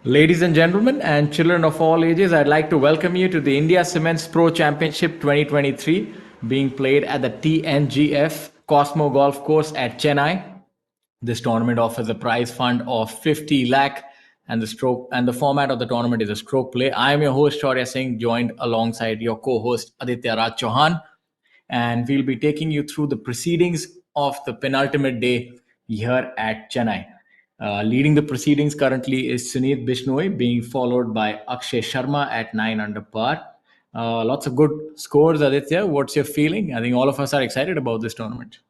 Ladies and gentlemen, and children of all ages, I'd like to welcome you to the India Cements Pro Championship 2023 being played at the TNGF Cosmo Golf Course at Chennai. This tournament offers a prize fund of 50 lakh and the format of the tournament is a stroke play. I am your host Shaurya Singh, joined alongside your co-host Aditya Raj Chauhan, and we'll be taking you through the proceedings of the penultimate day here at Chennai. Leading the proceedings currently is Sunit Bishnoi, being followed by Akshay Sharma at 9 under par. Lots of good scores, Aditya. What's your feeling? I think all of us are excited about this tournament.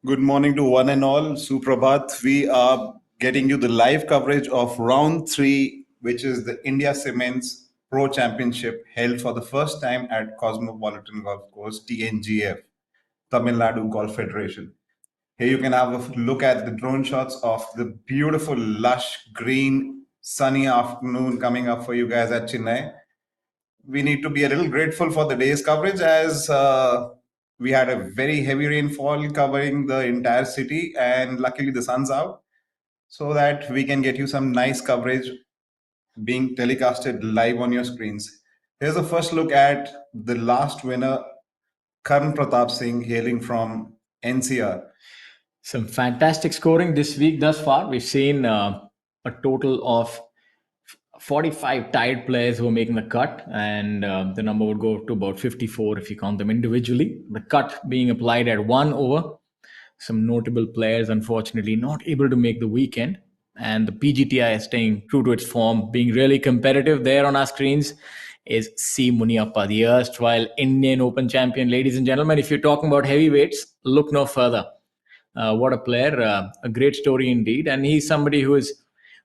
Good morning to one and all. Suprabhat. We are getting you the live coverage of round three, which is the India Cements Pro Championship held for the first time at Cosmopolitan Golf Course, TNGF, Tamil Nadu Golf Federation. Here you can have a look at the drone shots of the beautiful, lush, green, sunny afternoon coming up for you guys at Chennai. We need to be a little grateful for the day's coverage as we had a very heavy rainfall covering the entire city, and luckily the sun's out so that we can get you some nice coverage being telecasted live on your screens. Here's a first look at the last winner, Karan Pratap Singh, hailing from NCR. Some fantastic scoring this week thus far. We've seen a total of 45 tied players who are making the cut, and the number would go to about 54 if you count them individually. The cut being applied at 1 over. Some notable players, unfortunately, not able to make the weekend. And the PGTI is staying true to its form, being really competitive. There on our screens is C. Muniappa, the erstwhile Indian Open champion. Ladies and gentlemen, if you're talking about heavyweights, look no further. What a player, a great story indeed. And he's somebody who is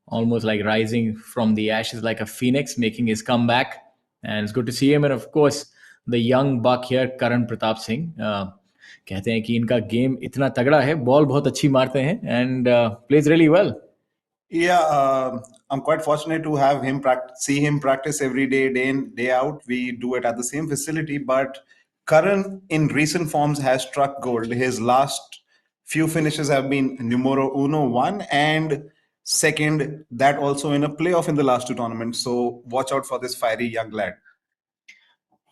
almost like rising from the ashes like a phoenix, making his comeback. And it's good to see him. And of course, the young buck here, Karan Pratap Singh. कहते हैं कि इनका game इतना तगड़ा है, ball बहुत अच्छी मारते हैं, and plays really well. Yeah, I'm quite fortunate to have him see him practice every day, day in, day out. We do it at the same facility, but Karan in recent forms has struck gold. His last few finishes have been numero uno, one, and second, that also in a playoff in the last two tournaments. So watch out for this fiery young lad.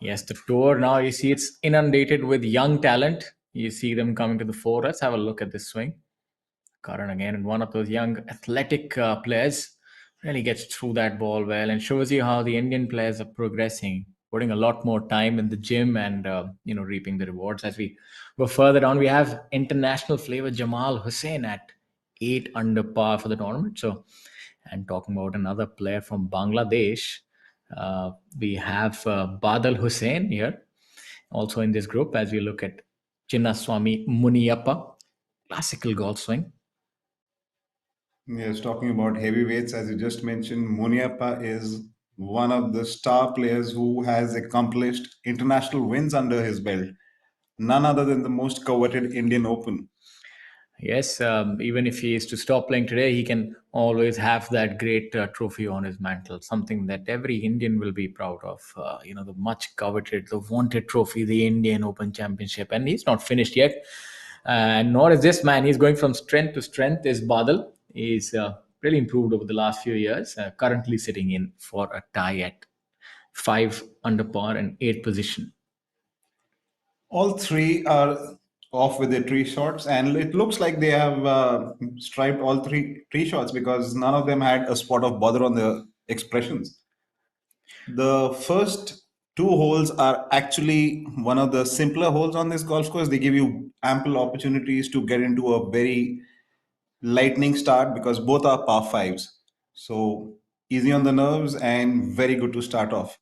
Yes, the tour now, you see it's inundated with young talent. You see them coming to the fore. Let's have a look at this swing. Karan again, and one of those young athletic players, really gets through that ball well and shows you how the Indian players are progressing, putting a lot more time in the gym and reaping the rewards. As we go further down, we have international flavor Jamal Hussain at 8 under par for the tournament. So, and talking about another player from Bangladesh, we have Badal Hussain here, also in this group. As we look at Chinnaswamy Muniappa, classical golf swing. Yes, talking about heavyweights, as you just mentioned, Muniappa is one of the star players who has accomplished international wins under his belt. None other than the most coveted Indian Open. Yes, even if he is to stop playing today, he can always have that great trophy on his mantle, something that every Indian will be proud of. The much coveted, the wanted trophy, the Indian Open Championship. And he's not finished yet. And nor is this man. He's going from strength to strength, is Badal. He's really improved over the last few years, currently sitting in for a tie at 5 under par and 8th position. All three are off with their tree shots, and it looks like they have striped all three tree shots because none of them had a spot of bother on their expressions. The first two holes are actually one of the simpler holes on this golf course. They give you ample opportunities to get into a very lightning start because both are par fives. So easy on the nerves and very good to start off.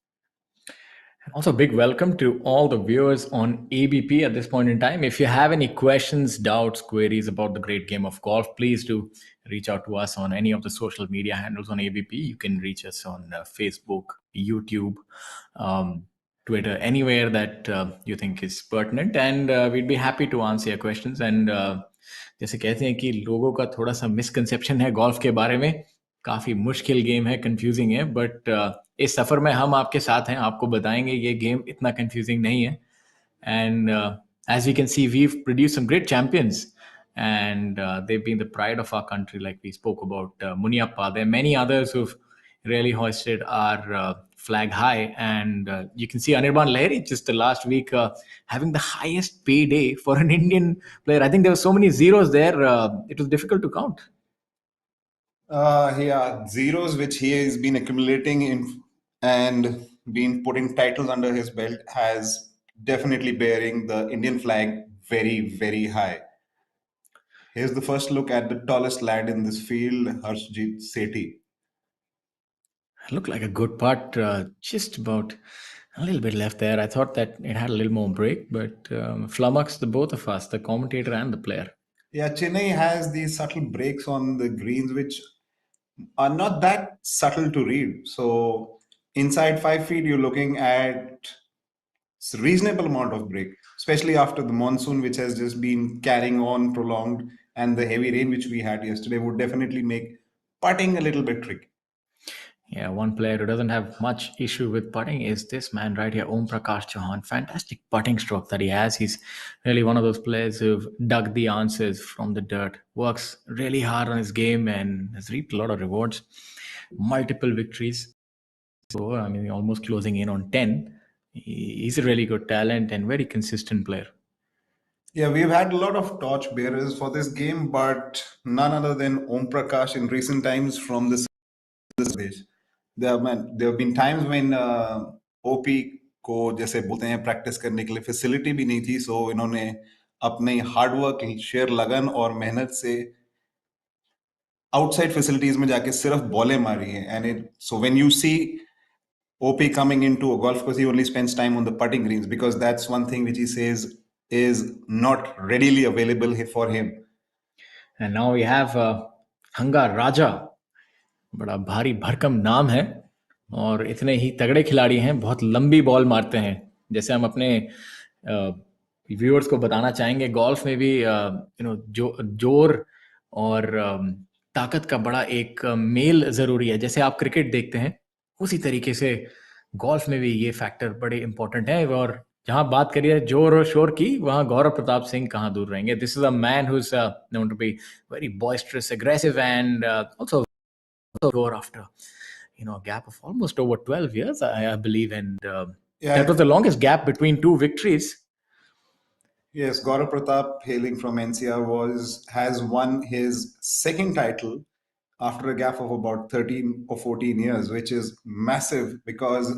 Also, big welcome to all the viewers on ABP at this point in time. If you have any questions, doubts, queries about the great game of golf, please do reach out to us on any of the social media handles on ABP. You can reach us on Facebook, YouTube, Twitter, anywhere that you think is pertinent, and we'd be happy to answer your questions. And जैसे कहते हैं कि लोगों का थोड़ा सा misconception है golf के बारे में, काफ़ी मुश्किल गेम है, कंफ्यूजिंग है, बट इस सफ़र में हम आपके साथ हैं, आपको बताएंगे ये गेम इतना कंफ्यूजिंग नहीं है. And as we can see, we've produced some great champions, and they've been the pride of our country, like we spoke about Muniappa. There are many others who've really hoisted our flag high. And you can see Anirban Lahiri just the last week having the highest payday for an Indian player. I think there were so many zeros there, it was difficult to count. Yeah, zeros which he has been accumulating in and been putting titles under his belt has definitely bearing the Indian flag very, very high. Here's the first look at the tallest lad in this field, Harshjeet Sethi. Looked like a good putt, just about a little bit left there. I thought that it had a little more break, but flummoxed the both of us, the commentator and the player. Yeah, Chennai has these subtle breaks on the greens which are not that subtle to read. So inside 5 feet, you're looking at reasonable amount of break, especially after the monsoon, which has just been carrying on prolonged, and the heavy rain which we had yesterday would definitely make putting a little bit tricky. Yeah, one player who doesn't have much issue with putting is this man right here, Om Prakash Chauhan. Fantastic putting stroke that he has. He's really one of those players who've dug the answers from the dirt, works really hard on his game, and has reaped a lot of rewards. Multiple victories. So, I mean, almost closing in on 10. He's a really good talent and very consistent player. Yeah, we've had a lot of torch bearers for this game, but none other than Om Prakash in recent times from this देश. There have been times when OP को जैसे बोलते हैं practice करने के लिए facility भी नहीं थी, सो इन्होंने अपने हार्डवर्क, शेयर लगन और मेहनत से आउटसाइड फैसिलिटीज में जाके सिर्फ बॉलें मारी हैं. And it so when you see OP coming into a golf course, he only spends time on the putting greens because that's one thing which he says is not readily available for him. And now we have Hanga Raja. बड़ा भारी भरकम नाम है और इतने ही तगड़े खिलाड़ी हैं, बहुत लंबी बॉल मारते हैं. जैसे हम अपने व्यूअर्स को बताना चाहेंगे, गोल्फ में भी जोर और ताकत का बड़ा एक मेल ज़रूरी है. जैसे आप क्रिकेट देखते हैं, उसी तरीके से गोल्फ में भी ये फैक्टर बड़े इंपॉर्टेंट है. और जहाँ बात करिए जोर और शोर की, वहाँ गौरव प्रताप सिंह कहाँ दूर रहेंगे. This is a man who is known to be very boisterous, aggressive, and also over after a gap of almost over 12 years, I believe, and Yeah. that was the longest gap between two victories. Yes, Gaurav Pratap, hailing from NCR, has won his second title after a gap of about 13 or 14 years, which is massive because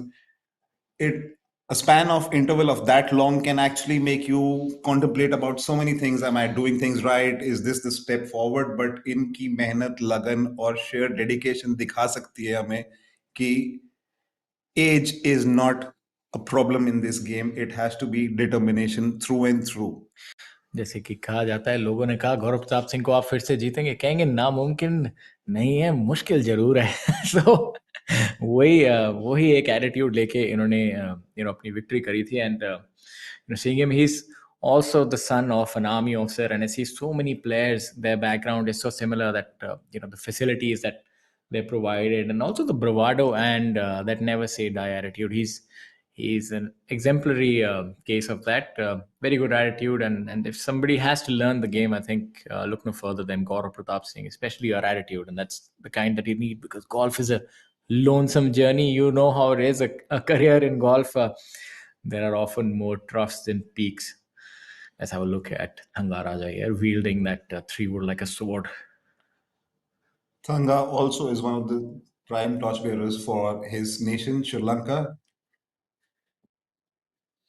it a span of interval of that long can actually make you contemplate about so many things. Am I doing things right? Is this the step forward? But इनकी मेहनत, लगन और sheer dedication दिखा सकती है हमें कि age is not a problem in this game. It has to be determination through and through. जैसे कि कहा जाता है, लोगों ने कहा गौरव प्रताप सिंह को आप फिर से जीतेंगे, कहेंगे नामुमकिन नहीं है, मुश्किल जरूर है. सो वही एक एटीट्यूड लेके इन्होंने अपनी विक्ट्री करी थी. And seeing him, he's also the son of an army officer, and I see so many players, their background is so similar that the facilities that they provided, and also the bravado and that never say die attitude. He's an exemplary case of that. Very good attitude, and if somebody has to learn the game, I think look no further than Gaurav Pratap Singh, especially your attitude, and that's the kind that you need because golf is a lonesome journey. You know how it is a career in golf. There are often more troughs than peaks. Let's have a look at Thanga Raja here, wielding that three wood like a sword. Thanga also is one of the prime torchbearers for his nation, Sri Lanka.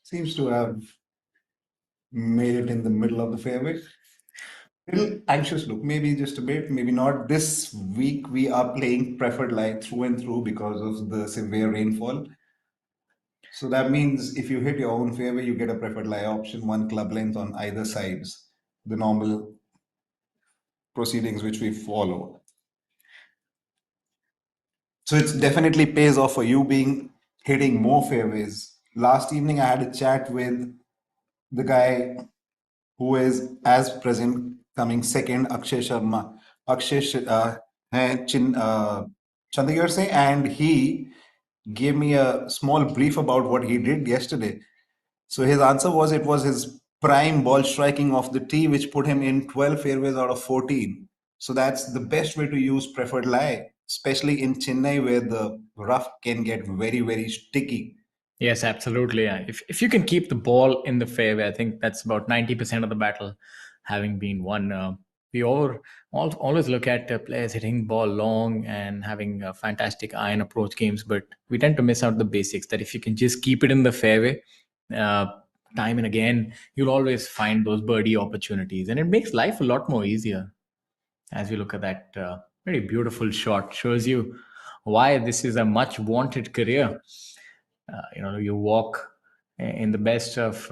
Seems to have made it in the middle of the fairway. Little anxious look, maybe just a bit, maybe not. This week we are playing preferred lie through and through because of the severe rainfall. So that means if you hit your own fairway, you get a preferred lie option, one club length on either sides, the normal proceedings which we follow. So it definitely pays off for you being hitting more fairways. Last evening I had a chat with the guy who is as present coming second, Akshay Sharma. Akshay Chandigarh se, and he gave me a small brief about what he did yesterday. So his answer was it was his prime ball striking off the tee, which put him in 12 fairways out of 14. So that's the best way to use preferred lie. especially in Chennai where the rough can get very, very sticky. Yes, absolutely. If you can keep the ball in the fairway, I think that's about 90% of the battle having been won. We always look at players hitting ball long and having fantastic iron approach games, but we tend to miss out the basics. That if you can just keep it in the fairway, uh, time and again, you'll always find those birdie opportunities, and it makes life a lot more easier. As we look at that very beautiful shot, shows you why this is a much wanted career. You walk in the best of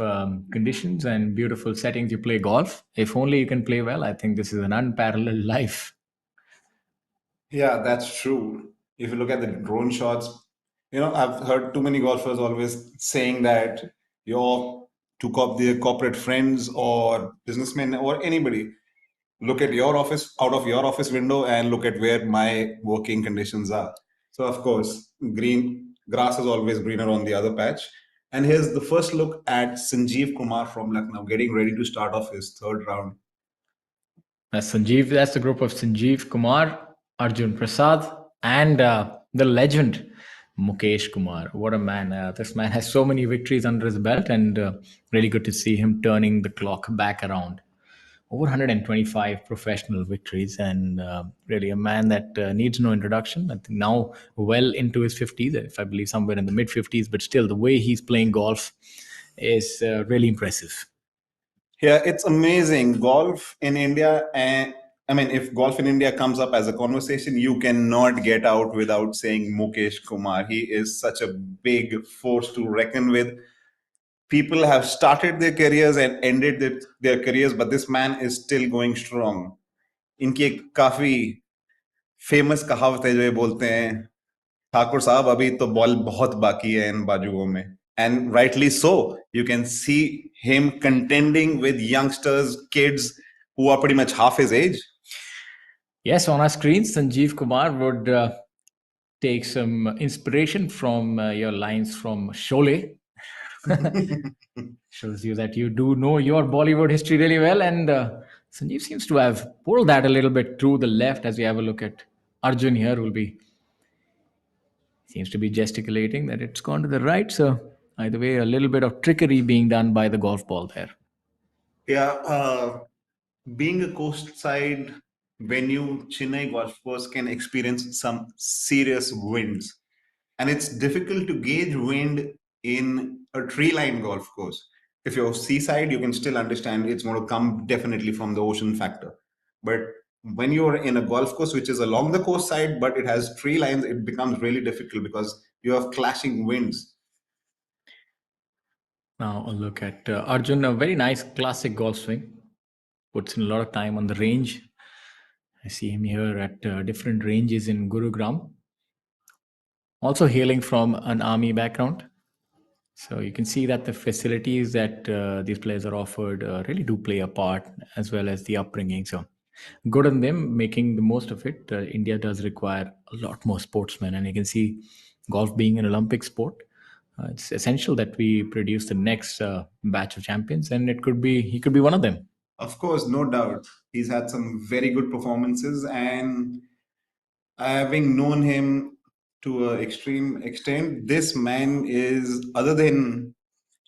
conditions and beautiful settings. You play golf. If only you can play well, I think this is an unparalleled life. Yeah, that's true. If you look at the drone shots, I've heard too many golfers always saying that your their corporate friends or businessmen or anybody look at your office out of your office window and look at where my working conditions are. So of course, green grass is always greener on the other patch. And here's the first look at Sanjeev Kumar from Lucknow getting ready to start off his third round. That's the group of Sanjeev Kumar, Arjun Prasad, and the legend Mukesh Kumar. What a man! This man has so many victories under his belt, and really good to see him turning the clock back around. Over 125 professional victories, and really a man that needs no introduction. I think now well into his 50s, if I believe somewhere in the mid 50s, but still the way he's playing golf is really impressive. Yeah, it's amazing. Golf in India, and I mean, if golf in India comes up as a conversation, you cannot get out without saying Mukesh Kumar. He is such a big force to reckon with. People have started their careers and ended their careers, but this man is still going strong. इनकी एक काफी famous कहावत है जो ये बोलते हैं, ठाकुर साहब अभी तो बॉल बहुत बाकी है इन बाजुओं में. And rightly so. You can see him contending with youngsters, kids who are pretty much half his age. Yes, on our screens, Sanjeev Kumar would take some inspiration from your lines from Sholay. Shows you that you do know your Bollywood history really well. And Sanjeev seems to have pulled that a little bit through the left as we have a look at Arjun here, who will be seems to be gesticulating that it's gone to the right. So either way, a little bit of trickery being done by the golf ball there. Yeah, being a coastside venue, Chennai golf course can experience some serious winds. And it's difficult to gauge wind in a tree lined golf course. If you're seaside, you can still understand it's going to come definitely from the ocean factor. But when you're in a golf course which is along the coast side, but it has tree lines, it becomes really difficult because you have clashing winds. Now a look at Arjun, a very nice classic golf swing. Puts in a lot of time on the range. I see him here at different ranges in Gurugram. Also hailing from an army background. So you can see that the facilities that these players are offered really do play a part, as well as the upbringing. So good on them making the most of it. India does require a lot more sportsmen, and you can see golf being an Olympic sport. It's essential that we produce the next batch of champions, and he could be one of them. Of course, no doubt. He's had some very good performances, and having known him to an extreme extent, this man is, other than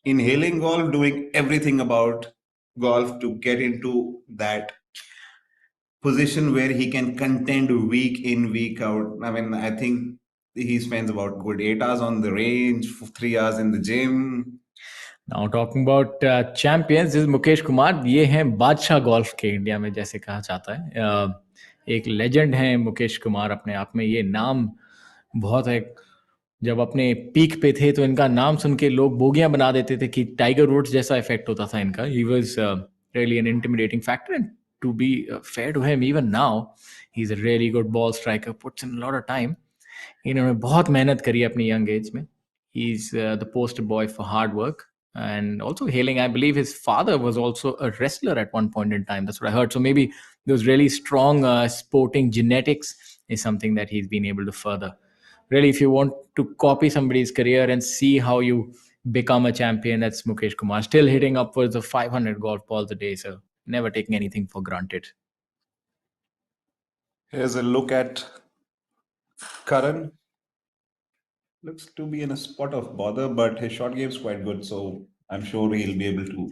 inhaling golf, doing everything about golf to get into that position where he can contend week in, week out. I mean, I think he spends about good 8 hours on the range, 3 hours in the gym. Now talking about champions, this is Mukesh Kumar. ये हैं बादशाह golf के India में जैसे कहा जाता है. एक लेजेंड हैं मुकेश कुमार अपने आप में. ये नाम बहुत है. जब अपने पीक पे थे तो इनका नाम सुन के लोग बोगियां बना देते थे कि टाइगर वुड्स जैसा इफेक्ट होता था इनका. He was really an intimidating factor, and to be fair to him, even now he's a really good ball striker. Puts in a lot of time. इन्होंने बहुत मेहनत करी अपनी यंग एज में. He's the poster boy for hard work and also hailing. I believe his father was also a wrestler at one point in time. That's what I heard. So maybe those really strong sporting genetics is something that he's been able to further. Really, if you want to copy somebody's career and see how you become a champion, that's Mukesh Kumar. Still hitting upwards of 500 golf balls a day. So never taking anything for granted. Here's a look at Karan looks to be in a spot of bother, but his shot game is quite good, so I'm sure he'll be able to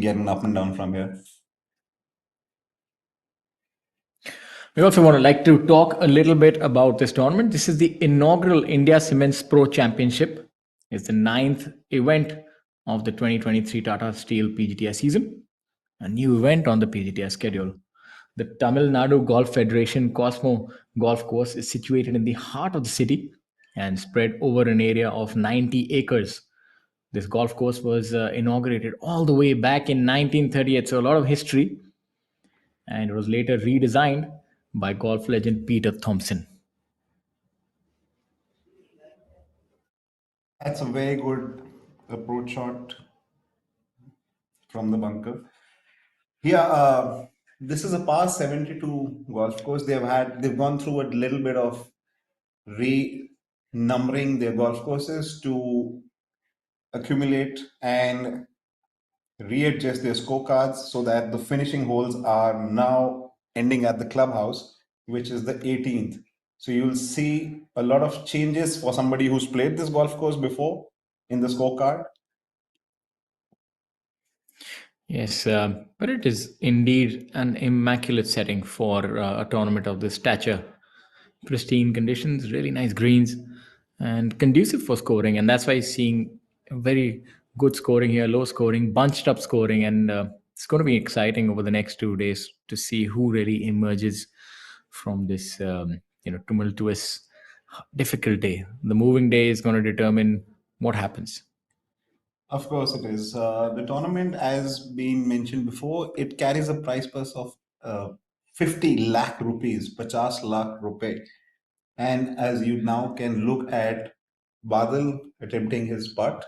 get an up and down from here. We also want to like to talk a little bit about this tournament. This is the inaugural India Cements Pro Championship. It's the ninth event of the 2023 Tata Steel PGTI season, a new event on the PGTI schedule. The Tamil Nadu Golf Federation Cosmo Golf Course is situated in the heart of the city and spread over an area of 90 acres. This golf course was inaugurated all the way back in 1938, so a lot of history, and it was later redesigned by golf legend Peter Thompson. That's a very good approach shot from the bunker. Yeah, this is a past 72 golf course. They've gone through a little bit of renumbering their golf courses to accumulate and readjust their scorecards so that the finishing holes are now ending at the clubhouse, which is the 18th. So you'll see a lot of changes for somebody who's played this golf course before in the scorecard. Yes, but it is indeed an immaculate setting for a tournament of this stature. Pristine conditions, really nice greens, and conducive for scoring. And that's why seeing very good scoring here, low scoring, bunched up scoring, and it's going to be exciting over the next 2 days to see who really emerges from this, tumultuous, difficult day. The moving day is going to determine what happens. Of course, it is. The tournament, as been mentioned before, it carries a prize purse of 50 lakh rupees, 50 lakh rupee. And as you now can look at Badal attempting his putt,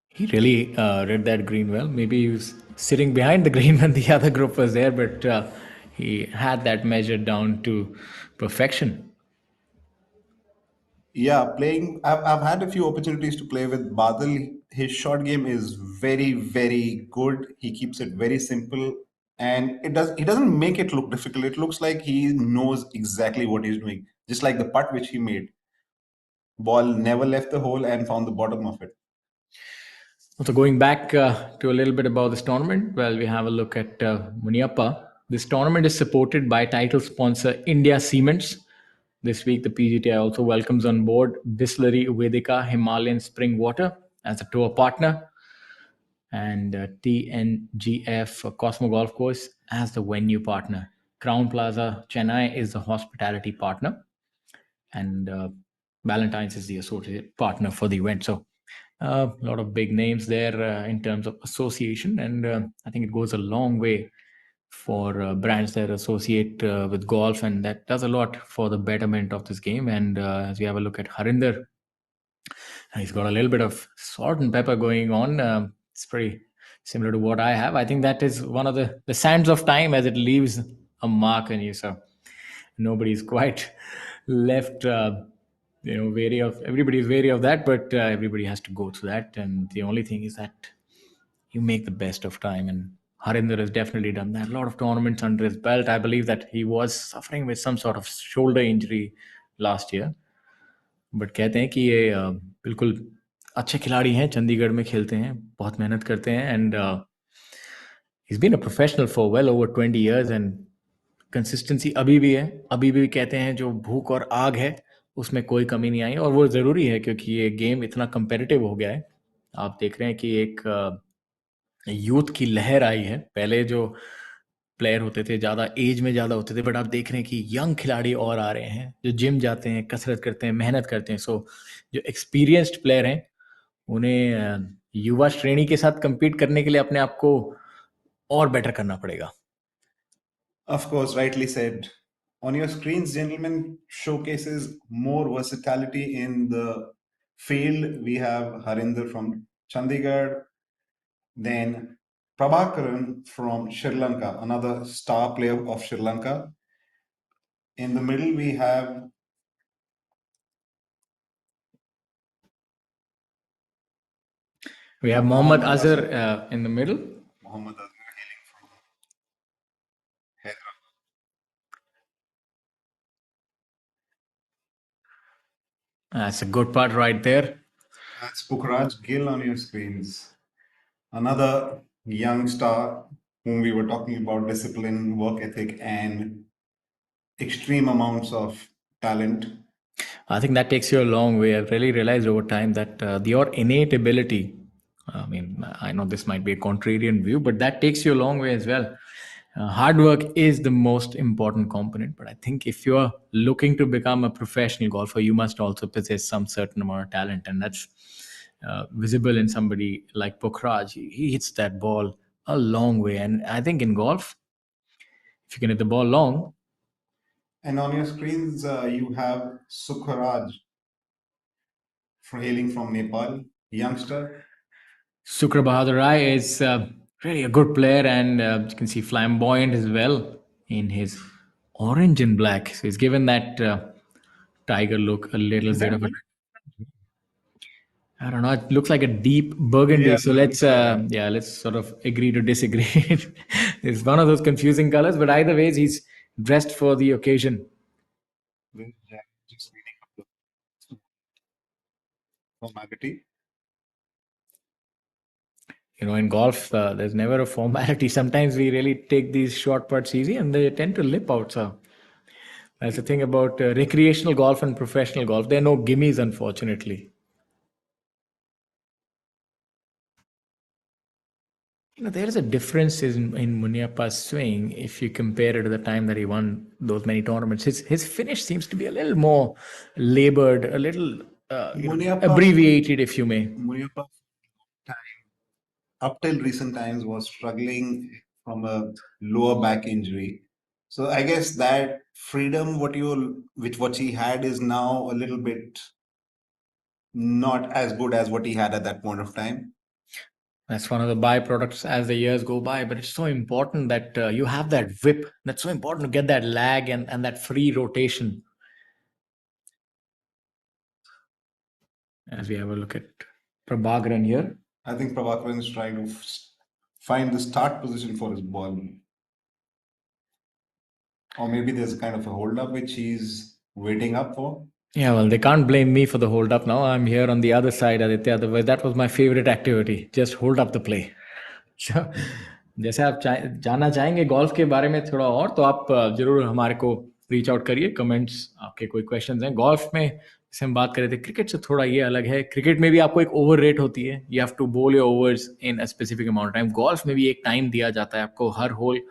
He really read that green well. Maybe he was sitting behind the green when the other group was there, but he had that measured down to perfection. yeah, I've had a few opportunities to play with Badal. His short game is very, very good. He keeps it very simple, and he doesn't make it look difficult. It looks like he knows exactly what he's doing. Just like the putt which he made. Ball never left the hole and found the bottom of it. So going back to a little bit about this tournament, well, we have a look at Muniappa. This tournament is supported by title sponsor India Cements. This week, the PGTI also welcomes on board Bisleri Vedika Himalayan Spring Water as a tour partner, and TNGF Cosmo Golf Course as the venue partner. Crown Plaza Chennai is the hospitality partner, and Valentine's is the associate partner for the event. So a lot of big names there in terms of association, and I think it goes a long way for brands that associate with golf, and that does a lot for the betterment of this game. And as we have a look at Harinder, he's got a little bit of salt and pepper going on. It's pretty similar to what I have. I think that is one of the sands of time as it leaves a mark on you. So nobody's quite left, wary of. Everybody's wary of that, but everybody has to go through that. And the only thing is that you make the best of time. And Harinder has definitely done that. A lot of tournaments under his belt. I believe that he was suffering with some sort of shoulder injury last year. But कहते हैं कि ये बिल्कुल अच्छे खिलाड़ी हैं, चंडीगढ़ में खेलते हैं, बहुत मेहनत करते हैं, and he's been a professional for well over 20 years, and consistency अभी भी है. अभी भी कहते हैं जो भूख और आग है उसमें कोई कमी नहीं आई, और वो ज़रूरी है क्योंकि ये गेम इतना कंपेटिटिव हो गया है. आप देख रहे हैं कि एक यूथ की लहर आई है. पहले जो प्लेयर होते थे ज़्यादा एज में ज़्यादा होते थे, बट आप देख रहे हैं कि यंग खिलाड़ी और आ रहे हैं जो जिम जाते हैं, कसरत करते हैं, मेहनत करते हैं. सो जो एक्सपीरियंस्ड प्लेयर हैं उन्हें युवा श्रेणी के साथ compete करने के लिए अपने आप को और बेटर करना पड़ेगा. Of course, rightly said. On your screens, gentlemen, showcases more versatility in the field. We have Harinder from Chandigarh, then Prabhakaran from Sri Lanka, another star player of Sri Lanka. In the middle, we have We We have have Mohammad Mohammad Azhar Azhar. in the middle. Mohammad Azhar hailing from Hyderabad. That's a good part right there. That's Pukhraj Gill on your screens. Another young star whom we were talking about discipline, work ethic, and extreme amounts of talent. I think that takes you a long way. I've really realized over time that your innate ability, I mean, I know this might be a contrarian view, but that takes you a long way as well. Hard work is the most important component, but I think if you're looking to become a professional golfer, you must also possess some certain amount of talent, and that's visible in somebody like Pokhraj. He hits that ball a long way, and I think in golf, if you can hit the ball long, And on your screens, you have Sukharaj hailing from Nepal, youngster. Sukra Bahadur Rai is really a good player, and you can see flamboyant as well in his orange and black. So he's given that tiger look a little Is bit that of a. blue? I don't know. It looks like a deep burgundy. Yeah, So let's, looks like that. yeah, let's sort of agree to disagree. It's one of those confusing colors, but either ways, he's dressed for the occasion. This Jack just reading up the formality. In golf, there's never a formality. Sometimes we really take these short putts easy, and they tend to lip out. So that's the thing about recreational golf and professional golf. There are no gimmies, unfortunately. There is a difference in Muniappa's swing if you compare it to the time that he won those many tournaments. His finish seems to be a little more labored, a little Muniappa, abbreviated, if you may. Muniappa time up till recent times was struggling from a lower back injury. So I guess that freedom what he had is now a little bit not as good as what he had at that point of time. That's one of the byproducts as the years go by. But it's so important that you have that whip. That's so important to get that lag and that free rotation. As we have a look at Prabhakaran here. I think Prabhakaran is trying to find the start position for his ball. Or maybe there's a kind of a hold up which he's waiting up for. Yeah, well, they can't blame me for the hold up now. I'm here on the other side, Aditya. Otherwise, that was my favorite activity. Just hold up the play. So, जैसे आप जानना चाहेंगे golf के बारे में थोड़ा और तो आप जरूर हमारे को रीच आउट करिए कमेंट्स आपके कोई क्वेश्चंस हैं गोल्फ में जैसे हम बात कर रहे थे क्रिकेट से थोड़ा ये अलग है क्रिकेट में भी आपको एक ओवर रेट होती है यू हैव टू बोल your overs in a specific amount time golf में भी एक टाइम दिया जाता है आपको हर होल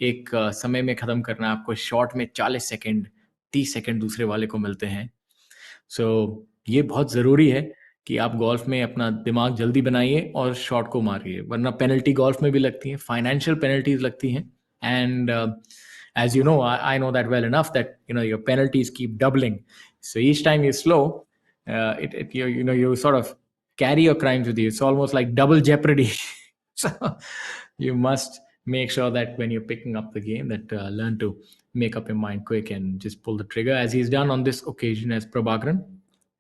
एक समय में ख़त्म करना है आपको शॉट में 40 सेकेंड 30 सेकेंड दूसरे वाले को मिलते हैं सो ये बहुत ज़रूरी है कि आप गोल्फ में अपना दिमाग जल्दी बनाइए और शॉट को मारिए वरना पेनल्टी गोल्फ में भी लगती हैं फाइनेंशियल पेनल्टीज लगती हैं and as you know I know that well enough that your penalties keep doubling so each time you slow you sort of carry your crimes with you it's almost like double jeopardy so you must make sure that when you're picking up the game that learn to make up your mind quick and just pull the trigger as he's done on this occasion as Prabhakaran.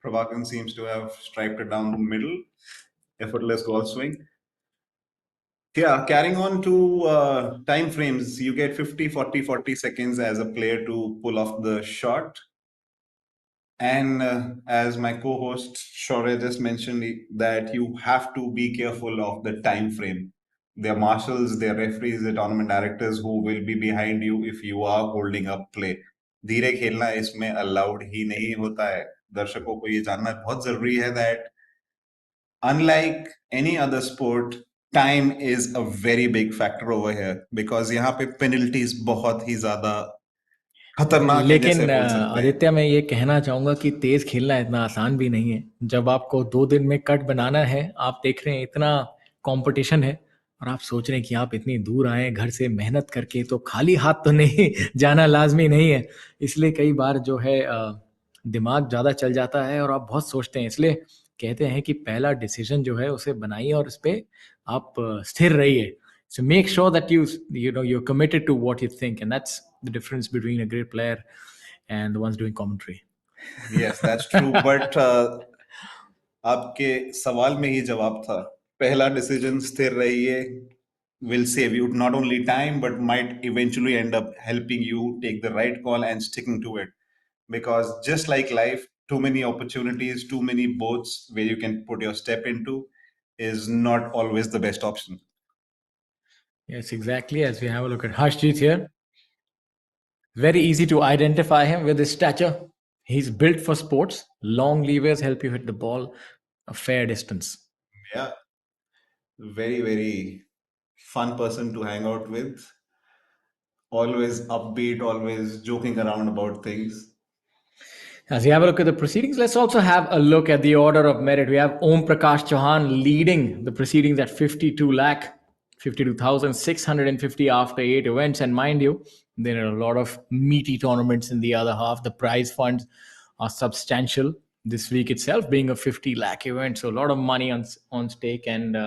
Prabhakaran seems to have striped it down the middle. Effortless golf swing. Yeah, carrying on to time frames, you get 50, 40, 40 seconds as a player to pull off the shot. And as my co-host Shaurya just mentioned, that you have to be careful of the time frame. There are marshals, there are referees, there are tournament directors who will be behind you if you are holding up play. धीरे खेलना इसमें allowed ही नहीं होता है दर्शकों को ये जानना बहुत जरूरी है that unlike any other sport time is a very big factor over here because यहाँ पे penalties बहुत ही ज्यादा खतरनाक है जैसे लेकिन बोल सकते हैं आदित्य मैं ये कहना चाहूंगा कि तेज खेलना इतना आसान भी नहीं है जब आपको 2 दिन में कट बनाना है आप देख रहे हैं इतना कंपटीशन है और आप सोच रहे हैं कि आप इतनी दूर आए घर से मेहनत करके तो खाली हाथ तो नहीं जाना लाजमी नहीं है इसलिए कई बार जो है दिमाग ज़्यादा चल जाता है और आप बहुत सोचते हैं इसलिए कहते हैं कि पहला डिसीजन जो है उसे बनाइए और उस पर आप स्थिर रहिए so make sure that you're committed to what you think and that's the difference between a great player and the ones doing commentary. Yes, that's true. But आपके सवाल में ही जवाब था पहला decision स्थिर रहिए will save you not only time but might eventually end up helping you take the right call and sticking to it. Because just like life, too many opportunities, too many boats where you can put your step into is not always the best option. Yes, exactly. As we have a look at Harshjeet here, very easy to identify him with his stature. He's built for sports. Long levers help you hit the ball a fair distance. Yeah, very, very fun person to hang out with. Always upbeat, always joking around about things. As we have a look at the proceedings, let's also have a look at the order of merit. We have Om Prakash Chauhan leading the proceedings at 52 lakh, 52,650 after 8 events. And mind you, there are a lot of meaty tournaments in the other half. The prize funds are substantial. This week itself being a 50 lakh event, so a lot of money on stake. And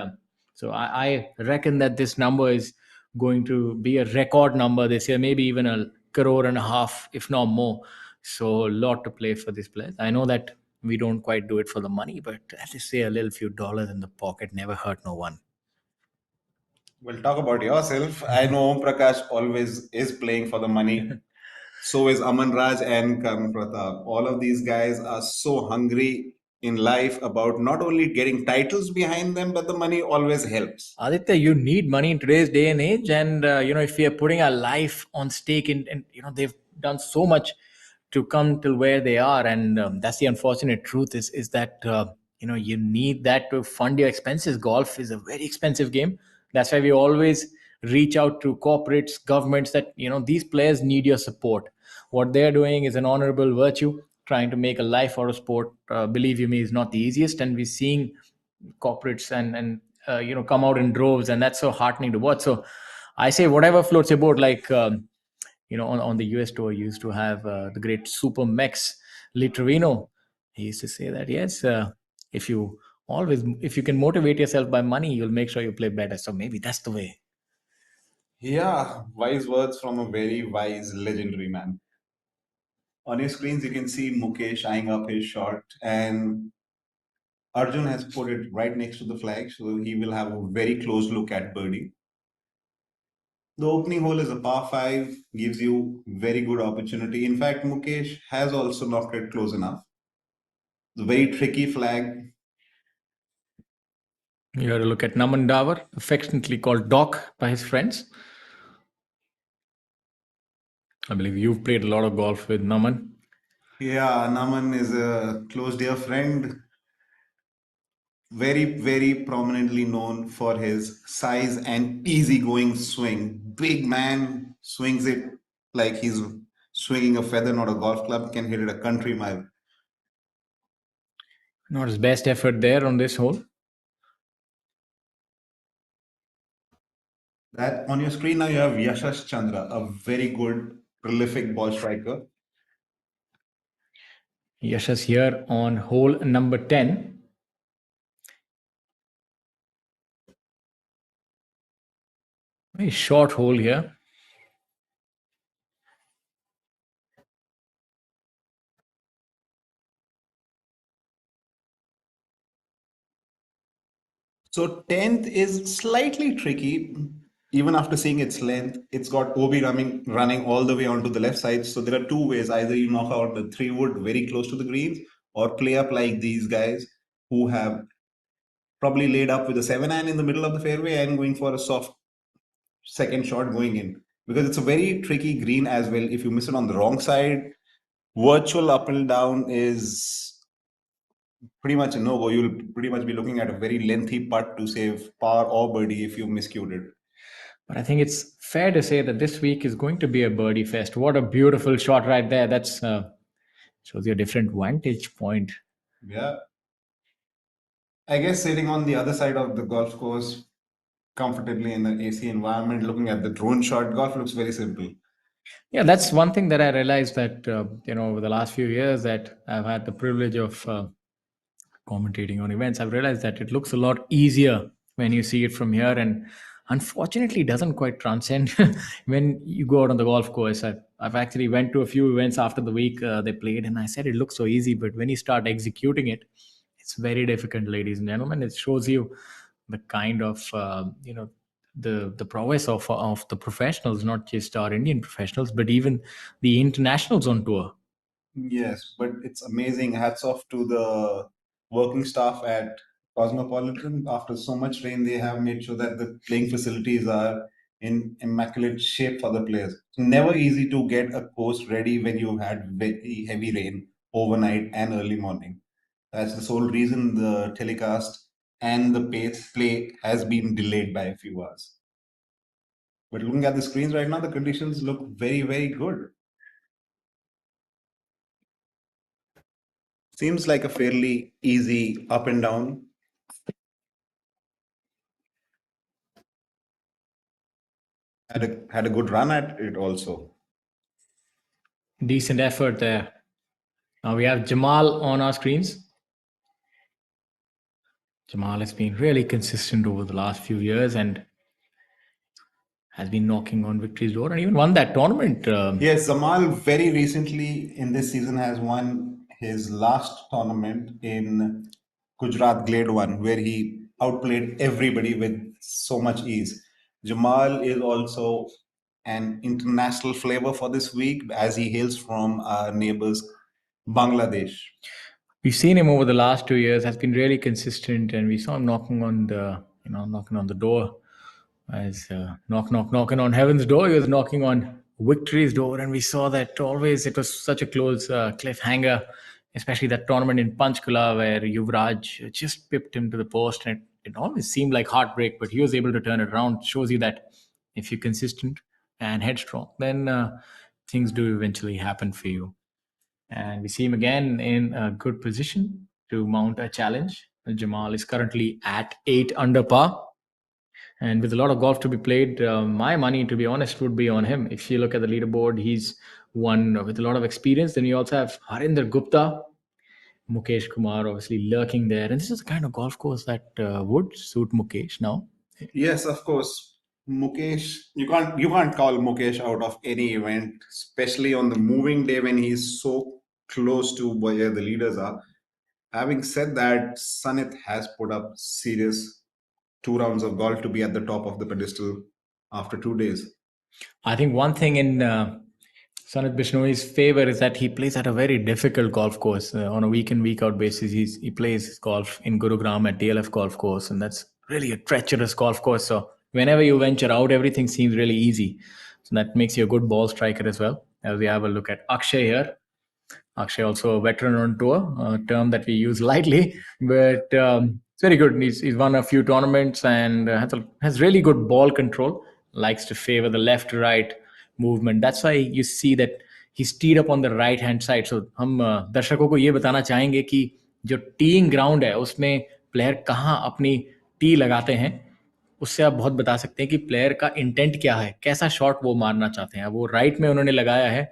so I reckon that this number is going to be a record number this year, maybe even a crore and a half, if not more. So a lot to play for these players. I know that we don't quite do it for the money, but as I say, a little few dollars in the pocket never hurt no one. Well, talk about yourself. I know Om Prakash always is playing for the money. So is Aman Raj and Karn Pratap. All of these guys are so hungry in life about not only getting titles behind them, but the money always helps. Aditya, you need money in today's day and age, and if we are putting our life on stake, and they've done so much to come till where they are, and that's the unfortunate truth is that you need that to fund your expenses. Golf is a very expensive game. That's why we always reach out to corporates, governments, that these players need your support. What they're doing is an honorable virtue. Trying to make a life out of sport, believe you me, is not the easiest, and we're seeing corporates and come out in droves, and that's so heartening to watch. So I say whatever floats your boat. Like on the US tour, you used to have the great super mex Litrevino. He used to say that, yes, if you if you can motivate yourself by money, you'll make sure you play better. So maybe that's the way. Yeah, wise words from a very wise, legendary man. On your screens, you can see Mukesh eyeing up his shot, and Arjun has put it right next to the flag, so he will have a very close look at birdie. The opening hole is a par 5, gives you very good opportunity. In fact, Mukesh has also knocked it close enough. The very tricky flag. You have to look at Naman Davar, affectionately called Doc by his friends. I believe you've played a lot of golf with Naman. Yeah, Naman is a close dear friend, very, very prominently known for his size and easygoing swing. Big man, swings it like he's swinging a feather, not a golf club, can hit it a country mile. Not his best effort there on this hole. That on your screen now you have Yashash Chandra, a very good, prolific ball striker. Yashas here on hole number 10. Very short hole here. So 10th is slightly tricky. Even after seeing its length, it's got OB running all the way onto the left side. So there are two ways. Either you knock out the 3 wood very close to the greens or play up like these guys who have probably laid up with a 7 iron in the middle of the fairway and going for a soft second shot going in. Because it's a very tricky green as well. If you miss it on the wrong side, virtual up and down is pretty much a no-go. You'll pretty much be looking at a very lengthy putt to save par or birdie if you miscued it. But I think it's fair to say that this week is going to be a birdie fest. What a beautiful shot right there. That's shows you a different vantage point. Yeah. I guess sitting on the other side of the golf course comfortably in the AC environment, looking at the drone shot, golf looks very simple. Yeah, that's one thing that I realized that over the last few years that I've had the privilege of commentating on events. I've realized that it looks a lot easier when you see it from here, and unfortunately, it doesn't quite transcend when you go out on the golf course. I've actually went to a few events after the week they played, and I said it looks so easy, but when you start executing it, it's very difficult, ladies and gentlemen. It shows you the kind of the prowess of the professionals, not just our Indian professionals, but even the internationals on tour. Yes, but it's amazing. Hats off to the working staff at Cosmopolitan. After so much rain, they have made sure that the playing facilities are in immaculate shape for the players. It's never easy to get a course ready when you've had very heavy rain overnight and early morning. That's the sole reason the telecast and the pace play has been delayed by a few hours. But looking at the screens right now, the conditions look very, very good. Seems like a fairly easy up and down. Had a good run at it also. Decent effort there. Now we have Jamal on our screens. Jamal has been really consistent over the last few years and has been knocking on victory's door and even won that tournament. Yes, Zamal very recently in this season has won his last tournament in Gujarat Glade 1, where he outplayed everybody with so much ease. Jamal is also an international flavor for this week as he hails from our neighbors, Bangladesh. We've seen him over the last 2 years, has been really consistent, and we saw him knocking on the door, as knocking on heaven's door. He was knocking on victory's door, and we saw that always it was such a close cliffhanger, especially that tournament in Panchkula where Yuvraj just pipped him to the post, and it always seemed like heartbreak, but he was able to turn it around. Shows you that if you're consistent and headstrong, then things do eventually happen for you. And we see him again in a good position to mount a challenge. Jamal is currently at 8 under par. And with a lot of golf to be played, my money, to be honest, would be on him. If you look at the leaderboard, he's won with a lot of experience. Then you also have Harinder Gupta, Mukesh Kumar, obviously lurking there. And this is the kind of golf course that would suit Mukesh now. Yes, of course. Mukesh, you can't call Mukesh out of any event, especially on the moving day when he's so close to where the leaders are. Having said that, Sanit has put up serious 2 rounds of golf to be at the top of the pedestal after 2 days. I think one thing in Sanat Bishnoi's favor is that he plays at a very difficult golf course on a week in week out basis. He plays golf in Gurugram at DLF golf course, and that's really a treacherous golf course. So whenever you venture out, everything seems really easy. So that makes you a good ball striker as well. As we have a look at Akshay here, Akshay also a veteran on tour, a term that we use lightly, but it's very good. He's won a few tournaments and has really good ball control. Likes to favor the left to right movement. That's why you see that he's teed up on the right hand side. So हम दर्शकों को ये बताना चाहेंगे कि जो teeing ground है उसमें प्लेयर कहाँ अपनी टी लगाते हैं, उससे आप बहुत बता सकते हैं कि प्लेयर का इंटेंट क्या है, कैसा शॉट वो मारना चाहते हैं. वो राइट में उन्होंने लगाया है,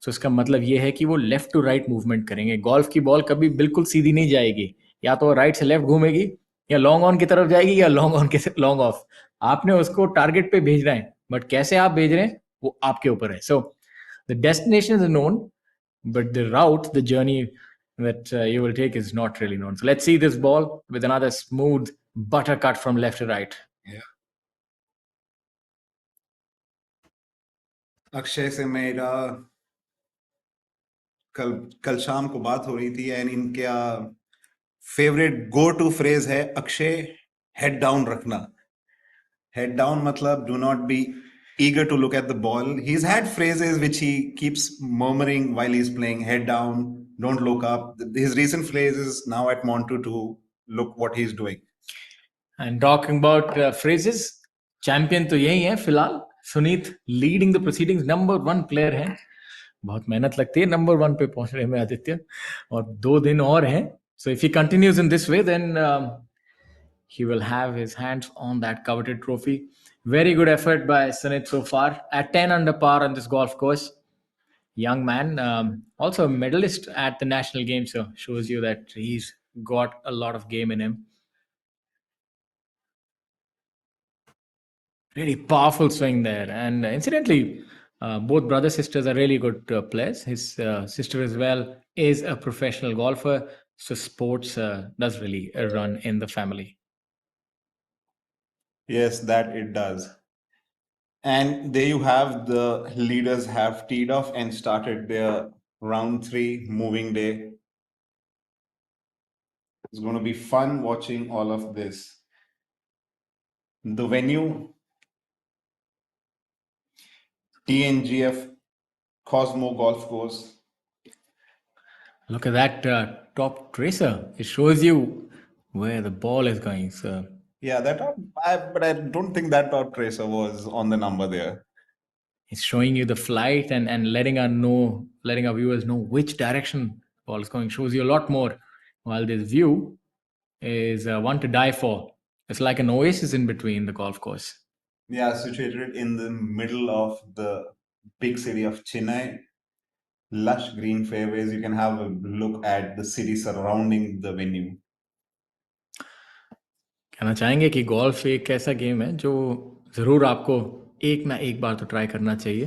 तो इसका मतलब ये है कि वो लेफ्ट टू राइट मूवमेंट करेंगे. गोल्फ की बॉल कभी बिल्कुल सीधी नहीं जाएगी, या तो राइट से लेफ्ट घूमेगी, या लॉन्ग ऑन की तरफ जाएगी, या लॉन्ग ऑन के लॉन्ग ऑफ. आपने उसको टारगेट पे भेजना है, बट कैसे आप भेज रहे हैं वो आपके ऊपर है. So the destination is known, but the route, the journey that you will take is not really known. So let's see this ball with another smooth butter cut from left to right. Yeah. Akshay से मेरा कल कल शाम को बात हो रही थी एंड इनका फेवरेट गो टू फ्रेज है अक्षय हेड डाउन रखना. Head down matlab do not be eager to look at the ball. He's had phrases which he keeps murmuring while he's playing. Head down, don't look up. His recent phrase is now at Montu to look what he's doing. And talking about phrases, champion तो यही है फिलहाल. Sunit leading the proceedings, number 1 player है. बहुत मेहनत लगती है number 1 पे पहुंचने में आदित्य, और 2 दिन और हैं. So if he continues in this way, then he will have his hands on that coveted trophy. Very good effort by Sunit so far at 10 under par on this golf course. Young man, also a medalist at the national games, so shows you that he's got a lot of game in him. Really powerful swing there. And incidentally, both brother sisters are really good players. His sister as well is a professional golfer. So sports does really run in the family. Yes, that it does. And there you have the leaders have teed off and started their round three moving day. It's going to be fun watching all of this. The venue, TNGF Cosmo Golf Course. Look at that top tracer. It shows you where the ball is going. So Yeah, but I don't think that top tracer was on the number there. it's showing you the flight and letting our viewers know which direction the ball is going. Shows you a lot more. While this view is one to die for. It's like an oasis in between the golf course. Yeah, situated in the middle of the big city of Chennai. Lush green fairways. You can have a look at the city surrounding the venue. कहना चाहेंगे कि golf एक ऐसा game है जो ज़रूर आपको एक ना एक बार तो ट्राई करना चाहिए।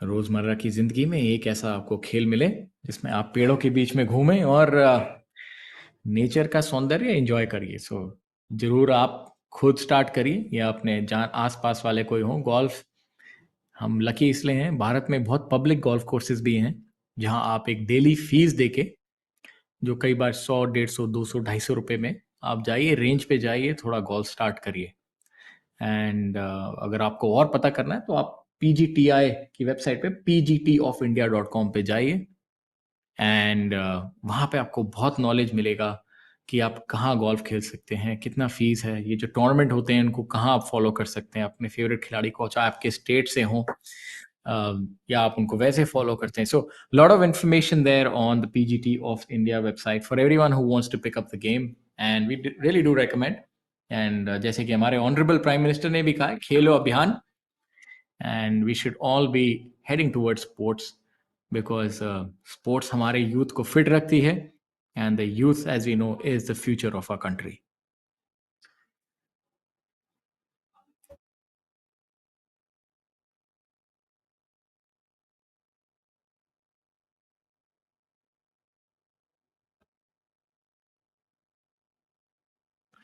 रोज़मर्रा की ज़िंदगी में एक ऐसा आपको खेल मिले जिसमें आप पेड़ों के बीच में घूमें और नेचर का सौंदर्य एंजॉय करिए। सो ज़रूर आप खुद स्टार्ट करिए या अपने जहाँ आस-पास वाले कोई हों। गोल्फ हम लकी इसलिए हैं, भारत में बहुत पब्लिक गोल्फ कोर्सेज़ भी हैं, जहाँ आप एक डेली फ़ीस देके जो कई बार 100, 150, 200, ₹250 में आप जाइए, रेंज पे जाइए, थोड़ा गोल्फ स्टार्ट करिए। एंड अगर आपको और पता करना है तो आप पीजीटीआई की वेबसाइट पे pgtofIndia.com पे जाइए एंड वहाँ पे आपको बहुत नॉलेज मिलेगा कि आप कहाँ गोल्फ खेल सकते हैं, कितना फीस है, ये जो टूर्नामेंट होते हैं इनको कहाँ आप फॉलो कर सकते हैं, अपने फेवरेट खिलाड़ी को चाहे आपके स्टेट से हों या आप उनको वैसे फॉलो करते हैं. So lot of information there on the PGT of India website for everyone who wants to pick up the game and we really do recommend. And जैसे कि हमारे ऑनरेबल प्राइम मिनिस्टर ने भी कहा है, खेलो अभियान, and we should all be heading towards sports because sports हमारे यूथ को फिट रखती है and the youth as we know is the future of our country.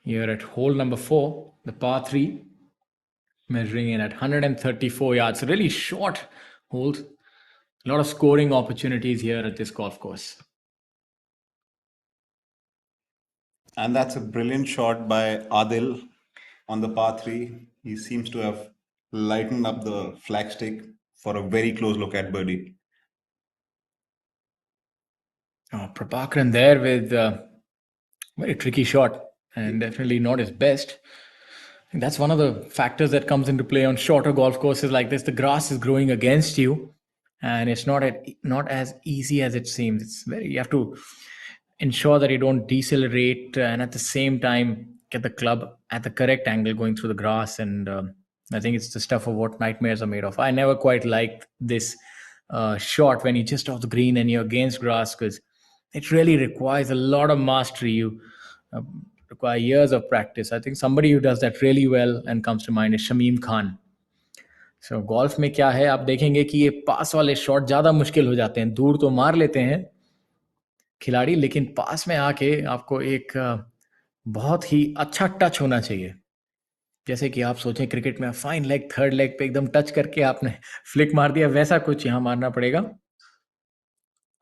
Here at hole number 4, the par 3, measuring in at 134 yards. Really short holes. A lot of scoring opportunities here at this golf course. And that's a brilliant shot by Adil on the par three. He seems to have lightened up the flagstick for a very close look at birdie. Prabhakaran there with a very tricky shot and definitely not his best. I think that's one of the factors that comes into play on shorter golf courses like this. The grass is growing against you, and it's not as easy as it seems. It's very you have to ensure that you don't decelerate and at the same time get the club at the correct angle going through the grass. And I think it's the stuff of what nightmares are made of. I never quite liked this shot when you're just off the green and you're against grass because it really requires a lot of mastery. You uh, require years of practice. I think somebody who does that really well and comes to mind is Shamim Khan. So golf में क्या है, आप देखेंगे कि ये पास वाले shot ज़्यादा मुश्किल हो जाते हैं. दूर तो मार लेते हैं खिलाड़ी, लेकिन पास में आके आपको एक बहुत ही अच्छा टच होना चाहिए. जैसे कि आप सोचें क्रिकेट में फाइन लेग, थर्ड लेग पे एकदम टच करके आपने फ्लिक मार दिया, वैसा कुछ यहाँ मारना पड़ेगा.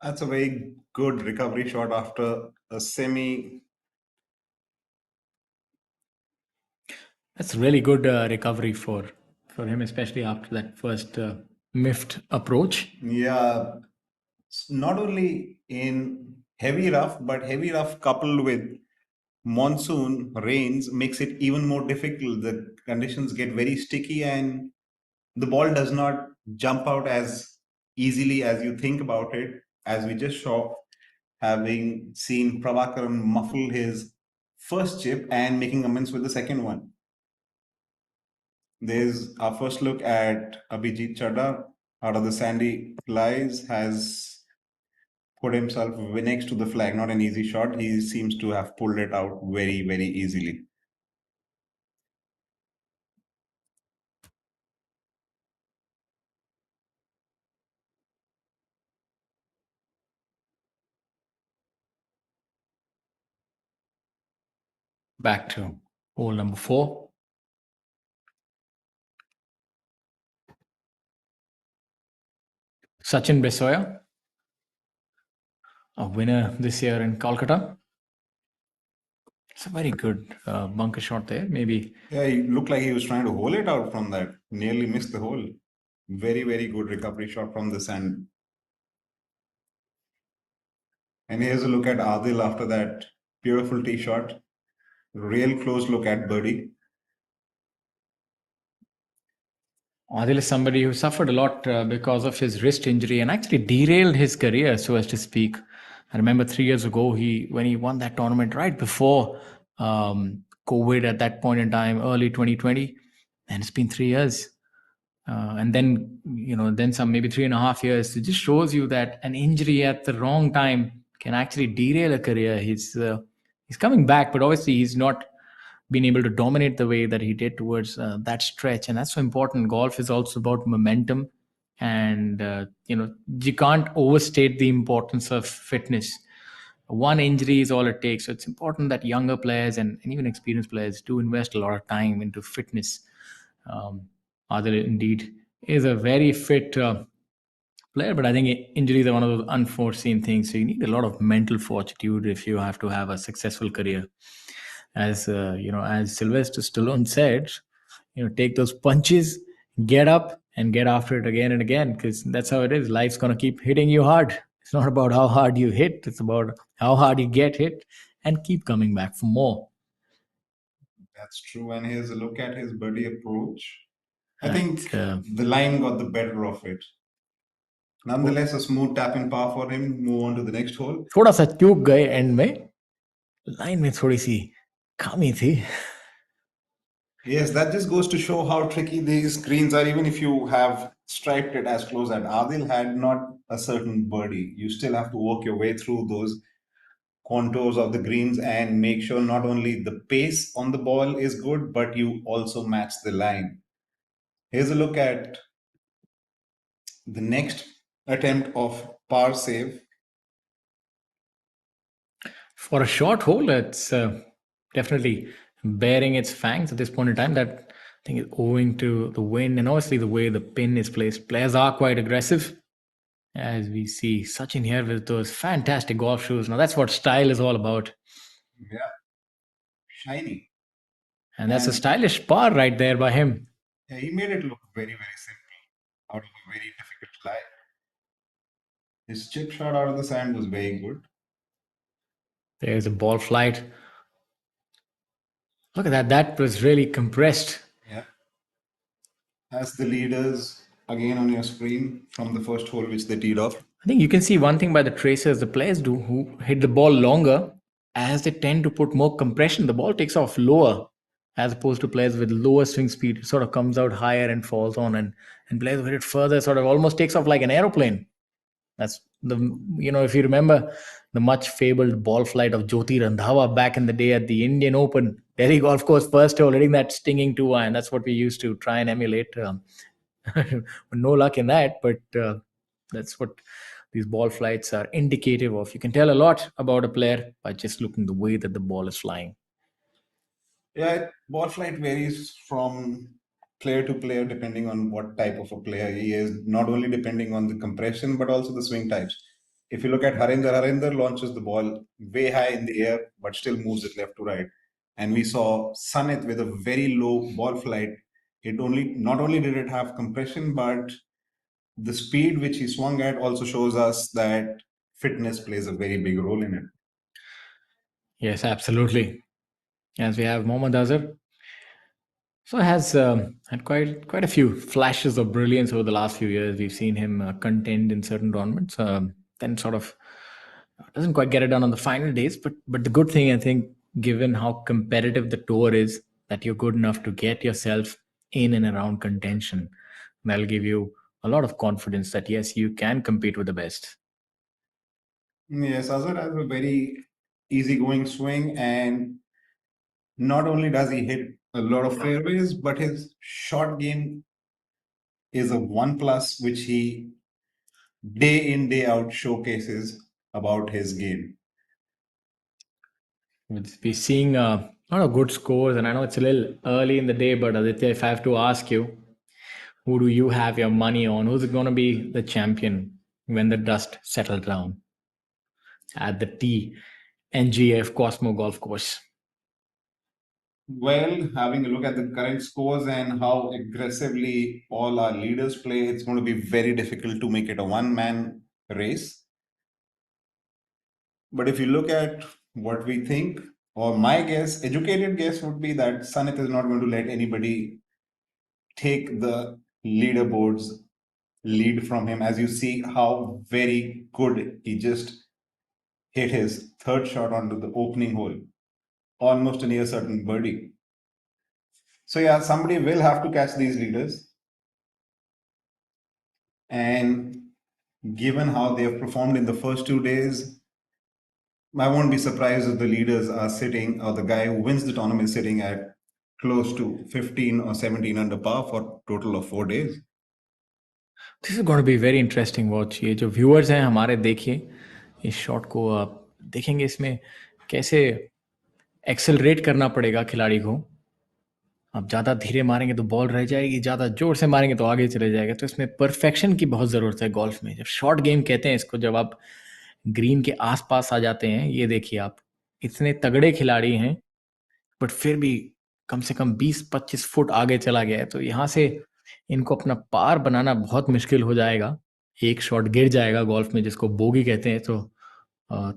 That's a very good recovery shot after a semi. That's really good recovery for him, especially after that first miffed approach. Yeah, not only in heavy rough, but heavy rough coupled with monsoon rains makes it even more difficult. The conditions get very sticky and the ball does not jump out as easily as you think about it, as we just saw, having seen Prabhakaran muffle his first chip and making amends with the second one. There's our first look at Abhijit Chadha out of the sandy lies, has put himself next to the flag. Not an easy shot. He seems to have pulled it out very, very easily. Back to Hole number 4. Sachin Besoya, a winner this year in Kolkata. It's a very good bunker shot there. Maybe Yeah, he looked like he was trying to hole it out from that. Nearly missed the hole. Very, very good recovery shot from the sand. And here's a look at Adil after that beautiful tee shot. Real close look at birdie. Adil is somebody who suffered a lot because of his wrist injury and actually derailed his career, so as to speak. I remember 3 years ago, when he won that tournament right before COVID at that point in time, early 2020, and it's been 3 years. And then, then some, maybe 3.5 years. It just shows you that an injury at the wrong time can actually derail a career. He's coming back, but obviously he's not been able to dominate the way that he did towards that stretch, and that's so important. Golf is also about momentum, and you can't overstate the importance of fitness. One injury is all it takes, so it's important that younger players and even experienced players do invest a lot of time into fitness. um, Adil indeed is a very fit player, but I think injuries are one of those unforeseen things. So you need a lot of mental fortitude if you have to have a successful career. As Sylvester Stallone said, take those punches, get up, and get after it again and again, because that's how it is. Life's gonna keep hitting you hard. It's not about how hard you hit; it's about how hard you get hit and keep coming back for more. That's true. And here's a look at his birdie approach. I It's think the line got the better of it. Nonetheless, a smooth tap in par for him. Move on to the next hole. थोड़ा सा चूक गए and में line में थोड़ी सी कमी थी. Yes, that just goes to show how tricky these greens are, even if you have striped it as close as Adil had not a certain birdie. You still have to work your way through those contours of the greens and make sure not only the pace on the ball is good, but you also match the line. Here's a look at the next attempt of par save. For a short hole, it's definitely bearing its fangs at this point in time. That I think is owing to the wind and obviously the way the pin is placed. Players are quite aggressive, as we see Sachin here with those fantastic golf shoes. Now that's what style is all about, Yeah, shiny. and that's a And stylish par right there by him. yeah, he made it look very, very simple out of a very difficult lie. His chip shot out of the sand was very good. There's a ball flight. Look at that. That was really compressed. Yeah. As the leaders again on your screen from the first hole which they teed off. I think you can see one thing by the tracers the players do who hit the ball longer, as they tend to put more compression, the ball takes off lower as opposed to players with lower swing speed. It sort of comes out higher and falls on, and players who hit it further sort of almost takes off like an aeroplane. That's if you remember the much fabled ball flight of Jyoti Randhawa back in the day at the Indian Open, Delhi Golf Course first hole, hitting that stinging 2 iron. That's what we used to try and emulate. No luck in that, but that's what these ball flights are indicative of. You can tell a lot about a player by just looking the way that the ball is flying. Yeah, ball flight varies from player to player depending on what type of a player he is, not only depending on the compression but also the swing types. If you look at Harinder launches the ball way high in the air but still moves it left to right. And we saw Sanit with a very low ball flight. It only not only did it have compression, but the speed which he swung at also shows us that fitness plays a very big role in it. Yes, absolutely. As we have Mohammad Azhar, so has had quite a few flashes of brilliance over the last few years. We've seen him contend in certain tournaments, then sort of doesn't quite get it done on the final days. But the good thing, I think, given how competitive the tour is, that you're good enough to get yourself in and around contention, that'll give you a lot of confidence that yes, you can compete with the best. Yes, Azhar has a very easygoing swing, and not only does he hit a lot of fairways, but his short game is a one plus, which he day in, day out showcases about his game. We'll be seeing A lot of good scores, and I know it's a little early in the day, but Aditya, if I have to ask you, who do you have your money on? Who's going to be the champion when the dust settles down at the TNGF Cosmo Golf Course? Well, having a look at the current scores and how aggressively all our leaders play, it's going to be very difficult to make it a one-man race. But if you look at what we think, or my guess, educated guess would be that Sanit is not going to let anybody take the leaderboards lead from him. As you see how very good he just hit his third shot onto the opening hole, almost a near certain birdie. So yeah, somebody will have to catch these leaders. And given how they have performed in the first 2 days, I won't be surprised if the leaders are sitting, or the guy who wins the tournament is sitting at close to 15 or 17 under par for a total of 4 days. This is going to be very interesting watch. ये जो viewers हैं हमारे, देखिए इस shot को, आप देखेंगे इसमें कैसे एक्सेलरेट करना पड़ेगा खिलाड़ी को। आप ज़्यादा धीरे मारेंगे तो बॉल रह जाएगी, ज़्यादा जोर से मारेंगे तो आगे चले जाएगा। तो इसमें परफेक्शन की बहुत ज़रूरत है गोल्फ में। जब शॉर्ट गेम कहते हैं इसको, जब आप ग्रीन के आसपास आ जाते हैं, ये देखिए आप, इतने तगड़े खिलाड़ी हैं बट फिर भी कम से कम 20-25 फुट आगे चला गया है। तो यहाँ से इनको अपना पार बनाना बहुत मुश्किल हो जाएगा। एक शॉट गिर जाएगा गोल्फ में जिसको बोगी कहते हैं, तो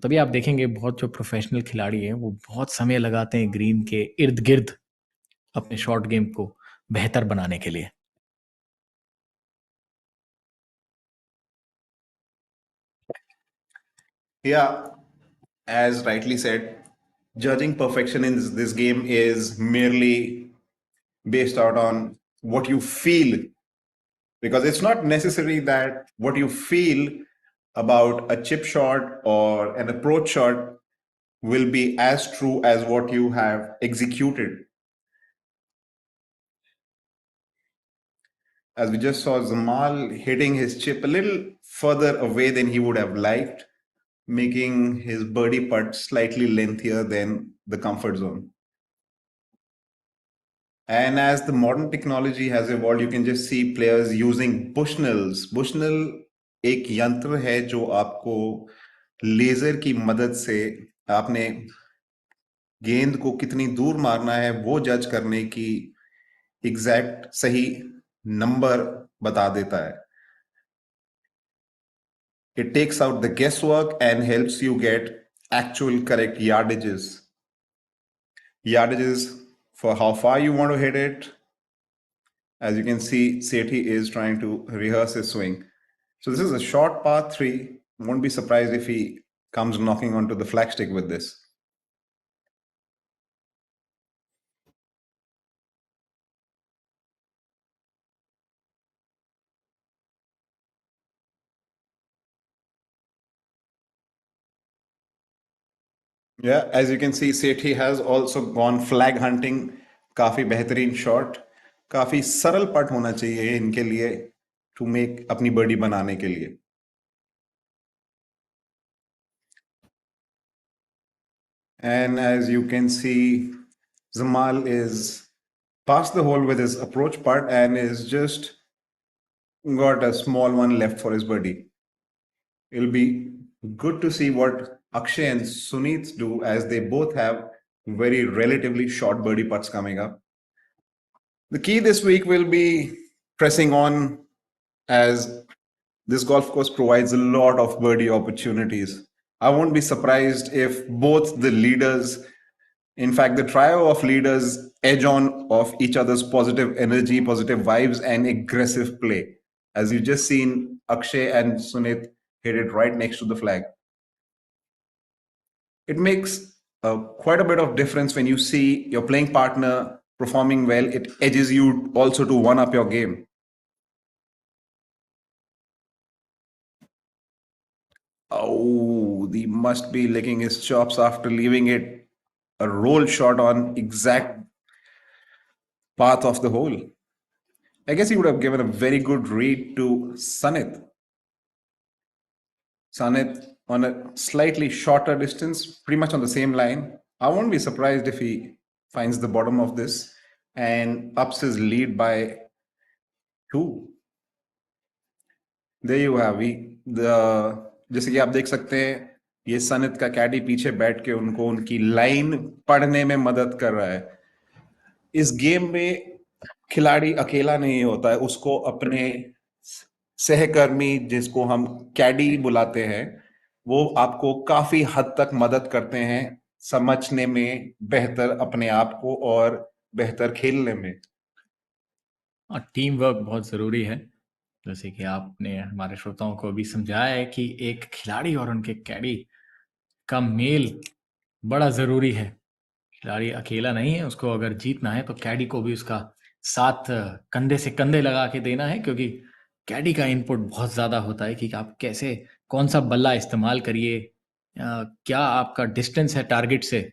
तभी आप देखेंगे बहुत जो प्रोफेशनल खिलाड़ी हैं वो बहुत समय लगाते हैं ग्रीन के इर्द गिर्द अपने शॉर्ट गेम को बेहतर बनाने के लिए। Yeah, as rightly said, judging perfection in this game is merely based out on what you feel, because it's not necessary that what you feel about a chip shot or an approach shot will be as true as what you have executed. As we just saw Zamal hitting his chip a little further away than he would have liked, making his birdie putt slightly lengthier than the comfort zone. And as the modern technology has evolved, you can just see players using Bushnells. Bushnell एक यंत्र है जो आपको laser की मदद से आपने गेंद को कितनी दूर मारना है वो जज करने की एग्जैक्ट सही नंबर बता देता है. It takes out the guesswork and helps you get actual correct yardages. Yardages for how far you want to hit it. As you can see, Sethi is trying to rehearse his swing. So this is a short par 3. Won't be surprised if he comes knocking onto the flagstick with this. Yeah, as you can see, Sethi has also gone flag hunting. काफी बेहतरीन shot, काफी सरल पट होना चाहिए इनके लिए to make अपनी बर्डी बनाने के लिए. And as you can see, Zamal is past the hole with his approach putt and is just got a small one left for his birdie. It'll be good to see what Akshay and Sunit do, as they both have very relatively short birdie putts coming up. The key this week will be pressing on, as this golf course provides a lot of birdie opportunities. I won't be surprised if both the leaders, in fact, the trio of leaders, edge on of each other's positive energy, positive vibes, and aggressive play. As you just seen, Akshay and Sunit hit it right next to the flag. It makes quite a bit of difference when you see your playing partner performing well. It edges you also to one up your game. Oh, he must be licking his chops after leaving it a roll shot on exact path of the hole. I guess he would have given a very good read to Sanit. Sanit on a slightly shorter distance, pretty much on the same line. I won't be surprised if he finds the bottom of this and ups his lead by 2. There you have जैसे कि आप देख सकते हैं ये सनित का कैडी पीछे बैठ के उनको उनकी लाइन पढ़ने में मदद कर रहा है. इस गेम में खिलाड़ी अकेला नहीं होता है, उसको अपने सहकर्मी जिसको हम कैडी बुलाते हैं वो आपको काफी हद तक मदद करते हैं समझने में बेहतर अपने आप को और बेहतर खेलने में. और टीम वर्क बहुत ज़रूरी है, जैसे कि आपने हमारे श्रोताओं को अभी समझाया है कि एक खिलाड़ी और उनके कैडी का मेल बड़ा ज़रूरी है. खिलाड़ी अकेला नहीं है, उसको अगर जीतना है तो कैडी को भी उसका साथ कंधे से कंधे लगा के देना है, क्योंकि कैडी का इनपुट बहुत ज़्यादा होता है कि आप कैसे कौन सा बल्ला इस्तेमाल करिए, क्या आपका डिस्टेंस है टारगेट से,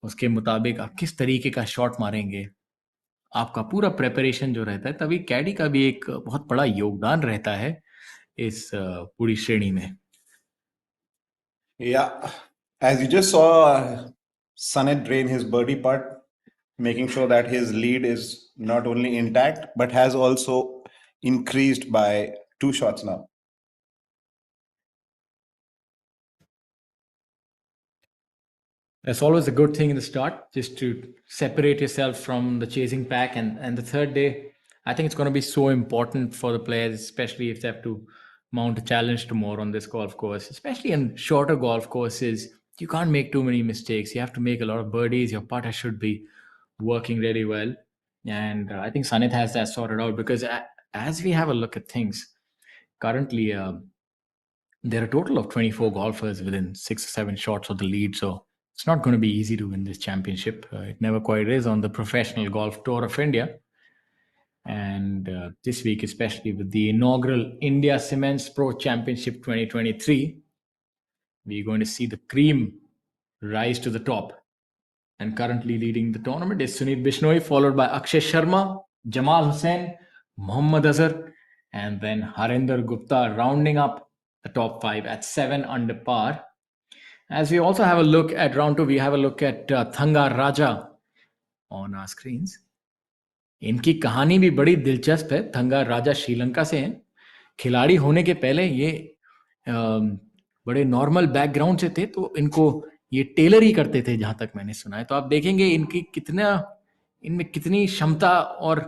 उसके मुताबिक आप किस तरीके का शॉट मारेंगे. आपका पूरा प्रेपरेशन जो रहता है, तभी कैडी का भी एक बहुत बड़ा योगदान रहता है इस पूरी श्रेणी में. Yeah, as you just saw, Sanet drain his birdie putt, making sure that his lead is not only intact but has also increased by 2 shots now. That's always a good thing in the start, just to separate yourself from the chasing pack. And the third day, I think it's going to be so important for the players, especially if they have to mount a challenge tomorrow on this golf course, especially in shorter golf courses. You can't make too many mistakes. You have to make a lot of birdies. Your putter should be working really well. And I think Sanit has that sorted out, because as we have a look at things, currently there are a total of 24 golfers within 6 or 7 shots of the lead. So it's not going to be easy to win this championship. It never quite is on the Professional Golf Tour of India. And this week, especially with the inaugural India Cements Pro Championship 2023, we're going to see the cream rise to the top. And currently leading the tournament is Sunit Bishnoi, followed by Akshay Sharma, Jamal Hussain, Mohammad Azhar, and then Harinder Gupta rounding up the top 5 at 7 under par. As we also have a look at round 2, we have a look at Thanga Raja on our screens. इनकी कहानी भी बड़ी दिलचस्प है. थंगा राजा श्रीलंका से हैं. खिलाड़ी होने के पहले ये बड़े नॉर्मल बैकग्राउंड से थे, तो इनको ये टेलर ही करते थे जहां तक मैंने सुना है. तो आप देखेंगे इनमें कितनी क्षमता और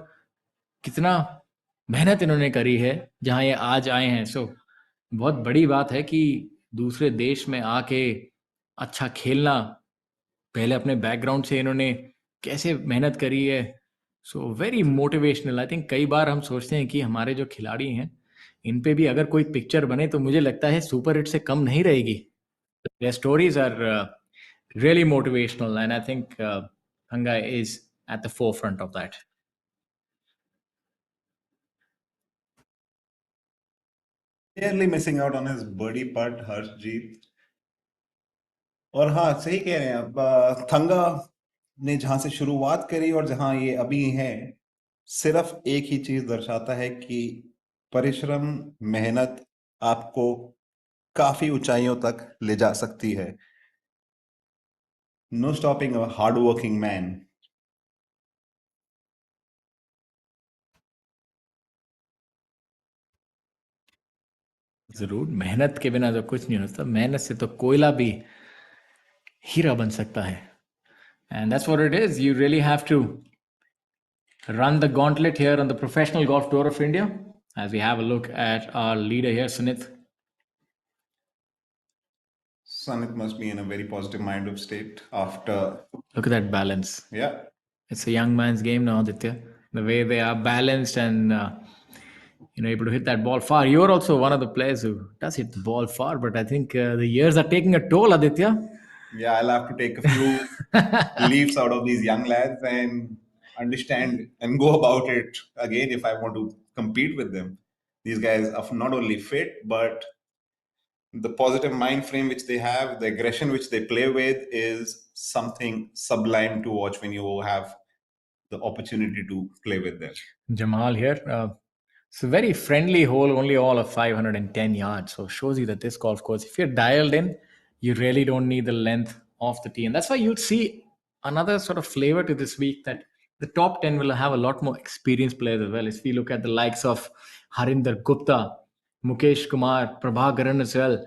कितना मेहनत इन्होंने करी है जहां ये आज आए हैं. सो बहुत बड़ी बात है कि दूसरे देश में आके अच्छा खेलना, पहले अपने बैकग्राउंड से इन्होंने कैसे मेहनत करी है. So very motivational. I think कई बार हम सोचते हैं कि हमारे जो खिलाड़ी हैं इन पे भी अगर कोई पिक्चर बने तो मुझे लगता है सुपर हिट से कम नहीं रहेगी. Their stories are really motivational, and I think Thanga is at the forefront of that. Barely missing out on his birdie putt, Harshjeet. और हाँ, सही कह रहे हैं आप. थंगा ने जहां से शुरुआत करी और जहां ये अभी हैं, सिर्फ एक ही चीज दर्शाता है कि परिश्रम, मेहनत आपको काफी ऊंचाइयों तक ले जा सकती है. No stopping a hardworking man. जरूर, मेहनत के बिना तो कुछ नहीं होता. मेहनत से तो कोयला भी हीरा बन सकता है. And that's what it is. You really have to run the gauntlet here on the Professional Golf Tour of India. As we have a look at our leader here, Sunit. Sanit must be in a very positive mind of state after. Look at that balance. Yeah. It's a young man's game now, Aditya. The way they are balanced and able to hit that ball far. You're also one of the players who does hit the ball far, but I think the years are taking a toll, Aditya. Yeah, I'll have to take a few leaves out of these young lads and understand and go about it again if I want to compete with them. These guys are not only fit, but the positive mind frame which they have, the aggression which they play with is something sublime to watch when you have the opportunity to play with them. Jamal here. It's a very friendly hole, only all of 510 yards. So shows you that this golf course, if you're dialed in, you really don't need the length of the tee. And that's why you'd see another sort of flavor to this week that the top 10 will have a lot more experienced players as well. If we look at the likes of Harinder Gupta, Mukesh Kumar, Prabhakaran as well,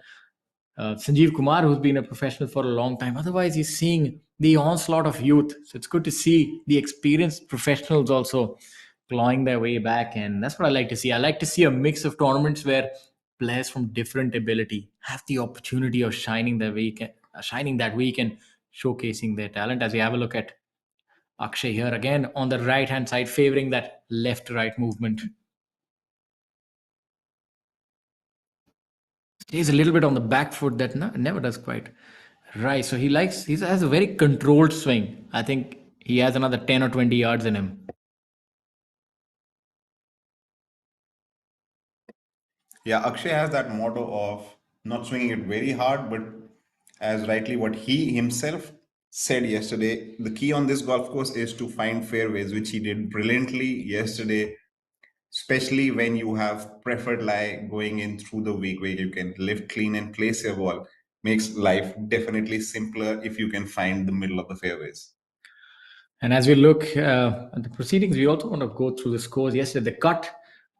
Sanjeev Kumar, who's been a professional for a long time. Otherwise, he's seeing the onslaught of youth. So it's good to see the experienced professionals also clawing their way back. And that's what I like to see. I like to see a mix of tournaments where players from different ability have the opportunity of shining that week and showcasing their talent. As we have a look at Akshay here again on the right hand side, favoring that left right movement. He's a little bit on the back foot that never does quite right. So he has a very controlled swing. I think he has another 10 or 20 yards in him. Yeah, Akshay has that motto of not swinging it very hard, but as rightly what he himself said yesterday, the key on this golf course is to find fairways, which he did brilliantly yesterday, especially when you have preferred lie going in through the week where you can lift clean and place your ball. Makes life definitely simpler if you can find the middle of the fairways. And as we look at the proceedings, we also want to go through the scores. Yesterday, the cut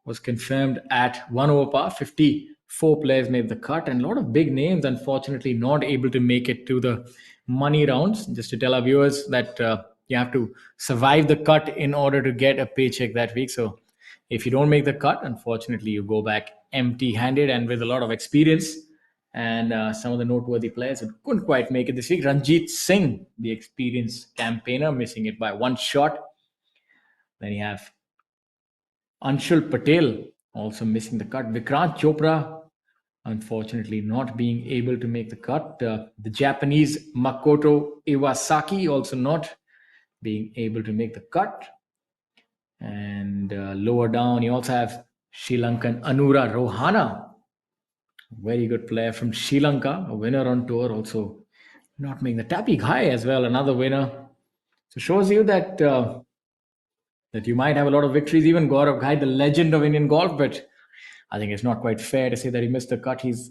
was confirmed at 1 over par. 54 players made the cut, and a lot of big names, unfortunately, not able to make it to the money rounds. Just to tell our viewers that you have to survive the cut in order to get a paycheck that week. So if you don't make the cut, unfortunately, you go back empty handed and with a lot of experience. And some of the noteworthy players who couldn't quite make it this week. Ranjit Singh, the experienced campaigner, missing it by one shot. Then you have Anshul Patel also missing the cut. Vikrant Chopra, unfortunately, not being able to make the cut. The Japanese Makoto Iwasaki also not being able to make the cut. And lower down, you also have Sri Lankan Anura Rohana, very good player from Sri Lanka, a winner on tour, also not making the Tapi Ghai as well, another winner. So shows you that you might have a lot of victories. Even Gaurav Ghai, the legend of Indian golf, but I think it's not quite fair to say that he missed the cut. He's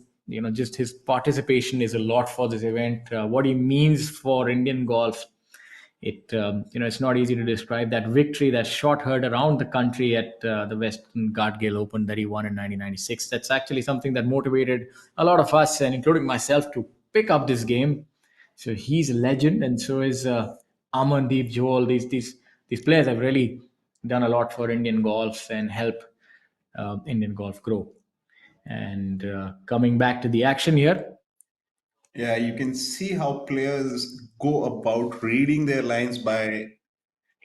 just his participation is a lot for this event. What he means for Indian golf, it's not easy to describe that victory, that shot heard around the country at the Western Gartgale Open that he won in 1996. That's actually something that motivated a lot of us, and including myself, to pick up this game. So he's a legend, and so is Amandeep Joel. These players have really done a lot for Indian golf and help Indian golf grow. And coming back to the action here, Yeah, you can see how players go about reading their lines by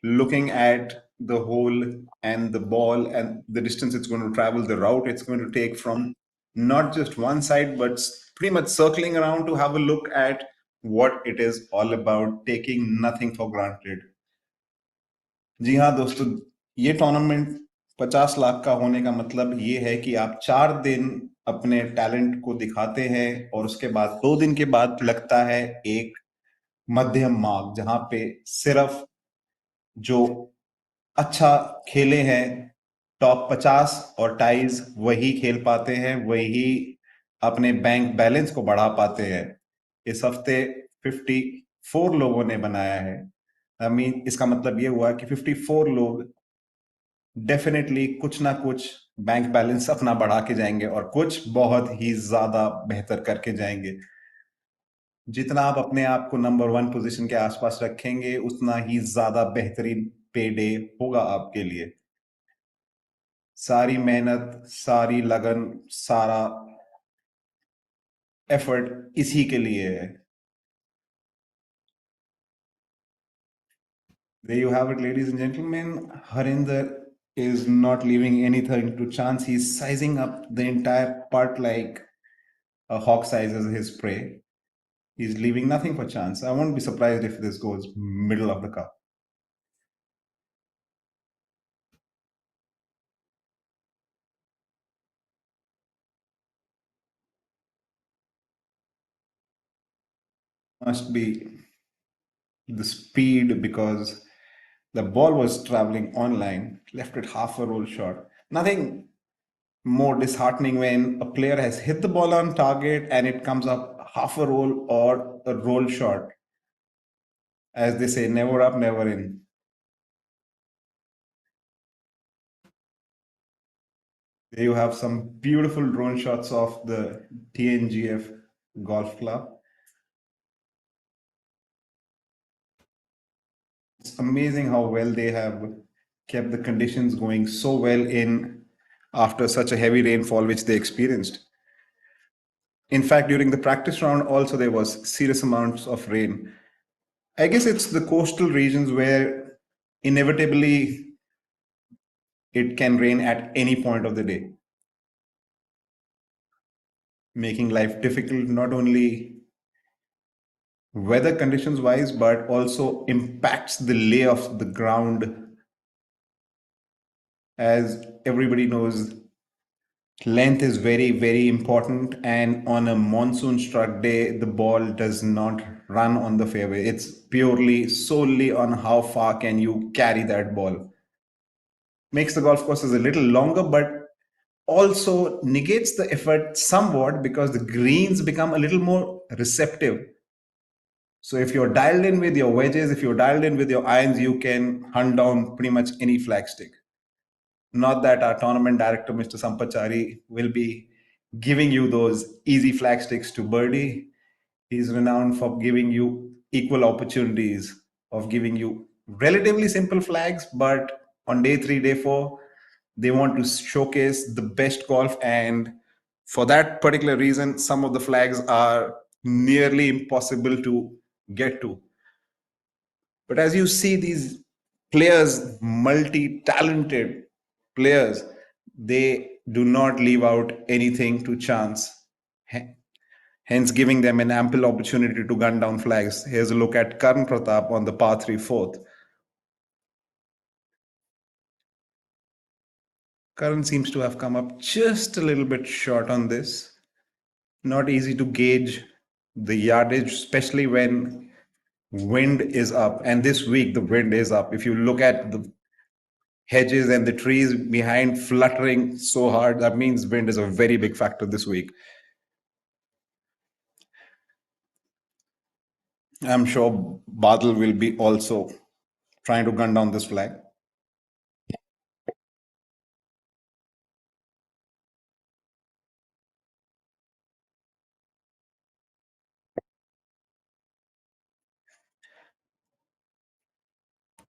looking at the hole and the ball and the distance it's going to travel, the route it's going to take from not just one side, but pretty much circling around to have a look at what it is all about, taking nothing for granted. जी हाँ दोस्तों, ये tournament 50 lakh का होने का मतलब ये है कि आप 4 दिन अपने टैलेंट को दिखाते हैं और उसके बाद 2 दिन के बाद लगता है एक मध्यम मार्ग, जहां पे सिर्फ जो अच्छा खेले हैं टॉप 50 और टाइज वही खेल पाते हैं, वही अपने बैंक बैलेंस को बढ़ा पाते हैं। इस हफ्ते 54 लोगों ने बनाया है। आई मीन इसका मतलब ये हुआ कि 54 लोग डेफिनेटली कुछ ना कुछ बैंक बैलेंस अपना बढ़ा के जाएंगे और कुछ बहुत ही ज्यादा बेहतर करके जाएंगे। जितना आप अपने आप को नंबर 1 पोजीशन के आसपास रखेंगे, उतना ही ज्यादा बेहतरीन पे डे होगा आपके लिए। सारी मेहनत, सारी लगन, सारा एफर्ट इसी के लिए है। There you have it, ladies and gentlemen. Harinder is not leaving anything to chance. He's sizing up the entire part like a hawk sizes his prey. He's leaving nothing for chance. I won't be surprised if this goes middle of the cup. Must be the speed because the ball was traveling online, left it half a roll short. Nothing more disheartening when a player has hit the ball on target and it comes up half a roll or a roll short. As they say, never up, never in. There you have some beautiful drone shots of the TNGF Golf Club. It's amazing how well they have kept the conditions going so well in after such a heavy rainfall which they experienced. In fact, during the practice round, also there was serious amounts of rain. I guess it's the coastal regions where inevitably it can rain at any point of the day, making life difficult not only weather conditions wise, but also impacts the lay of the ground. As everybody knows, length is very, very important. And on a monsoon struck day, the ball does not run on the fairway. It's purely solely on how far can you carry that ball. Makes the golf courses a little longer, but also negates the effort somewhat because the greens become a little more receptive. So if you're dialed in with your wedges, if you're dialed in with your irons, you can hunt down pretty much any flagstick. Not that our tournament director, Mr. Sampachari, will be giving you those easy flagsticks to birdie. He's renowned for giving you equal opportunities of giving you relatively simple flags, but on day three, day four, they want to showcase the best golf. And for that particular reason, some of the flags are nearly impossible to get to. But as you see these players, multi-talented players, they do not leave out anything to chance. Hence giving them an ample opportunity to gun down flags. Here's a look at Karan Pratap on the par 3 fourth. Karan seems to have come up just a little bit short on this. Not easy to gauge the yardage, especially when wind is up. And this week, the wind is up. If you look at the hedges and the trees behind fluttering so hard, that means wind is a very big factor this week. I'm sure Badal will be also trying to gun down this flag.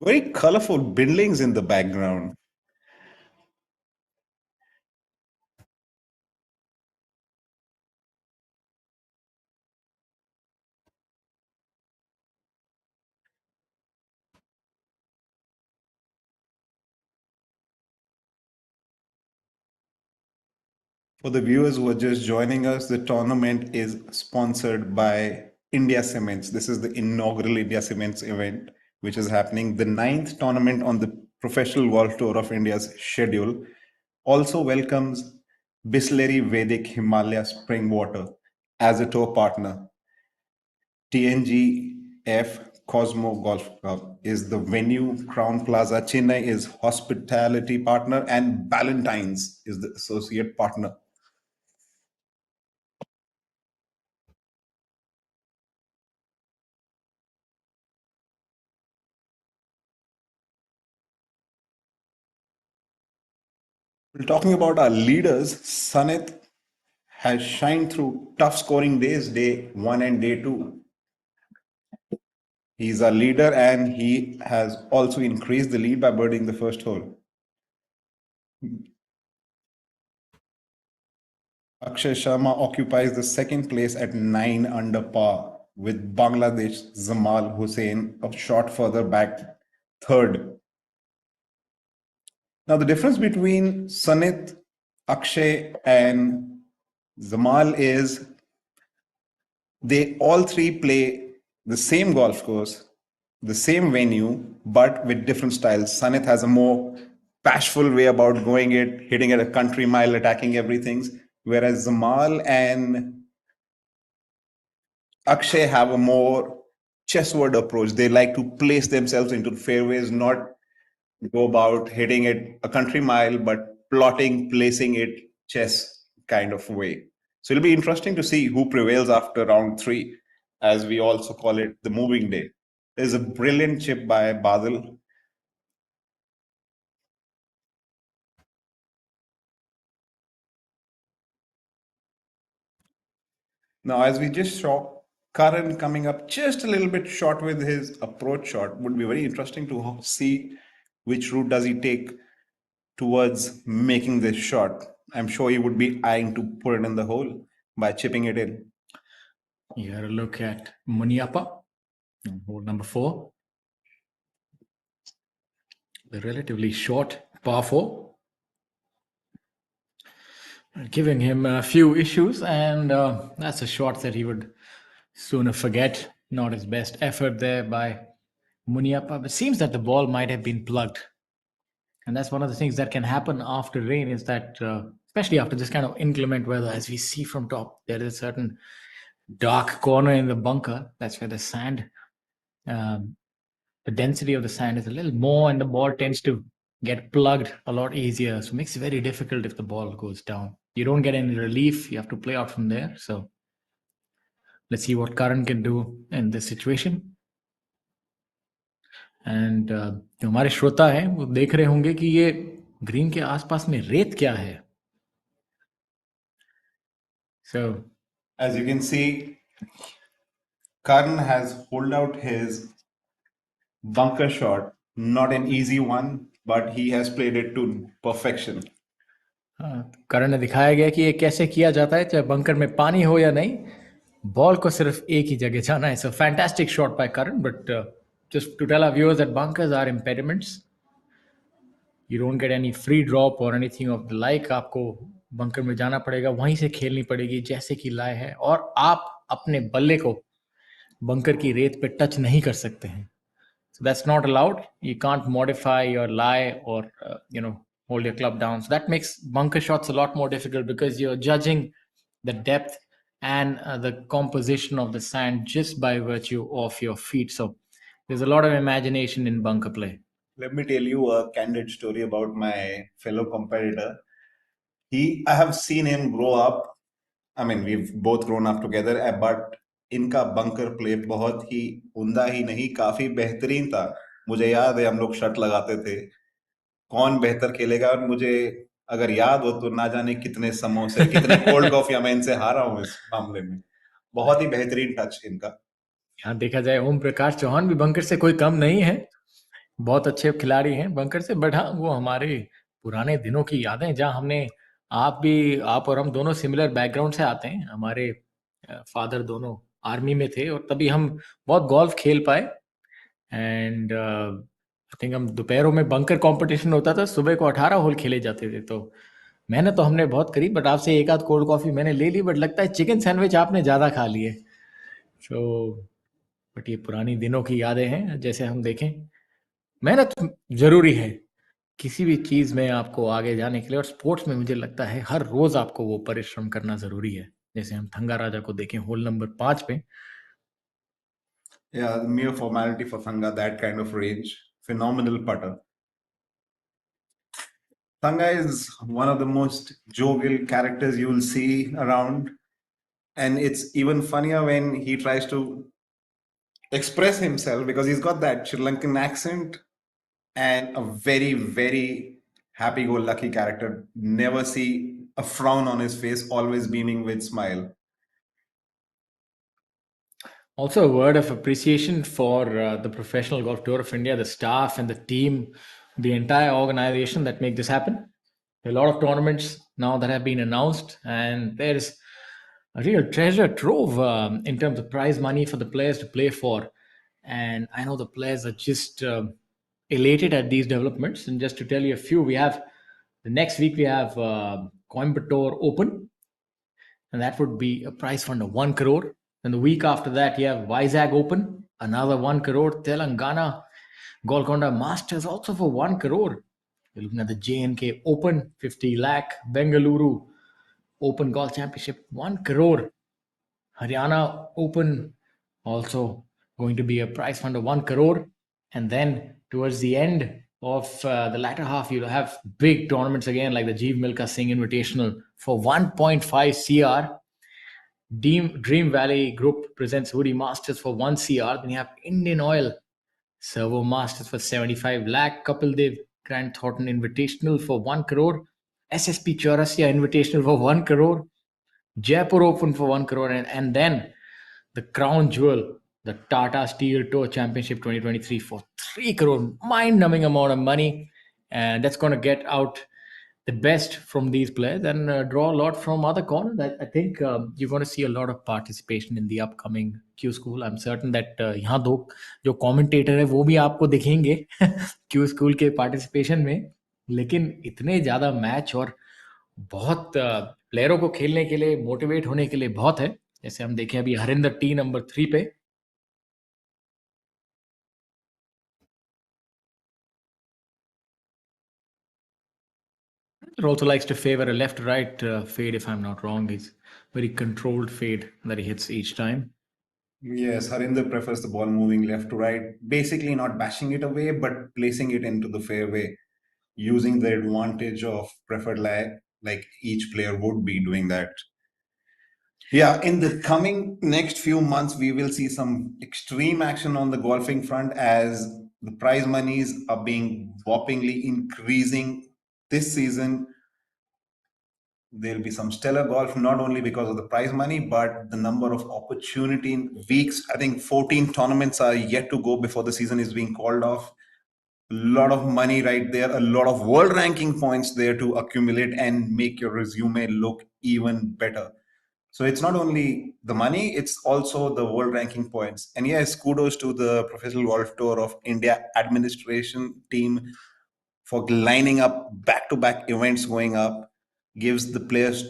Very colorful buildings in the background. For the viewers who are just joining us, the tournament is sponsored by India Cements. This is the inaugural India Cements event, which is happening, the ninth tournament on the Professional Golf Tour of India's schedule. Also welcomes Bisleri Vedic Himalaya Spring Water as a tour partner. TNGF Cosmo Golf Club is the venue. Crown Plaza Chennai is hospitality partner, and Ballantyne's is the associate partner. We're talking about our leaders. Sanit has shined through tough scoring days, day one and day two. He's our leader and he has also increased the lead by birding the first hole. Akshay Sharma occupies the second place at 9 under par, with Bangladesh Zamal Hussain a shot further back, third. Now, the difference between Sanit, Akshay, and Zamal is they all three play the same golf course, the same venue, but with different styles. Sanit has a more bashful way about going it, hitting at a country mile, attacking everything, whereas Zamal and Akshay have a more chessword approach. They like to place themselves into the fairways, not go about hitting it a country mile, but plotting, placing it chess kind of way. So it'll be interesting to see who prevails after round three, as we also call it the moving day. is a brilliant chip by Badal. Now, as we just saw, Karan coming up just a little bit short with his approach shot. Would be very interesting to see which route does he take towards making this shot. I'm sure he would be eyeing to put it in the hole by chipping it in. You got to look at Muniappa, hole number 4. The relatively short par 4. Giving him a few issues, and that's a shot that he would sooner forget. Not his best effort there by Muniappa, but it seems that the ball might have been plugged. And that's one of the things that can happen after rain is that, especially after this kind of inclement weather, as we see from top, there is a certain dark corner in the bunker. That's where the sand, the density of the sand is a little more, and the ball tends to get plugged a lot easier. So it makes it very difficult if the ball goes down. You don't get any relief. You have to play out from there. So let's see what Karan can do in this situation. And जो हमारे श्रोता हैं वो देख रहे होंगे कि ये ग्रीन के आसपास में रेत क्या है. So as you can see, Karan has pulled out his bunker shot. Not an easy one, but he has played it to perfection. करण ने दिखाया गया कि ये कैसे किया जाता है, चाहे बंकर में पानी हो या नहीं, बॉल को सिर्फ एक ही जगह जाना है. सो fantastic shot bye Karan, but just to tell our viewers that bunkers are impediments. You don't get any free drop or anything of the like. आपको बंकर में जाना पड़ेगा, वहीं से खेलनी पड़ेगी जैसे कि लाए है, और आप अपने बल्ले को बंकर की रेत पे टच नहीं कर सकते हैं. So that's not allowed. You can't modify your lie or hold your club down. So that makes bunker shots a lot more difficult because you're judging the depth and the composition of the sand just by virtue of your feet. So there's a lot of imagination in bunker play. Let me tell you a candid story about my fellow competitor. I have seen him grow up. I mean, we've both grown up together, but इनका bunker play बहुत ही उमदा ही नहीं, काफी बेहतरीन था. मुझे याद है हम लोग शर्त लगाते थे कौन बेहतर खेलेगा, और मुझे अगर याद हो तो ना जाने कितने समोसे, कितने कोल्ड कॉफी मैं इनसे हारा हूँ इस मामले में. बहुत ही बेहतरीन टच इनका. यहाँ देखा जाए ओम प्रकाश चौहान भी बंकर से कोई कम नहीं है. बहुत अच्छे खिलाड़ी हैं बंकर से, बट हाँ, वो हमारे पुराने दिनों की यादें, जहाँ हमने, आप और हम दोनों सिमिलर बैकग्राउंड से आते हैं. हमारे फादर दोनों आर्मी में थे और तभी हम बहुत गोल्फ खेल पाए. एंड आई थिंक हम दोपहरों में बंकर कंपटीशन होता था, सुबह को 18 होल खेले जाते थे. तो मेहनत तो हमने बहुत करी, बट आपसे एक आध कोल्ड कॉफी मैंने ले ली, बट लगता है चिकन सैंडविच आपने ज़्यादा खा लिए. सो बट ये पुरानी दिनों की यादें हैं. जैसे हम देखें, मेहनत जरूरी है किसी भी चीज में आपको आगे जाने के लिए, और स्पोर्ट्स में मुझे लगता है हर रोज आपको वो परिश्रम करना जरूरी है. जैसे हम थंगा राजा को देखें होल नंबर 5 पे. Yeah, mere formality for Thanga, that kind of range. Phenomenal putter. Thanga is one of the most jovial characters you will see around, and it's even funnier when he tries to express himself because he's got that Sri Lankan accent and a very, very happy-go-lucky character. Never see a frown on his face, always beaming with smile. Also, a word of appreciation for the Professional Golf Tour of India, the staff and the team, the entire organization that make this happen. There are a lot of tournaments now that have been announced, and there's a real treasure trove in terms of prize money for the players to play for. And I know the players are just elated at these developments. And just to tell you a few, we have the next week we have Coimbatore Open, and that would be a prize fund of 1 crore. And the week after that, you have Vizag Open, another 1 crore. Telangana Golconda Masters also for 1 crore. You're looking at the J&K Open, 50 lakh. Bengaluru Open Golf Championship, 1 crore. Haryana Open also going to be a prize fund of 1 crore. And then towards the end of the latter half, you'll have big tournaments again, like the Jeev Milka Singh Invitational for 1.5 CR. Dream Valley Group presents Woody Masters for 1 CR. Then you have Indian Oil Servo Masters for 75 lakh, Kapil Dev Grant Thornton Invitational for 1 crore, SSP Chaurasia Invitational for 1 crore, Jaipur Open for 1 crore, and then the crown jewel, the Tata Steel Tour Championship 2023 for 3 crore, mind-numbing amount of money. And that's going to get out the best from these players and draw a lot from other corners. I think you're going to see a lot of participation in the upcoming Q School. I'm certain that यहाँ दो जो commentator है वो भी आपको दिखेंगे Q School के participation में, लेकिन इतने ज़्यादा मैच और बहुत प्लेयरों को खेलने के लिए मोटिवेट होने के लिए बहुत है. जैसे हम देखें अभी हरिंदर टी नंबर 3 पे. He also likes to favor a left-right fade, if I'm not wrong. He's very controlled fade that he hits each time. Yes, Harinder prefers the ball moving left to right, basically not bashing it away, but placing it into the fairway, using the advantage of preferred lie, like each player would be doing that. Yeah, in the coming next few months, we will see some extreme action on the golfing front as the prize monies are being whoppingly increasing this season. There'll be some stellar golf, not only because of the prize money, but the number of opportunity in weeks. I think 14 tournaments are yet to go before the season is being called off. A lot of money right there, a lot of world ranking points there to accumulate and make your resume look even better. So it's not only the money, it's also the world ranking points. And yes, kudos to the Professional Golf Tour of India administration team for lining up back-to-back events going up, gives the players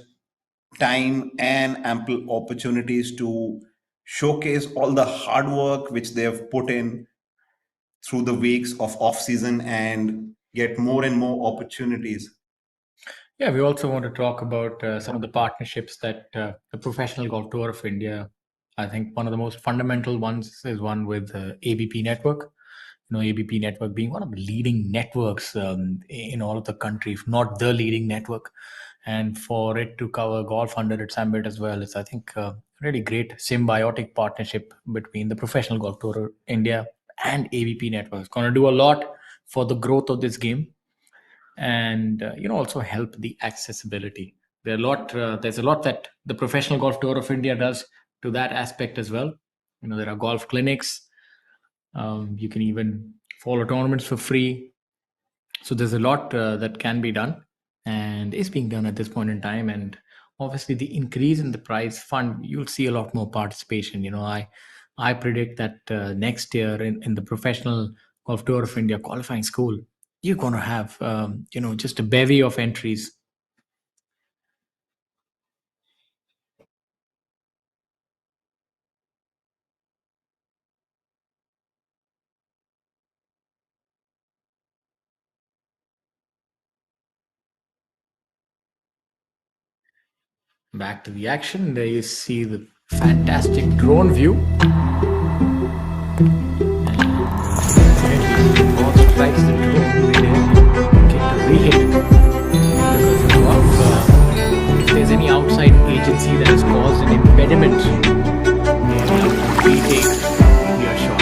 time and ample opportunities to showcase all the hard work which they have put in through the weeks of off season and get more and more opportunities. Yeah, we also want to talk about some of the partnerships that the Professional Golf Tour of India, I think one of the most fundamental ones is one with ABP Network. You know, ABP Network being one of the leading networks in all of the country, if not the leading network. And for it to cover golf under its ambit as well, it's, I think, really great symbiotic partnership between the Professional Golf Tour of India and ABP Network. It's going to do a lot for the growth of this game and also help the accessibility. There's a lot that the Professional Golf Tour of India does to that aspect as well. There are golf clinics. You can even follow tournaments for free. So there's a lot that can be done and is being done at this point in time. And obviously, the increase in the prize fund, you'll see a lot more participation. I predict that next year in the Professional Golf Tour of India qualifying school, you're going to have just a bevy of entries. Back to the action. There you see the fantastic drone view. And the ball strikes the drone get to rehit it. Because if there's any outside agency that has caused an impediment, they retake your shot.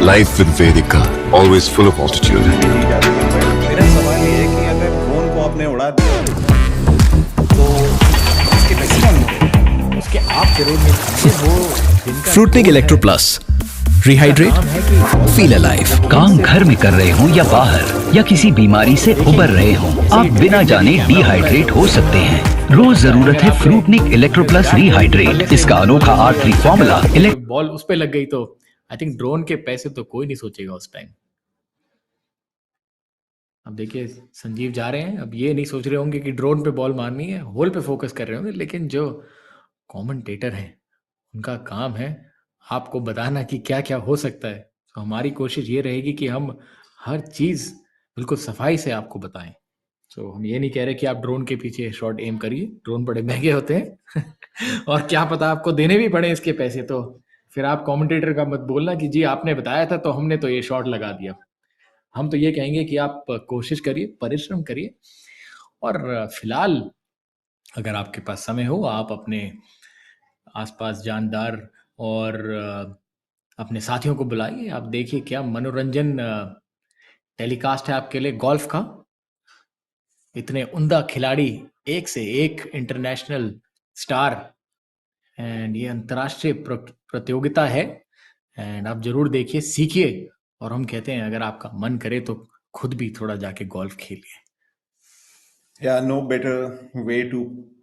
Life with Vedika, always full of altitude. मेरा सवाल ये है कि अगर drone को आपने उड़ा दिया तो इसके पैसे कौन होंगे? उसके आप जरूर नहीं समझे वो Fruitnik electro plus rehydrate feel alive. काम घर में कर रहे हो या बाहर या किसी बीमारी से उबर रहे हो, आप बिना जाने डिहाइड्रेट हो सकते हैं। रोज जरूरत है फ्रूटनिक इलेक्ट्रो प्लस रिहाइड्रेट। इसका अनोखा R3 फॉर्मूला बॉल उस पे लग गई तो आई थिंक ड्रोन के पैसे तो कोई नहीं सोचेगा उस टाइम। अब देखिए संजीव जा रहे हैं, अब ये नहीं सोच रहे होंगे कि ड्रोन पे बॉल मारनी है, होल पे फोकस कर रहे होंगे, लेकिन जो कमेंटेटर हैं उनका काम है आपको बताना कि क्या क्या हो सकता है। तो हमारी कोशिश ये रहेगी कि हम हर चीज़ बिल्कुल सफाई से आपको बताएं। तो हम ये नहीं कह रहे कि आप ड्रोन के पीछे शॉट एम करिए, ड्रोन बड़े महंगे होते हैं और क्या पता आपको देने भी पड़े इसके पैसे। तो फिर आप कमेंटेटर का मत बोलना कि जी आपने बताया था तो हमने तो ये शॉट लगा दिया। हम तो ये कहेंगे कि आप कोशिश करिए, परिश्रम करिए, और फिलहाल अगर आपके पास समय हो, आप अपने आसपास जानदार और अपने साथियों को बुलाइए। आप देखिए क्या मनोरंजन टेलीकास्ट है आपके लिए गोल्फ का। इतने उम्दा खिलाड़ी, एक से एक इंटरनेशनल स्टार, एंड ये अंतर्राष्ट्रीय प्रतियोगिता है। एंड आप जरूर देखिए, सीखिए, और हम कहते हैं अगर आपका मन करे तो खुद भी थोड़ा जाके गोल्फ खेलिए। Yeah, no better way to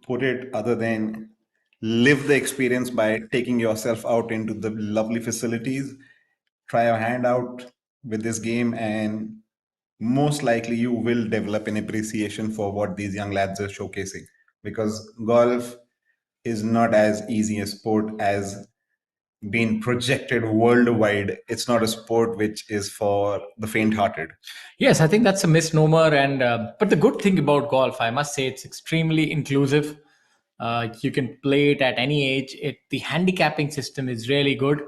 put it other than live the experience by taking yourself out into the lovely facilities. Try your hand out with this game, and most likely you will develop an appreciation for what these young lads are showcasing. Because golf is not as easy a sport as being projected worldwide. It's not a sport which is for the faint-hearted. Yes, I think that's a misnomer. And but the good thing about golf, I must say, it's extremely inclusive. You can play it at any age. The handicapping system is really good.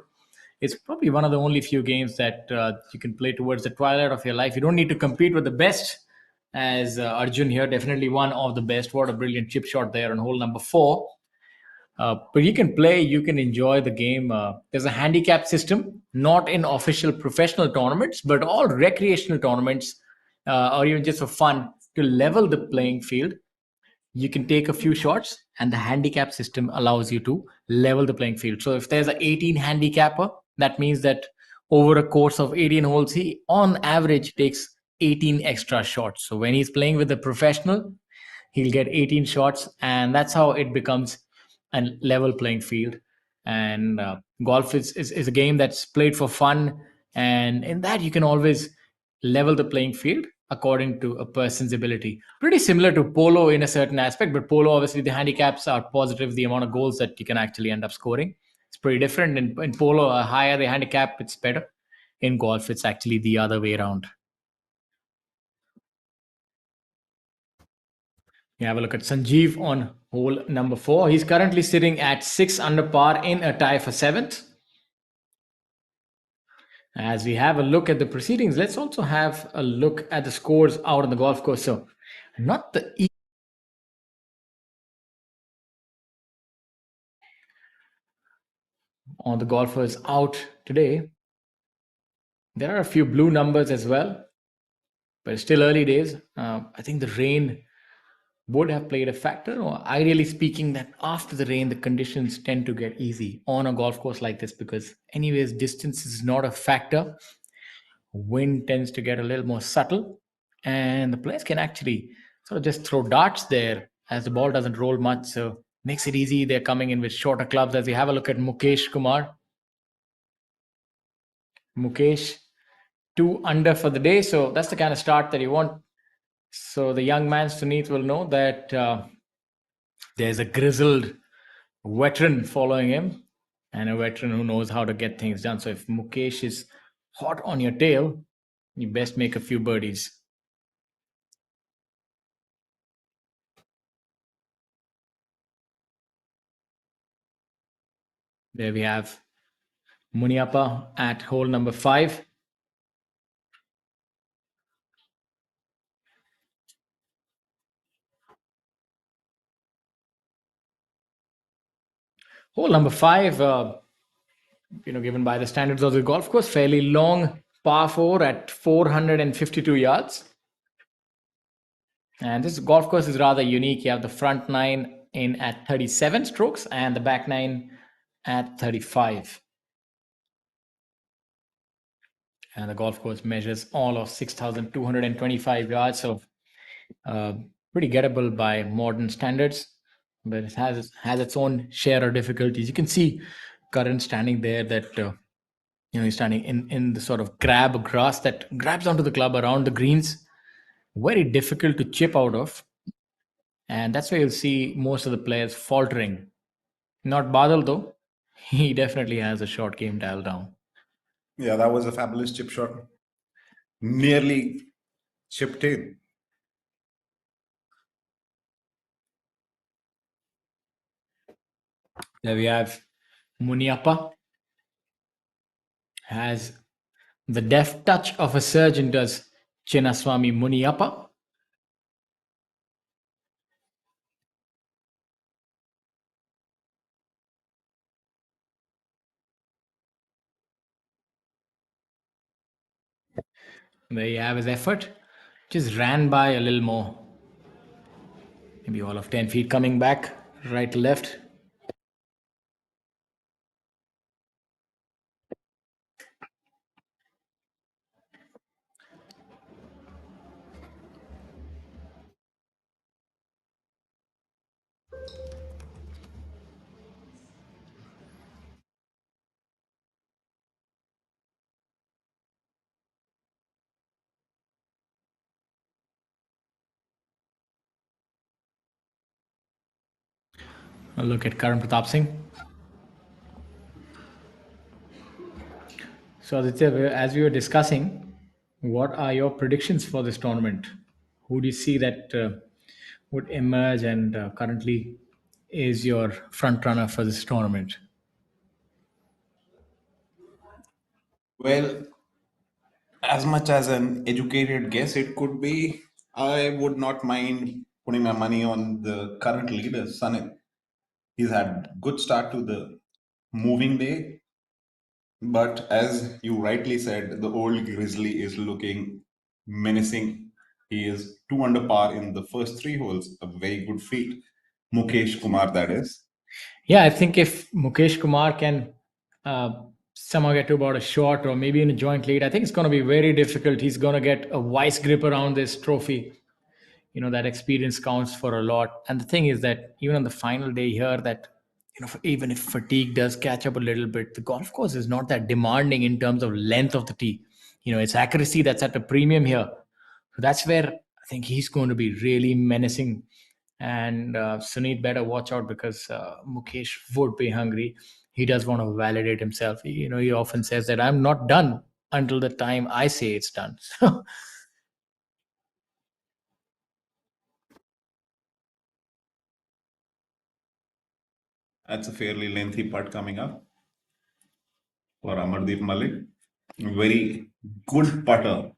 It's probably one of the only few games that you can play towards the twilight of your life. You don't need to compete with the best, as Arjun here, definitely one of the best. What a brilliant chip shot there on hole number 4. But you can play, you can enjoy the game. There's a handicap system, not in official professional tournaments, but all recreational tournaments, or even just for fun, to level the playing field. You can take a few shots, and the handicap system allows you to level the playing field. So if there's an 18 handicapper, that means that over a course of 18 holes, he on average takes 18 extra shots. So when he's playing with a professional, he'll get 18 shots, and that's how it becomes a level playing field. And golf is a game that's played for fun, and in that you can always level the playing field according to a person's ability. Pretty similar to polo in a certain aspect, but polo, obviously the handicaps are positive, the amount of goals that you can actually end up scoring. It's pretty different. In polo, a higher the handicap, it's better. In golf, it's actually the other way around. You have a look at Sanjeev on hole number 4. He's currently sitting at 6 under par in a tie for 7th. As we have a look at the proceedings, let's also have a look at the scores out on the golf course. So, not the on the golfers out today. There are a few blue numbers as well, but it's still early days. I think the rain would have played a factor, or ideally speaking, that after the rain, the conditions tend to get easy on a golf course like this because, anyways, distance is not a factor. Wind tends to get a little more subtle, and the players can actually sort of just throw darts there as the ball doesn't roll much, so makes it easy. They're coming in with shorter clubs. As we have a look at Mukesh Kumar, Mukesh 2 under for the day, so that's the kind of start that you want. So the young man Suneet will know that there's a grizzled veteran following him, and a veteran who knows how to get things done. So if Mukesh is hot on your tail, you best make a few birdies. There we have Muniappa at hole number 5. Hole number 5, given by the standards of the golf course, fairly long par 4 at 452 yards. And this golf course is rather unique. You have the front 9 in at 37 strokes and the back 9 at 35. And the golf course measures all of 6,225 yards, so pretty gettable by modern standards, but it has its own share of difficulties. You can see Karan standing there, that he's standing in the sort of grab grass that grabs onto the club around the greens, very difficult to chip out of, and that's why you'll see most of the players faltering. Not Badal though, he definitely has a short game dialed down. Yeah, that was a fabulous chip shot. Nearly chipped in. There we have Muniappa has the deft touch of a surgeon, does Chinnaswamy Muniappa. There you have his effort. Just ran by a little more. Maybe all of 10 feet coming back, right, left. A look at Karan Pratap Singh. So, Aditya, as we were discussing, what are your predictions for this tournament? Who do you see that would emerge and currently is your front runner for this tournament? Well, as much as an educated guess it could be, I would not mind putting my money on the current leader, Sunil. He's had good start to the moving day, but as you rightly said, the old Grizzly is looking menacing. He is 2 under par in the first 3 holes, a very good feat. Mukesh Kumar, that is. Yeah, I think if Mukesh Kumar can uh, somehow get to about a shot or maybe in a joint lead, I think it's going to be very difficult. He's going to get a vice grip around this trophy. That experience counts for a lot. And the thing is that even on the final day here, that even if fatigue does catch up a little bit, the golf course is not that demanding in terms of length of the tee. It's accuracy that's at a premium here. So that's where I think he's going to be really menacing. And Sunit better watch out because Mukesh would be hungry. He does want to validate himself. He often says that I'm not done until the time I say it's done. So That's a fairly lengthy putt coming up for Amardeep Malik. Very good putter.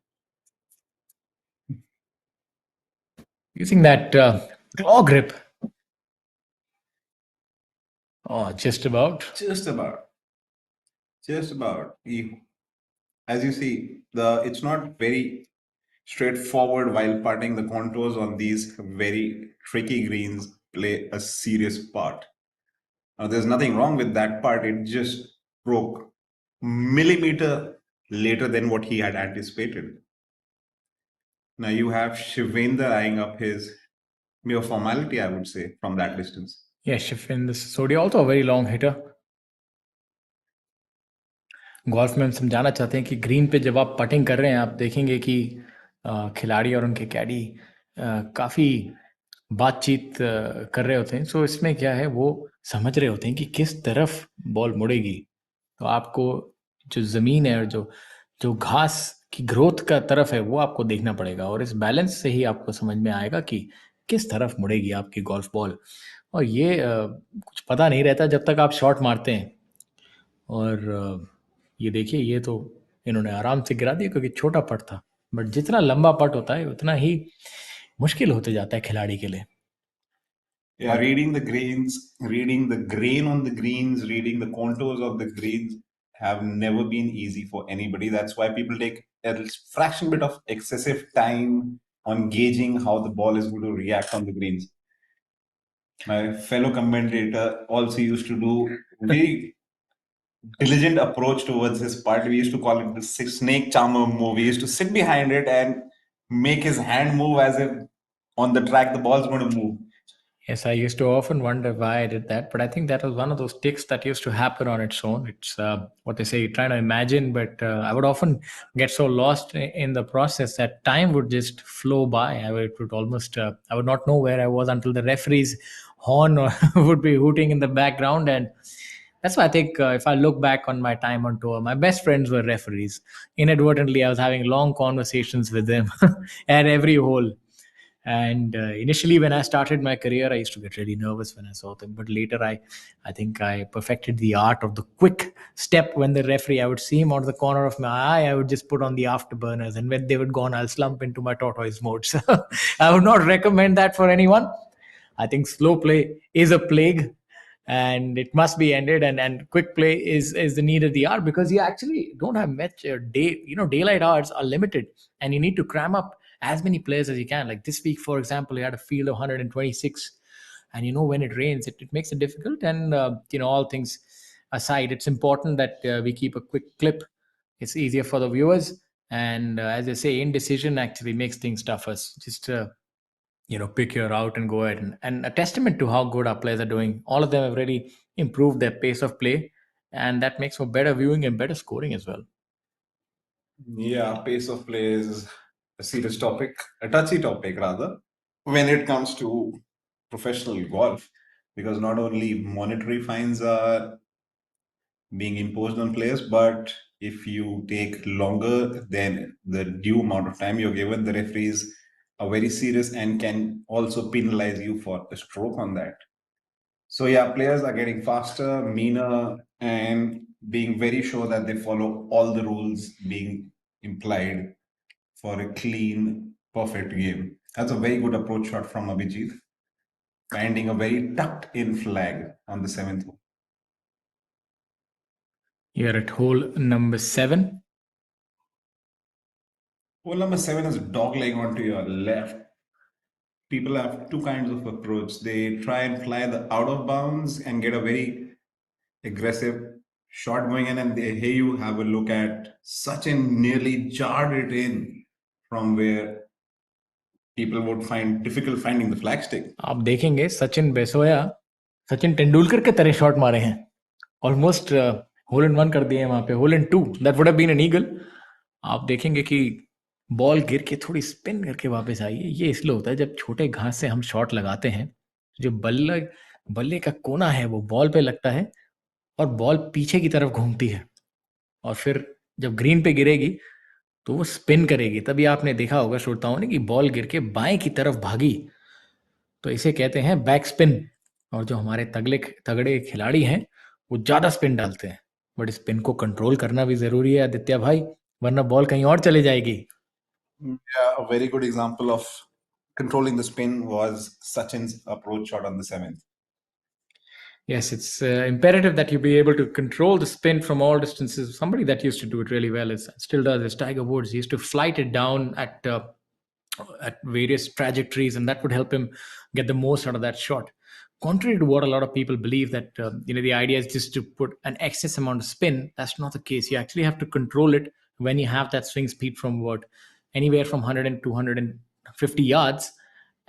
using that claw grip. Oh, just about. Just about. Just about. As you see, it's not very straightforward while putting. The contours on these very tricky greens play a serious part. Now, there's nothing wrong with that part. It just broke millimeter later than what he had anticipated. Now you have Shivendra eyeing up his mere formality, I would say, from that distance. Yeah, Shifin Sodi also a very long hitter. Golf में हम समझाना चाहते हैं कि green पे जब आप putting कर रहे हैं आप देखेंगे कि खिलाड़ी और उनके कैडी काफ़ी बातचीत कर रहे होते हैं. सो इसमें क्या है, वो समझ रहे होते हैं कि किस तरफ बॉल मुड़ेगी. तो आपको जो ज़मीन है और जो जो घास की ग्रोथ का तरफ है वो आपको देखना पड़ेगा, और इस बैलेंस से ही आपको समझ में आएगा कि किस तरफ मुड़ेगी आपकी गोल्फ बॉल. और ये कुछ पता नहीं रहता जब तक आप शॉट मारते हैं. और ये देखिए, ये तो इन्होंने आराम से गिरा दिया क्योंकि छोटा पट था, बट जितना लंबा पट होता है उतना ही मुश्किल होते जाता है खिलाड़ी के लिए. Yeah, reading the greens, reading the grain on the greens, reading the contours of the greens have never been easy for anybody. That's why people take a fraction bit of excessive time on gauging how the ball is going to react on the greens. My fellow commentator also used to do very diligent approach towards his putt. We used to call it the snake charmer move. He used to sit behind it and make his hand move as if on the track the ball's going to move. Yes, I used to often wonder why I did that, but I think that was one of those ticks that used to happen on its own. It's what they say, trying to imagine, but I would often get so lost in the process that time would just flow by. It would almost, I would not know where I was until the referee's horn would be hooting in the background. And that's why I think if I look back on my time on tour, my best friends were referees. Inadvertently, I was having long conversations with them at every hole. And initially, when I started my career, I used to get really nervous when I saw them. But later, I think I perfected the art of the quick step. When the referee, I would see him out of the corner of my eye, I would just put on the afterburners, and when they would go on, I'll slump into my tortoise mode. So I would not recommend that for anyone. I think slow play is a plague, and it must be ended. And quick play is the need of the hour, because you actually don't have much day. Daylight hours are limited, and you need to cram up as many players as you can. Like this week, for example, you had a field of 126, and when it rains, it makes it difficult. And all things aside, it's important that we keep a quick clip. It's easier for the viewers, and as I say, indecision actually makes things tougher. So just pick your route and go ahead. And a testament to how good our players are doing. All of them have really improved their pace of play, and that makes for better viewing and better scoring as well. Yeah, pace of play is a serious topic, a touchy topic rather, when it comes to professional golf, because not only monetary fines are being imposed on players, but if you take longer than the due amount of time you're given, the referees are very serious and can also penalize you for a stroke on that. So yeah, players are getting faster, meaner, and being very sure that they follow all the rules being implied for a clean, perfect game. That's a very good approach shot from Abhijit, finding a very tucked in flag on the seventh hole. Here at hole number 7. Hole number 7 is dog leg onto your left. People have two kinds of approach. They try and fly the out of bounds and get a very aggressive shot going in, and here you have a look at Sachin nearly jarred it in from where people would find difficult finding the flagstick. आप देखेंगे सचिन बेसोया सचिन तेंदुलकर के तरह shot मारे हैं. Almost whole इन 1 कर दिए हैं वहां पे. Hole in 2 that would have been an eagle. आप देखेंगे कि बॉल गिर के थोड़ी स्पिन करके वापस आई है. ये इसलिए होता है जब छोटे घास से हम शॉट लगाते हैं, जो बल्ले का कोना है वो बॉल पे लगता है और बॉल पीछे की तरफ घूमती है, और फिर जब ग्रीन पे गिरेगी तो वो स्पिन करेगी. तभी आपने देखा होगा श्रोताओं ने कि बॉल गिर के बाएं की तरफ भागी, तो इसे कहते हैं बैक स्पिन. और जो हमारे तगड़े खिलाड़ी हैं वो ज्यादा स्पिन डालते हैं, बट स्पिन को कंट्रोल करना भी जरूरी है आदित्य भाई, वरना बॉल कहीं और चले जाएगी. Yeah, a very good example of controlling the spin was Sachin's approach shot on the 7th. Yes, it's imperative that you be able to control the spin from all distances. Somebody that used to do it really well still does is Tiger Woods. He used to flight it down at various trajectories, and that would help him get the most out of that shot. Contrary to what a lot of people believe, that the idea is just to put an excess amount of spin. That's not the case. You actually have to control it when you have that swing speed from anywhere from 100 and 250 yards.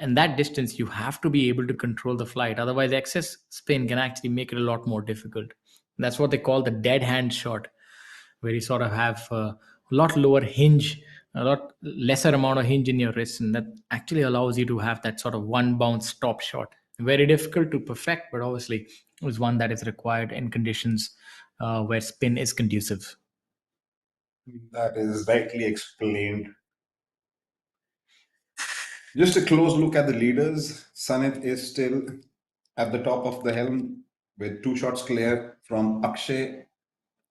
And that distance, you have to be able to control the flight. Otherwise, excess spin can actually make it a lot more difficult. And that's what they call the dead hand shot, where you sort of have a lot lower hinge, a lot lesser amount of hinge in your wrist, and that actually allows you to have that sort of one bounce stop shot. Very difficult to perfect, but obviously is one that is required in conditions where spin is conducive. That is rightly explained. Just a close look at the leaders. Sanit is still at the top of the helm with 2 shots clear from Akshay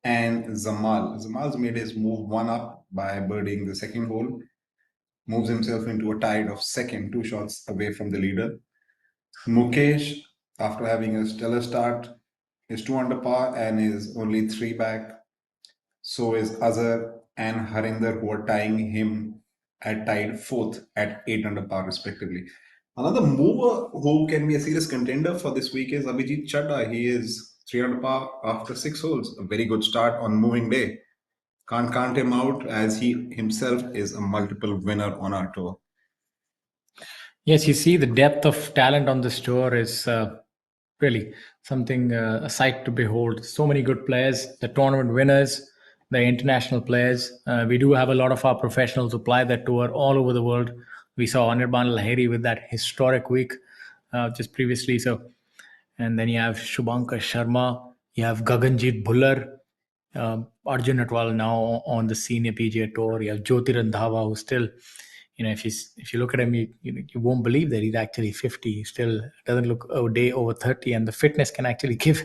and Zamal. Zamal's made his move 1 up by birdieing the second hole, moves himself into a tide of second, 2 shots away from the leader. Mukesh, after having a stellar start, is 2 under par and is only 3 back. So is Azhar and Harinder, who are tying him at tied 4th at 8 under par respectively. Another mover who can be a serious contender for this week is Abhijit Chadha. He is 3 under par after 6 holes. A very good start on moving day. Can't count him out, as he himself is a multiple winner on our tour. Yes, you see, the depth of talent on this tour is really something, a sight to behold. So many good players, the tournament winners, the international players. We do have a lot of our professionals who ply that tour all over the world. We saw Anirban Lahiri with that historic week just previously. So, and then you have Shubhankar Sharma, you have Gaganjeet Bhullar, Arjun Atwal now on the senior PGA tour. You have Jyoti Randhawa, who's still if you look at him, you won't believe that he's actually 50. He still doesn't look a day over 30, and the fitness can actually give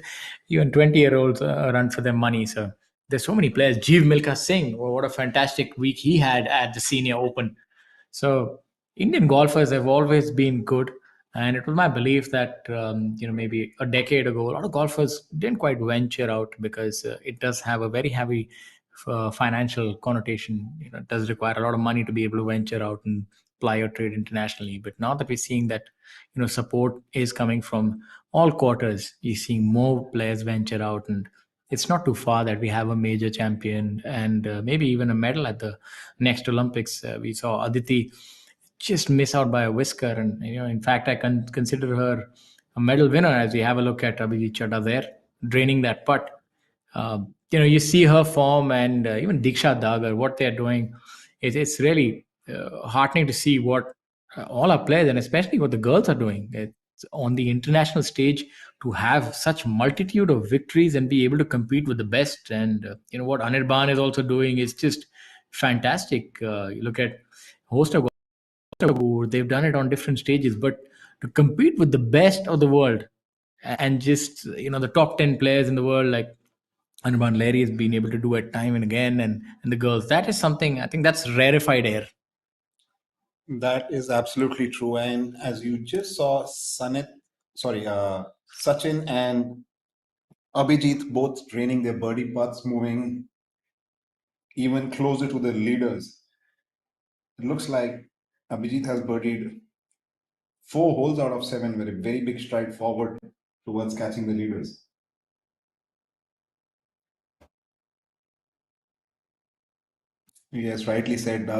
even 20-year-olds a run for their money. So there's so many players. Jeev Milkha Singh, what a fantastic week he had at the Senior Open. So Indian golfers have always been good, and it was my belief that maybe a decade ago, a lot of golfers didn't quite venture out because it does have a very heavy financial connotation. It does require a lot of money to be able to venture out and ply your trade internationally. But now that we're seeing that support is coming from all quarters, you're seeing more players venture out, and it's not too far that we have a major champion and maybe even a medal at the next Olympics. We saw Aditi just miss out by a whisker, and in fact, I can consider her a medal winner as we have a look at Abhijit Chadha there draining that putt. You see her form, and even Diksha Dagar, what they're doing. It's really heartening to see what all our players, and especially what the girls are doing. It's on the international stage to have such multitude of victories and be able to compete with the best. And what Anirban is also doing is just fantastic. You look at host of they've done it on different stages, but to compete with the best of the world and just the top 10 players in the world like Anirban Larry has been able to do it time and again, and the girls, that is something I think that's rarefied air. That is absolutely true. And as you just saw, Sachin and Abhijit both training their birdie putts, moving even closer to the leaders. It looks like Abhijit has birdied 4 holes out of 7 with a very big stride forward towards catching the leaders. Yes, rightly said.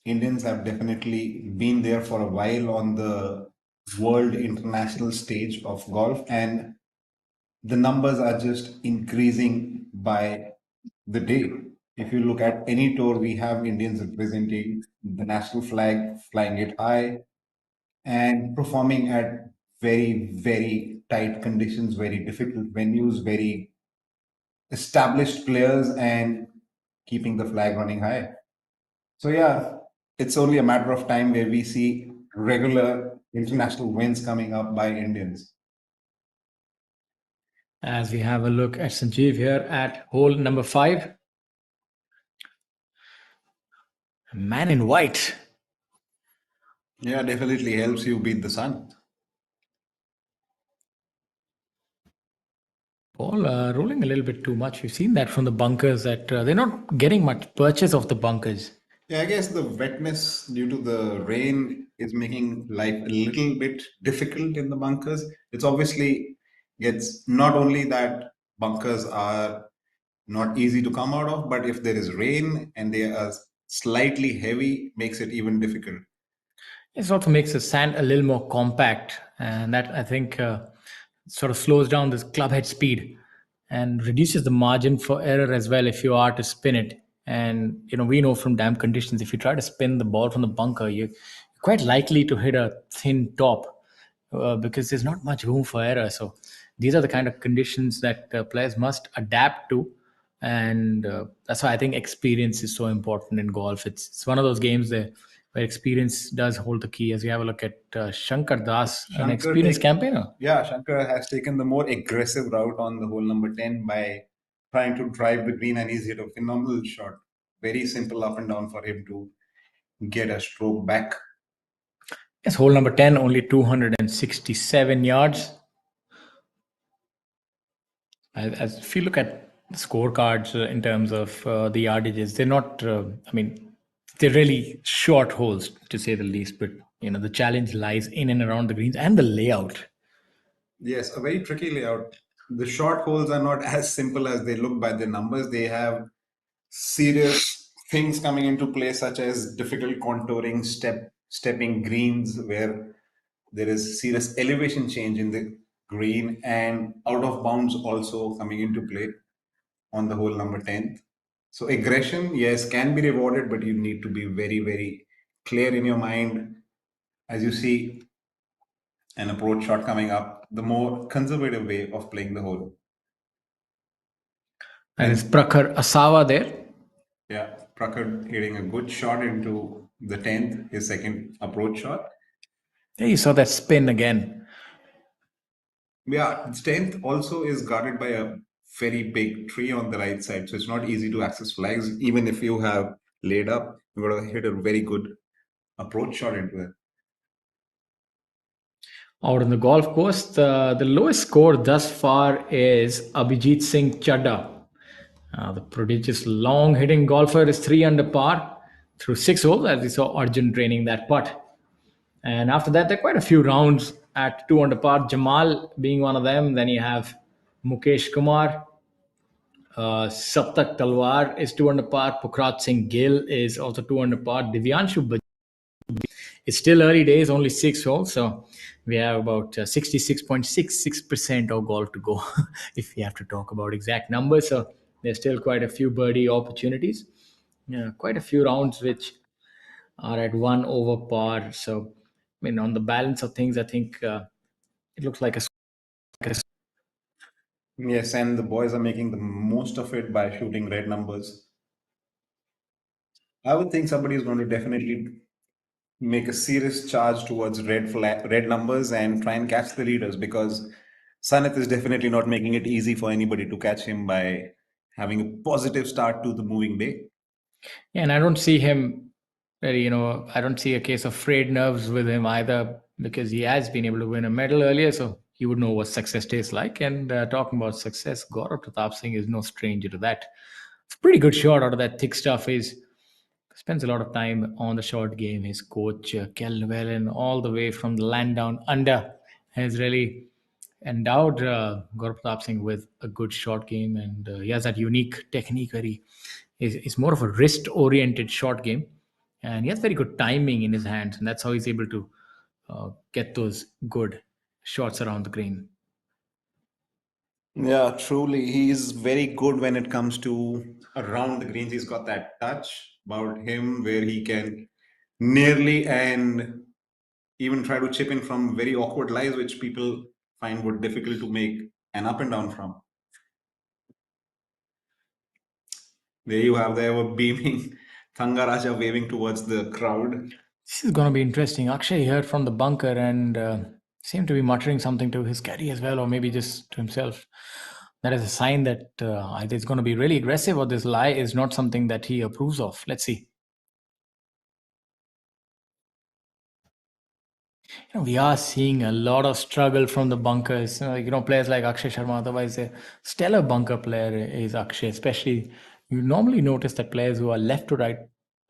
Indians have definitely been there for a while on the world international stage of golf, and the numbers are just increasing by the day. If you look at any tour, we have Indians representing the national flag, flying it high, and performing at very, very tight conditions, very difficult venues, very established players, and keeping the flag running high. So, yeah, it's only a matter of time where we see regular international wins coming up by Indians. As we have a look at Sanjeev here at hole number 5. Man in white. Yeah, definitely helps you beat the sun. Ball rolling a little bit too much. We've seen that from the bunkers that they're not getting much purchase of the bunkers. Yeah, I guess the wetness due to the rain is making life a little bit difficult in the bunkers. It's obviously gets not only that bunkers are not easy to come out of, but if there is rain and they are slightly heavy, makes it even difficult. It also makes the sand a little more compact, and that I think sort of slows down this club head speed and reduces the margin for error as well if you are to spin it. And we know from damp conditions, if you try to spin the ball from the bunker, you're quite likely to hit a thin top because there's not much room for error. So these are the kind of conditions that players must adapt to, and that's why I think experience is so important in golf. It's one of those games where experience does hold the key. As we have a look at Shankar Das, an experienced campaigner. Yeah, Shankar has taken the more aggressive route on the hole number 10 by trying to drive the green, and he's hit a phenomenal shot. Very simple up and down for him to get a stroke back. Yes, hole number 10, only 267 yards. As if you look at the scorecards in terms of the yardages, they're not, they're really short holes to say the least. But, the challenge lies in and around the greens and the layout. Yes, a very tricky layout. The short holes are not as simple as they look by the numbers. They have serious things coming into play, such as difficult contouring, stepping greens, where there is serious elevation change in the green, and out of bounds also coming into play on the hole number 10. So aggression, yes, can be rewarded, but you need to be very, very clear in your mind. As you see an approach shot coming up, the more conservative way of playing the hole. And it's Prakhar Asawa there. Yeah, Trucker hitting a good shot into the 10th, his second approach shot. Yeah, you saw that spin again. Yeah, the 10th also is guarded by a very big tree on the right side, so it's not easy to access flags. Even if you have laid up, you've got to hit a very good approach shot into it. Out on the golf course, the lowest score thus far is Abhijit Singh Chadha. The prodigious long hitting golfer is 3 under par through 6 holes, as we saw Arjun training that putt. And after that, there are quite a few rounds at 2 under par, Jamal being one of them. Then you have Mukesh Kumar, Saptak Talwar is 2 under par, Pukrat Singh Gill is also 2 under par, Divyanshu Bajaj. It's still early days, only 6 holes, so we have about 66.66% of golf to go if we have to talk about exact numbers. So there's still quite a few birdie opportunities. Yeah, quite a few rounds which are at 1 over par. So, I mean, on the balance of things, I think it looks like a. Yes, and the boys are making the most of it by shooting red numbers. I would think somebody is going to definitely make a serious charge towards red numbers and try and catch the leaders, because Sanith is definitely not making it easy for anybody to catch him by having a positive start to the moving day. Yeah, and I don't see him very, I don't see a case of frayed nerves with him either, because he has been able to win a medal earlier, so he would know what success tastes like. And talking about success, Gaurav Pratap Singh is no stranger to that. It's a pretty good shot out of that thick stuff. He spends a lot of time on the short game. His coach, Kel Llewellyn, all the way from the land down under, has really endowed Gaurav Pratap Singh with a good short game, and he has that unique technique where is more of a wrist-oriented short game, and he has very good timing in his hands, and that's how he's able to get those good shots around the green. Yeah, truly. He's very good when it comes to around the greens. He's got that touch about him where he can nearly and even try to chip in from very awkward lies, which people find would difficult to make an up and down from. There you have the ever beaming Thangaraja waving towards the crowd. This is going to be interesting. Akshay heard from the bunker and seemed to be muttering something to his caddy as well, or maybe just to himself. That is a sign that either it's going to be really aggressive or this lie is not something that he approves of. Let's see. We are seeing a lot of struggle from the bunkers. Players like Akshay Sharma, otherwise a stellar bunker player is Akshay. Especially, you normally notice that players who are left to right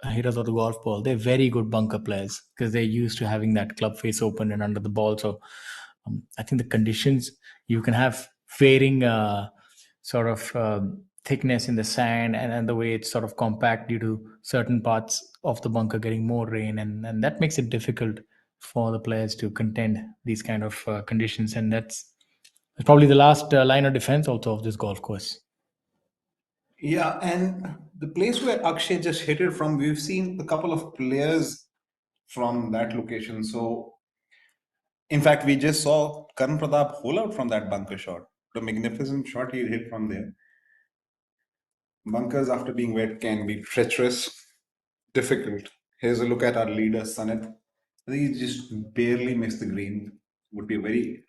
hitters of the golf ball, they're very good bunker players because they're used to having that club face open and under the ball. So I think the conditions, you can have varying sort of thickness in the sand, and the way it's sort of compact due to certain parts of the bunker getting more rain, and that makes it difficult for the players to contend these kind of conditions, and that's probably the last line of defense also of this golf course. Yeah, and the place where Akshay just hit it from, we've seen a couple of players from that location. So, in fact, we just saw Karan Pratap hole out from that bunker shot. The magnificent shot he hit from there. Bunkers, after being wet, can be treacherous, difficult. Here's a look at our leader, Sanit. I think he just barely missed the green. Would be a very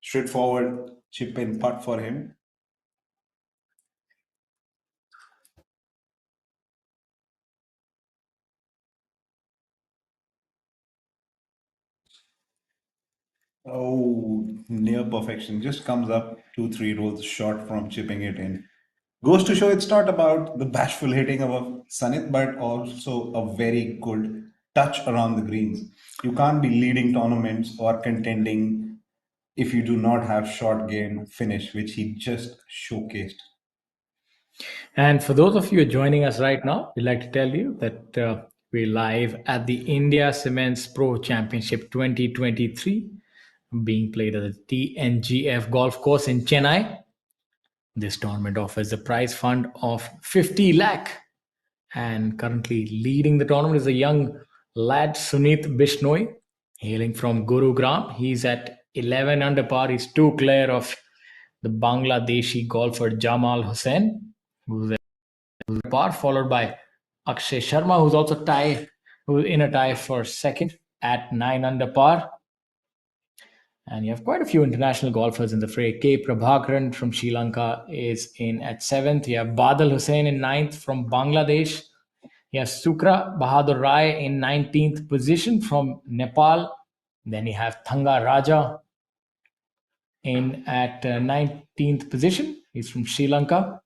straightforward chip in putt for him. Oh, near perfection. Just comes up 2, 3 rolls short from chipping it in. Goes to show it's not about the bashful hitting of Sanit, but also a very good touch around the greens. You can't be leading tournaments or contending if you do not have short game finish, which he just showcased. And for those of you joining us right now, we'd like to tell you that we're live at the India Cements Pro Championship 2023 being played at the TNGF golf course in Chennai. This tournament offers a prize fund of 50 lakh, and currently leading the tournament is a young lad, Sunit Bishnoi, hailing from Gurugram. He's at 11 under par. He's two clear of the Bangladeshi golfer Jamal Hussain, who's at par, followed by Akshay Sharma, who's also who's in a tie for second at 9 under par. And you have quite a few international golfers in the fray. K. Prabhakaran from Sri Lanka is in at 7th. You have Badal Hussain in ninth from Bangladesh. You have Sukra Bahadur Rai in 19th position from Nepal. Then you have Thanga Raja in at 19th position. He's from Sri Lanka.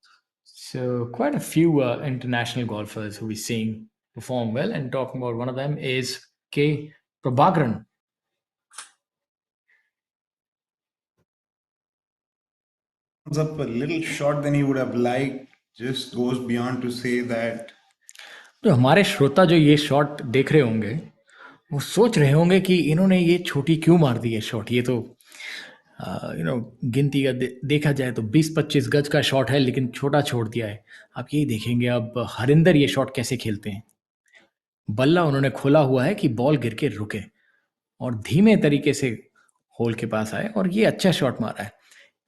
So quite a few international golfers who we're seeing perform well. And talking about one of them is K. Prabhakaran. Up a little short than he would have liked. Just goes beyond to say that तो हमारे श्रोता जो ये shot देख रहे होंगे वो सोच रहे होंगे कि इन्होंने ये छोटी क्यों मार दी है शॉट। ये तो गिनती का देखा जाए तो 20-25 गज का शॉट है लेकिन छोटा छोड़ दिया है। आप यही देखेंगे अब हरिंदर ये शॉट कैसे खेलते हैं। बल्ला उन्होंने खोला हुआ है कि बॉल गिर के रुके और धीमे तरीके से होल के पास आए और ये अच्छा शॉट मारा है।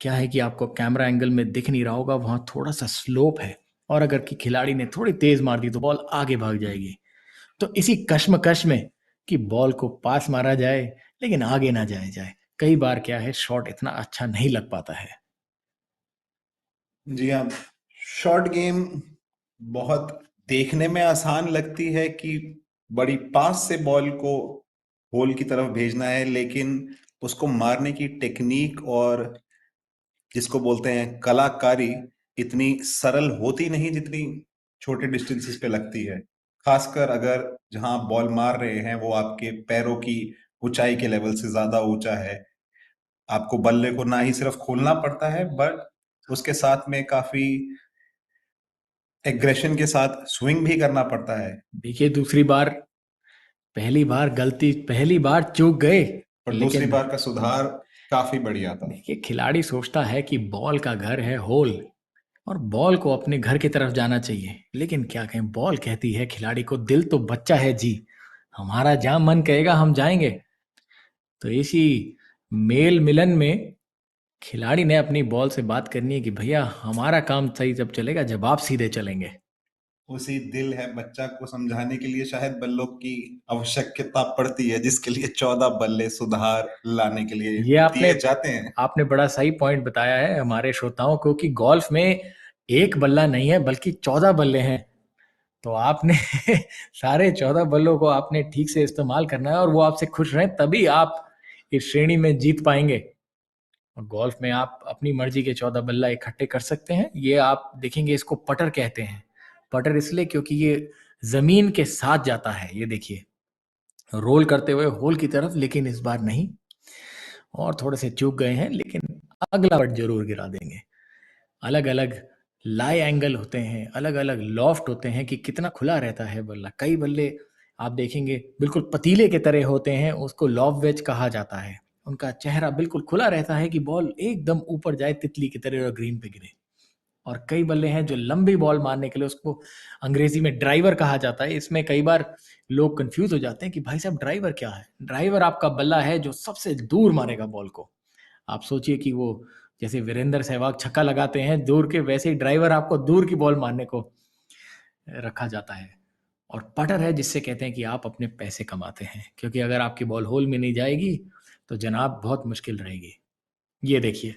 क्या है कि आपको कैमरा एंगल में दिख नहीं रहा होगा, वहां थोड़ा सा स्लोप है और अगर कि खिलाड़ी ने थोड़ी तेज मार दी तो बॉल आगे भाग जाएगी। तो इसी कश्मकश में कि बॉल को पास मारा जाए लेकिन आगे ना जाए, कई बार क्या है शॉट इतना अच्छा नहीं लग पाता है। जी हाँ, शॉर्ट गेम बहुत देखने में आसान लगती है कि बड़ी पास से बॉल को होल की तरफ भेजना है, लेकिन उसको मारने की टेक्निक और जिसको बोलते हैं कलाकारी इतनी सरल होती नहीं जितनी छोटे डिस्टेंसेस पे लगती है। खासकर अगर जहां बॉल मार रहे हैं वो आपके पैरों की ऊंचाई के लेवल से ज्यादा ऊंचा है, आपको बल्ले को ना ही सिर्फ खोलना पड़ता है बट उसके साथ में काफी एग्रेशन के साथ स्विंग भी करना पड़ता है। देखिए दूसरी बार, पहली बार गलती, पहली बार चूक गए पर दूसरी लेकिन बार का सुधार काफी बढ़िया था। देखिए खिलाड़ी सोचता है कि बॉल का घर है होल और बॉल को अपने घर की तरफ जाना चाहिए, लेकिन क्या कहें बॉल कहती है खिलाड़ी को दिल तो बच्चा है जी, हमारा जहां मन कहेगा हम जाएंगे। तो इसी मेल मिलन में खिलाड़ी ने अपनी बॉल से बात करनी है कि भैया हमारा काम सही जब चलेगा जब आप सीधे चलेंगे। उसी दिल है बच्चा को समझाने के लिए शायद बल्लों की आवश्यकता पड़ती है, जिसके लिए 14 बल्ले सुधार लाने के लिए ये आपने दिए जाते हैं। आपने बड़ा सही पॉइंट बताया है हमारे श्रोताओं को कि गोल्फ में एक बल्ला नहीं है बल्कि 14 बल्ले हैं। तो आपने सारे 14 बल्लों को आपने ठीक से इस्तेमाल करना है और वो आपसे खुश रहें तभी आप इस श्रेणी में जीत पाएंगे। और गोल्फ में आप अपनी मर्जी के 14 बल्ला इकट्ठे कर सकते हैं। ये आप देखेंगे इसको पटर कहते हैं। पटर इसलिए क्योंकि ये जमीन के साथ जाता है। ये देखिए रोल करते हुए होल की तरफ, लेकिन इस बार नहीं और थोड़े से चूक गए हैं लेकिन अगला पट जरूर गिरा देंगे। अलग अलग लाई एंगल होते हैं, अलग अलग लॉफ्ट होते हैं कि कितना खुला रहता है बल्ला। कई बल्ले आप देखेंगे बिल्कुल पतीले के तरह होते हैं, उसको लॉब वेज कहा जाता है। उनका चेहरा बिल्कुल खुला रहता है कि बॉल एकदम ऊपर जाए तितली की तरह और ग्रीन पे गिरे। और कई बल्ले हैं जो लंबी बॉल मारने के लिए, उसको अंग्रेजी में ड्राइवर कहा जाता है। इसमें कई बार लोग कंफ्यूज हो जाते हैं कि भाई साहब ड्राइवर क्या है। ड्राइवर आपका बल्ला है जो सबसे दूर मारेगा बॉल को। आप सोचिए कि वो जैसे वीरेंद्र सहवाग छक्का लगाते हैं दूर के, वैसे ही ड्राइवर आपको दूर की बॉल मारने को रखा जाता है। और पटर है जिससे कहते हैं कि आप अपने पैसे कमाते हैं, क्योंकि अगर आपकी बॉल होल में नहीं जाएगी तो जनाब बहुत मुश्किल रहेगी। ये देखिए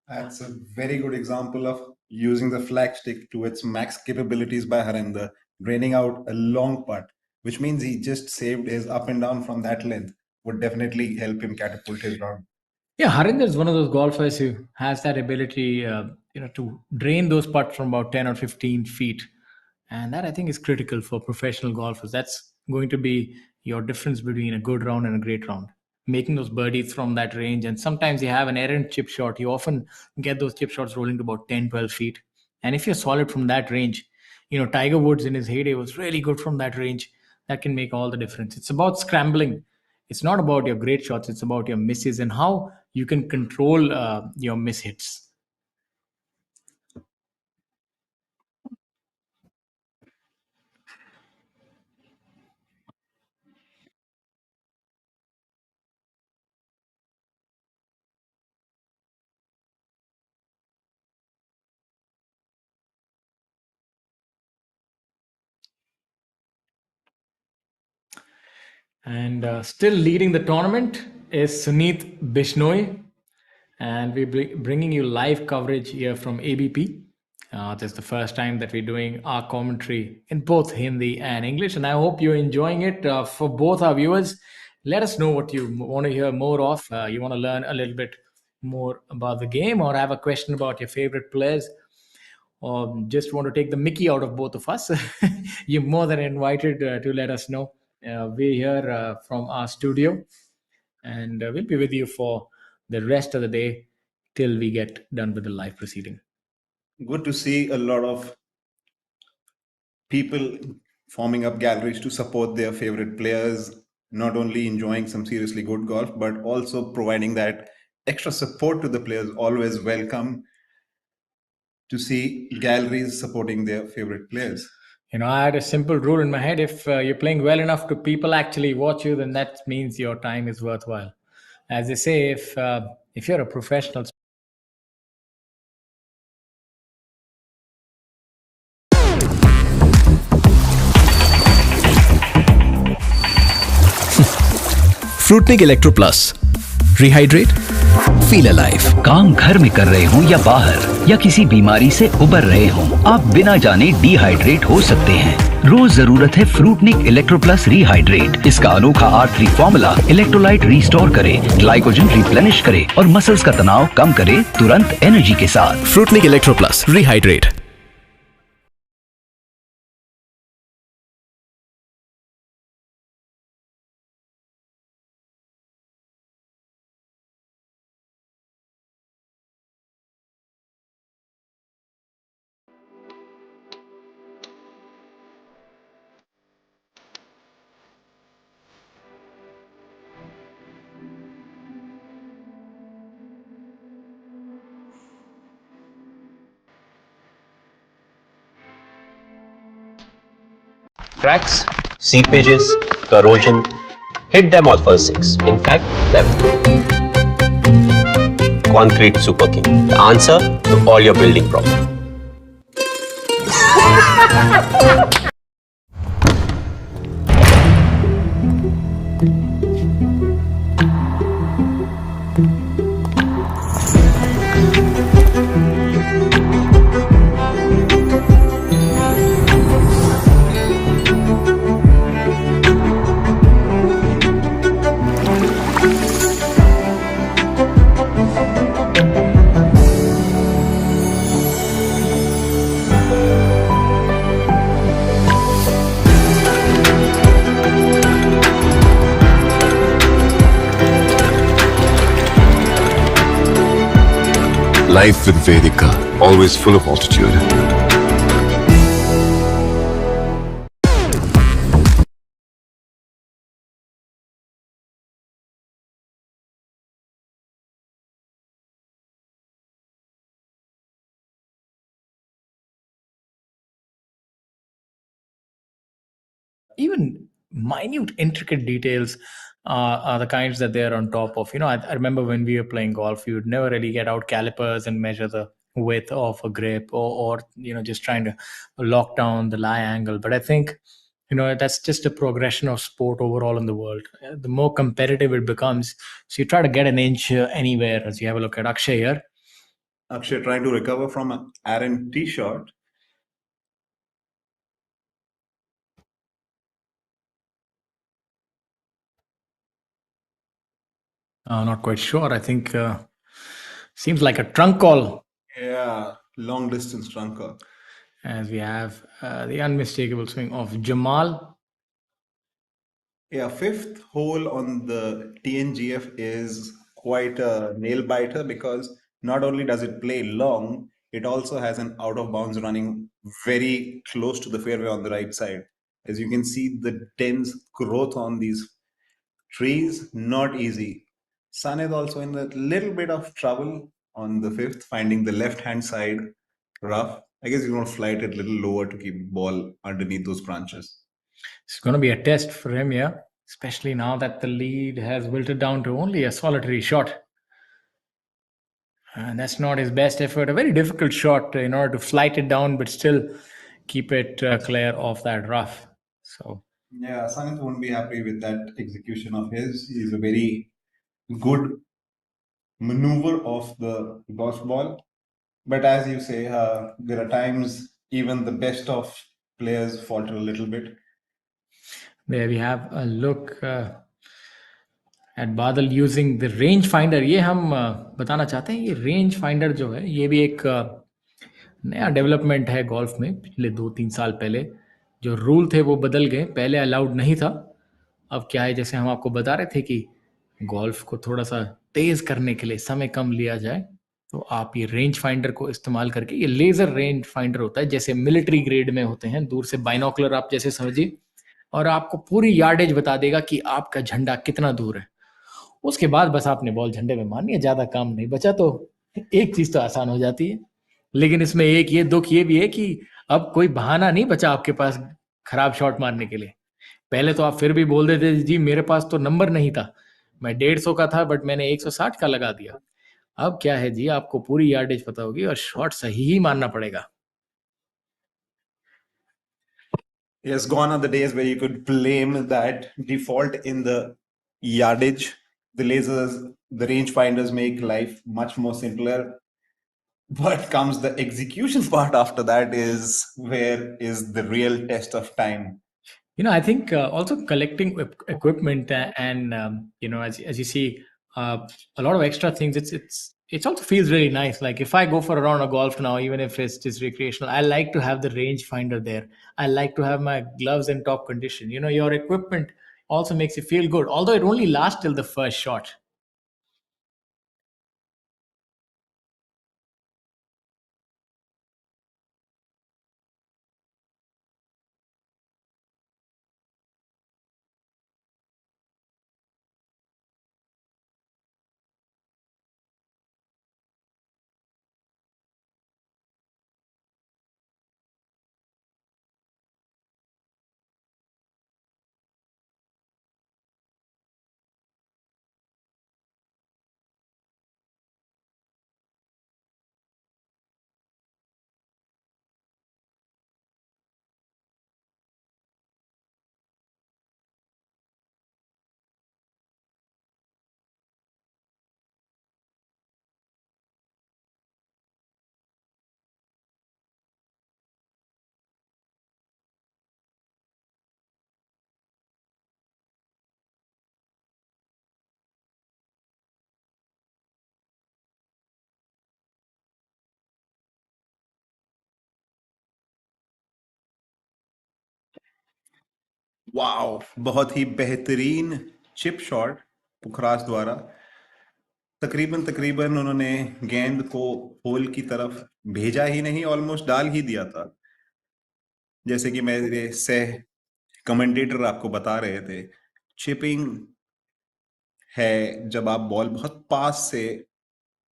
That's a very good example of using the flag stick to its max capabilities by Harinder, draining out a long putt, which means he just saved his up and down from that length, would definitely help him catapult his round. Yeah, Harinder is one of those golfers who has that ability, to drain those putts from about 10 or 15 feet, and that I think is critical for professional golfers. That's going to be your difference between a good round and a great round. Making those birdies from that range, and sometimes you have an errant chip shot. You often get those chip shots rolling to about 10, 12 feet, and if you're solid from that range, Tiger Woods in his heyday was really good from that range. That can make all the difference. It's about scrambling. It's not about your great shots. It's about your misses and how you can control your miss hits. And still leading the tournament is Suneet Bishnoi, and we're bringing you live coverage here from ABP. This is the first time that we're doing our commentary in both Hindi and English, and I hope you're enjoying it. For both our viewers, let us know what you want to hear more of. You want to learn a little bit more about the game, or have a question about your favorite players, or just want to take the mickey out of both of us. You're more than invited to let us know. We're here from our studio, and we'll be with you for the rest of the day till we get done with the live proceeding. Good to see a lot of people forming up galleries to support their favorite players, not only enjoying some seriously good golf, but also providing that extra support to the players. Always welcome to see galleries supporting their favorite players. I had a simple rule in my head: if you're playing well enough to people actually watch you, then that means your time is worthwhile. As they say, if you're a professional. Fruitnik electro plus rehydrate feel alive. काम घर में कर रहे हो या बाहर, या किसी बीमारी से उबर रहे हो, आप बिना जाने डिहाइड्रेट हो सकते हैं। रोज जरूरत है फ्रूटनिक इलेक्ट्रो प्लस रिहाइड्रेट। इसका अनोखा R3 फॉर्मूला इलेक्ट्रोलाइट रिस्टोर करे, ग्लाइकोजन रिप्लेनिश करे और मसल्स का तनाव कम करे, तुरंत एनर्जी के साथ। Fruitnik electro plus rehydrate. Cracks, seepages, corrosion, hit them all for 6. In fact, 11. Concrete Super King, the answer to all your building problems. Life with Vedika, always full of altitude. Even minute intricate details are the kinds that they're on top of. I remember when we were playing golf, you would never really get out calipers and measure the width of a grip, or just trying to lock down the lie angle. But I think that's just a progression of sport overall in the world. The more competitive it becomes, so you try to get an inch anywhere. As you have a look at Akshay here, Akshay trying to recover from an errant tee shot. not quite sure. I think seems like a trunk call. Yeah, long distance trunker. As we have the unmistakable swing of Jamal. Yeah, fifth hole on the TNGF is quite a nail biter because not only does it play long, it also has an out of bounds running very close to the fairway on the right side. As you can see, the dense growth on these trees, not easy. Sun is also in a little bit of trouble on the fifth, finding the left hand side rough. I guess you're going to flight it a little lower to keep the ball underneath those branches. It's going to be a test for him here, especially now that the lead has wilted down to only a solitary shot. And that's not his best effort. A very difficult shot in order to flight it down, but still keep it clear of that rough. So Yeah, Sanit won't be happy with that execution of his. He's a very good maneuver of the golf ball. But as you say, there are times even the best of players falter a little bit. There we have a look at Badal using the range finder. ये हम बताना चाहते हैं, ये range finder जो है ये भी एक नया डेवलपमेंट है गोल्फ में. पिछले 2-3 साल पहले जो रूल थे वो बदल गए. पहले अलाउड नहीं था. अब क्या है, जैसे हम आपको बता रहे थे कि गोल्फ को थोड़ा सा तेज करने के लिए समय कम लिया जाए, तो आप ये रेंज फाइंडर को इस्तेमाल करके, ये लेजर रेंज फाइंडर होता है जैसे मिलिट्री ग्रेड में होते हैं, दूर से बाइनोकुलर आप जैसे समझिए, और आपको पूरी यार्डेज बता देगा कि आपका झंडा कितना दूर है. उसके बाद बस आपने बॉल झंडे में मारनी है, ज्यादा काम नहीं बचा. तो एक चीज तो आसान हो जाती है, लेकिन इसमें एक ये दुख ये भी है कि अब कोई बहाना नहीं बचा आपके पास खराब शॉट मारने के लिए. पहले तो आप फिर भी बोल देते जी मेरे पास तो नंबर नहीं था, मैं 150 का था बट मैंने 160 का लगा दिया. अब क्या है जी, आपको पूरी यार्डेज पता होगी और शॉट सही ही मारना पड़ेगा. Yes, gone are the days where you could blame that default in the yardage. The lasers, the rangefinders make life much more simpler. What comes the execution part after that is where is the real test of time. I think also collecting equipment and as you see, a lot of extra things. It's also feels really nice. Like if I go for a round of golf now, even if it's just recreational, I like to have the range finder there. I like to have my gloves in top condition. Your equipment also makes you feel good, although it only lasts till the first shot. Wow, बहुत ही बेहतरीन chip shot पुखराज द्वारा. तकरीबन तकरीबन उन्होंने गेंद को whole की तरफ भेजा ही नहीं, ऑलमोस्ट डाल ही दिया था. जैसे कि मेरे सह कमेंटेटर आपको बता रहे थे, चिपिंग है जब आप बॉल बहुत पास से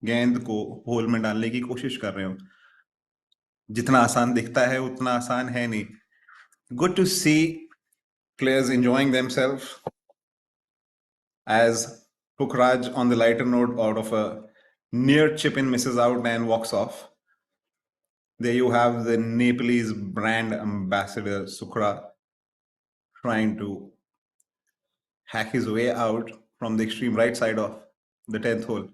गेंद को होल में डालने की कोशिश कर रहे हो. जितना आसान दिखता है उतना आसान है नहीं. Good to see players enjoying themselves as Pukhraj on the lighter note out of a near chip in misses out and walks off. There you have the Nepalese brand ambassador Sukra trying to hack his way out from the extreme right side of the 10th hole.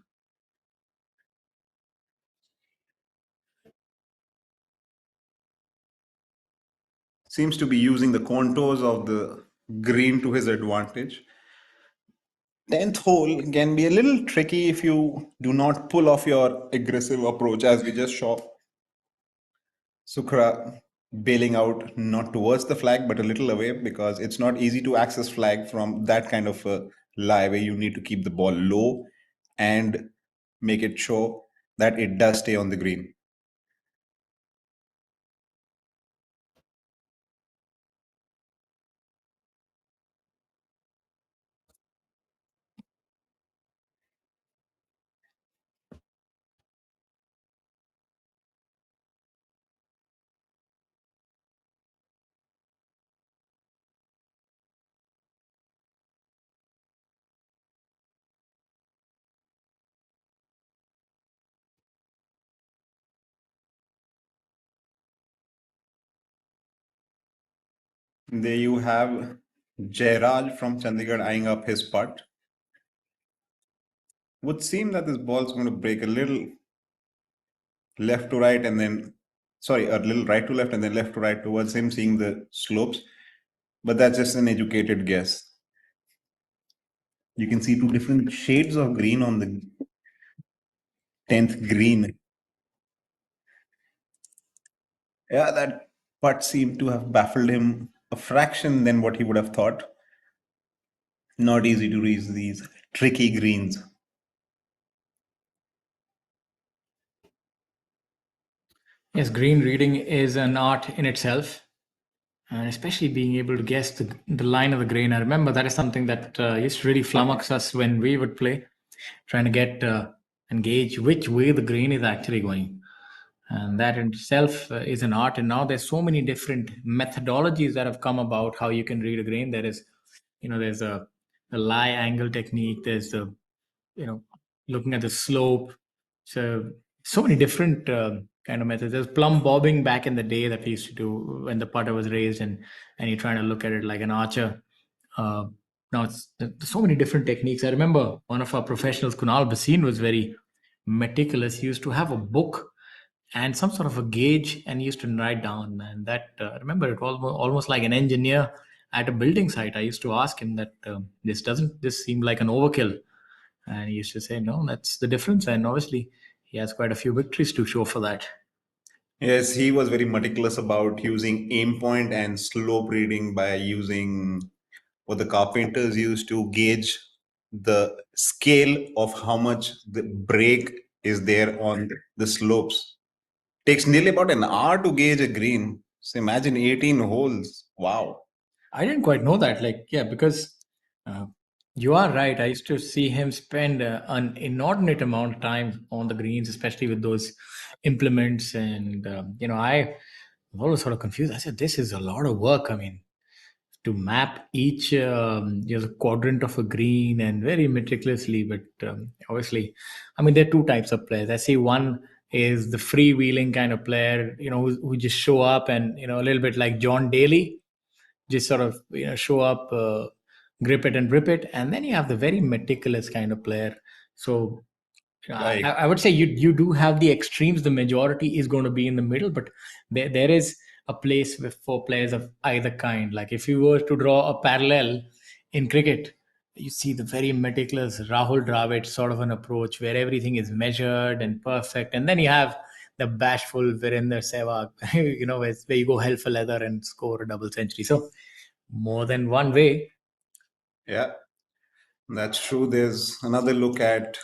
Seems to be using the contours of the green to his advantage. 10th hole can be a little tricky if you do not pull off your aggressive approach, as we just saw Sukra bailing out not towards the flag but a little away, because it's not easy to access flag from that kind of a lie where you need to keep the ball low and make it show that it does stay on the green. There you have Jairaj from Chandigarh eyeing up his putt. Would seem that this ball's going to break a little left to right and then, sorry, a little right to left and then left to right towards him, seeing the slopes. But that's just an educated guess. You can see two different shades of green on the 10th green. Yeah, that putt seemed to have baffled him a fraction than what he would have thought. Not easy to reach these tricky greens. Yes, green reading is an art in itself, and especially being able to guess the line of the grain. I remember that is something that used to really flummox us when we would play, trying to get and gauge which way the grain is actually going. And that in itself is an art. And now there's so many different methodologies that have come about how you can read a grain. There is, there's a lie angle technique. There's the, looking at the slope. So many different kind of methods. There's plumb bobbing back in the day that we used to do when the putter was raised, and you're trying to look at it like an archer. Now there's so many different techniques. I remember one of our professionals, Kunal Basin, was very meticulous. He used to have a book and some sort of a gauge, and he used to write down. And that I remember it was almost like an engineer at a building site. I used to ask him that this seem like an overkill, and he used to say, no, that's the difference. And obviously he has quite a few victories to show for that. Yes, he was very meticulous about using aim point and slope reading by using what the carpenters used to gauge the scale of how much the break is there on the slopes. Takes nearly about an hour to gauge a green. So imagine 18 holes. Wow. I didn't quite know that. Because uh, you are right. I used to see him spend an inordinate amount of time on the greens, especially with those implements. And, I was always sort of confused. I said, this is a lot of work. I mean, to map each quadrant of a green and very meticulously. But obviously, I mean, there are two types of players. I see one is the freewheeling kind of player, who just show up and, a little bit like John Daly, just sort of show up, grip it and rip it. And then you have the very meticulous kind of player. So Right. I would say you do have the extremes. The majority is going to be in the middle, but there is a place for players of either kind. Like if you were to draw a parallel in cricket, you see the very meticulous Rahul Dravid sort of an approach where everything is measured and perfect, and then you have the bashful Virender Sehwag, where you go hell for leather and score a double century. So more than one way. Yeah, that's true. There's another look at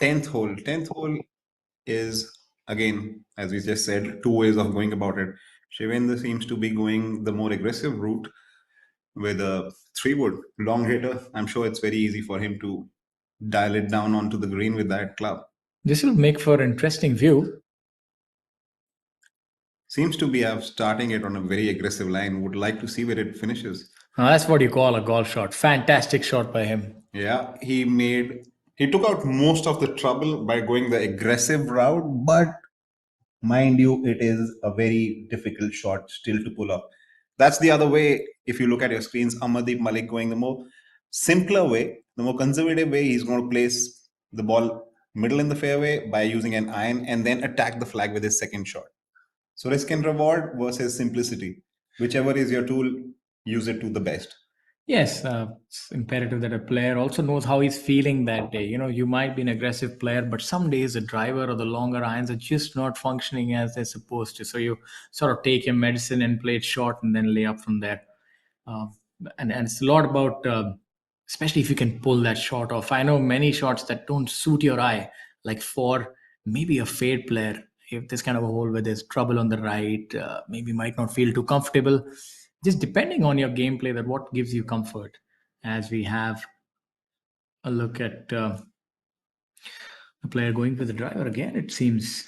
10th hole. 10th hole is, again, as we just said, two ways of going about it. Shivendra seems to be going the more aggressive route with a 3-wood long hitter. I'm sure it's very easy for him to dial it down onto the green with that club. This will make for an interesting view. Seems to be starting it on a very aggressive line. Would like to see where it finishes. Now, that's what you call a golf shot. Fantastic shot by him. Yeah, he took out most of the trouble by going the aggressive route, but mind you, it is a very difficult shot still to pull off. That's the other way. If you look at your screens, Amardeep Malik going the more simpler way, the more conservative way. He's going to place the ball middle in the fairway by using an iron and then attack the flag with his second shot. So risk and reward versus simplicity. Whichever is your tool, use it to the best. Yes, it's imperative that a player also knows how he's feeling that day. You might be an aggressive player, but some days the driver or the longer irons are just not functioning as they're supposed to. So you sort of take your medicine and play it short and then lay up from there. Uh, and it's a lot about, especially if you can pull that shot off. I know many shots that don't suit your eye, like for maybe a fade player. If there's kind of a hole where there's trouble on the right, maybe might not feel too comfortable, just depending on your gameplay, that what gives you comfort. As we have a look at the player going for the driver again, it seems.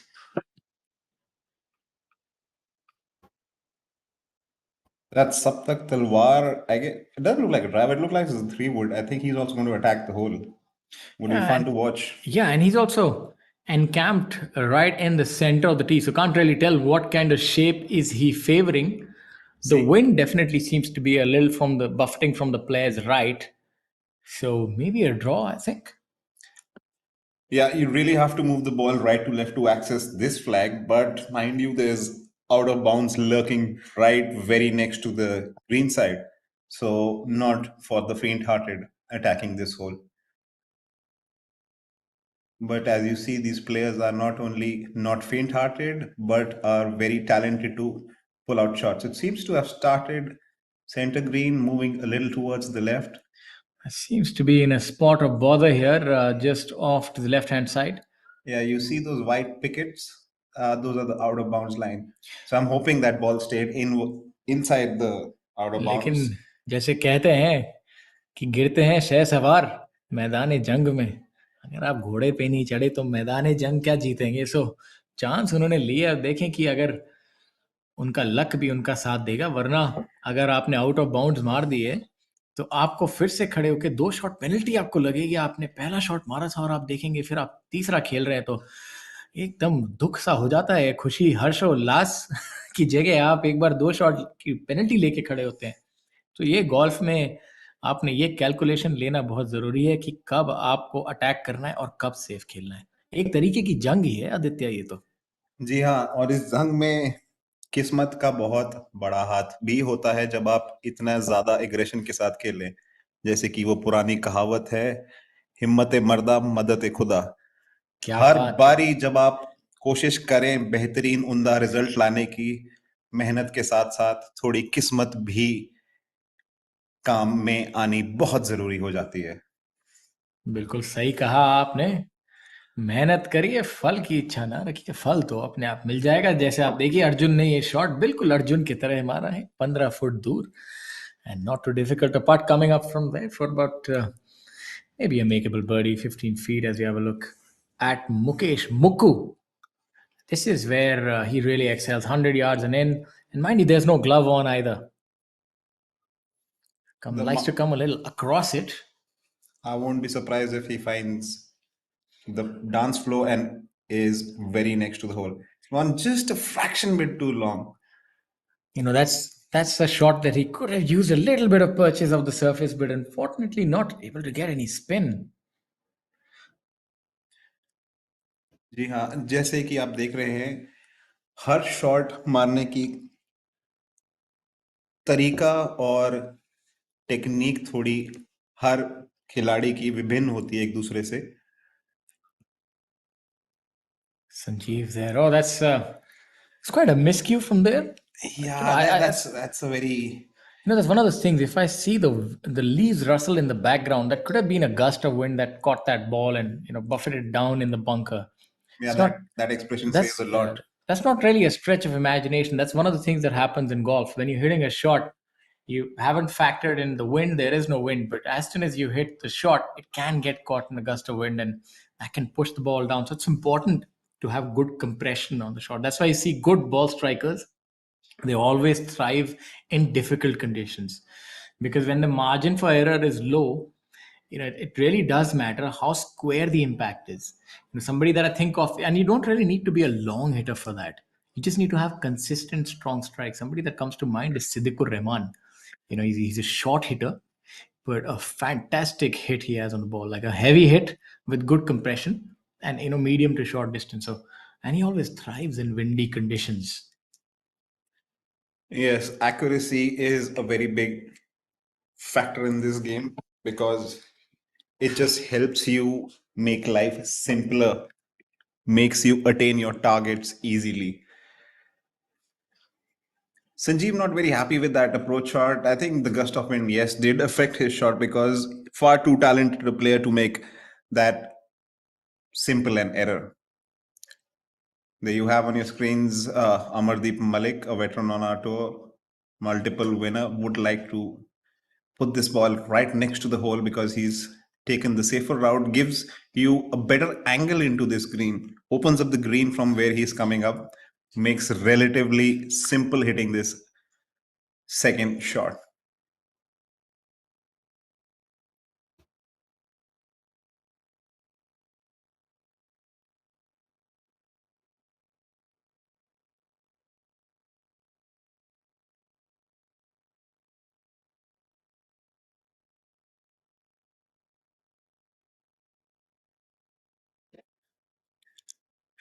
That's Saptak Talwar. I get, it doesn't look like a drive. It looks like it's a 3-wood. I think he's also going to attack the hole. Would be fun to watch. Yeah, and he's also encamped right in the center of the tee, so can't really tell what kind of shape is he favoring. The See, wind definitely seems to be a little from the buffeting from the player's right. So maybe a draw, I think. yeah, you really have to move the ball right to left to access this flag. But mind you, there's out of bounds lurking right very next to the green side. So, not for the faint hearted attacking this hole. But as you see, these players are not only not faint hearted, but are very talented to pull out shots. It seems to have started center green, moving a little towards the left. Seems to be in a spot of bother here, just off to the left hand side. Yeah, you see those white pickets? Those are the out of bounds line. So I'm hoping that ball stayed inside the out of लेकिन bounds. जैसे कहते हैं कि गिरते हैं शह सवार मैदान जंग में, अगर आप घोड़े पे नहीं चढ़े तो मैदान जंग क्या जीतेंगे? सो चांस उन्होंने लिया, देखें कि अगर उनका लक भी उनका साथ देगा, वरना अगर आपने आउट ऑफ बाउंड्स मार दिए तो आपको फिर से खड़े होकर 2 शॉट पेनल्टी आपको लगेगी। आपने पहला शॉट मारा था और आप देखेंगे फिर आप तीसरा खेल रहे हैं तो एकदम दुख सा हो जाता है। खुशी, हर्ष और उल्लास की जगह आप एक बार 2 शॉट की पेनल्टी लेके खड़े होते हैं। तो ये गोल्फ में आपने ये कैलकुलेशन लेना बहुत ज़रूरी है कि कब आपको अटैक करना है और कब सेफ खेलना है। एक तरीके की जंग ही है आदित्य ये तो। जी हाँ, और इस जंग में किस्मत का बहुत बड़ा हाथ भी होता है जब आप इतना ज्यादा एग्रेशन के साथ खेलें। जैसे कि वो पुरानी कहावत है, हिम्मत मर्दा मदद खुदा। क्या हर बात है! बारी जब आप कोशिश करें बेहतरीन उम्दा रिजल्ट लाने की, मेहनत के साथ साथ थोड़ी किस्मत भी काम में आनी बहुत जरूरी हो जाती है। बिल्कुल सही कहा आपने। मेहनत करिए, फल की इच्छा ना रखिए, फल तो अपने आप मिल जाएगा। जैसे आप देखिए अर्जुन ने ये शॉट बिल्कुल अर्जुन की तरह मारा है, 15 फुट दूर, and not too difficult a putt coming up from there for about maybe a makeable birdie, 15 feet, as you have a look at Mukesh Mukku. This is where he really excels, 100 yards and in. And mind you, there's no glove on either. The Likes to come a little across it. I won't be surprised if he finds the dance floor and is very next to the hole. One just a fraction bit too long. You know, that's a shot that he could have used a little bit of purchase of the surface, but unfortunately not able to get any spin. जी हाँ, जैसे कि आप देख रहे हैं, हर shot मारने की तरीका और टेक्निक थोड़ी हर खिलाड़ी की विभिन्न होती है एक दूसरे से। Sanjeev there. Oh, that's it's quite a miscue from there. But, Yeah, that's a very that's one of those things. If I see the leaves rustle in the background, that could have been a gust of wind that caught that ball and buffeted down in the bunker. yeah, It's not. that expression says That's a lot. that's not really a stretch of imagination. That's one of the things that happens in golf. When you're hitting a shot, you haven't factored in the wind. There is no wind, but as soon as you hit the shot, it can get caught in a gust of wind, and that can push the ball down. So it's important to have good compression on the shot. That's why you see good ball strikers. They always thrive in difficult conditions, because when the margin for error is low, it really does matter how square the impact is. Somebody that I think of, and you don't really need to be a long hitter for that. You just need to have consistent strong strikes. Somebody that comes to mind is Siddiqur Rahman. He's a short hitter, but a fantastic hit he has on the ball, like a heavy hit with good compression and medium to short distance. So, and he always thrives in windy conditions. Yes, accuracy is a very big factor in this game because it just helps you make life simpler, makes you attain your targets easily. Sanjeev not very happy with that approach shot. I think the gust of wind, yes, did affect his shot because far too talented a player to make that simple an error. There you have on your screens Amardeep Malik, a veteran on our tour, multiple winner, would like to put this ball right next to the hole because he's taken the safer route, gives you a better angle into this green, opens up the green from where he's coming up, makes relatively simple hitting this second shot.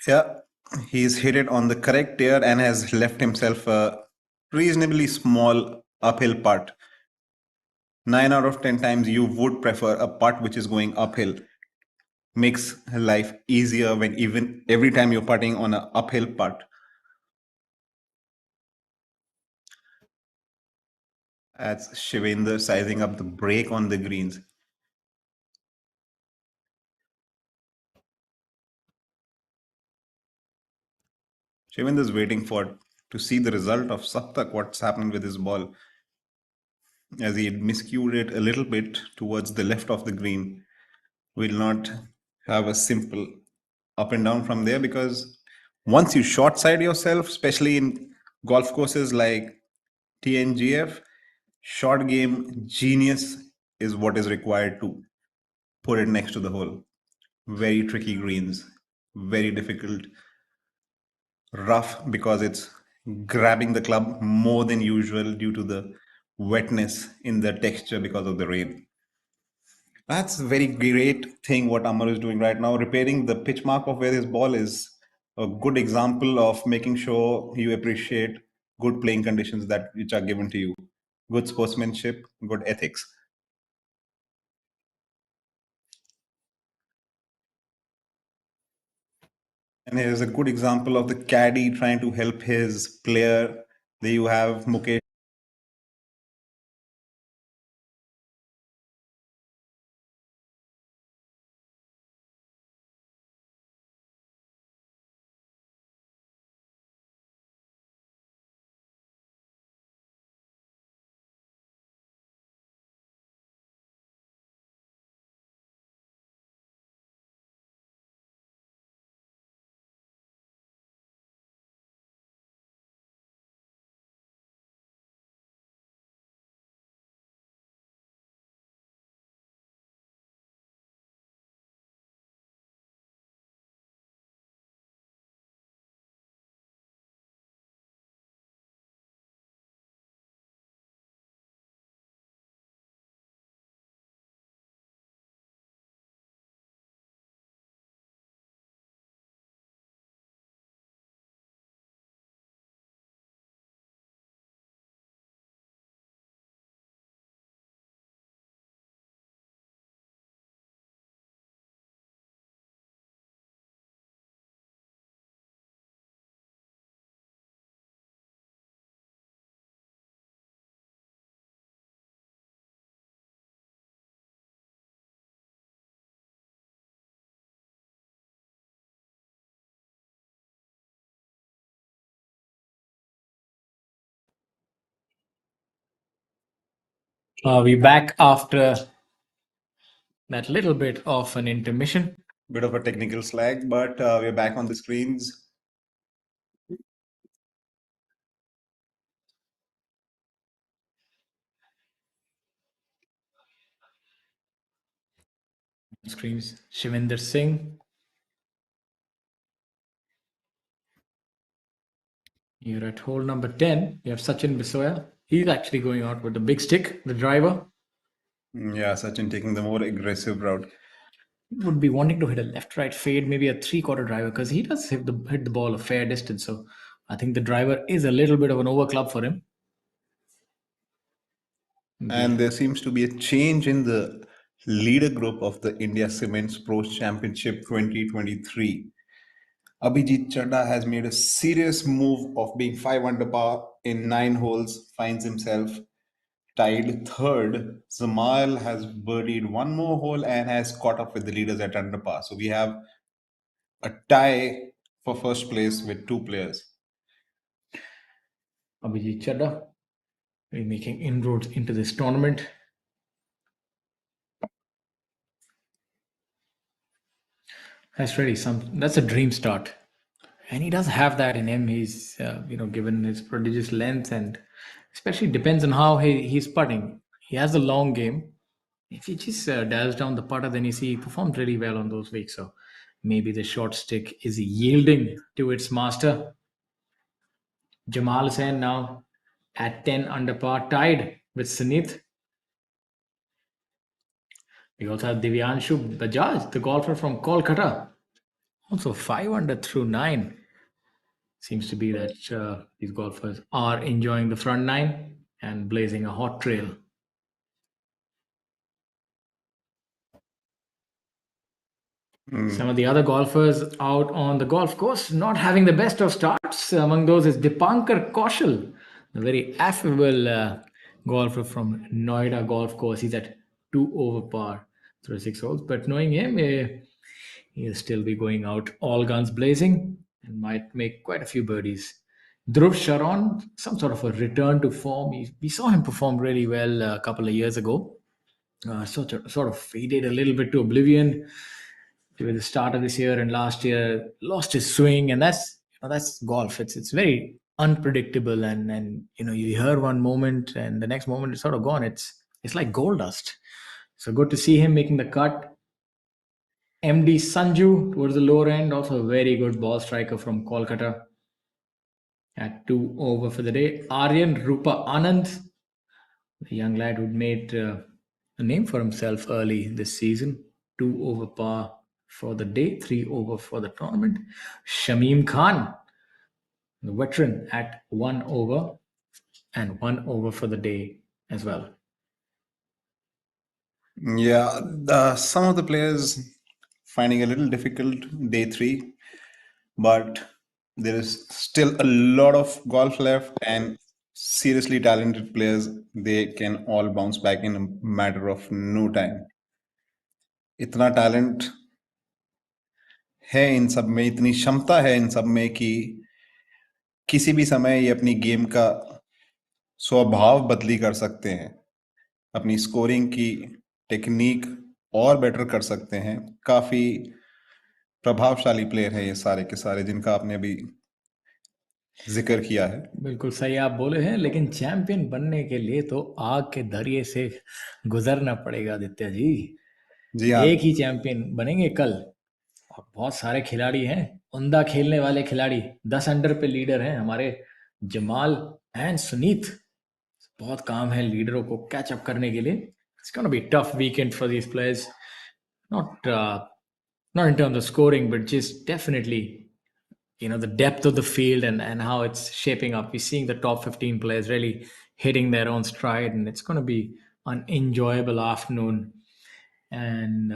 Yeah, he's hit it on the correct tier and has left himself a reasonably small uphill putt. 9 out of 10 times you would prefer a putt which is going uphill. Makes life easier when even every time you're putting on an uphill putt. That's Shivendra sizing up the break on the greens. Shivendra's waiting for to see the result of Saptak, what's happening with his ball. As he miscued it a little bit towards the left of the green, will not have a simple up and down from there, because once you short side yourself, especially in golf courses like TNGF, short game genius is what is required to put it next to the hole. Very tricky greens, very difficult, rough because it's grabbing the club more than usual due to the wetness in the texture because of the rain. That's a very great thing what Amar is doing right now. Repairing the pitch mark of where his ball is a good example of making sure you appreciate good playing conditions that which are given to you. Good sportsmanship, good ethics. And here's a good example of the caddy trying to help his player. There you have Mukesh. We're back after that little bit of an intermission. Bit of a technical slag, but we're back on the screens. Screens Shivinder Singh. You're at hole number 10. You have Sachin Bisoya. He's actually going out with the big stick, the driver. Yeah, Sachin taking the more aggressive route. Would be wanting to hit a left-right fade, maybe a three-quarter driver, because he does hit the ball a fair distance. So I think the driver is a little bit of an over club for him. And there seems to be a change in the leader group of the India Cements Pro Championship 2023. Abhijit Chadha has made a serious move of being 5 under par in 9 holes, finds himself tied third. Zamal has birdied one more hole and has caught up with the leaders at under par. So we have a tie for first place with 2 players. Abhijit Chadha making inroads into this tournament. That's really that's a dream start. And he does have that in him. He's, given his prodigious length, and especially depends on how he's putting. He has a long game. If he just dials down the putter, then you see he performed really well on those weeks. So maybe the short stick is yielding to its master. Jamal Hussain now at 10 under par, tied with Sunith. We also have Divyanshu Bajaj, the golfer from Kolkata. Also 5 under through 9. Seems to be that these golfers are enjoying the front nine and blazing a hot trail. Some of the other golfers out on the golf course not having the best of starts. Among those is Dipankar Kaushal, a very affable golfer from Noida Golf Course. He's at 2 over par through 6 holes. But knowing him, he'll still be going out all guns blazing and might make quite a few birdies. Dhruv Sharon, some sort of a return to form. We saw him perform really well a couple of years ago. Sort of faded a little bit to oblivion during the start of this year and last year, lost his swing, and that's golf. It's very unpredictable, and you hear one moment and the next moment it's sort of gone. It's like gold dust. So good to see him making the cut. MD Sanju towards the lower end, also a very good ball striker from Kolkata at 2 over for the day. Aryan Rupa Anand, the young lad who'd made a name for himself early this season, 2 over par for the day, 3 over for the tournament. Shamim Khan, the veteran, at 1 over and 1 over for the day as well. Yeah, some of the players finding a little difficult day 3, but there is still a lot of golf left, and seriously talented players, they can all bounce back in a matter of no time. इतना talent है इन सब में, इतनी क्षमता है इन सब में कि किसी भी समय ये अपनी गेम का स्वभाव बदली कर सकते हैं, अपनी स्कोरिंग की टेक्निक और बेटर कर सकते हैं. काफी प्रभावशाली प्लेयर है ये सारे के सारे जिनका आपने अभी जिक्र किया है. बिल्कुल सही आप बोले हैं, लेकिन चैंपियन बनने के लिए तो आग के दरिये से गुजरना पड़ेगा आदित्य जी. जी हाँ. एक ही चैंपियन बनेंगे कल, और बहुत सारे खिलाड़ी हैं, उमदा खेलने वाले खिलाड़ी. 10 अंडर पे लीडर हैं हमारे जमाल एंड सुनीत. बहुत काम है लीडरों को कैच अप करने के लिए. It's gonna be tough weekend for these players, not in terms of scoring, but just definitely the depth of the field and how it's shaping up. We're seeing the top 15 players really hitting their own stride, and it's going to be an enjoyable afternoon. And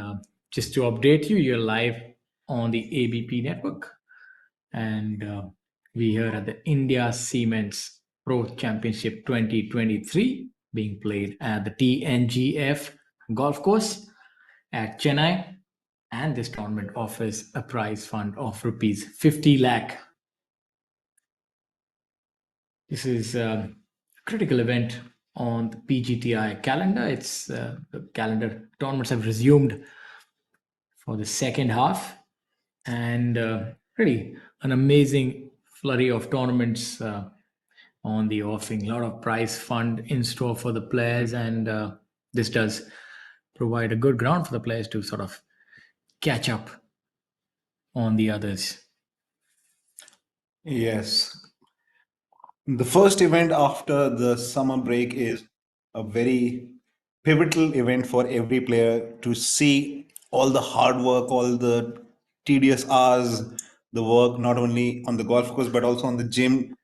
just to update you, you're live on the ABP network, and we here at the India Siemens Pro Championship 2023 being played at the TNGF golf course at Chennai. And this tournament offers a prize fund of rupees 50 lakh. This is a critical event on the PGTI calendar. It's the calendar tournaments have resumed for the second half, and really an amazing flurry of tournaments on the offing. A lot of prize fund in store for the players, and this does provide a good ground for the players to sort of catch up on the others. Yes. The first event after the summer break is a very pivotal event for every player to see all the hard work, all the tedious hours, the work not only on the golf course but also on the gym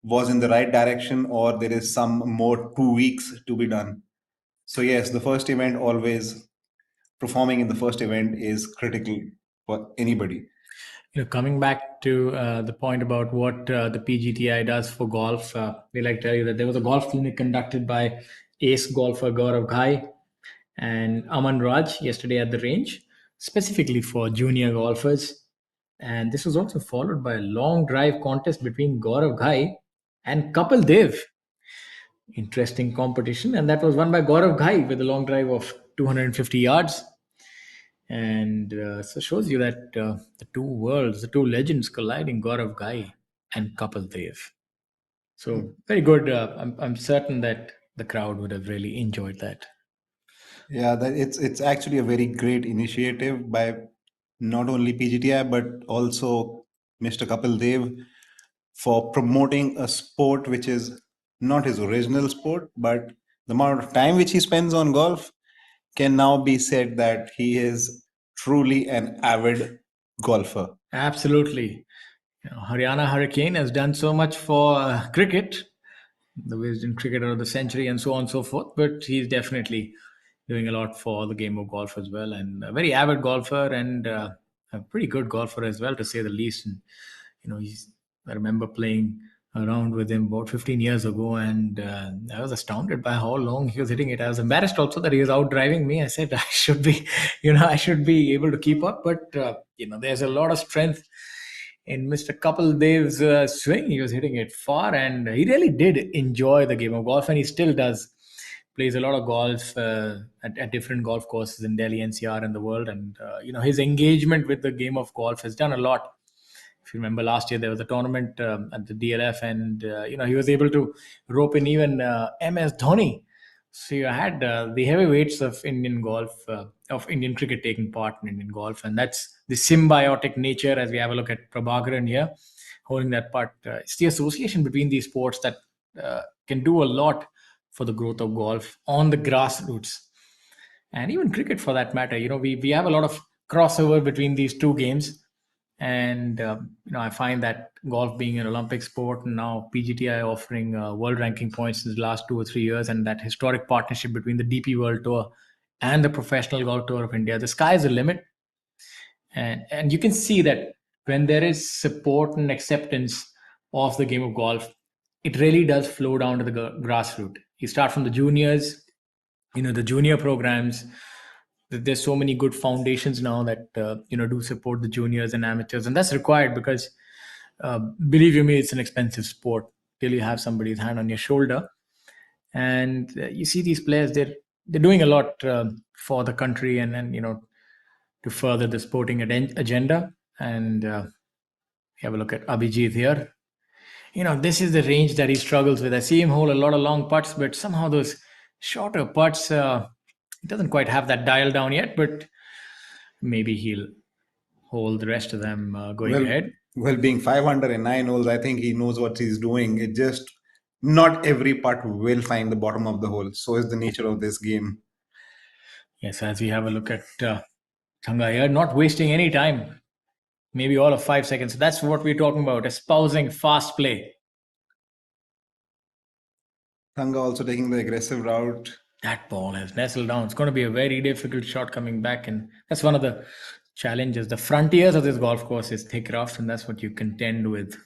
was in the right direction, or there is some more 2 weeks to be done. So yes, the first event always, performing in the first event is critical for anybody. Coming back to the point about what the PGTI does for golf, we like to tell you that there was a golf clinic conducted by ace golfer Gaurav Ghai and Aman Raj yesterday at the range, specifically for junior golfers. And this was also followed by a long drive contest between Gaurav Ghai and Kapil Dev. Interesting competition, and that was won by Gaurav Ghai with a long drive of 250 yards. And so shows you that the two worlds, the two legends colliding, Gaurav Ghai and Kapil Dev. So very good. I'm certain that the crowd would have really enjoyed that. Yeah, it's actually a very great initiative by not only PGTI but also Mr. Kapil Dev for promoting a sport which is not his original sport, but the amount of time which he spends on golf can now be said that he is truly an avid golfer. Absolutely. Haryana Hurricane has done so much for cricket, the wisdom cricketer of the century, and so on and so forth. But he's definitely doing a lot for the game of golf as well, and a very avid golfer and a pretty good golfer as well, to say the least. And he's I remember playing around with him about 15 years ago, and I was astounded by how long he was hitting it. I was embarrassed also that he was out driving me. I said I should be, I should be able to keep up, but there's a lot of strength in Mr. Kapil Dev's swing. He was hitting it far, and he really did enjoy the game of golf, and he still does. Plays a lot of golf at different golf courses in Delhi, NCR, and the world, and his engagement with the game of golf has done a lot. If you remember last year, there was a tournament at the DLF, and he was able to rope in even MS Dhoni. So you had the heavyweights of Indian golf, of Indian cricket taking part in Indian golf, and that's the symbiotic nature. As we have a look at Prabhakaran here, holding that part, it's the association between these sports that can do a lot for the growth of golf on the grassroots, and even cricket for that matter. We have a lot of crossover between these two games, and I find that golf being an Olympic sport, and now PGTI offering world ranking points in the last 2 or 3 years, and that historic partnership between the DP World Tour and the Professional Golf Tour of India, the sky is the limit. And you can see that when there is support and acceptance of the game of golf, it really does flow down to the grassroots. You start from the juniors, the junior programs. There's so many good foundations now that do support the juniors and amateurs, and that's required because believe you me, it's an expensive sport till you have somebody's hand on your shoulder. And you see these players, they're doing a lot for the country, and to further the sporting agenda. And have a look at Abhijit here. This is the range that he struggles with. I see him hold a lot of long putts, but somehow those shorter putts, he doesn't quite have that dial down yet, but maybe he'll hold the rest of them going ahead. Well, being 509 holes, I think he knows what he's doing. It just, not every putt will find the bottom of the hole. So is the nature of this game. Yes, as we have a look at Thanga here, not wasting any time, maybe all of 5 seconds. That's what we're talking about, espousing fast play. Thanga also taking the aggressive route. That ball has nestled down. It's going to be a very difficult shot coming back, and that's one of the challenges. The frontiers of this golf course is thick rough, and that's what you contend with.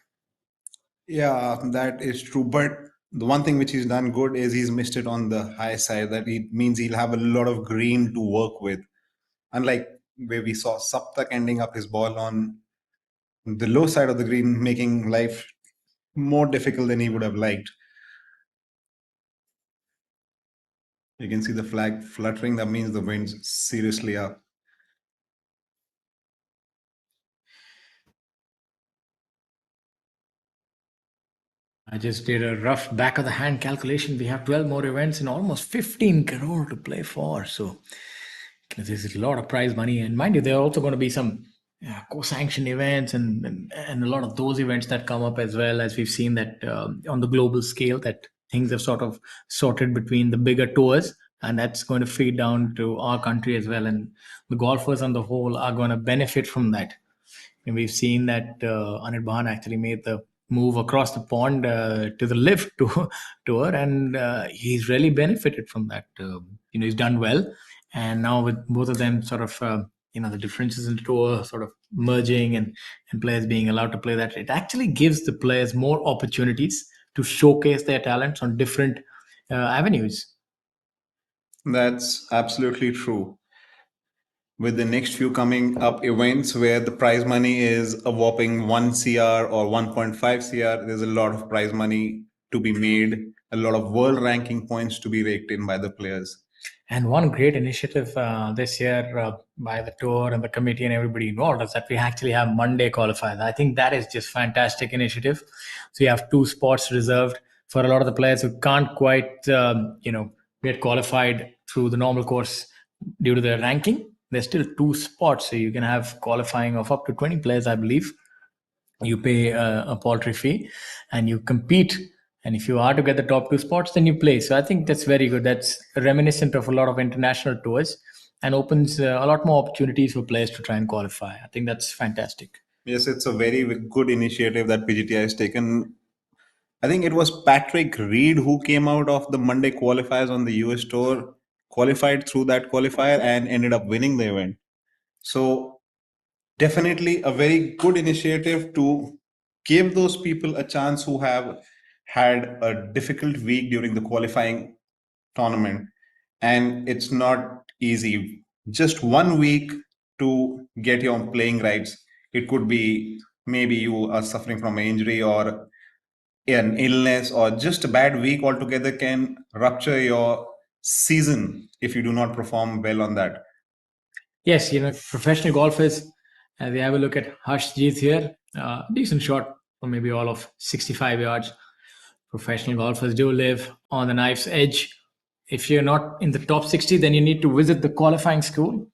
Yeah, that is true. But the one thing which he's done good is he's missed it on the high side. That it means he'll have a lot of green to work with. Unlike where we saw Saptak ending up his ball on the low side of the green, making life more difficult than he would have liked. You can see the flag fluttering. That means the wind's seriously up. I just did a rough back of the hand calculation. We have 12 more events and almost 15 crore to play for. So this is a lot of prize money. And mind you, there are also going to be some co-sanctioned events and a lot of those events that come up as well, as we've seen that on the global scale, that things have sort of sorted between the bigger tours, and that's going to feed down to our country as well. And the golfers on the whole are going to benefit from that. And we've seen that Anil Bahan actually made the move across the pond to the lift tour, and he's really benefited from that. He's done well, and now with both of them sort of the differences in the tour sort of merging, and players being allowed to play that, it actually gives the players more opportunities to showcase their talents on different avenues. That's absolutely true. With the next few coming up events where the prize money is a whopping 1 CR or 1.5 CR, there's a lot of prize money to be made, a lot of world ranking points to be raked in by the players. And one great initiative this year by the tour and the committee and everybody involved is that we actually have Monday qualifiers. I think that is just fantastic initiative. So you have 2 spots reserved for a lot of the players who can't quite, get qualified through the normal course due to their ranking. There's still 2 spots, so you can have qualifying of up to 20 players, I believe. You pay a paltry fee and you compete. And if you are to get the top 2 spots, then you play. So I think that's very good. That's reminiscent of a lot of international tours. and opens a lot more opportunities for players to try and qualify. I think that's fantastic. Yes, it's a very good initiative that PGTI has taken. I think it was Patrick Reed who came out of the Monday qualifiers on the US Tour, qualified through that qualifier, and ended up winning the event. So, definitely a very good initiative to give those people a chance who have had a difficult week during the qualifying tournament. And it's not easy. Just 1 week to get your playing rights. It could be maybe you are suffering from an injury or an illness or just a bad week altogether can rupture your season if you do not perform well on that. Yes, professional golfers, they have a look at Harshjeet here. Decent shot for maybe all of 65 yards. Professional golfers do live on the knife's edge. If you're not in the top 60, then you need to visit the qualifying school.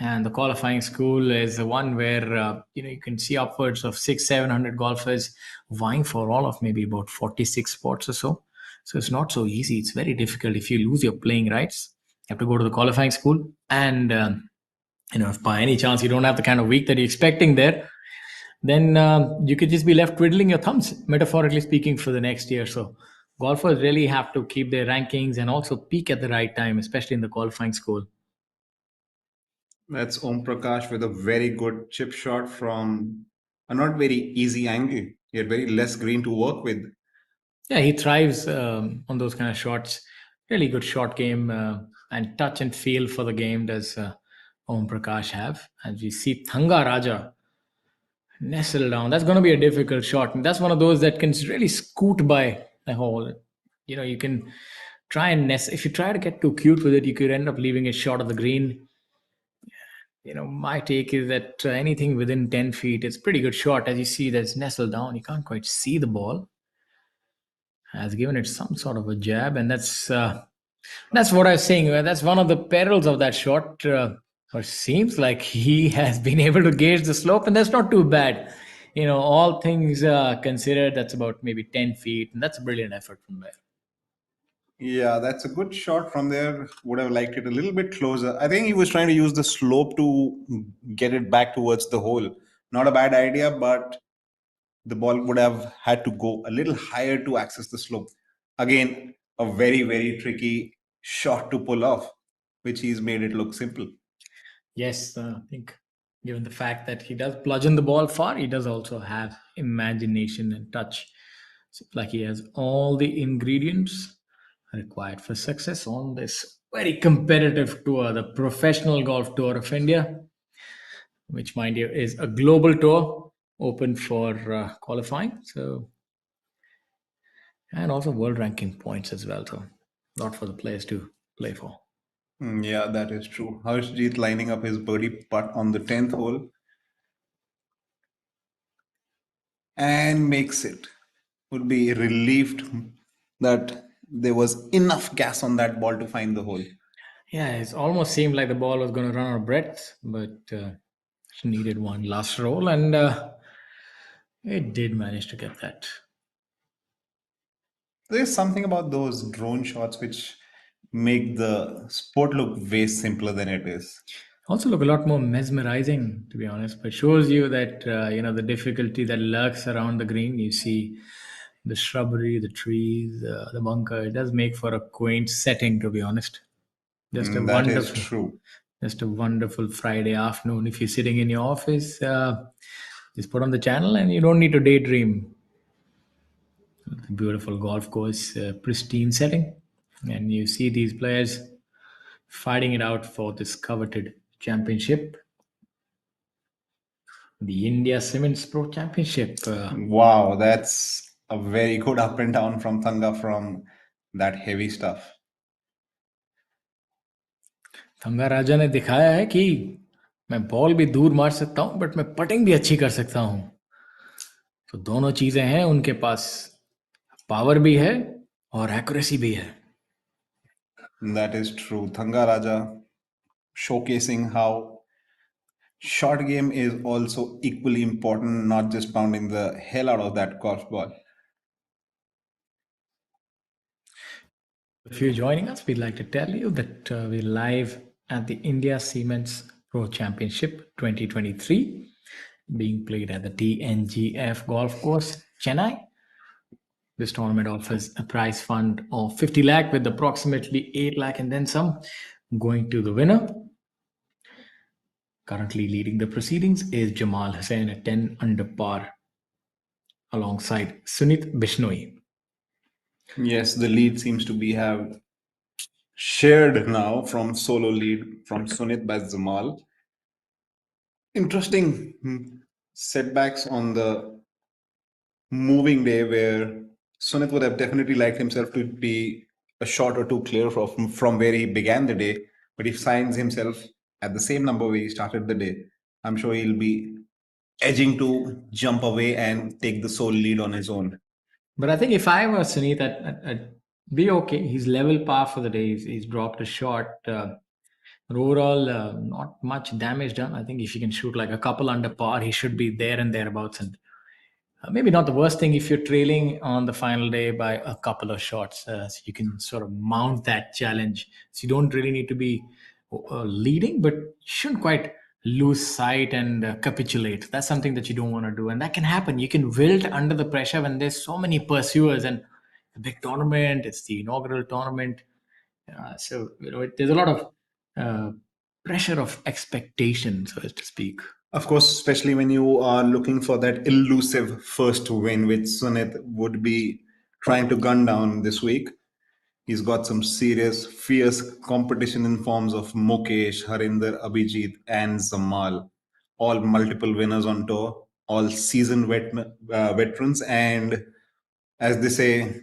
And the qualifying school is the one where you can see upwards of 700 golfers vying for all of maybe about 46 spots or so. So it's not so easy. It's very difficult if you lose your playing rights. You have to go to the qualifying school, and if by any chance you don't have the kind of week that you're expecting there, then you could just be left twiddling your thumbs, metaphorically speaking, for the next year. So golfers really have to keep their rankings and also peak at the right time, especially in the qualifying school. That's Om Prakash with a very good chip shot from a not very easy angle. He had very less green to work with. Yeah, he thrives on those kind of shots. Really good shot game, and touch and feel for the game does Om Prakash have. As we see Thanga Raja nestle down. That's going to be a difficult shot. And that's one of those that can really scoot by the hole. You can try and nest. If you try to get too cute with it, you could end up leaving it short of the green. My take is that anything within 10 feet, it's pretty good shot. As you see, that's nestled down. You can't quite see the ball. Has given it some sort of a jab, and that's what I was saying. That's one of the perils of that shot. Or seems like he has been able to gauge the slope, and that's not too bad. All things considered, that's about maybe 10 feet, and that's a brilliant effort from there. Yeah, that's a good shot from there. Would have liked it a little bit closer. I think he was trying to use the slope to get it back towards the hole. Not a bad idea, but the ball would have had to go a little higher to access the slope. Again, a very, very tricky shot to pull off, which he's made it look simple. Yes, I think given the fact that he does bludgeon the ball far, he does also have imagination and touch. Seems like he has all the ingredients required for success on this very competitive tour, the Professional Golf Tour of India, which, mind you, is a global tour open for qualifying. So, and also world ranking points as well. So, not for the players to play for. Yeah, that is true. Harshjeet lining up his birdie putt on the 10th hole and makes it. Would be relieved that there was enough gas on that ball to find the hole. Yeah, it almost seemed like the ball was going to run out of breath, but she needed one last roll, and it did manage to get that. There's something about those drone shots which make the sport look way simpler than it is. Also, look a lot more mesmerizing, to be honest, but shows you that the difficulty that lurks around the green. You see the shrubbery, the trees, the bunker. It does make for a quaint setting, to be honest. Just a That is wonderful, true. just a wonderful Friday afternoon. If you're sitting in your office, just put on the channel, and you don't need to daydream. Beautiful golf course, pristine setting, and you see these players fighting it out for this coveted championship, the India Simmons Pro Championship. Wow, that's a very good up and down from Thanga from that heavy stuff. Thanga Raja ने दिखाया है कि मैं ball भी दूर मार सकता हूं, बट मैं पटिंग भी अच्छी कर सकता हूं. तो दोनों चीजें हैं उनके पास. पावर भी है और एक्यूरेसी भी है. That is true. Thanga Raja showcasing how short game is also equally important, not just pounding the hell out of that golf ball. If you're joining us, we'd like to tell you that we're live at the India Cements Pro Championship 2023, being played at the TNGF Golf Course, Chennai. This tournament offers a prize fund of 50 lakh with approximately 8 lakh and then some going to the winner. Currently leading the proceedings is Jamal Hussain at 10 under par alongside Sunit Bishnoi. Yes, the lead seems to be have shared now from solo lead from Sunit by Zamal. Interesting setbacks on the moving day where Sunit would have definitely liked himself to be a shot or two clear from where he began the day, but he finds himself at the same number where he started the day. I'm sure he'll be edging to jump away and take the sole lead on his own. But I think if I were Sunit, I'd be okay. He's level par for the day. He's dropped a shot. But overall, not much damage done. I think if he can shoot like a couple under par, he should be there and thereabouts. And maybe not the worst thing if you're trailing on the final day by a couple of shots. So you can sort of mount that challenge. So you don't really need to be leading, but you shouldn't quite lose sight and capitulate. That's something that you don't want to do. And that can happen. You can wilt under the pressure when there's so many pursuers and the big tournament, it's the inaugural tournament. So, there's a lot of uh, pressure of expectation, so to speak. Of course, especially when you are looking for that elusive first win, which Sunit would be trying to gun down this week. He's got some serious, fierce competition in forms of Mukesh, Harinder, Abhijit, and Zamal. All multiple winners on tour, all seasoned veterans, and as they say,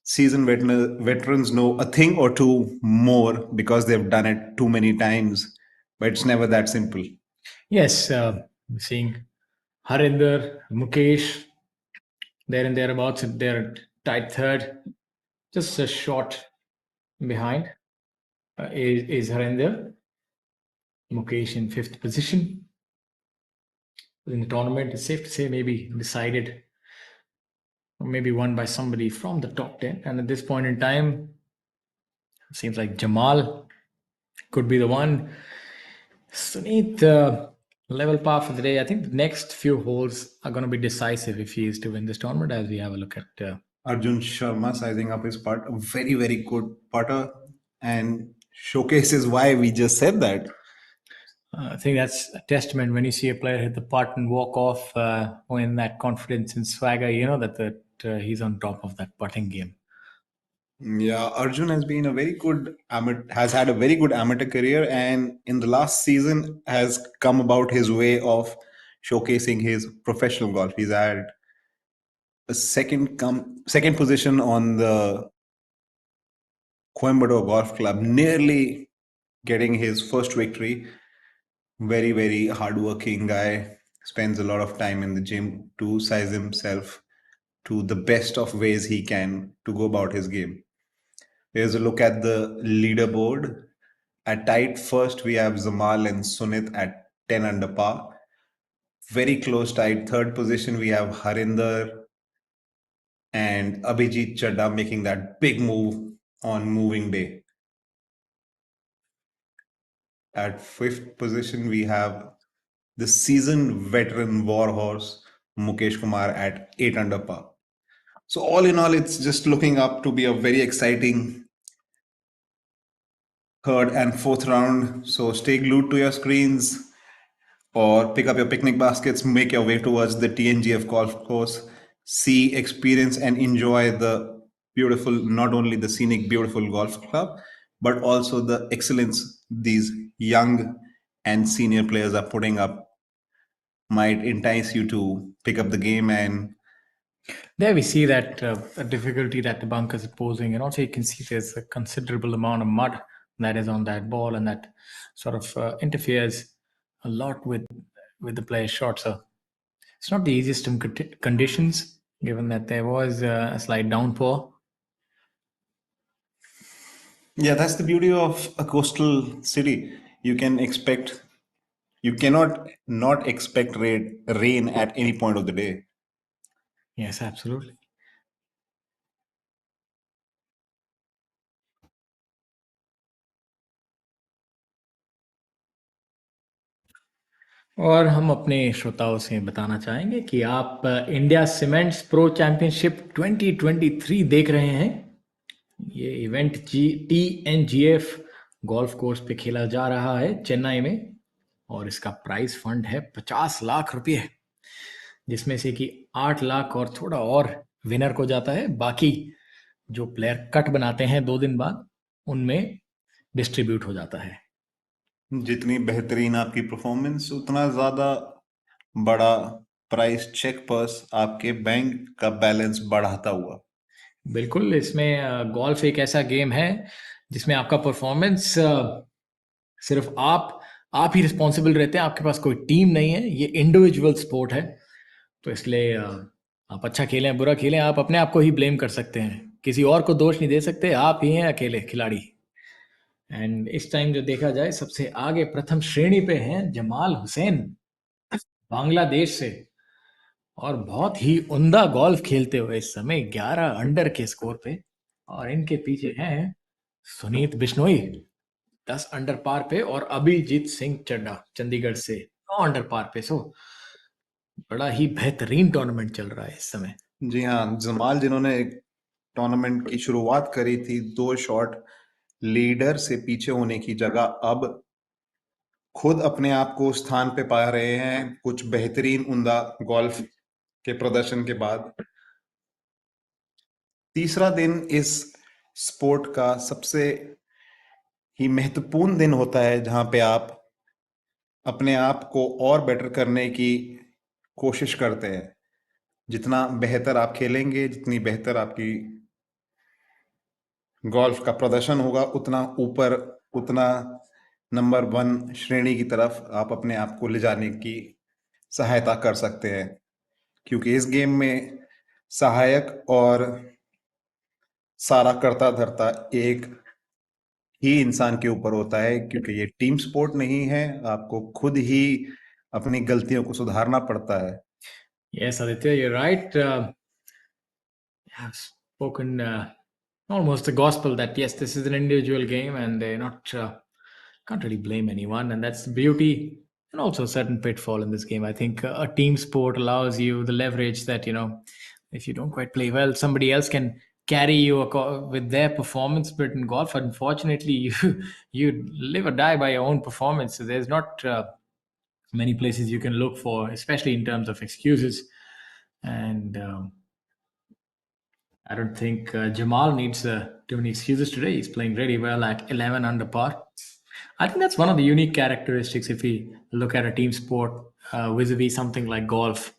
veterans know a thing or two more because they've done it too many times. But it's never that simple. Yes, seeing Harinder, Mukesh, there and thereabouts, they're tied third, just a short behind is Harinder. Mukesh in fifth position. In the tournament, it's safe to say maybe decided or maybe won by somebody from the top 10. And at this point in time, it seems like Jamal could be the one. Sunit, level par for the day. I think the next few holes are going to be decisive if he is to win this tournament as we have a look at. Arjun Sharma sizing up his putt, a very, very good putter, and showcases why we just said that. I think that's a testament when you see a player hit the putt and walk off when that confidence and swagger, you know that he's on top of that putting game. Yeah, Arjun has been a very good has had a very good amateur career, and in the last season has come about his way of showcasing his professional golf. He's had a second position on the Coimbatore Golf Club, nearly getting his first victory. Very, very hardworking guy. Spends a lot of time in the gym to size himself to the best of ways he can to go about his game. Here's a look at the leaderboard. At tight first, we have Zamal and Sunit at 10 under par. Very close tight. Third position, we have Harinder and Abhijit Chadda making that big move on moving day. At fifth position, we have the seasoned veteran warhorse Mukesh Kumar at 8 under par. So all in all, it's just looking up to be a very exciting third and fourth round. So stay glued to your screens or pick up your picnic baskets, make your way towards the TNGF golf course, see, experience, and enjoy the beautiful, not only the scenic, beautiful golf club, but also the excellence these young and senior players are putting up might entice you to pick up the game. And There we see that difficulty that the bunkers are posing, and also you can see there's a considerable amount of mud that is on that ball, and that sort of interferes a lot with the player's shot. So it's not the easiest of conditions, given that there was a slight downpour. yeah, that's the beauty of a coastal city. You cannot not expect rain at any point of the day. Yes, absolutely. और हम अपने श्रोताओं से बताना चाहेंगे कि आप India cements pro championship 2023 देख रहे हैं। ये इवेंट TNGF गोल्फ कोर्स पे खेला जा रहा है चेन्नई में, और इसका प्राइस फंड है 50 लाख रुपए, जिसमें से कि 8 लाख और थोड़ा और विनर को जाता है। बाकी जो प्लेयर कट बनाते हैं 2 दिन बाद, उनमें डिस्ट्रीब्यूट हो जाता है। जितनी बेहतरीन आपकी परफॉर्मेंस, उतना ज्यादा बड़ा प्राइस चेक पर्स आपके बैंक का बैलेंस बढ़ाता हुआ। बिल्कुल, इसमें गोल्फ एक ऐसा गेम है जिसमें आपका परफॉर्मेंस सिर्फ आप ही रिस्पॉन्सिबल रहते हैं। आपके पास कोई टीम नहीं है, ये इंडिविजुअल स्पोर्ट है। तो इसलिए आप अच्छा खेलें बुरा खेलें, आप अपने आप को ही ब्लेम कर सकते हैं, किसी और को दोष नहीं दे सकते। आप ही हैं अकेले खिलाड़ी। एंड इस टाइम जो देखा जाए, सबसे आगे प्रथम श्रेणी पे हैं जमाल हुसैन बांग्लादेश से, और बहुत ही उम्दा गोल्फ खेलते हुए इस समय 11 अंडर के स्कोर पे। और इनके पीछे हैं सुनीत बिश्नोई 10 अंडर पार पे, और अभिजीत सिंह चड्डा चंडीगढ़ से 9 अंडर पार पे। सो बड़ा ही बेहतरीन टूर्नामेंट चल रहा है इस समय। जी हाँ, जमाल जिन्होंने टूर्नामेंट की शुरुआत करी थी 2 शॉट लीडर से पीछे होने की जगह, अब खुद अपने आप को स्थान पे पा रहे हैं कुछ बेहतरीन उम्दा गोल्फ के प्रदर्शन के बाद। तीसरा दिन इस स्पोर्ट का सबसे ही महत्वपूर्ण दिन होता है, जहां पे आप अपने आप को और बेटर करने की कोशिश करते हैं। जितना बेहतर आप खेलेंगे, जितनी बेहतर आपकी गोल्फ का प्रदर्शन होगा, उतना ऊपर, उतना नंबर 1 श्रेणी की तरफ आप अपने आप को ले जाने की सहायता कर सकते हैं। क्योंकि इस गेम में सहायक और सारा करता धरता एक ही इंसान के ऊपर होता है, क्योंकि ये टीम स्पोर्ट नहीं है। आपको खुद ही अपनी गलतियों को सुधारना पड़ता है। Yes, Aditya, you're right. Have spoken almost the gospel that yes, this is an individual game, and they're not can't really blame anyone, and that's the beauty and also a certain pitfall in this game. I think a team sport allows you the leverage that, if you don't quite play well, somebody else can carry you with their performance. But in golf, unfortunately, you live or die by your own performance. So there's not many places you can look for, especially in terms of excuses. And I don't think Jamal needs too many excuses today. He's playing really well at 11 under par. I think that's one of the unique characteristics if we look at a team sport vis-a-vis something like golf.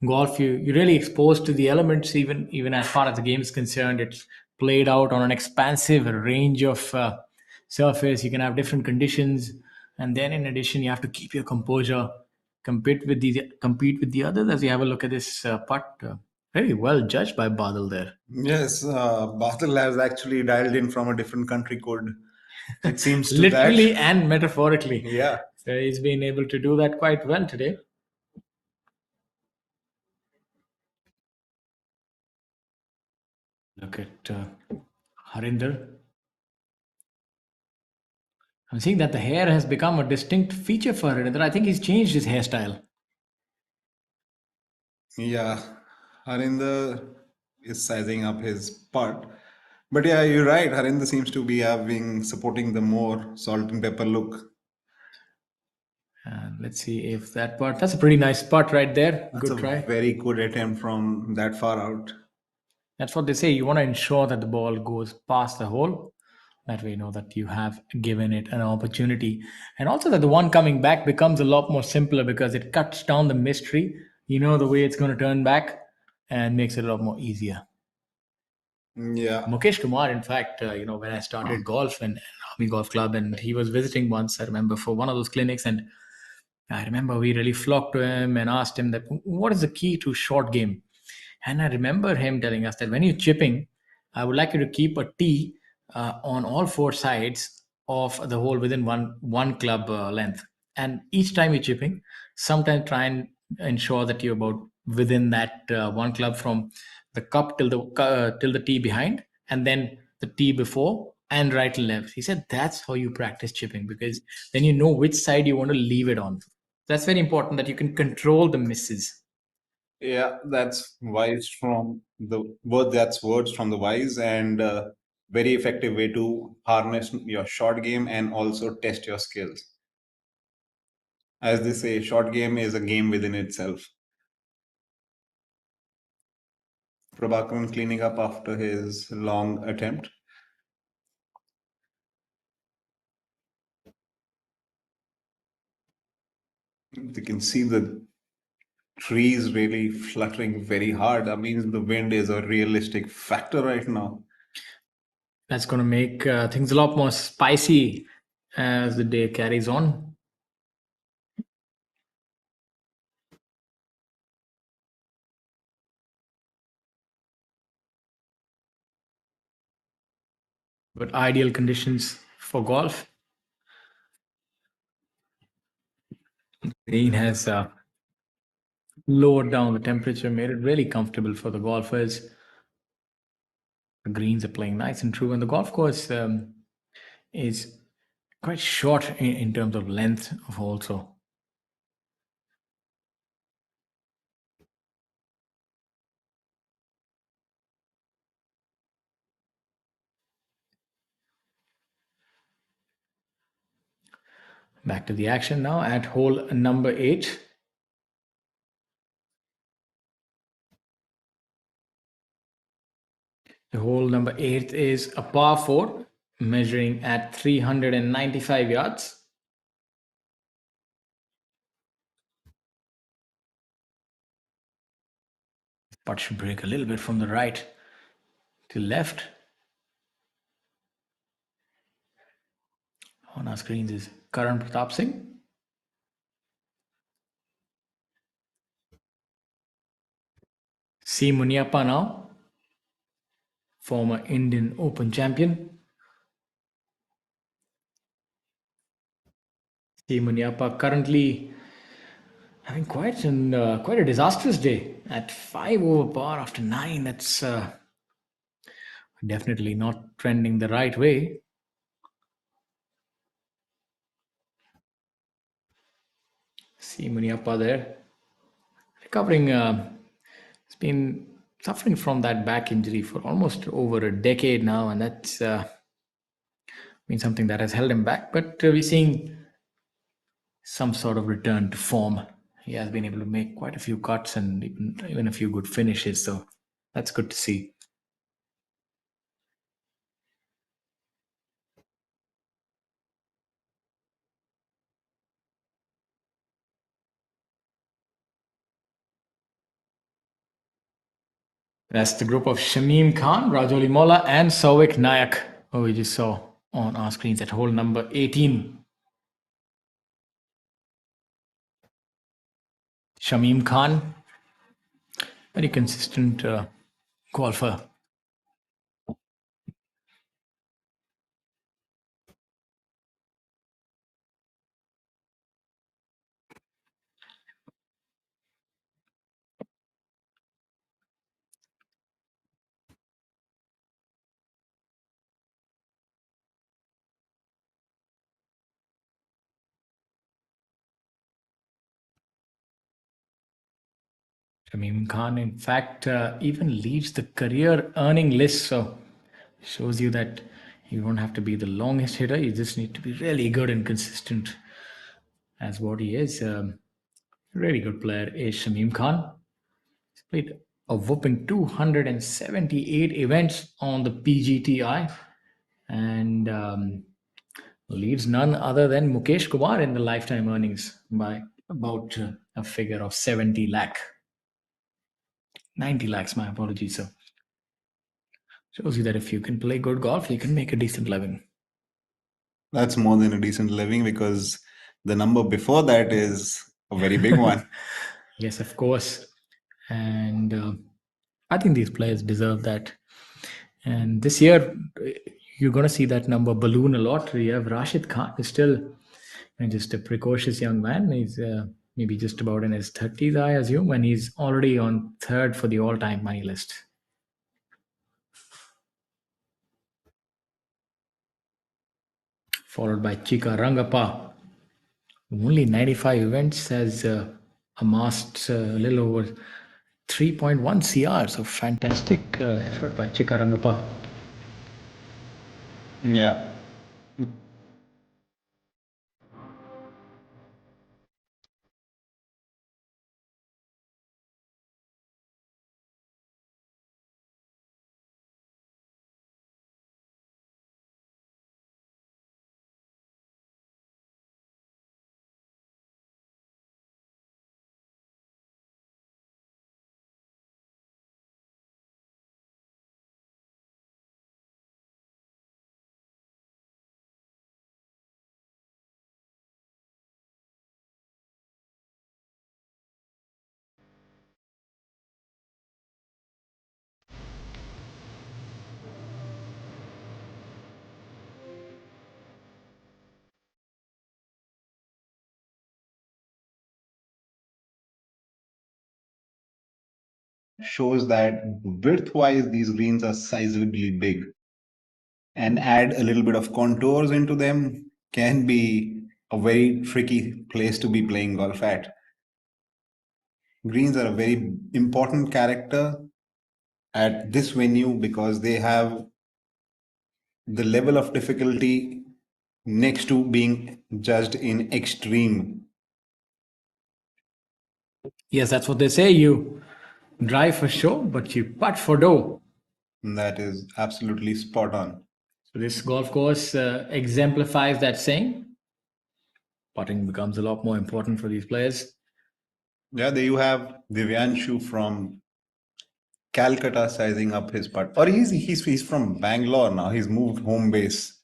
Golf, you're really exposed to the elements, even as far as the game is concerned. It's played out on an expansive range of surface. You can have different conditions, and then in addition, you have to keep your composure, compete with the others. As you have a look at this putt, very well judged by Badal there. Yes, Basil has actually dialed in from a different country code. It seems to Literally that. and metaphorically. Yeah. So he's been able to do that quite well today. Look at Harinder. I'm seeing that the hair has become a distinct feature for Harinder. I think he's changed his hairstyle. Yeah, Harinder is sizing up his putt. But yeah, you're right. Harinder seems to be supporting the more salt and pepper look. And let's see if that's a pretty nice putt right there. That's Good a try. very good attempt from that far out. That's what they say. You want to ensure that the ball goes past the hole. That way, you know that you have given it an opportunity. And also that the one coming back becomes a lot more simpler because it cuts down the mystery. You know the way it's going to turn back and makes it a lot more easier. Yeah. Mukesh Kumar, in fact, when I started golf and Army Golf Club, and he was visiting once, I remember, for one of those clinics, and I remember we really flocked to him and asked him that what is the key to short game. And I remember him telling us that when you're chipping, I would like you to keep a tee on all 4 sides of the hole within one club length. And each time you're chipping, sometimes try and ensure that you're about within that one club from the cup till the tee behind, and then the tee before and right to left. He said that's how you practice chipping, because then you know which side you want to leave it on. That's very important that you can control the misses. Yeah, that's wise from the word. That's words from the wise, and very effective way to harness your short game and also test your skills. As they say, short game is a game within itself. Prabhakaran cleaning up after his long attempt. You can see the trees really fluttering very hard. That means the wind is a realistic factor right now. That's going to make things a lot more spicy as the day carries on. But ideal conditions for golf. Rain has lowered down the temperature, made it really comfortable for the golfers. The greens are playing nice and true, and the golf course is quite short in terms of length of also. Back to the action now at hole number 8. The hole number 8 is a par 4 measuring at 395 yards. Putt should break a little bit from the right to left. On our screens is Karan Pratap Singh. C. Muniappa now, former Indian Open champion. C. Muniappa currently having quite a disastrous day at 5 over par after 9. That's definitely not trending the right way. C. Muniappa there recovering. He's been suffering from that back injury for almost over a decade now, and that's been something that has held him back. But we're seeing some sort of return to form. He has been able to make quite a few cuts and even a few good finishes, so that's good to see. That's the group of Shamim Khan, Rajoli Mola, and Souvik Nayak, who we just saw on our screens at hole number 18. Shamim Khan, very consistent golfer. Shamim Khan, in fact, even leads the career earning list. So shows you that you don't have to be the longest hitter. You just need to be really good and consistent as what he is. Really good player is Shamim Khan. He's played a whopping 278 events on the PGTI and leads none other than Mukesh Kumar in the lifetime earnings by about a figure of 70 lakh. 90 lakhs, my apologies, sir. Shows you that if you can play good golf, you can make a decent living. That's more than a decent living because the number before that is a very big one. Yes, of course. And I think these players deserve that. And this year, you're going to see that number balloon a lot. You have Rashid Khan, is still just a precocious young man. He's maybe just about in his 30s, I assume, and he's already on third for the all-time money list. Followed by Chika Rangappa. Only 95 events has amassed a little over 3.1 CR. So fantastic effort by Chikarangappa. Yeah. Shows that width-wise, these greens are sizably big. And add a little bit of contours into them can be a very tricky place to be playing golf at. Greens are a very important character at this venue because they have the level of difficulty next to being judged in extreme. Yes, that's what they say. You drive for show, but you putt for dough. That is absolutely spot on. So this golf course exemplifies that saying. Putting becomes a lot more important for these players. Yeah, there you have Divyanshu from Calcutta sizing up his putt. Or he's from Bangalore now. He's moved home base.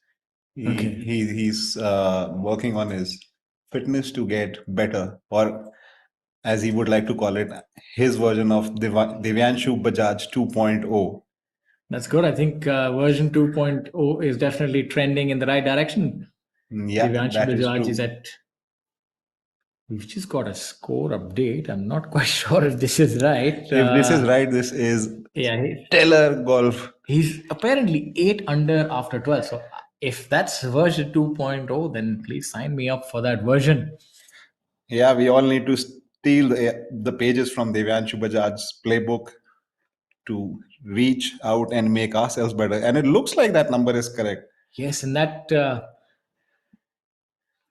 Okay. He's working on his fitness to get better, or as he would like to call it, his version of Divyanshu Bajaj 2.0. That's good. I think version 2.0 is definitely trending in the right direction. Yeah, Divyanshu that is Bajaj true. is at. We've just got a score update. I'm not quite sure if this is right. If this is right, this is Yeah, stellar golf. he's apparently 8 under after 12. So if that's version 2.0, then please sign me up for that version. Yeah, we all need to steal the pages from Divyanshu Bajaj's playbook to reach out and make ourselves better. And it looks like that number is correct. Yes, and that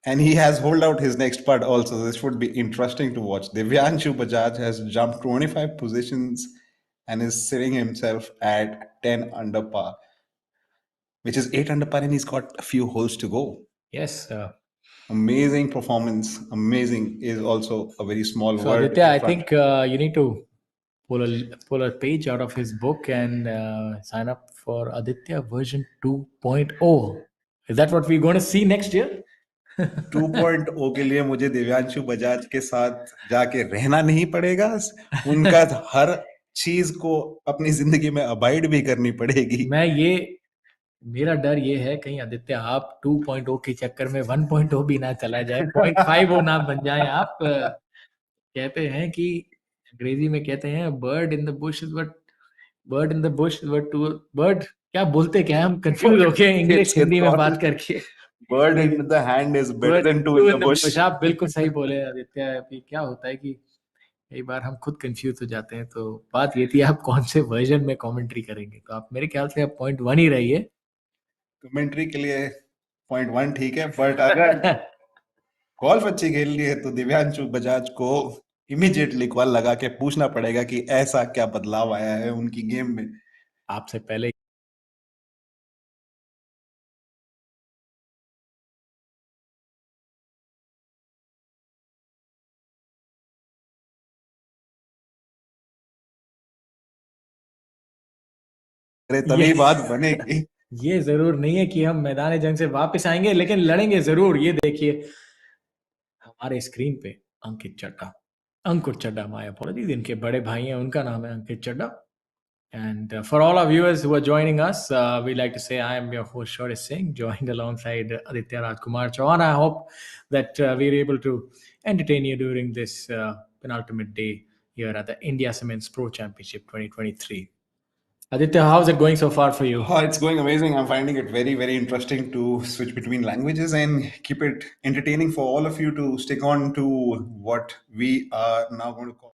And he has holed out his next putt also. This would be interesting to watch. Divyanshu Bajaj has jumped 25 positions and is sitting himself at 10 under par, which is 8 under par, and he's got a few holes to go. yes. Amazing performance. Amazing is also a very small So word. Aditya, in I front. think you need to pull a page out of his book and sign up for Aditya version 2.0. Is that what we're going to see next year? 2.0 के लिए मुझे दिव्यांशु बजाज के साथ जाके रहना नहीं पड़ेगा, उनका हर चीज को अपनी जिंदगी में अबाइड भी करनी पड़ेगी। मेरा डर ये है कहीं आदित्य आप 2.0 के चक्कर में 1.0 भी ना चला जाए, 0.50 ना बन जाए आप। कहते हैं कि अंग्रेजी में कहते हैं bird in the bush is what bird in the bush is what two bird, क्या बोलते क्या है, हम कंफ्यूज हो गए इंग्लिश हिंदी में बात करके। Bird in the hand is better than two in the bush. आप बिल्कुल सही बोले आदित्य। अभी क्या होता है कि कई बार हम खुद कंफ्यूज हो जाते हैं। तो बात ये थी आप कौन से वर्जन में कमेंट्री करेंगे, तो आप मेरे ख्याल से आप 0.1 ही रहिए कमेंट्री के लिए। 0.1 ठीक है, बट अगर गोल्फ अच्छी खेलनी है तो दिव्यांशु बजाज को इमीडिएटली कॉल लगा के पूछना पड़ेगा कि ऐसा क्या बदलाव आया है उनकी गेम में। आपसे पहले तभी बात बनेगी। ये जरूर नहीं है कि हम मैदान जंग से वापस आएंगे, लेकिन लड़ेंगे जरूर। ये देखिए हमारे स्क्रीन पे अंकित चड्ढा, अंकुर चड्ढा, माय अपॉलॉजीज, इनके बड़े भाई हैं, उनका नाम है अंकित Chadha. And for all our viewers who are joining us, we'd like to say I am your host, Shorty Singh, joined alongside Aditya Rajkumar Chauhan. I hope that we're able to entertain you during this penultimate day here at the India Cements Pro Championship 2023. Aditya, how's it going so far for you? Oh, it's going amazing. I'm finding it very, very interesting to switch between languages and keep it entertaining for all of you to stick on to what we are now going to call.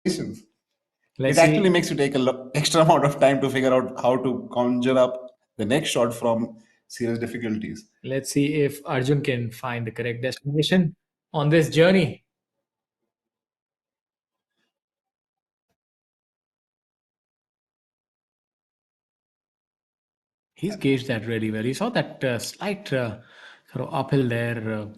It Let's actually see. makes you take a extra amount of time to figure out how to conjure up the next shot from serious difficulties. Let's see if Arjun can find the correct destination on this journey. He's gauged that really well. You saw that slight sort of uphill there,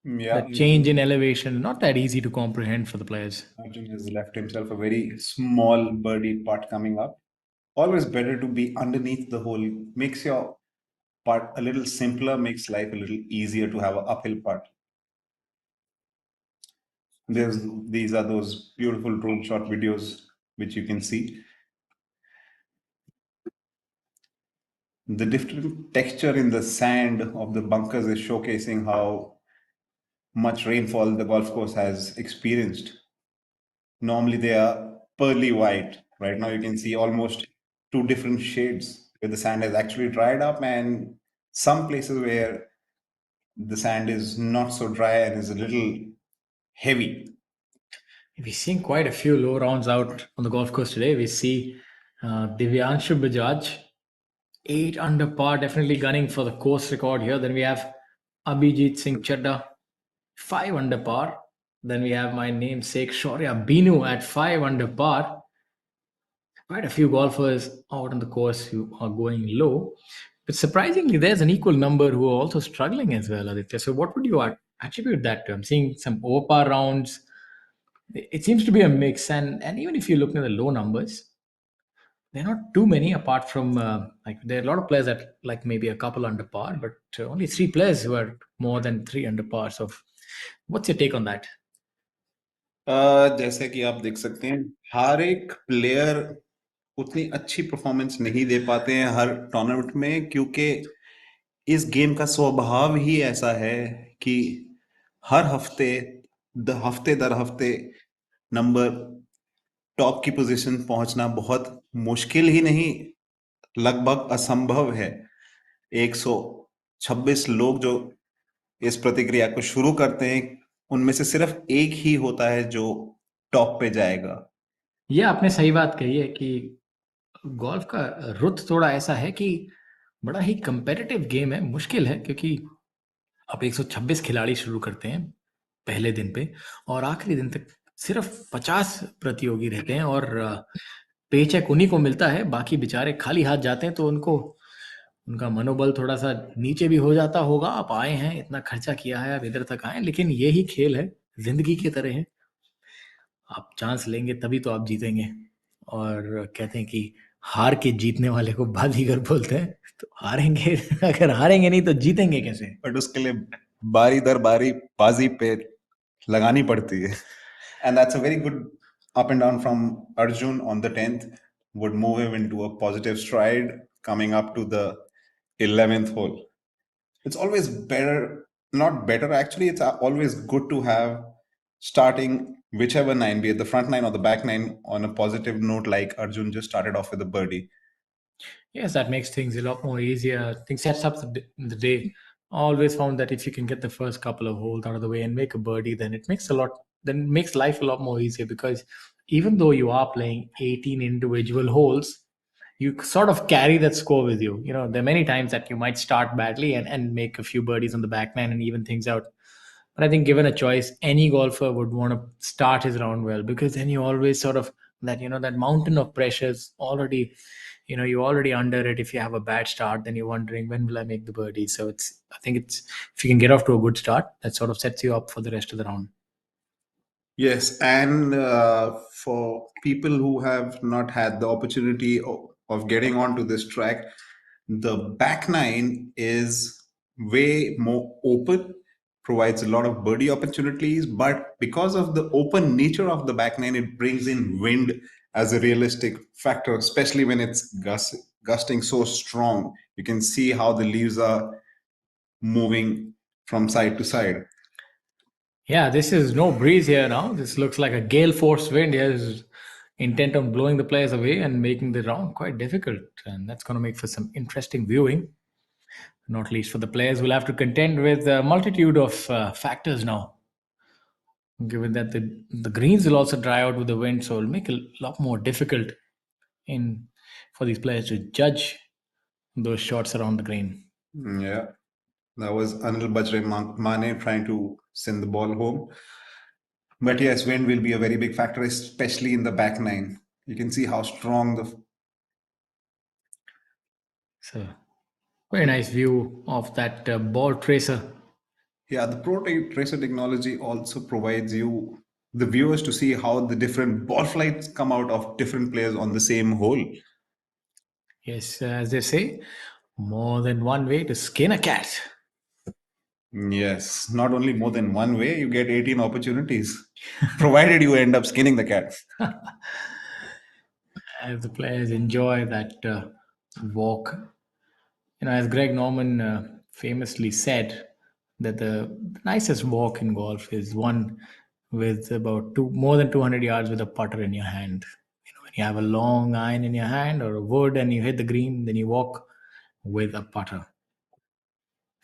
Yeah, the change in elevation, not that easy to comprehend for the players. Arjun has left himself a very small birdie putt coming up. Always better to be underneath the hole. Makes your putt a little simpler, makes life a little easier to have an uphill putt. These are those beautiful drone shot videos which you can see. The different texture in the sand of the bunkers is showcasing how much rainfall the golf course has experienced. Normally they are pearly white. Right now you can see almost two different shades where the sand has actually dried up, and some places where the sand is not so dry and is a little heavy. We're seeing quite a few low rounds out on the golf course today. We see Divyanshu Bajaj, 8 under par, definitely gunning for the course record here. Then we have Abhijit Singh Chadda, 5 under par. Then we have my namesake Shaurya Binu at 5 under par. Quite a few golfers out on the course who are going low. But surprisingly, there's an equal number who are also struggling as well, Aditya. So, what would you attribute that to? I'm seeing some over par rounds. It seems to be a mix, and even if you look at the low numbers, there are not too many apart from like there are a lot of players that like maybe a couple under par, but only 3 players who are more than 3 under par. So, what's your take on that? जैसे कि आप देख सकते हैं, हर एक player उतनी अच्छी performance नहीं दे पाते हैं हर टूर्नामेंट में, क्योंकि इस गेम का स्वभाव ही ऐसा है कि हर हफ्ते दर हफ्ते नंबर टॉप की पोजीशन पहुंचना बहुत मुश्किल ही नहीं, लगभग असंभव है। 126 लोग जो इस प्रतिक्रिया को शुरू करते हैं, उनमें से सिर्फ एक ही होता है जो टॉप पे जाएगा। ये आपने सही बात कही है कि गोल्फ का रुत थोड़ा ऐसा है कि बड़ा ही कंपेटिटिव गेम है, मुश्किल है क्योंकि आप 126 खिलाड़ी शुरू करते हैं पहले दिन पे और आखिरी दिन तक सिर्फ 50 प्रतियोगी रहते हैं और पेचेक उन्हीं को मिलता है, बाकी बेचारे खाली हाथ जाते हैं तो उनका मनोबल थोड़ा सा नीचे भी हो जाता होगा। आप आए हैं, इतना खर्चा किया है, आप इधर तक आए, लेकिन यही खेल है, जिंदगी की तरह है। आप चांस लेंगे तभी तो आप जीतेंगे और कहते हैं कि हार के जीतने वाले को बाजीगर बोलते हैं। तो हारेंगे अगर हारेंगे नहीं तो जीतेंगे कैसे? बट उसके लिए बारी दर बारी बाजी पे लगानी पड़ती है। And that's a very good up and down from Arjun on the 10th, would move him into a positive stride coming up to the 11th hole. It's always better, not better actually, it's always good to have starting whichever nine, be it the front nine or the back nine, on a positive note, like Arjun just started off with a birdie. Yes, that makes things a lot more easier. I think sets up the day. Always found that if you can get the first couple of holes out of the way and make a birdie, then it makes life a lot more easier because even though you are playing 18 individual holes, you sort of carry that score with you. You know, there are many times that you might start badly and make a few birdies on the back nine and even things out. But I think given a choice, any golfer would want to start his round well because then you always sort of that mountain of pressures already, you're already under it. If you have a bad start, then you're wondering when will I make the birdie. So I think if you can get off to a good start, that sort of sets you up for the rest of the round. Yes, and for people who have not had the opportunity of getting onto this track, the back nine is way more open, provides a lot of birdie opportunities, but because of the open nature of the back nine, it brings in wind as a realistic factor, especially when it's gusting so strong. You can see how the leaves are moving from side to side. Yeah, this is no breeze here now. This looks like a gale force wind. Here is intent on blowing the players away and making the round quite difficult. And that's going to make for some interesting viewing, not least for the players who will have to contend with a multitude of factors now. Given that the greens will also dry out with the wind, so it'll make it a lot more difficult for these players to judge those shots around the green. Yeah. That was Anil Bajre Mane trying to send the ball home. But yes, wind will be a very big factor, especially in the back nine. You can see how strong So, very nice view of that ball tracer. Yeah, the Pro Tracer technology also provides you, the viewers, to see how the different ball flights come out of different players on the same hole. Yes, as they say, more than one way to skin a cat. Yes, not only more than one way, you get 18 opportunities, provided you end up skinning the cat. As the players enjoy that walk. As Greg Norman famously said, that the nicest walk in golf is one with about more than 200 yards with a putter in your hand. When you have a long iron in your hand or a wood and you hit the green, then you walk with a putter.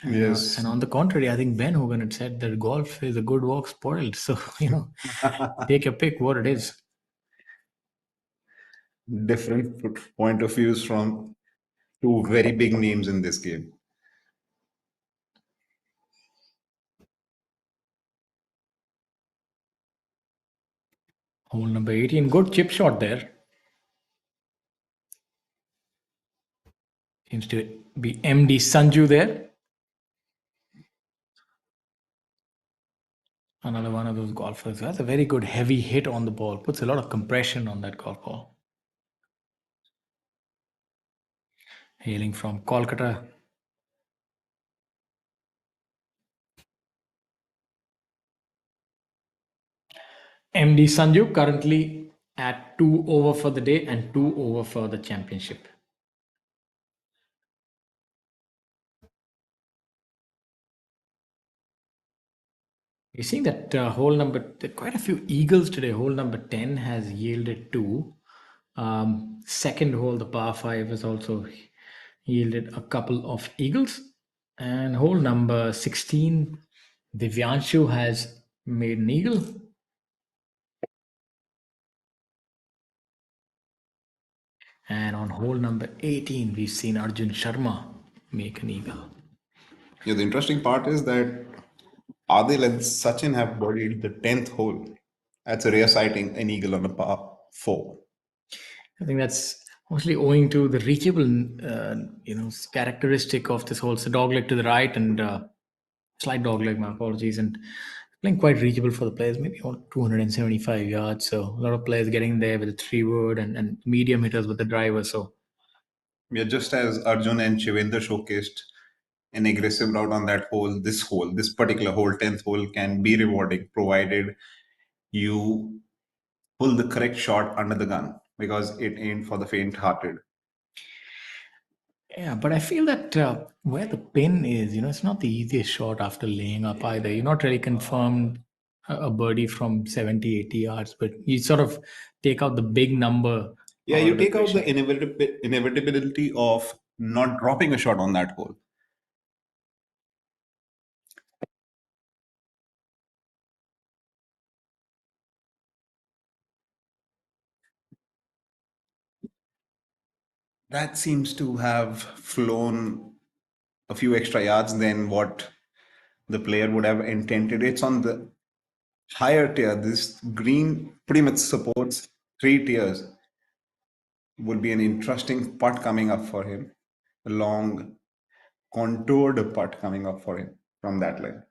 Yes. And on the contrary, I think Ben Hogan had said that golf is a good walk spoiled. So, take your pick what it is. Different point of views from two very big names in this game. Hole number 18, good chip shot there. Seems to be MD Sanju there. Another one of those golfers. That's a very good heavy hit on the ball. Puts a lot of compression on that golf ball. Hailing from Kolkata. MD Sanju currently at 2 over for the day and 2 over for the championship. You're seeing that quite a few eagles today. Hole number 10 has yielded 2. Second hole, the par 5, is also yielded a couple of eagles. And hole number 16, Divyanshu has made an eagle. And on hole number 18, we've seen Arjun Sharma make an eagle. Yeah, the interesting part is that Adil and Sachin have birdied the 10th hole. That's a rare sighting, an eagle on a par 4. I think that's mostly owing to the reachable, characteristic of this hole. It's a dogleg to the right and slight dogleg. My apologies, and playing quite reachable for the players. Maybe on 275 yards. So a lot of players getting there with the 3-wood and medium hitters with the driver. So Yeah, just as Arjun and Shivendra showcased an aggressive route on that hole, this particular hole, 10th hole, can be rewarding provided you pull the correct shot under the gun because it ain't for the faint hearted. yeah, but I feel that where the pin is, it's not the easiest shot after laying up either. You're not really confirmed a birdie from 70, 80 yards, but you sort of take out the big number. Yeah, you take out the inevitability of not dropping a shot on that hole. That seems to have flown a few extra yards than what the player would have intended. It's on the higher tier. This green pretty much supports 3 tiers. Would be an interesting putt coming up for him. A long, contoured putt coming up for him from that line.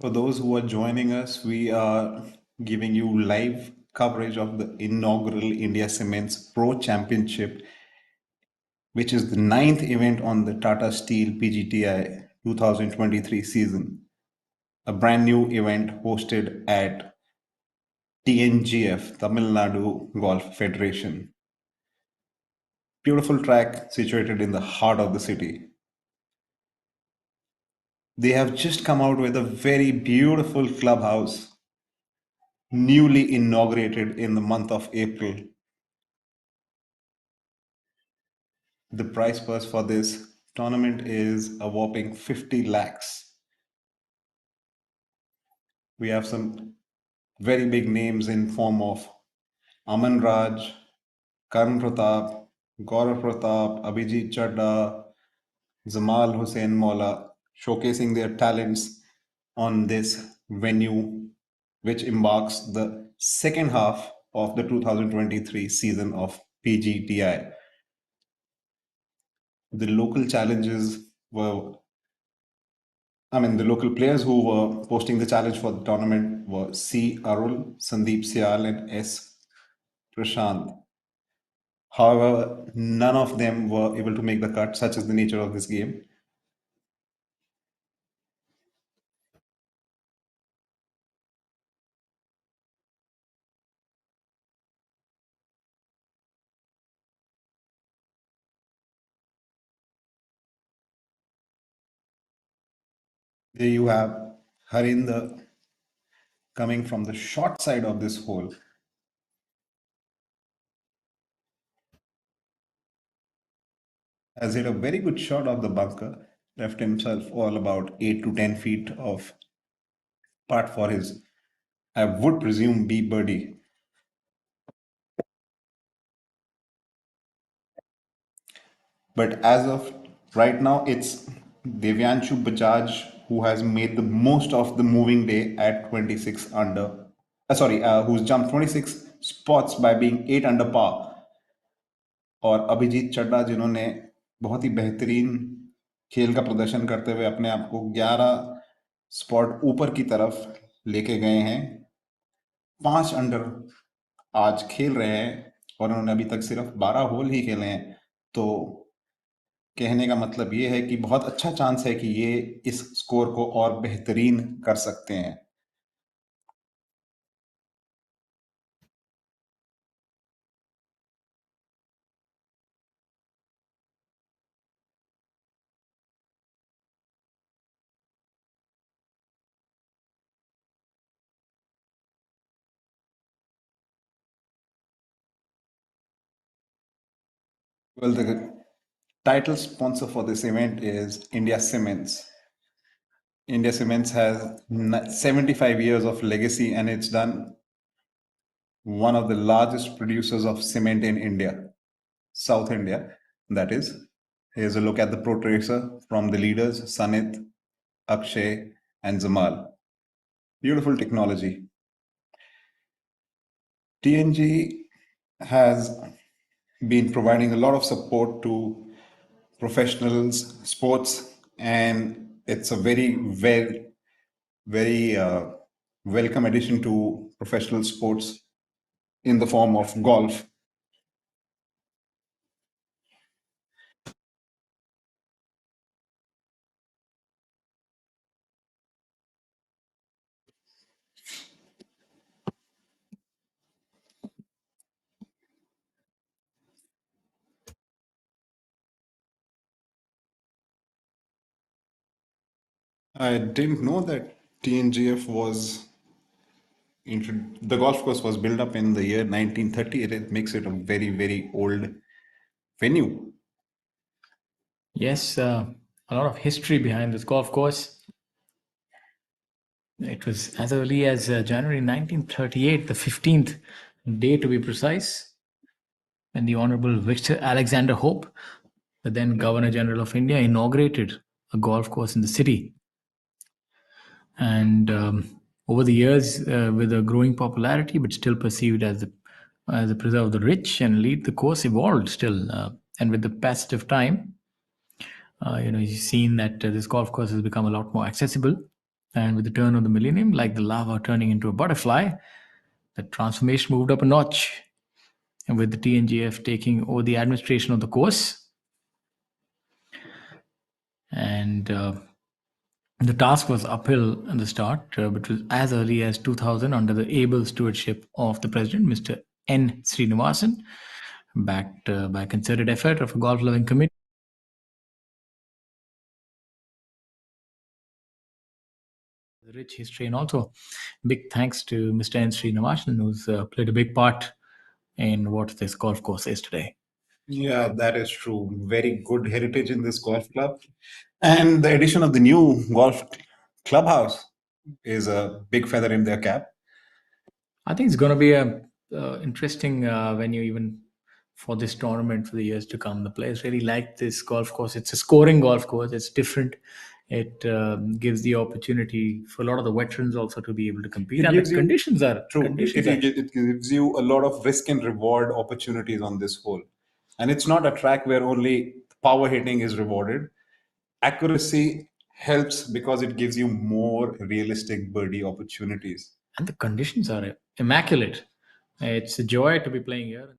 For those who are joining us, we are giving you live coverage of the inaugural India Cements Pro Championship, which is the 9th event on the Tata Steel PGTI 2023 season. A brand new event hosted at TNGF, Tamil Nadu Golf Federation. Beautiful track situated in the heart of the city. They have just come out with a very beautiful clubhouse, newly inaugurated in the month of April. The prize purse for this tournament is a whopping 50 lakhs. We have some very big names in form of Aman Raj, Karan Pratap, Gaurav Pratap, Abhijit Chadda, Jamal Hussain Mola, showcasing their talents on this venue, which embarks the second half of the 2023 season of PGTI. The local challenges were, the local players who were posting the challenge for the tournament were C. Arul, Sandeep Sial, and S. Prashant. However, none of them were able to make the cut, such is the nature of this game. There you have Harinder coming from the short side of this hole. Has hit a very good shot of the bunker, left himself all about 8 to 10 feet of putt for his, I would presume, B birdie. But as of right now, it's Devyanshu Bajaj who has made the most of the moving day at 26 under. Who's jumped 26 spots by being 8 under par. और अभिजीत चड्डा जिन्होंने बहुत ही बेहतरीन खेल का प्रदर्शन करते हुए अपने आप को 11 स्पॉट ऊपर की तरफ लेके गए हैं, 5 अंडर आज खेल रहे हैं और उन्होंने अभी तक सिर्फ 12 होल ही खेले हैं. तो कहने का मतलब ये है कि बहुत अच्छा चांस है कि ये इस स्कोर को और बेहतरीन कर सकते हैं। Well, the title sponsor for this event is India Cements. India Cements has 75 years of legacy, and it's done one of the largest producers of cement in India, South India, that is. Here's a look at the pro tracer from the leaders Sanit, Akshay, and Zamal. Beautiful technology. TNG has been providing a lot of support to professionals, sports, and it's a very welcome addition to professional sports in the form of golf. I didn't know that TNGF was the golf course was built up in the year 1930. It makes it a very old venue. Yes, a lot of history behind this golf course. It was as early as January 1938, the 15th day to be precise, when the Honorable Victor Alexander Hope, the then Governor General of India, inaugurated a golf course in the city. And over the years, with a growing popularity, but still perceived as the preserve of the rich and lead, the course evolved still. And with the passage of time, you've seen that this golf course has become a lot more accessible. And with the turn of the millennium, like the lava turning into a butterfly, the transformation moved up a notch. And with the TNGF taking over the administration of the course, and the task was uphill at the start, but was as early as 2000 under the able stewardship of the president, Mr. N. Srinivasan, backed by a concerted effort of a golf-loving committee. The rich history, and also big thanks to Mr. N. Srinivasan, who's played a big part in what this golf course is today. Yeah, that is true. Very good heritage in this golf club. And the addition of the new golf clubhouse is a big feather in their cap. I think it's going to be a interesting venue even for this tournament for the years to come. The players really like this golf course. It's a scoring golf course. It's different. It gives the opportunity for a lot of the veterans also to be able to compete. It And the gives you conditions are true. It gives you a lot of risk and reward opportunities on this hole. And it's not a track where only power hitting is rewarded. Accuracy helps because it gives you more realistic birdie opportunities. and the conditions are immaculate. It's a joy to be playing here.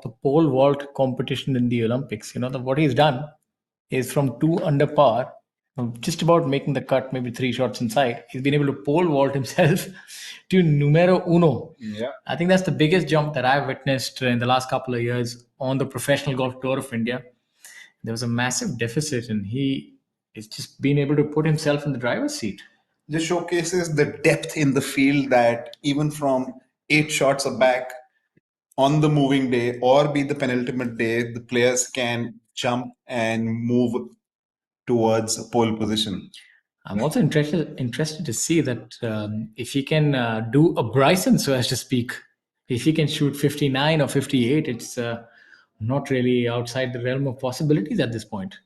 the pole vault competition in the Olympics. What he's done is from 2 under par, just about making the cut, maybe 3 shots inside. He's been able to pole vault himself to numero uno. Yeah. I think that's the biggest jump that I've witnessed in the last couple of years on the professional golf tour of India. There was a massive deficit, and he is just being able to put himself in the driver's seat. Just showcases the depth in the field that even from 8 shots back on the moving day or be the penultimate day, the players can jump and move towards pole position. I'm also interested to see that if he can do a Bryson, so as to speak, if he can shoot 59 or 58, it's not really outside the realm of possibilities at this point.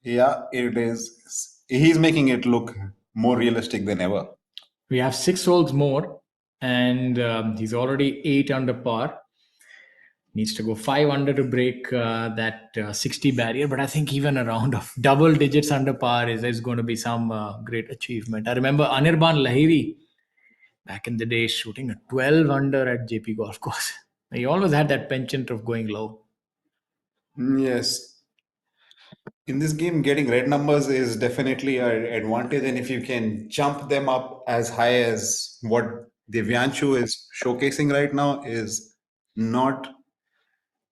Yeah, it is. He's making it look more realistic than ever. We have 6 holes more, and he's already 8 under par. Needs to go 5 under to break that 60 barrier, but I think even a round of double digits under par is going to be some great achievement. I remember Anirban Lahiri back in the day shooting a 12 under at JP Golf Course. He always had that penchant of going low. Yes. In this game, getting red numbers is definitely an advantage, and if you can jump them up as high as what Divyanshu is showcasing right now, is not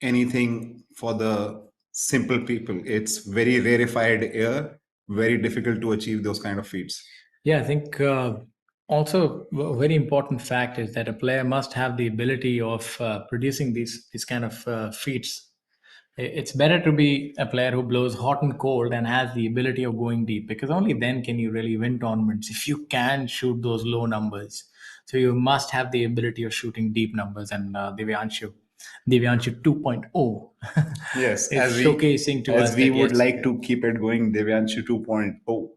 anything for the simple people. It's very rarefied air, very difficult to achieve those kind of feats. Yeah, I think also a very important fact is that a player must have the ability of producing these kind of feats. It's better to be a player who blows hot and cold and has the ability of going deep, because only then can you really win tournaments if you can shoot those low numbers. So you must have the ability of shooting deep numbers, and Divyanshu 2.0 Yes, is showcasing to us as we that would yes, like to keep it going, Divyanshu 2.0.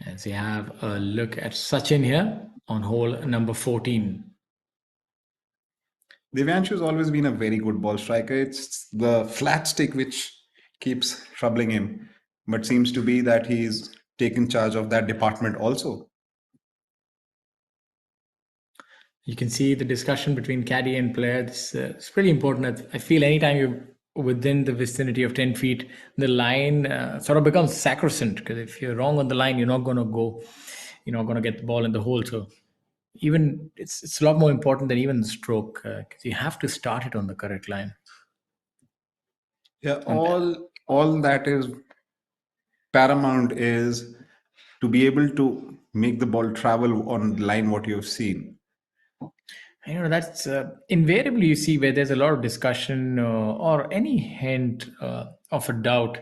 as we have a look at Sachin here on hole number 14. Divyanshu's always been a very good ball striker. It's the flat stick which keeps troubling him, but seems to be that he's taken charge of that department also. You can see the discussion between caddy and player. It's pretty important. I feel anytime you're within the vicinity of 10 feet, the line sort of becomes sacrosanct, because if you're wrong on the line, you're not going to go, you're not going to get the ball in the hole. So even it's a lot more important than even the stroke, because you have to start it on the correct line. Yeah, all that is paramount is to be able to make the ball travel on the line what you've seen. That's invariably you see where there's a lot of discussion or any hint of a doubt.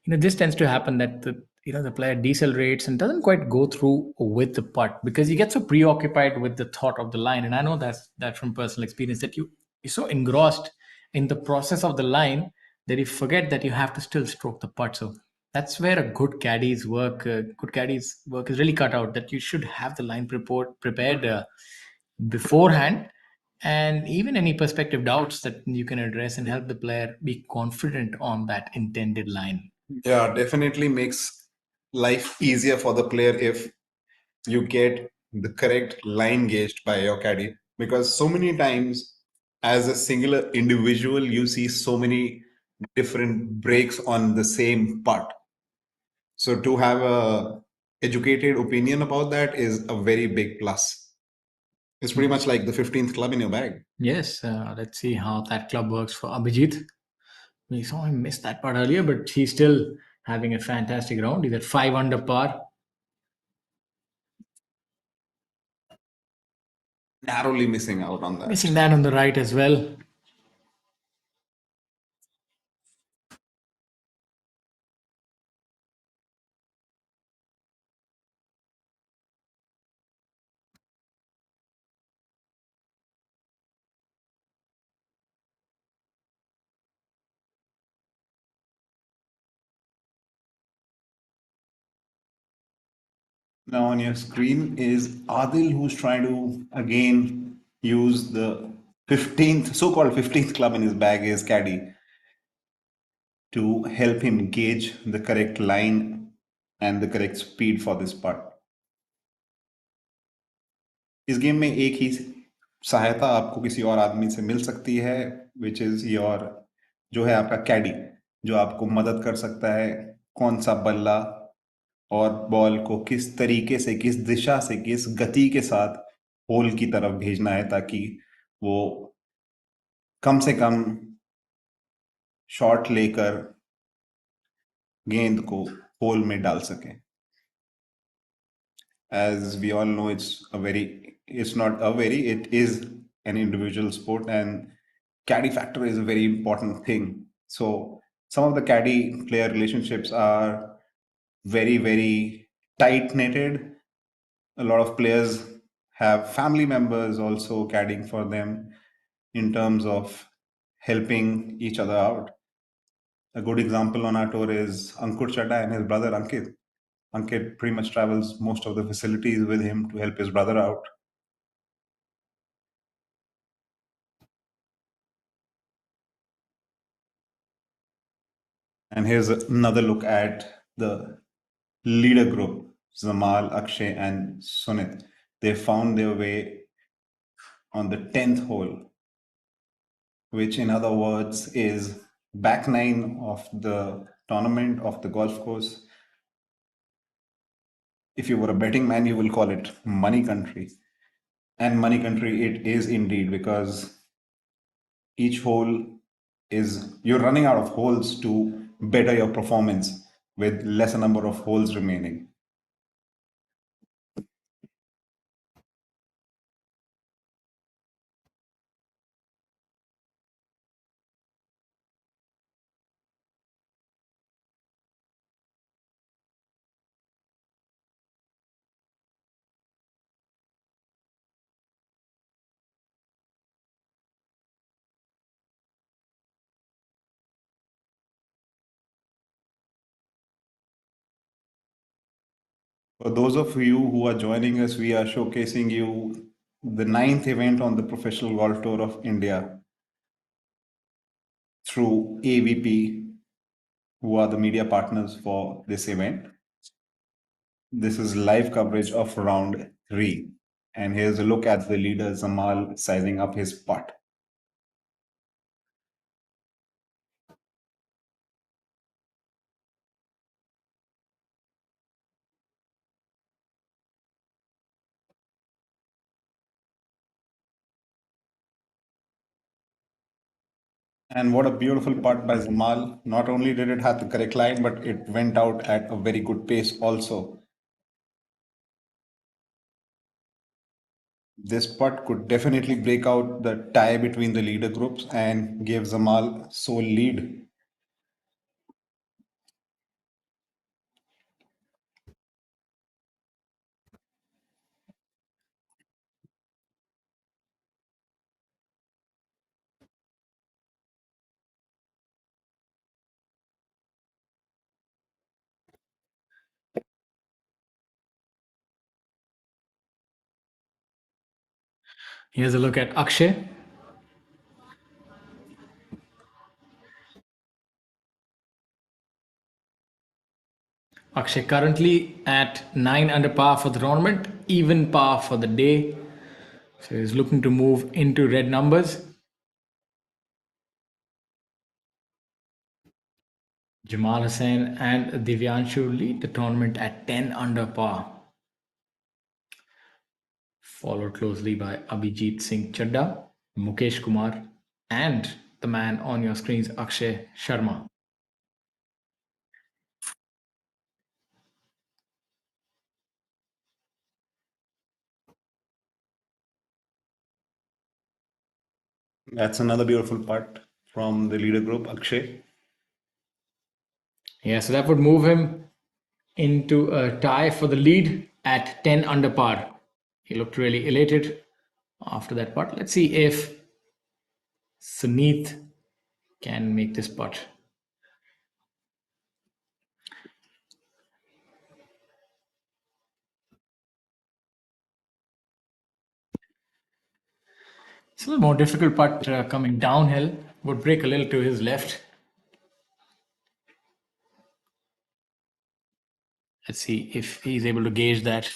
This tends to happen that the player decelerates and doesn't quite go through with the putt, because you get so preoccupied with the thought of the line. And I know that from personal experience, that you're so engrossed in the process of the line that you forget that you have to still stroke the putt. So that's where a good caddy's work is really cut out, that you should have the line prepared beforehand, and even any perspective doubts that you can address and help the player be confident on that intended line. Yeah, definitely makes life easier for the player if you get the correct line gauged by your caddy, because so many times as a singular individual you see so many different breaks on the same putt. So to have a educated opinion about that is a very big plus. It's pretty much like the 15th club in your bag. Yes, let's see how that club works for Abhijit. We saw him miss that part earlier, but he's still having a fantastic round. He's at 5 under par. Narrowly missing out on that. Missing that on the right as well. Now on your screen is Adil, who's trying to again use the 15th, so-called 15th club in his bag, his caddy, to help him gauge the correct line and the correct speed for this putt. इस game में एक ही सहायता आपको किसी और आदमी से मिल सकती है, विच इज योर, जो है आपका कैडी, जो आपको मदद कर सकता है कौन सा बल्ला और बॉल को किस तरीके से, किस दिशा से, किस गति के साथ होल की तरफ भेजना है, ताकि वो कम से कम शॉट लेकर गेंद को होल में डाल सके. As we all know, it's not a very, it is an individual sport, and caddy factor is a very important thing. So some of the caddy player relationships are very, very tight knitted. A lot of players have family members also caddying for them in terms of helping each other out. A good example on our tour is Ankur Chadda and his brother Ankit. Ankit pretty much travels most of the facilities with him to help his brother out. And here's another look at the leader group, Zamal, Akshay, and Sunit. They found their way on the 10th hole, which in other words is back nine of the tournament of the golf course. If you were a betting man, you will call it money country. And money country it is indeed, because each hole is, you're running out of holes to better your performance with lesser number of holes remaining. For those of you who are joining us, we are showcasing you the ninth event on the Professional Golf Tour of India through AVP, who are the media partners for this event. This is live coverage of round 3. And here's a look at the leader Zamal sizing up his putt. And what a beautiful putt by Zamal. Not only did it have the correct line, but it went out at a very good pace also. This putt could definitely break out the tie between the leader groups and give Zamal sole lead. Here's a look at Akshay. Akshay currently at 9 under par for the tournament, even par for the day. So he's looking to move into red numbers. Jamal Hussain and Divyanshu lead the tournament at 10 under par. Followed closely by Abhijit Singh Chadda, Mukesh Kumar, and the man on your screens, Akshay Sharma. That's another beautiful putt from the leader group, Akshay. Yeah, so that would move him into a tie for the lead at 10 under par. He looked really elated after that putt. Let's see if Suneet can make this putt. It's a little more difficult putt coming downhill. Would break a little to his left. Let's see if he's able to gauge that.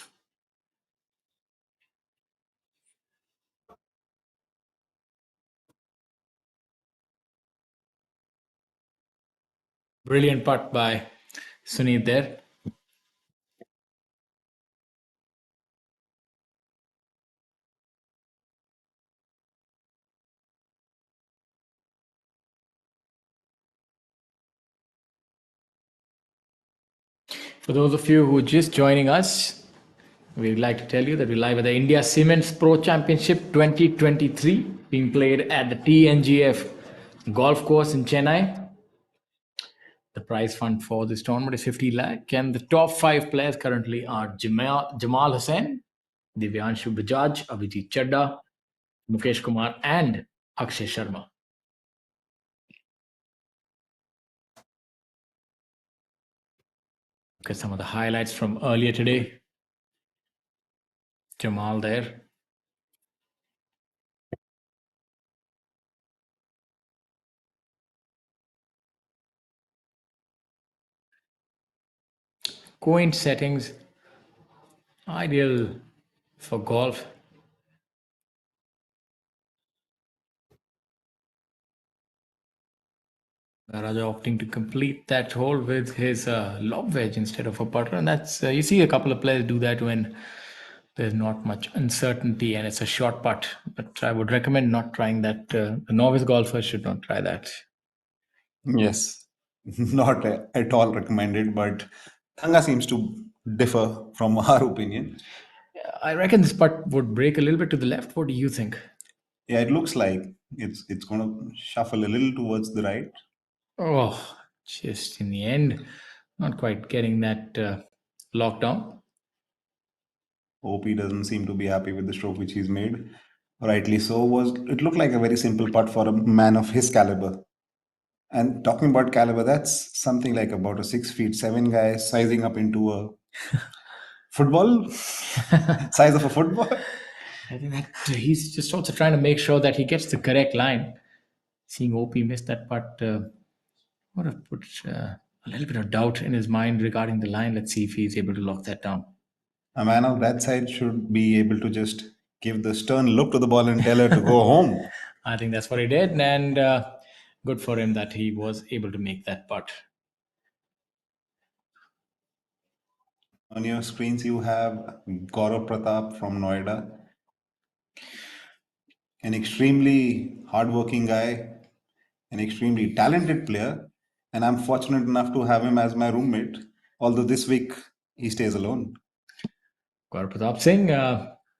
Brilliant putt by Sunit there. For those of you who are just joining us, we'd like to tell you that we're live at the India Cements Pro Championship 2023 being played at the TNGF golf course in Chennai. The prize fund for this tournament is 50 lakh, and the top 5 players currently are Jamal Hussain, Divyanshu Bajaj, Abhijit Chadda, Mukesh Kumar, and Akshay Sharma. Look at some of the highlights from earlier today. Jamal there. Quaint settings, ideal for golf. Raja opting to complete that hole with his lob wedge instead of a putter, and that's you see a couple of players do that when there's not much uncertainty and it's a short putt. But I would recommend not trying that. The novice golfer should not try that. Yes, not at all recommended, but Thanga seems to differ from our opinion. I reckon this putt would break a little bit to the left. What do you think? Yeah, it looks like it's going to shuffle a little towards the right. Oh, just in the end, not quite getting that locked down. OP doesn't seem to be happy with the stroke which he's made. Rightly so. It looked like a very simple putt for a man of his caliber. And talking about caliber, that's something like about a 6'7" guy sizing up into a football size of a football. I think that he's just also trying to make sure that he gets the correct line. Seeing OP miss that putt would have put a little bit of doubt in his mind regarding the line. Let's see if he's able to lock that down. A man of that side should be able to just give the stern look to the ball and tell her to go home. I think that's what he did, and good for him that he was able to make that putt. On your screens, you have Gaurav Pratap from Noida, an extremely hardworking guy, an extremely talented player, and I'm fortunate enough to have him as my roommate. Although this week he stays alone. Gaurav Pratap Singh,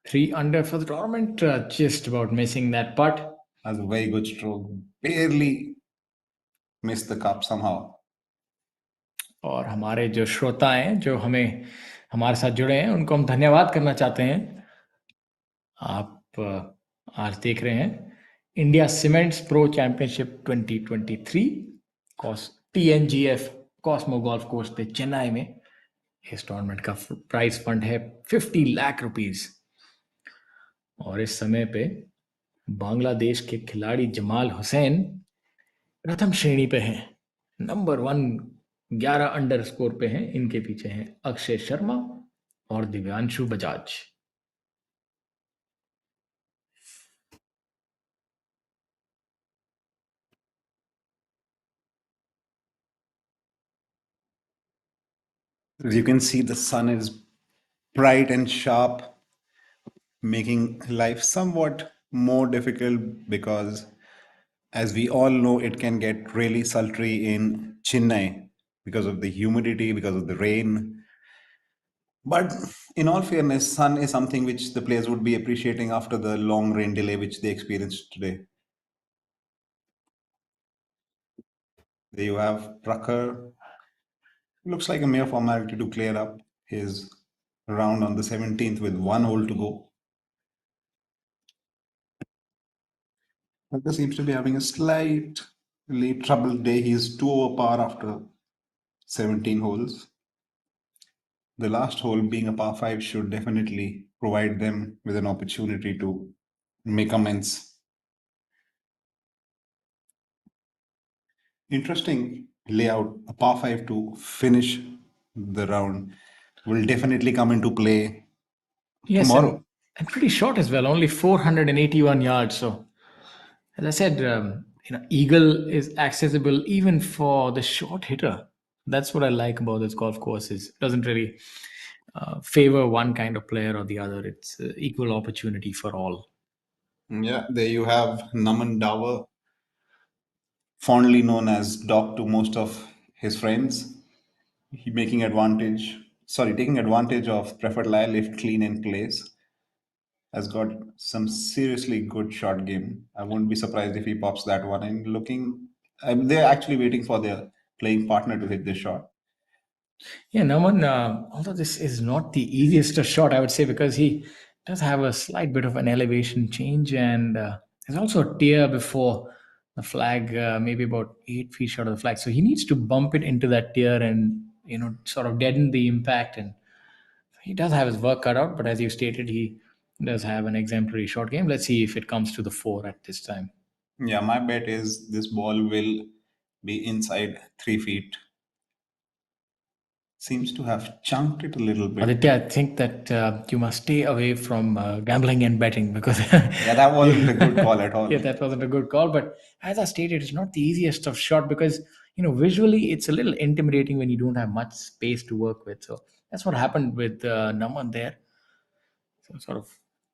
3 under for the tournament, just about missing that putt. Has a very good stroke, barely missed the cup somehow. और हमारे जो श्रोता हैं जो हमारे साथ जुड़े हैं उनको हम धन्यवाद करना चाहते हैं। आप आज देख रहे हैं India cements pro championship 2023 TNGF Cosmo golf course पे चेन्नई में। इस टूर्नामेंट का प्राइस फंड है 50 लाख रुपीस, और इस समय पे बांग्लादेश के खिलाड़ी जमाल हुसैन प्रथम श्रेणी पे हैं, नंबर 1 11 अंडर स्कोर पे हैं। इनके पीछे हैं अक्षय शर्मा और Divyanshu Bajaj. As you can see, the sun is bright and sharp, making life somewhat more difficult because, as we all know, it can get really sultry in Chennai because of the humidity, because of the rain. But in all fairness, sun is something which the players would be appreciating after the long rain delay which they experienced today. There you have Prakhar. Looks like a mere formality to clear up his round on the 17th with 1 hole to go. Prakhar seems to be having a slightly troubled day. He's 2 over par after 17 holes. The last hole, being a par 5, should definitely provide them with an opportunity to make amends. Interesting layout, a par 5 to finish the round will definitely come into play tomorrow. And pretty short as well, only 481 yards. So, as I said, eagle is accessible even for the short hitter. That's what I like about this golf course. Is it doesn't really favor one kind of player or the other. It's equal opportunity for all. Yeah, there you have Naman Dawa, fondly known as Doc to most of his friends. He taking advantage of preferred lie lift clean in place. Has got some seriously good shot game. I wouldn't be surprised if he pops that one in. They're actually waiting for their playing partner to hit this shot. Yeah, Naman, although this is not the easiest of shot, I would say, because he does have a slight bit of an elevation change, and there's also a tear before the flag, maybe about 8 feet short of the flag. So he needs to bump it into that tear and sort of deaden the impact. And he does have his work cut out, but as you stated, he does have an exemplary short game. Let's see if it comes to the four at this time. Yeah, my bet is this ball will be inside 3 feet. Seems to have chunked it a little bit. Aditya, I think that you must stay away from gambling and betting because Yeah, that wasn't a good call at all. yeah, that wasn't a good call. But as I stated, it's not the easiest of shot because visually it's a little intimidating when you don't have much space to work with. So that's what happened with Naman there. So sort of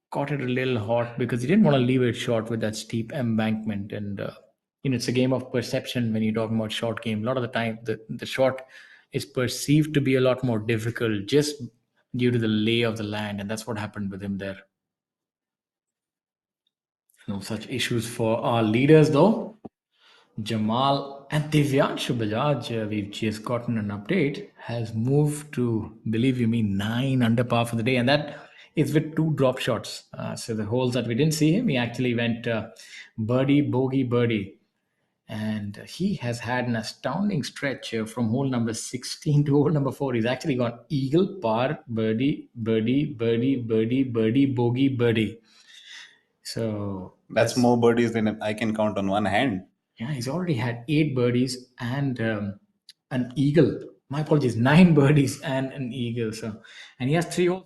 caught it a little hot because he didn't want to leave it short with that steep embankment. And it's a game of perception when you're talking about short game. A lot of the time, the shot is perceived to be a lot more difficult just due to the lay of the land, and that's what happened with him there. No such issues for our leaders, though. Jamal and Divyanshu Bajaj, we've just gotten an update, has moved to, believe you me, 9 under par for the day, and that is with 2 drop shots. So the holes that we didn't see him, he actually went birdie, bogey, birdie. And he has had an astounding stretch from hole number 16 to hole number 4. He's actually gone eagle, par, birdie, birdie, birdie, birdie, birdie, bogey, birdie. So That's more birdies than I can count on one hand. yeah, he's already had 8 birdies and an eagle. My apologies, 9 birdies and an eagle. So, and he has 3 holes.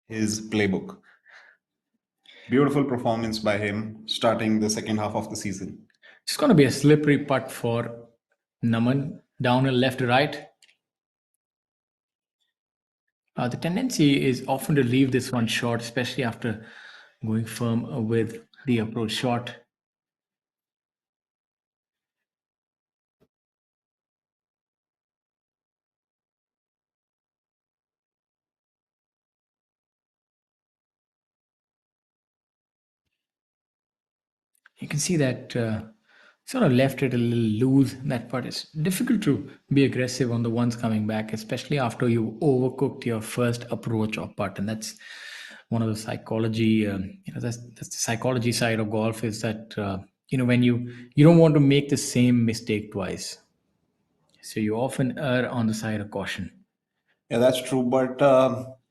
His playbook. Beautiful performance by him starting the second half of the season. It's going to be a slippery putt for Naman. Downhill left to right. The tendency is often to leave this one short, especially after going firm with the approach shot. You can see that sort of left it a little loose. That part is difficult to be aggressive on the ones coming back, especially after you overcooked your first approach or putt. And that's one of the psychology. That's the psychology side of golf is that when you don't want to make the same mistake twice, so you often err on the side of caution. Yeah, that's true. But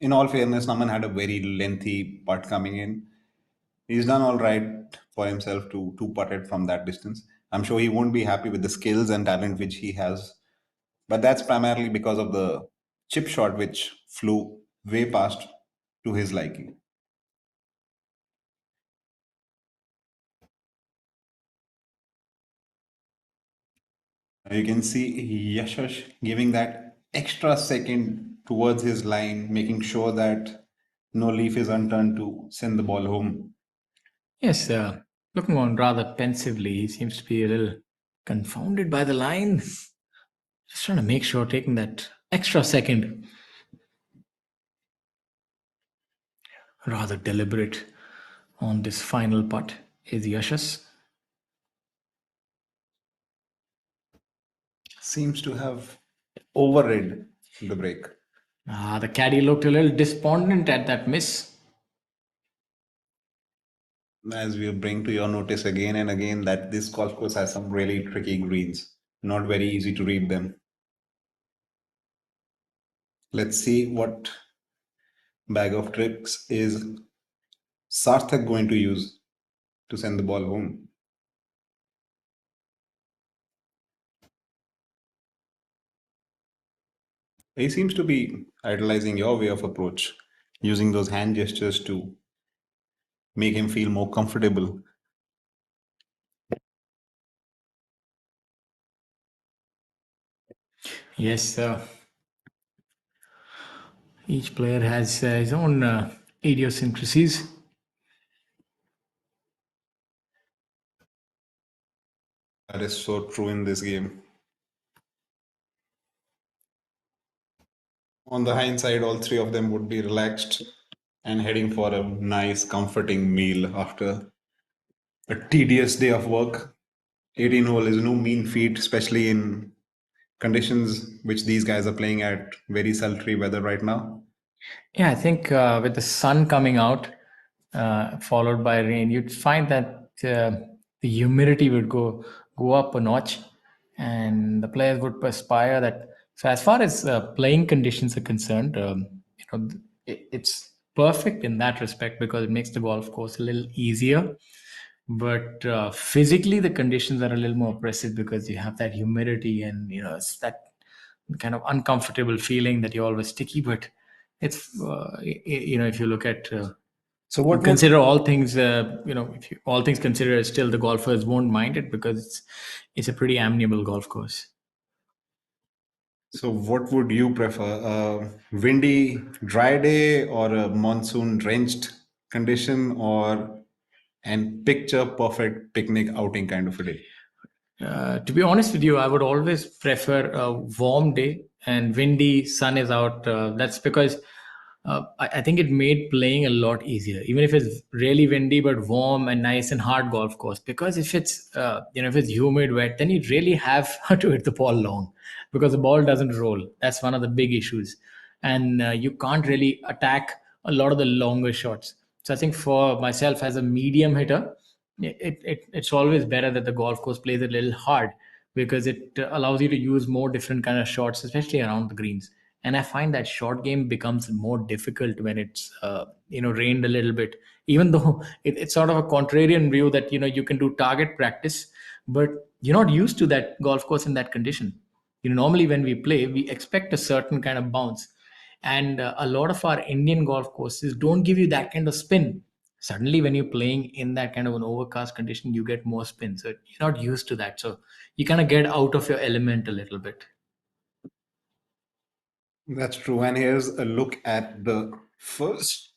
in all fairness, Naman had a very lengthy putt coming in. He's done all right for himself to putt it from that distance. I'm sure he won't be happy with the skills and talent which he has, but that's primarily because of the chip shot which flew way past to his liking. You can see Yashash giving that extra second towards his line, making sure that no leaf is unturned to send the ball home. Yes, looking on rather pensively, he seems to be a little confounded by the line. Just trying to make sure, taking that extra second, rather deliberate on this final putt is Yashas. Seems to have overrid the break. The caddy looked a little despondent at that miss. As we bring to your notice again and again that this golf course has some really tricky greens, not very easy to read them. Let's see what bag of tricks is Sarthak going to use to send the ball home. He seems to be idolizing your way of approach, using those hand gestures to make him feel more comfortable. Yes, each player has his own idiosyncrasies. That is so true in this game. On the hindsight, all three of them would be relaxed and heading for a nice, comforting meal after a tedious day of work. 18 hole is no mean feat, especially in conditions which these guys are playing at very sultry weather right now. Yeah, I think with the sun coming out, followed by rain, you'd find that the humidity would go up a notch, and the players would perspire that. So, as far as playing conditions are concerned, it's perfect in that respect because it makes the golf course a little easier. But physically, the conditions are a little more oppressive because you have that humidity, and it's that kind of uncomfortable feeling that you're always sticky. But it's if you look at So what would consider all things, if you, all things considered, still the golfers won't mind it because it's a pretty amiable golf course. so what would you prefer? A windy, dry day or a monsoon drenched condition or an picture perfect picnic outing kind of a day? To be honest with you, I would always prefer a warm day and windy, sun is out. That's because I think it made playing a lot easier, even if it's really windy but warm and nice and hard golf course. Because if it's if it's humid, wet, then you really have to hit the ball long because the ball doesn't roll. That's one of the big issues, and you can't really attack a lot of the longer shots. So I think for myself as a medium hitter, it's always better that the golf course plays a little hard because it allows you to use more different kind of shots, especially around the greens. And I find that short game becomes more difficult when it's rained a little bit, even though it's sort of a contrarian view that you can do target practice, but you're not used to that golf course in that condition. Normally when we play, we expect a certain kind of bounce, and a lot of our Indian golf courses don't give you that kind of spin. Suddenly when you're playing in that kind of an overcast condition, you get more spin, so you're not used to that, so you kind of get out of your element a little bit. That's true. And here's a look at the first.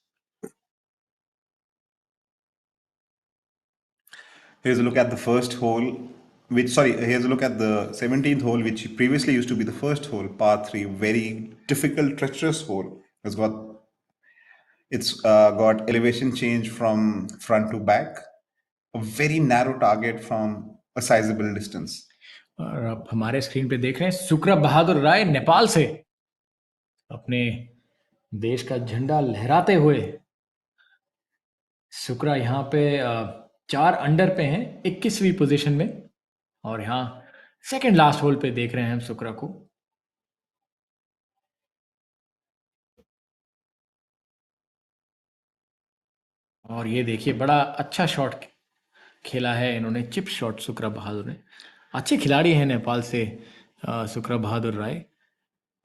Here's a look at the first hole, here's a look at the 17th hole, which previously used to be the first hole, par 3, very difficult, treacherous hole. It's got elevation change from front to back, a very narrow target from a sizable distance. और आप हमारे screen पे देख रहे हैं सुक्रा बहादुर राय नेपाल से अपने देश का झंडा लहराते हुए। सुक्रा यहाँ पे 4 अंडर पे हैं, 21वीं पोजीशन में, और यहाँ सेकंड लास्ट होल पे देख रहे हैं हम सुक्रा को। और ये देखिए बड़ा अच्छा शॉट खेला है इन्होंने, चिप शॉट सुक्रा बहादुर ने। अच्छे खिलाड़ी हैं नेपाल से सुक्रा बहादुर राय,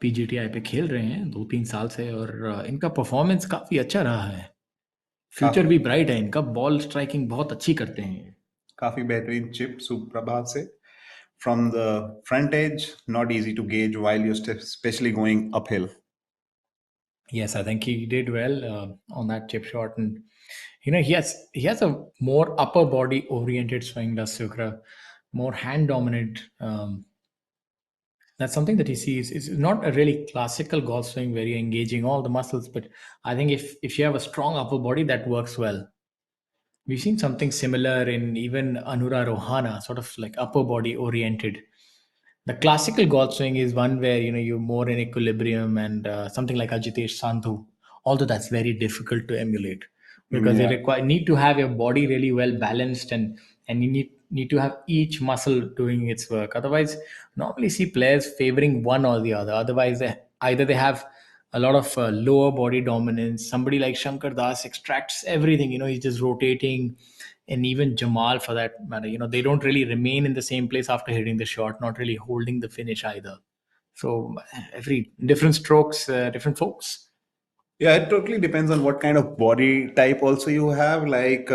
पीजीटीआई पे खेल रहे हैं 2-3 साल से, और इनका परफॉर्मेंस काफ़ी अच्छा रहा है, फ्यूचर भी ब्राइट है इनका, बॉल स्ट्राइकिंग बहुत अच्छी करते हैं। काफी बेहतरीन चिप सुप्रभात से from the front edge, not easy to gauge while you're especially going uphill. Yes, I think he did well on that chip shot, and he has a more upper body oriented swing, does Sukra, more hand dominant. That's something that he sees. It's not a really classical golf swing where you're engaging all the muscles, but I think if you have a strong upper body, that works well. We've seen something similar in even Anura Rohana, sort of like upper body oriented. The classical golf swing is one where you're more in equilibrium, and something like Ajitesh Sandhu. Although that's very difficult to emulate because you need to have your body really well balanced, and you need to have each muscle doing its work. Otherwise, normally see players favoring one or the other. Otherwise, either they have a lot of lower body dominance. Somebody like Shankar Das extracts everything. He's just rotating, and even Jamal for that matter. They don't really remain in the same place after hitting the shot, not really holding the finish either. So every different strokes, different folks. Yeah, it totally depends on what kind of body type also you have. Like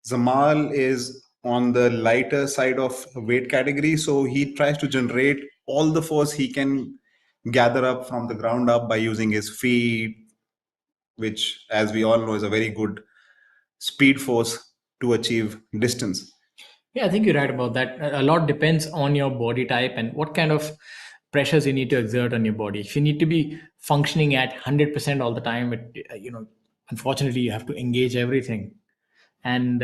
Zamal is on the lighter side of weight category, so he tries to generate all the force he can gather up from the ground up by using his feet, which, as we all know, is a very good speed force to achieve distance. Yeah, I think you're right about that. A lot depends on your body type and what kind of pressures you need to exert on your body. If you need to be functioning at 100% all the time, unfortunately, you have to engage everything. And,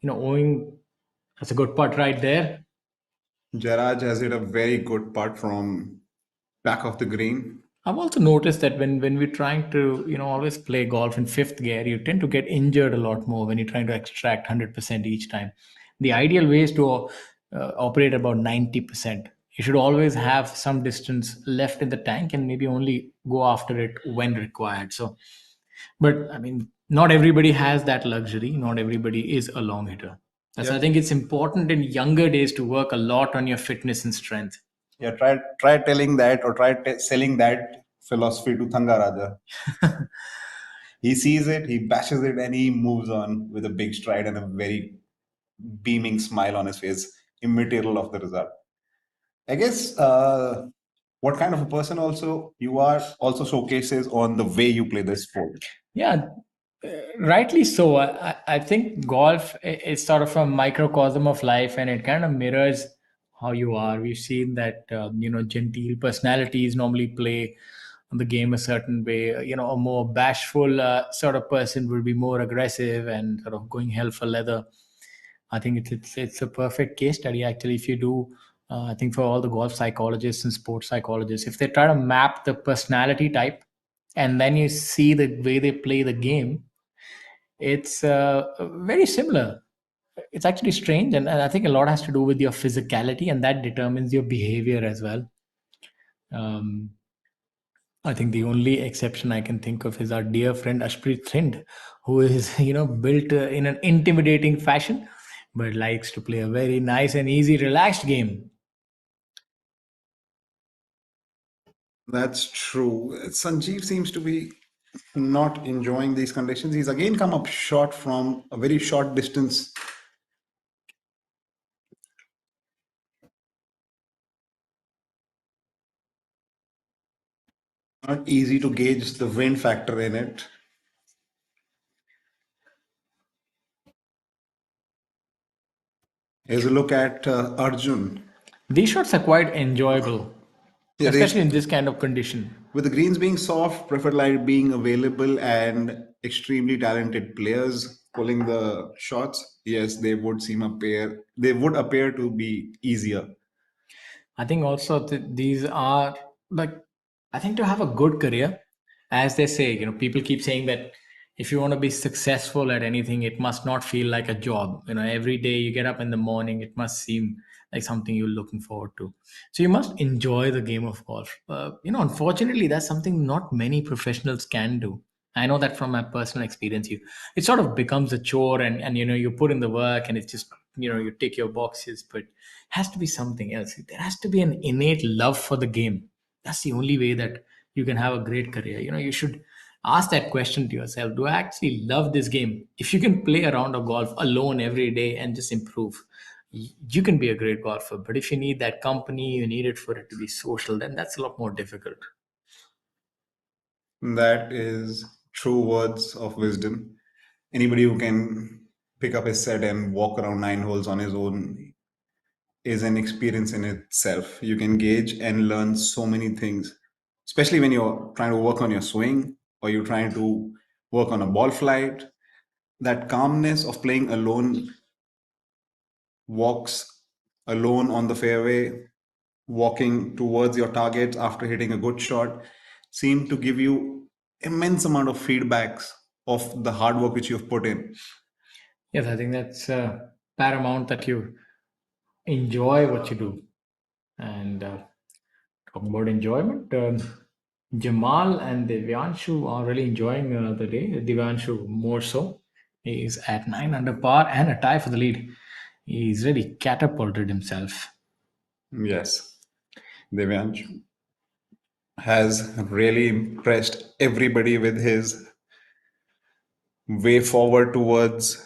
owing, that's a good part right there. Jaraj has hit a very good putt from back of the green. I've also noticed that when we're trying to always play golf in fifth gear, you tend to get injured a lot more when you're trying to extract 100% each time. The ideal way is to operate about 90%. You should always have some distance left in the tank and maybe only go after it when required. So, but I mean, not everybody has that luxury. Not everybody is a long hitter. That's Yeah. I think it's important in younger days to work a lot on your fitness and strength. Yeah, try telling that or try selling that philosophy to Thangaraja. He sees it, he bashes it, and he moves on with a big stride and a very beaming smile on his face, immaterial of the result. I guess what kind of a person also you are also showcases on the way you play the sport. Yeah, rightly so. I think golf is sort of a microcosm of life, and it kind of mirrors how you are. We've seen that genteel personalities normally play the game a certain way. A more bashful sort of person would be more aggressive and sort of going hell for leather. I think it's a perfect case study actually. If you do, I think for all the golf psychologists and sports psychologists, if they try to map the personality type, and then you see the way they play the game, it's very similar. It's actually strange, and I think a lot has to do with your physicality, and that determines your behavior as well. Um, I think the only exception I can think of is our dear friend Ashpreet Thind, who is built in an intimidating fashion, but likes to play a very nice and easy, relaxed game. That's true. Sanjeev seems to be not enjoying these conditions. He's again come up short from a very short distance. Not easy to gauge the wind factor in it. Here's a look at Arjun. These shots are quite enjoyable, Yeah, especially in this kind of condition. with the greens being soft, preferred light being available, and extremely talented players pulling the shots, yes, they would appear to be easier. I think also these are like, I think to have a good career, as they say, people keep saying that if you want to be successful at anything, it must not feel like a job. Every day you get up in the morning, it must seem like something you're looking forward to. So you must enjoy the game of golf. Unfortunately, that's something not many professionals can do. I know that from my personal experience. It sort of becomes a chore, and you put in the work, and it's just you tick your boxes, but has to be something else. There has to be an innate love for the game. That's the only way that you can have a great career. You should ask that question to yourself: do I actually love this game? If you can play a round of golf alone every day and just improve, you can be a great golfer. But if you need that company, you need it for it to be social, then that's a lot more difficult. That is true words of wisdom. Anybody who can pick up his set and walk around 9 holes on his own is an experience in itself. You can gauge and learn so many things, especially when you're trying to work on your swing or you're trying to work on a ball flight. That calmness of playing alone, walks alone on the fairway, walking towards your targets after hitting a good shot, seem to give you immense amount of feedbacks of the hard work which you've put in. Yes, I think that's paramount that you enjoy what you do. And talking about enjoyment, Jamal and Divyanshu are really enjoying the day. Divyanshu more so. He's at 9 under par and a tie for the lead. He's really catapulted himself. Yes, Devyansh has really impressed everybody with his way forward towards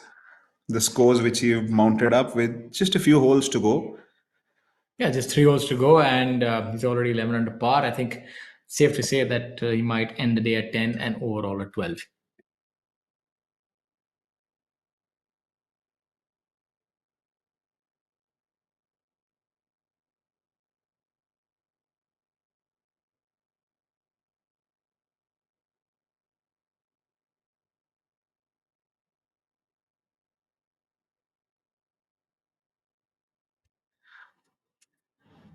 the scores which he mounted up with just a few holes to go. Yeah, just 3 holes to go, and he's already 11 under par. I think safe to say that he might end the day at 10 and overall at 12.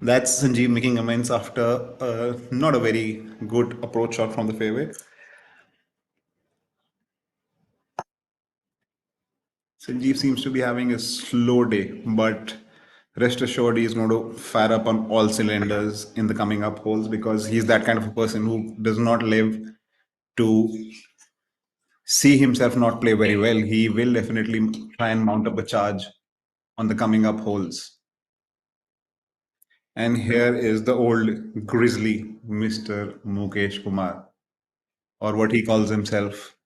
That's Sanjeev making amends after not a very good approach shot from the fairway. Sanjeev seems to be having a slow day, but rest assured he's going to fire up on all cylinders in the coming up holes because he's that kind of a person who does not live to see himself not play very well. He will definitely try and mount up a charge on the coming up holes. And here is the old grizzly, Mr. Mukesh Kumar, or what he calls himself,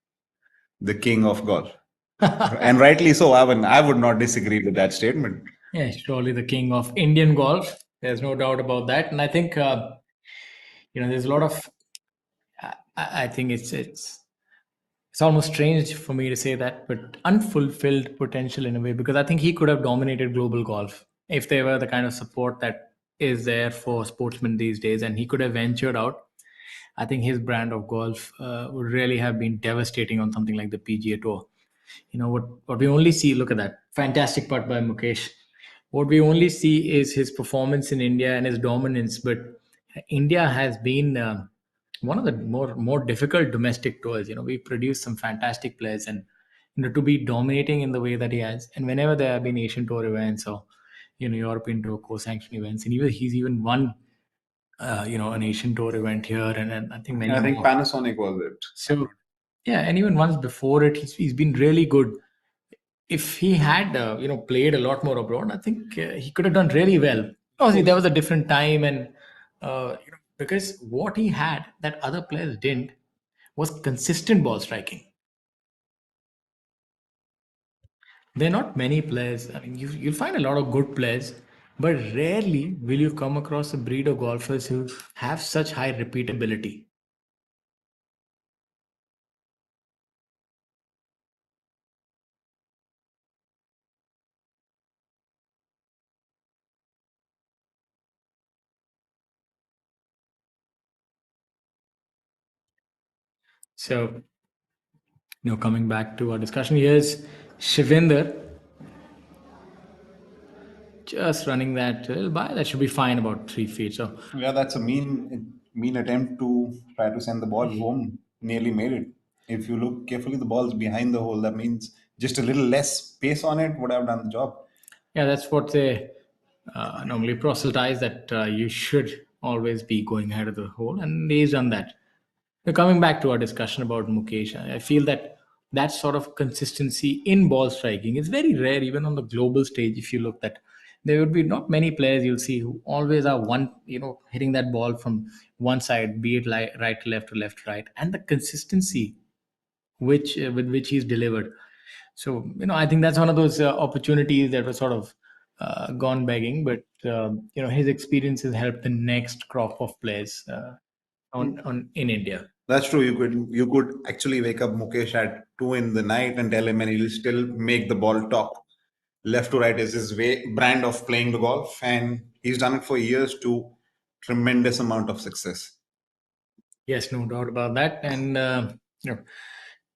the king of golf. And rightly so. I would not disagree with that statement. Yeah, surely the king of Indian golf. There's no doubt about that. And I think, there's a lot of, I think it's almost strange for me to say that, but unfulfilled potential in a way, because I think he could have dominated global golf if there were the kind of support that is there for sportsmen these days, and he could have ventured out. I think his brand of golf would really have been devastating on something like the PGA Tour. What we only see, look at that fantastic putt by Mukesh. What we only see is his performance in India and his dominance, but India has been one of the more difficult domestic tours. We produced some fantastic players, and to be dominating in the way that he has, and whenever there have been Asian Tour events or European Tour co-sanction events, and he's even won an Asian Tour event here, and I think many I think more. Panasonic was it. So yeah, and even once before it, he's been really good. If he had played a lot more abroad, I think he could have done really well. Obviously, there was a different time, and because what he had that other players didn't was consistent ball striking. There are not many players. I mean, you'll find a lot of good players, but rarely will you come across a breed of golfers who have such high repeatability. So, coming back to our discussion, here's Shivinder just running that little by. That should be fine, about 3 feet. So Yeah, that's a mean attempt to try to send the ball home. Nearly made it. If you look carefully, the ball's behind the hole. That means just a little less space on it would have done the job. yeah, that's what they normally proselytize, that you should always be going ahead of the hole, and he's done that. Now, coming back to our discussion about Mukesh, I feel that sort of consistency in ball striking is very rare, even on the global stage. If you look at, there would be not many players you'll see who always are hitting that ball from one side, be it right to left or left to right, and the consistency with which he's delivered. So I think that's one of those opportunities that was sort of gone begging, but his experience has helped the next crop of players on in India. That's true. You could actually wake up Mukesh at 2 in the night and tell him, and he'll still make the ball talk. Left to right is his way brand of playing the golf, and he's done it for years to tremendous amount of success. Yes, no doubt about that. And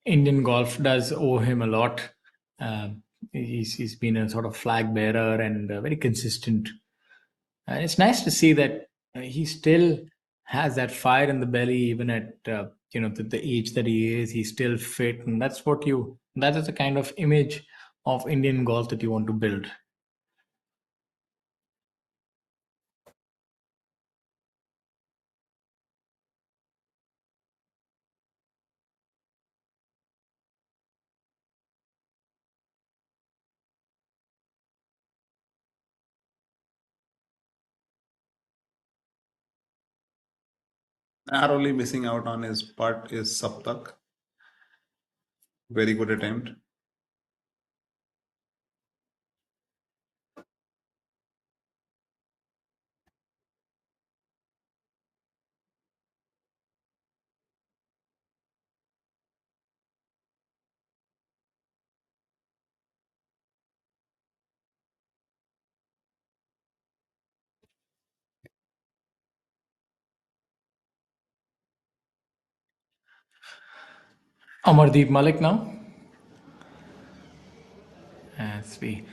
Indian golf does owe him a lot. He's been a sort of flag bearer and very consistent. And it's nice to see that he still has that fire in the belly, even at the age that he is. He's still fit, and that is the kind of image of Indian golf that you want to build. Narrowly missing out on his putt is Saptak. Very good attempt. Amardeep Malik now. As we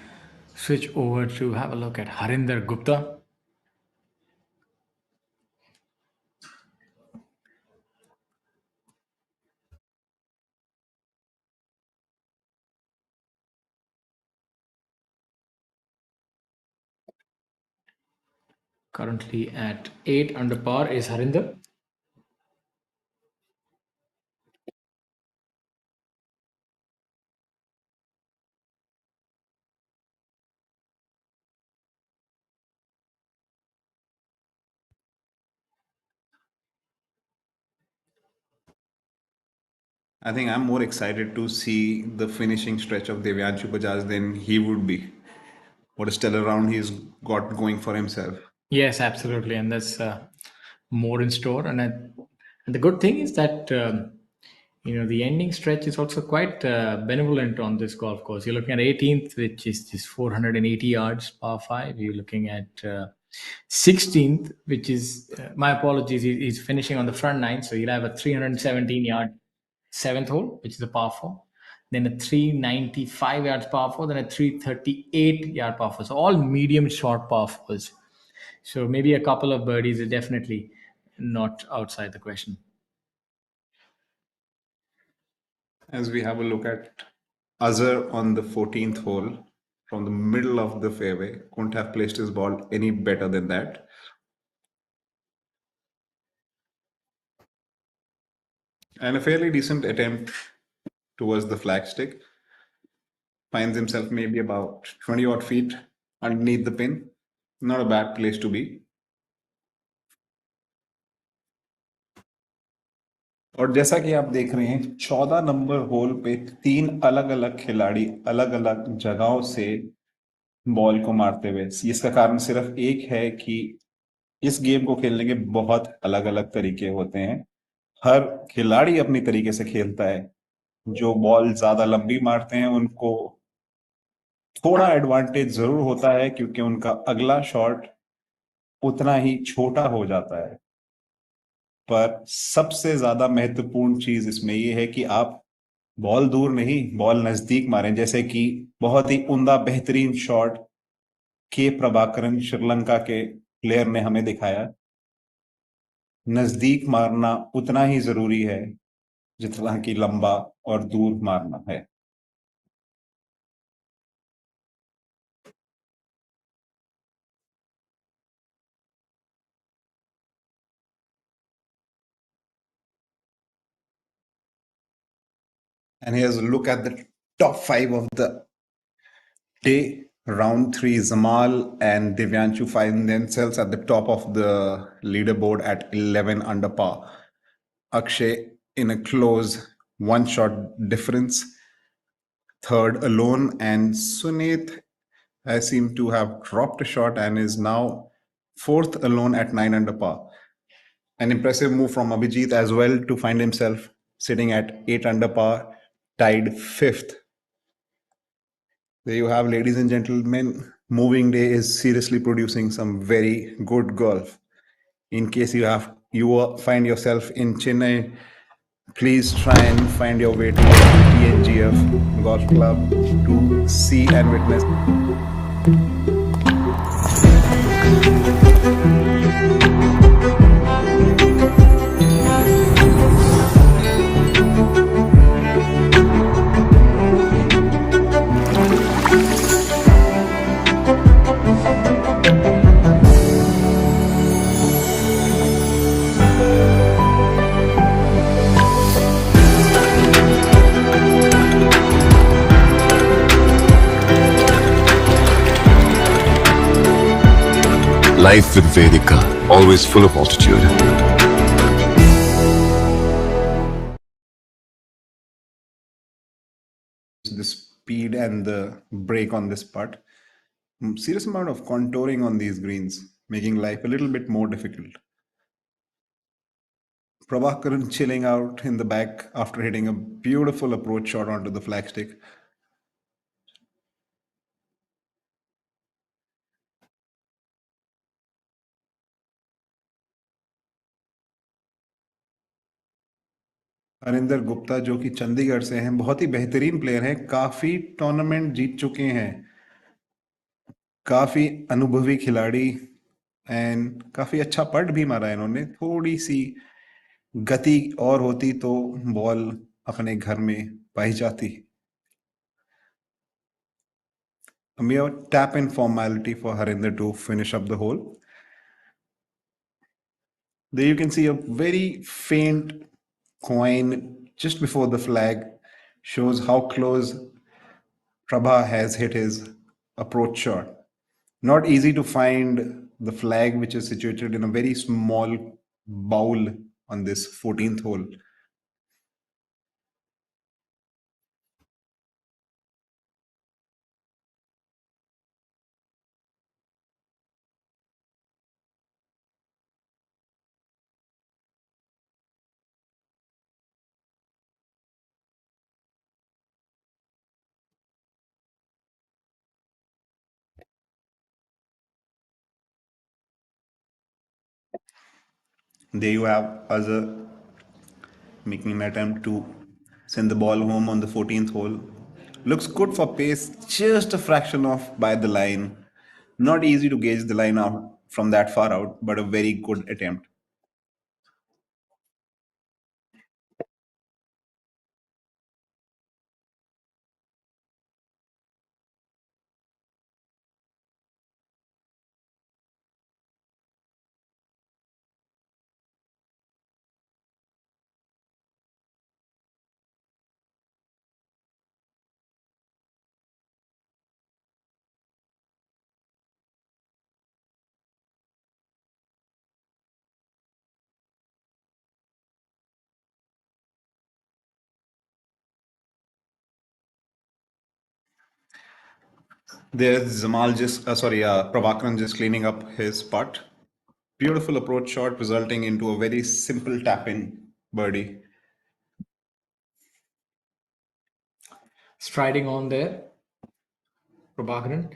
switch over to have a look at Harinder Gupta. Currently at 8 under par is Harinder. I think I'm more excited to see the finishing stretch of Devyanshu Bajaj than he would be. What a stellar round he's got going for himself. Yes, absolutely, and that's more in store. And the good thing is that the ending stretch is also quite benevolent on this golf course. You're looking at 18th, which is just 480 yards, par five. You're looking at 16th, which is my apologies, he's finishing on the front nine, so you'll have a 317 yard seventh hole, which is a par four. Then a 395 yards par four, then a 338 yard par four. So all medium short par fours. So maybe a couple of birdies is definitely not outside the question. As we have a look at Azhar on the 14th hole from the middle of the fairway, couldn't have placed his ball any better than that. And a fairly decent attempt towards the flagstick. Finds himself maybe about 20 odd feet underneath the pin. Not a bad place to be. और जैसा कि आप देख रहे हैं 14 number whole पे 3 अलग अलग खिलाड़ी अलग अलग जगहों से बॉल को मारते हुए। इसका कारण सिर्फ एक है कि इस गेम को खेलने के बहुत अलग अलग तरीके होते हैं। हर खिलाड़ी अपनी तरीके से खेलता है। जो बॉल ज्यादा लंबी मारते हैं उनको थोड़ा एडवांटेज जरूर होता है क्योंकि उनका अगला शॉट उतना ही छोटा हो जाता है। पर सबसे ज्यादा महत्वपूर्ण चीज इसमें यह है कि आप बॉल दूर नहीं, बॉल नजदीक मारें, जैसे कि बहुत ही उम्दा बेहतरीन शॉट के प्रभाकरन श्रीलंका के प्लेयर ने हमें दिखाया। नजदीक मारना उतना ही जरूरी है जितना कि लंबा और दूर मारना है। And here's a look at the top 5 of the day. Round 3, Zamal and Devyanshu find themselves at the top of the leaderboard at 11 under par. Akshay in a close one-shot difference, third alone, and Sunith has seemed to have dropped a shot and is now fourth alone at 9 under par. An impressive move from Abhijit as well to find himself sitting at 8 under par, tied fifth. There you have, ladies and gentlemen. Moving Day is seriously producing some very good golf. In case you find yourself in Chennai, please try and find your way to TNGF Golf Club to see and witness. Life with Vedika, always full of altitude. speed and the break on this putt. Serious amount of contouring on these greens, making life a little bit more difficult. Prabhakaran chilling out in the back after hitting a beautiful approach shot onto the flagstick. Arinder Gupta जो कि चंडीगढ़ से हैं, बहुत ही बेहतरीन player हैं, काफी tournament जीत चुके हैं, काफी अनुभवी खिलाड़ी एंड काफी अच्छा पट भी मारा है इन्होंने. थोड़ी सी गति और होती तो बॉल अपने घर में पाई जाती. A mere tap in formality for Harinder to finish up the hole. There you can see a very faint coin just before the flag, shows how close Prabha has hit his approach shot. Not easy to find the flag, which is situated in a very small bowl on this 14th hole. There you have Azhar making an attempt to send the ball home on the 14th hole. Looks good for pace, just a fraction off by the line. Not easy to gauge the line out from that far out, but a very good attempt. There's Prabhakaran just cleaning up his putt. Beautiful approach shot resulting into a very simple tap-in birdie. Striding on there, Prabhakaran.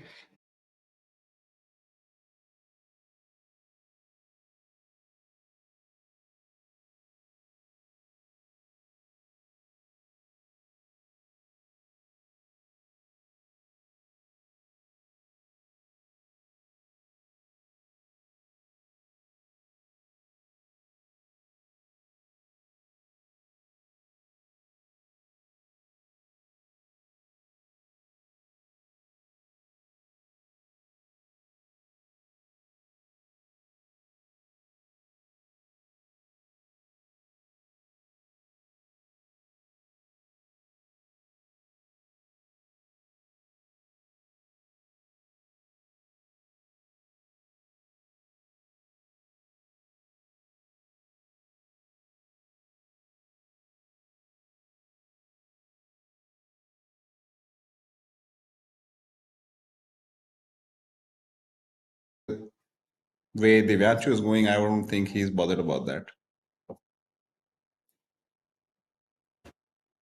Way Divyanshu is going, I don't think he's bothered about that.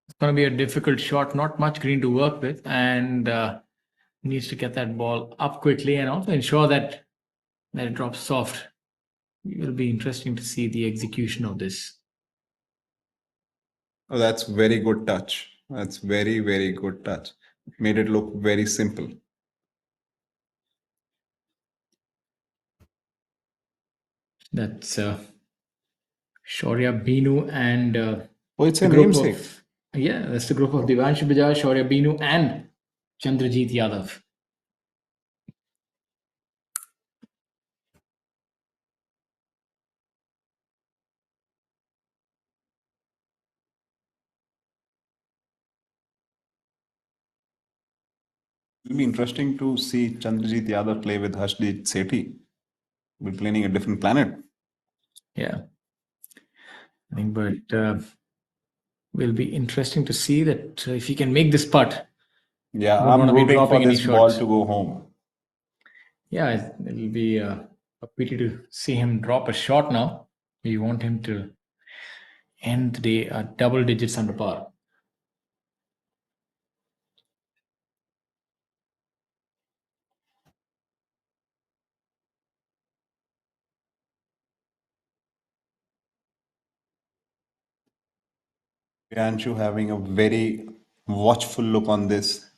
It's going to be a difficult shot, not much green to work with, and needs to get that ball up quickly and also ensure that it drops soft. It will be interesting to see the execution of this. Oh, that's very good touch. That's very, very good touch. Made it look very simple. That's Shaurya Binu and Oh, it's a the group namesake. that's the group of Divanshu Bajaj, Shaurya Binu, and Chandrajit Yadav. It'll be interesting to see Chandrajit Yadav play with Harshdeep Sethi. We're playing a different planet. Yeah, I think, but will be interesting to see that if he can make this putt, Yeah, Don't want I'm to be rooting for dropping any this ball shots. to go home. Yeah, it'll be a pity to see him drop a shot now. We want him to end the day double digits under par. Priyanshu having a very watchful look on this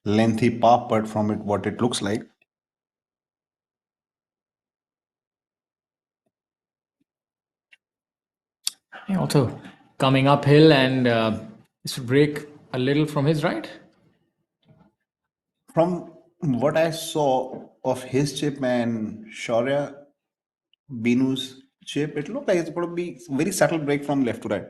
lengthy par putt from it, what it looks like. Yeah, also coming uphill and this would break a little from his right. From what I saw of his chip and Shaurya Binu's chip, it looked like it's going to be very subtle break from left to right.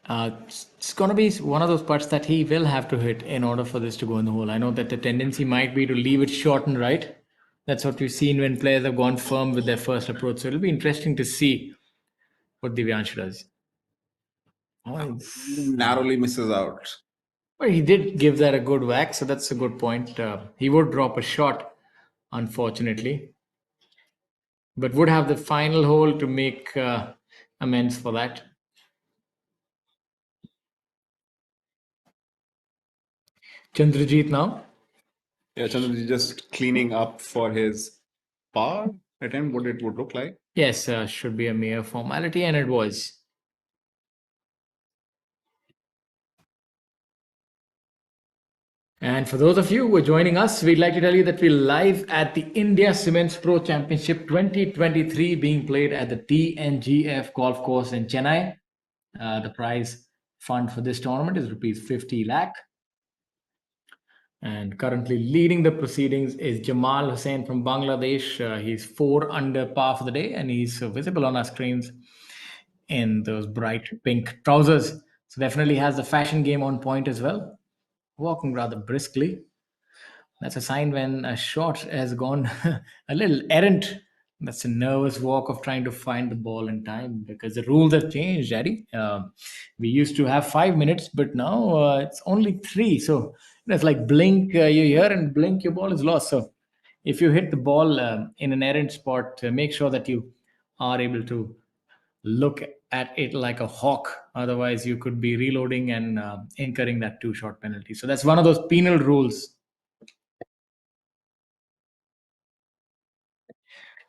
It's going to be one of those putts that he will have to hit in order for this to go in the hole. I know that the tendency might be to leave it short and right. That's what we've seen when players have gone firm with their first approach. So it'll be interesting to see what Divyansh does. Oh, Narrowly misses out. well, he did give that a good whack, so that's a good point. He would drop a shot, unfortunately, but would have the final hole to make amends for that. Chandrajit now. Yeah, Chandraji just cleaning up for his par attempt, what it would look like. Yes, should be a mere formality, and it was. And for those of you who are joining us, we'd like to tell you that we're live at the India Cements Pro Championship 2023 being played at the TNGF golf course in Chennai. The prize fund for this tournament is rupees 50 lakh. And currently leading the proceedings is Jamal Hussain from Bangladesh. He's 4 under par for the day, and he's visible on our screens in those bright pink trousers. So definitely has the fashion game on point as well. Walking rather briskly. That's a sign when a shot has gone a little errant. That's a nervous walk of trying to find the ball in time because the rules have changed, Eddie. We used to have 5 minutes, but now it's only three. So it's like blink, you're here, and blink, your ball is lost. So if you hit the ball in an errant spot, make sure that you are able to look at it like a hawk. Otherwise, you could be reloading and incurring that 2 shot penalty. So that's one of those penal rules.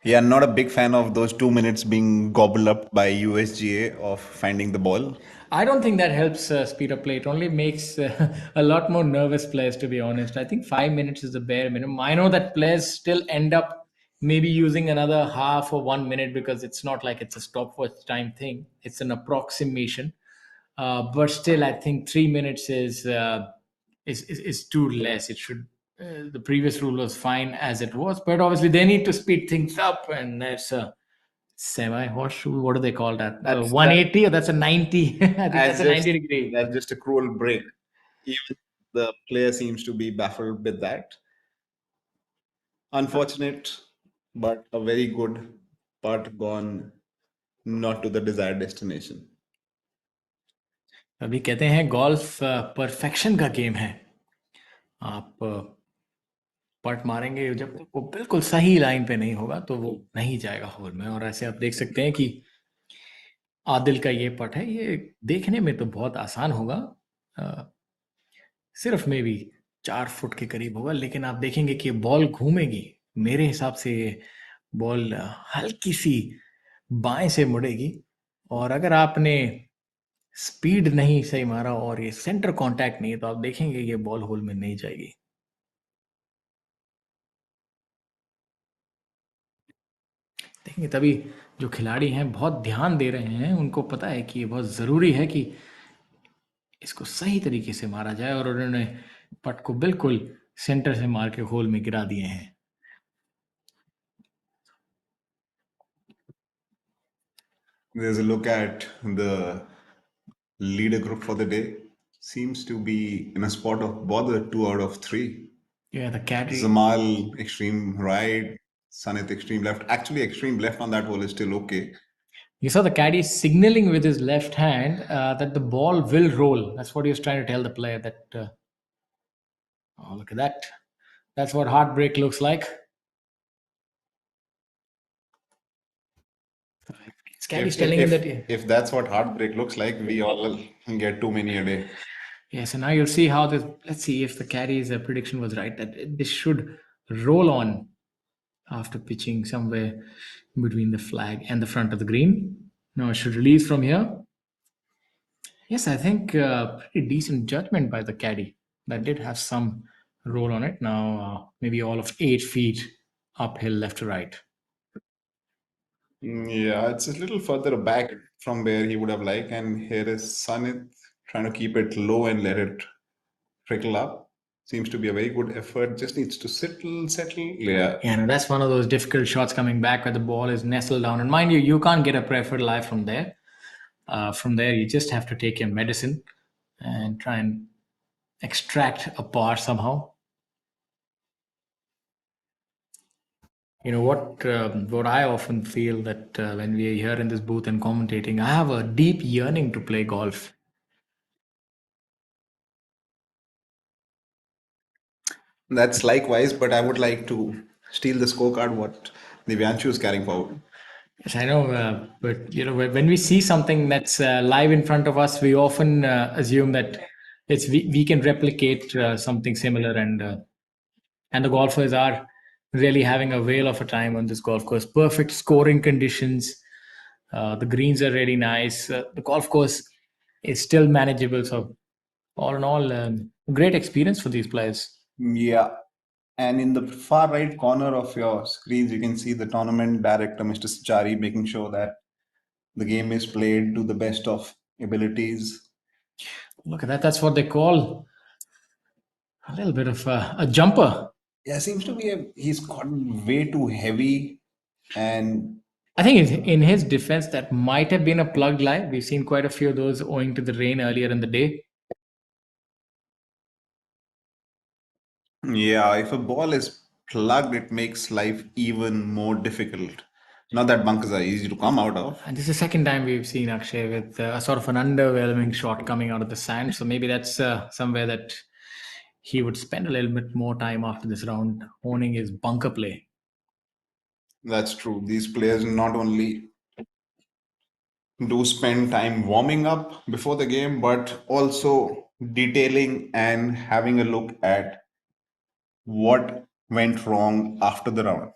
Yeah, not a big fan of those 2 minutes being gobbled up by USGA of finding the ball. I don't think that helps speed up play. It only makes a lot more nervous players, to be honest. I think 5 minutes is the bare minimum. I know that players still end up maybe using another half or 1 minute because it's not like it's a stopwatch time thing. It's an approximation. But still, I think 3 minutes is too less. It should. The previous rule was fine as it was, but obviously they need to speed things up, and that's a semi horseshoe. What do they call that? That's 180 or that's a 90? I think that's a 90 degree. That's just a cruel break. Even the player seems to be baffled with that. Unfortunate, but a very good part gone not to the desired destination. अभी कहते हैं golf perfection का game है. आप पट मारेंगे जब तक वो बिल्कुल सही लाइन पे नहीं होगा तो वो नहीं जाएगा होल में. और ऐसे आप देख सकते हैं कि आदिल का ये पट है, ये देखने में तो बहुत आसान होगा. सिर्फ मे बी 4 फुट के करीब होगा, लेकिन आप देखेंगे कि बॉल घूमेगी. मेरे हिसाब से ये बॉल हल्की सी बाएं से मुड़ेगी, और अगर आपने स्पीड नहीं सही मारा और ये सेंटर कांटेक्ट नहीं है तो आप देखेंगे ये बॉल होल में नहीं जाएगी. देखेंगे तभी जो खिलाड़ी हैं बहुत ध्यान दे रहे हैं, उनको पता है कि ये बहुत ज़रूरी है कि इसको सही तरीके से मारा जाए, और उन्होंने पट को बिल्कुल सेंटर से मार के होल में गिरा दिए हैं. There's a look at the leader group for the day. Seems to be in a spot of bother 2 out of 3. Yeah, the caddy. Zamal extreme right, Sanit extreme left. Actually, extreme left on that hole is still okay. You saw the caddy signaling with his left hand that the ball will roll. That's what he was trying to tell the player. That oh, look at that. That's what heartbreak looks like. Caddy's telling him that. If that's what heartbreak looks like, we all get too many a day. Yes, and now you'll see how this. Let's see if the caddy's prediction was right. That this should roll on after pitching somewhere between the flag and the front of the green. No, it should release from here. Yes, I think pretty decent judgment by the caddy. That did have some roll on it. Now maybe all of 8 feet uphill, left to right. Yeah, it's a little further back from where he would have liked, and here is Sanit trying to keep it low and let it trickle up. Seems to be a very good effort. Just needs to settle. Yeah. Yeah, no, that's one of those difficult shots coming back where the ball is nestled down. And mind you, you can't get a preferred lie from there. From there, you just have to take your medicine and try and extract a par somehow. You know what I often feel that when we are here in this booth and commentating, I have a deep yearning to play golf. That's likewise, but I would like to steal the scorecard what Divyanshu is carrying forward. Yes, I know, but you know, when we see something that's live in front of us, we often assume that we can replicate something similar, and the golfers are really having a whale of a time on this golf course. Perfect scoring conditions. The greens are really nice. The golf course is still manageable. So, all in all, great experience for these players. Yeah. And in the far right corner of your screens, you can see the tournament director, Mr. Sachari, making sure that the game is played to the best of abilities. Look at that. That's what they call a little bit of a jumper. Yeah, seems to be he's gotten way too heavy, and I think in his defense, that might have been a plugged lie. We've seen quite a few of those owing to the rain earlier in the day. yeah, if a ball is plugged, it makes life even more difficult. Not that bunkers are easy to come out of. And this is the second time we've seen Akshay with a sort of an underwhelming shot coming out of the sand. So maybe that's somewhere that he would spend a little bit more time after this round honing his bunker play. That's true. These players not only do spend time warming up before the game, but also detailing and having a look at what went wrong after the round.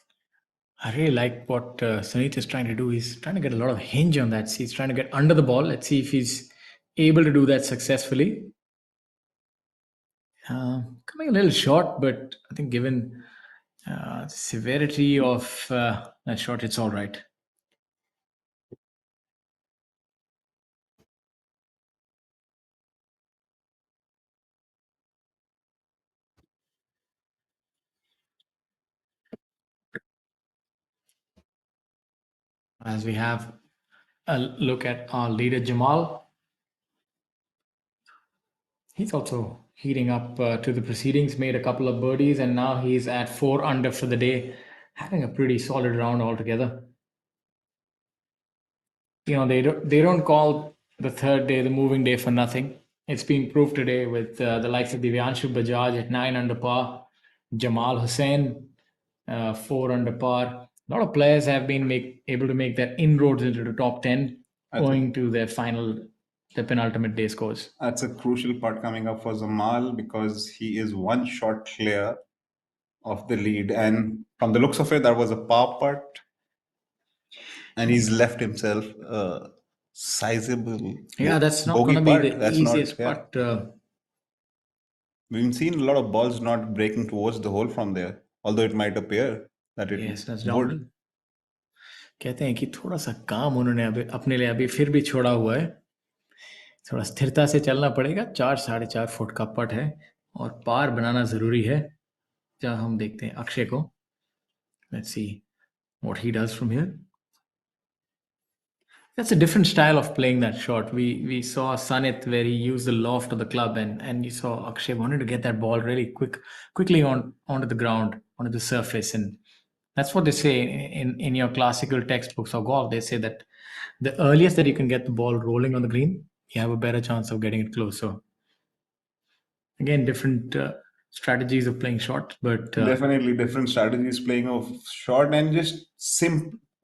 I really like what Sunit is trying to do. He's trying to get a lot of hinge on that. He's trying to get under the ball. Let's see if he's able to do that successfully. Coming a little short, but I think given severity of that shot, it's all right. As we have a look at our leader Jamal, he's also heating up to the proceedings, made a couple of birdies, and now he's at 4 under for the day, having a pretty solid round altogether. You know, they don't call the third day the moving day for nothing. It's been proved today with the likes of Divyanshu Bajaj at 9 under par, Jamal Hussain 4 under par. A lot of players have been able to make their inroads into the top 10 owing to their penultimate day scores. That's a crucial part coming up for Zamal because he is one shot clear of the lead. And from the looks of it, that was a par putt. And he's left himself a sizable. Yeah, that's not going to be the easiest putt. We've seen a lot of balls not breaking towards the hole from there, although it might appear that it yes, that's would. downhill. कहते हैं कि थोड़ा सा काम उन्होंने अभी अपने लिए अभी फिर भी छोड़ा हुआ है. थोड़ा स्थिरता से चलना पड़ेगा. 4-4.5 फुट का पट है और पार बनाना जरूरी है. जहाँ हम देखते हैं अक्षय को. Let's see what he does from here. That's a different style of playing that shot. We saw Sanit where he used the loft of the club, and you saw Akshay wanted to get that ball really quickly onto the ground, onto the surface, and that's what they say in your classical textbooks of golf. They say that the earliest that you can get the ball rolling on the green, you have a better chance of getting it close. So again, different strategies of playing shot, but Definitely different strategies playing of short, and just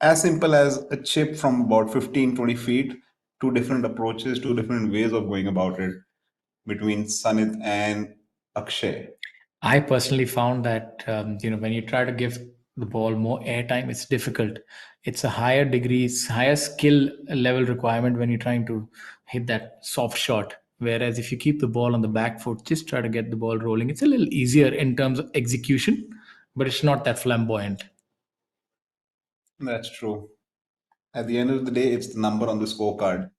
as simple as a chip from about 15-20 feet. Two different approaches, two different ways of going about it between Sanit and Akshay. I personally found that when you try to give the ball more airtime, it's difficult. It's a higher degrees, higher skill level requirement when you're trying to hit that soft shot. Whereas if you keep the ball on the back foot, just try to get the ball rolling. It's a little easier in terms of execution, but it's not that flamboyant. That's true. At the end of the day, it's the number on the scorecard,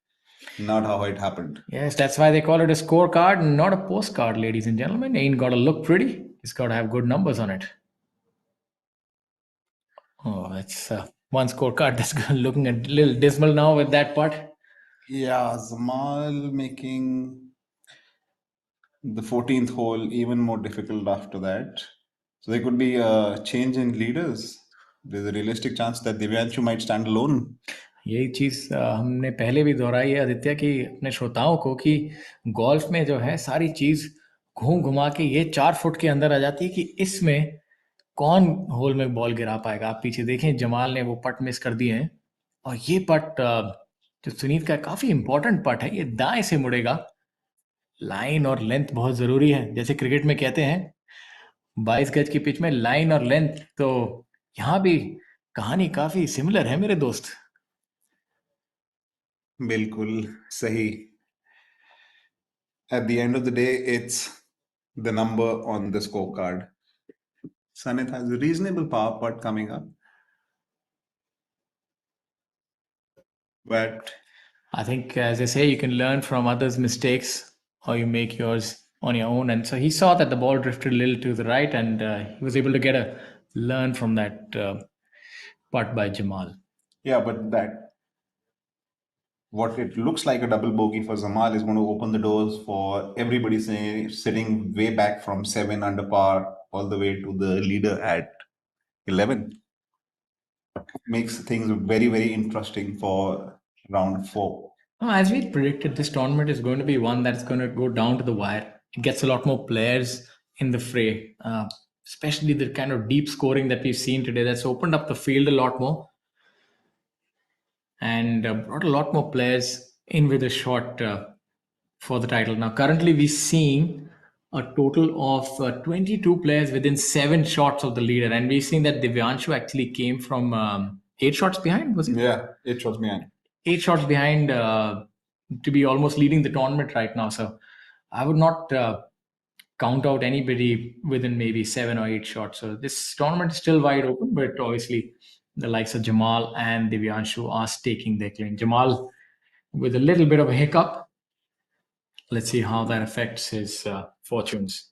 not how it happened. Yes, that's why they call it a scorecard, not a postcard, ladies and gentlemen. Ain't got to look pretty. It's got to have good numbers on it. Oh, that's one scorecard that's looking a little dismal now with that putt. Yeah, Zamal making the 14th hole even more difficult after that. So there could be a change in leaders. There's a realistic chance that Divyanshu might stand alone. यही चीज हमने पहले भी दोहराई है आदित्य की अपने श्रोताओं को कि गोल्फ में जो है सारी चीज घूम घुमा के ये 4 फुट के अंदर आ जाती है कि इसमें कौन होल में बॉल गिरा पाएगा। आप पीछे देखें, जमाल ने वो पट मिस कर दिए हैं और ये पट जो सुनीत का काफी इंपॉर्टेंट पट है, ये दाएं से मुड़ेगा। लाइन और लेंथ बहुत जरूरी है, जैसे क्रिकेट में कहते हैं 22 गज की पिच में लाइन और लेंथ, तो यहाँ भी कहानी काफी सिमिलर है मेरे दोस्त। बिल्कुल सही. At the end of the day, it's the number on the scorecard. Sanit has a reasonable power putt coming up. But I think, as they say, you can learn from others' mistakes or you make yours on your own. And so he saw that the ball drifted a little to the right, and he was able to get a learn from that putt by Jamal. yeah, but that what it looks like a double bogey for Zamal is going to open the doors for everybody sitting way back from 7 under par all the way to the leader at 11. Makes things very, very interesting for round 4. As we predicted, this tournament is going to be one that's going to go down to the wire. It gets a lot more players in the fray, especially the kind of deep scoring that we've seen today. That's opened up the field a lot more and brought a lot more players in with a shot for the title. Now, currently, we're seeing a total of 22 players within 7 shots of the leader, and we've seen that Divyanshu actually came from 8 shots behind, was it? Yeah, 8 shots behind. 8 shots behind to be almost leading the tournament right now. So I would not count out anybody within maybe 7 or 8 shots. So this tournament is still wide open, but obviously the likes of Jamal and Divyanshu are staking their claim. Jamal with a little bit of a hiccup. Let's see how that affects his fortunes.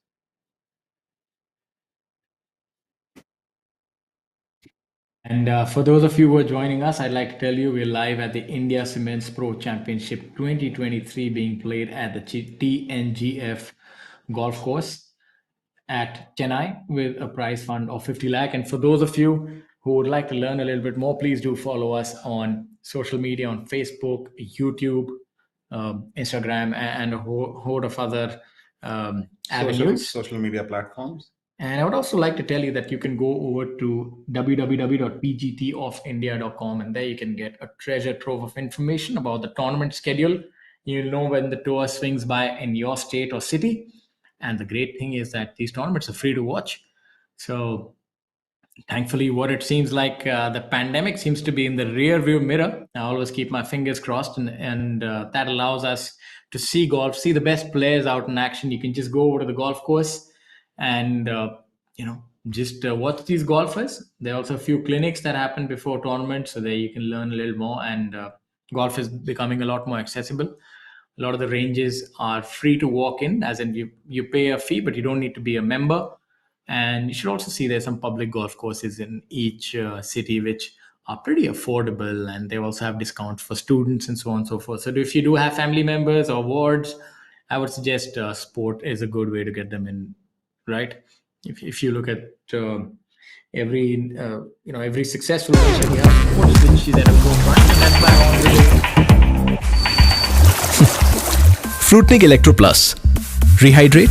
And for those of you who are joining us, I'd like to tell you we're live at the India Cements Pro Championship 2023 being played at the TNGF golf course at Chennai with a prize fund of 50 lakh. And for those of you who would like to learn a little bit more, please do follow us on social media, on Facebook, YouTube, Instagram, and a whole of other avenues. Social media platforms. And I would also like to tell you that you can go over to www.pgtofindia.com, and there you can get a treasure trove of information about the tournament schedule. You'll know when the tour swings by in your state or city. And the great thing is that these tournaments are free to watch. So thankfully, what it seems like the pandemic seems to be in the rear view mirror. I always keep my fingers crossed, and that allows us to see golf, see the best players out in action. You can just go over to the golf course and just watch these golfers. There are also a few clinics that happen before tournaments, so there you can learn a little more. And golf is becoming a lot more accessible. A lot of the ranges are free to walk in, as in you pay a fee, but you don't need to be a member. And you should also see there's some public golf courses in each city which are pretty affordable, and they also have discounts for students and so on and so forth. So if you do have family members or wards, I would suggest sport is a good way to get them in, right? If you look at every every successful nation, you have sports which is at a forefront, and that's why on the Fruitnik electro plus, rehydrate,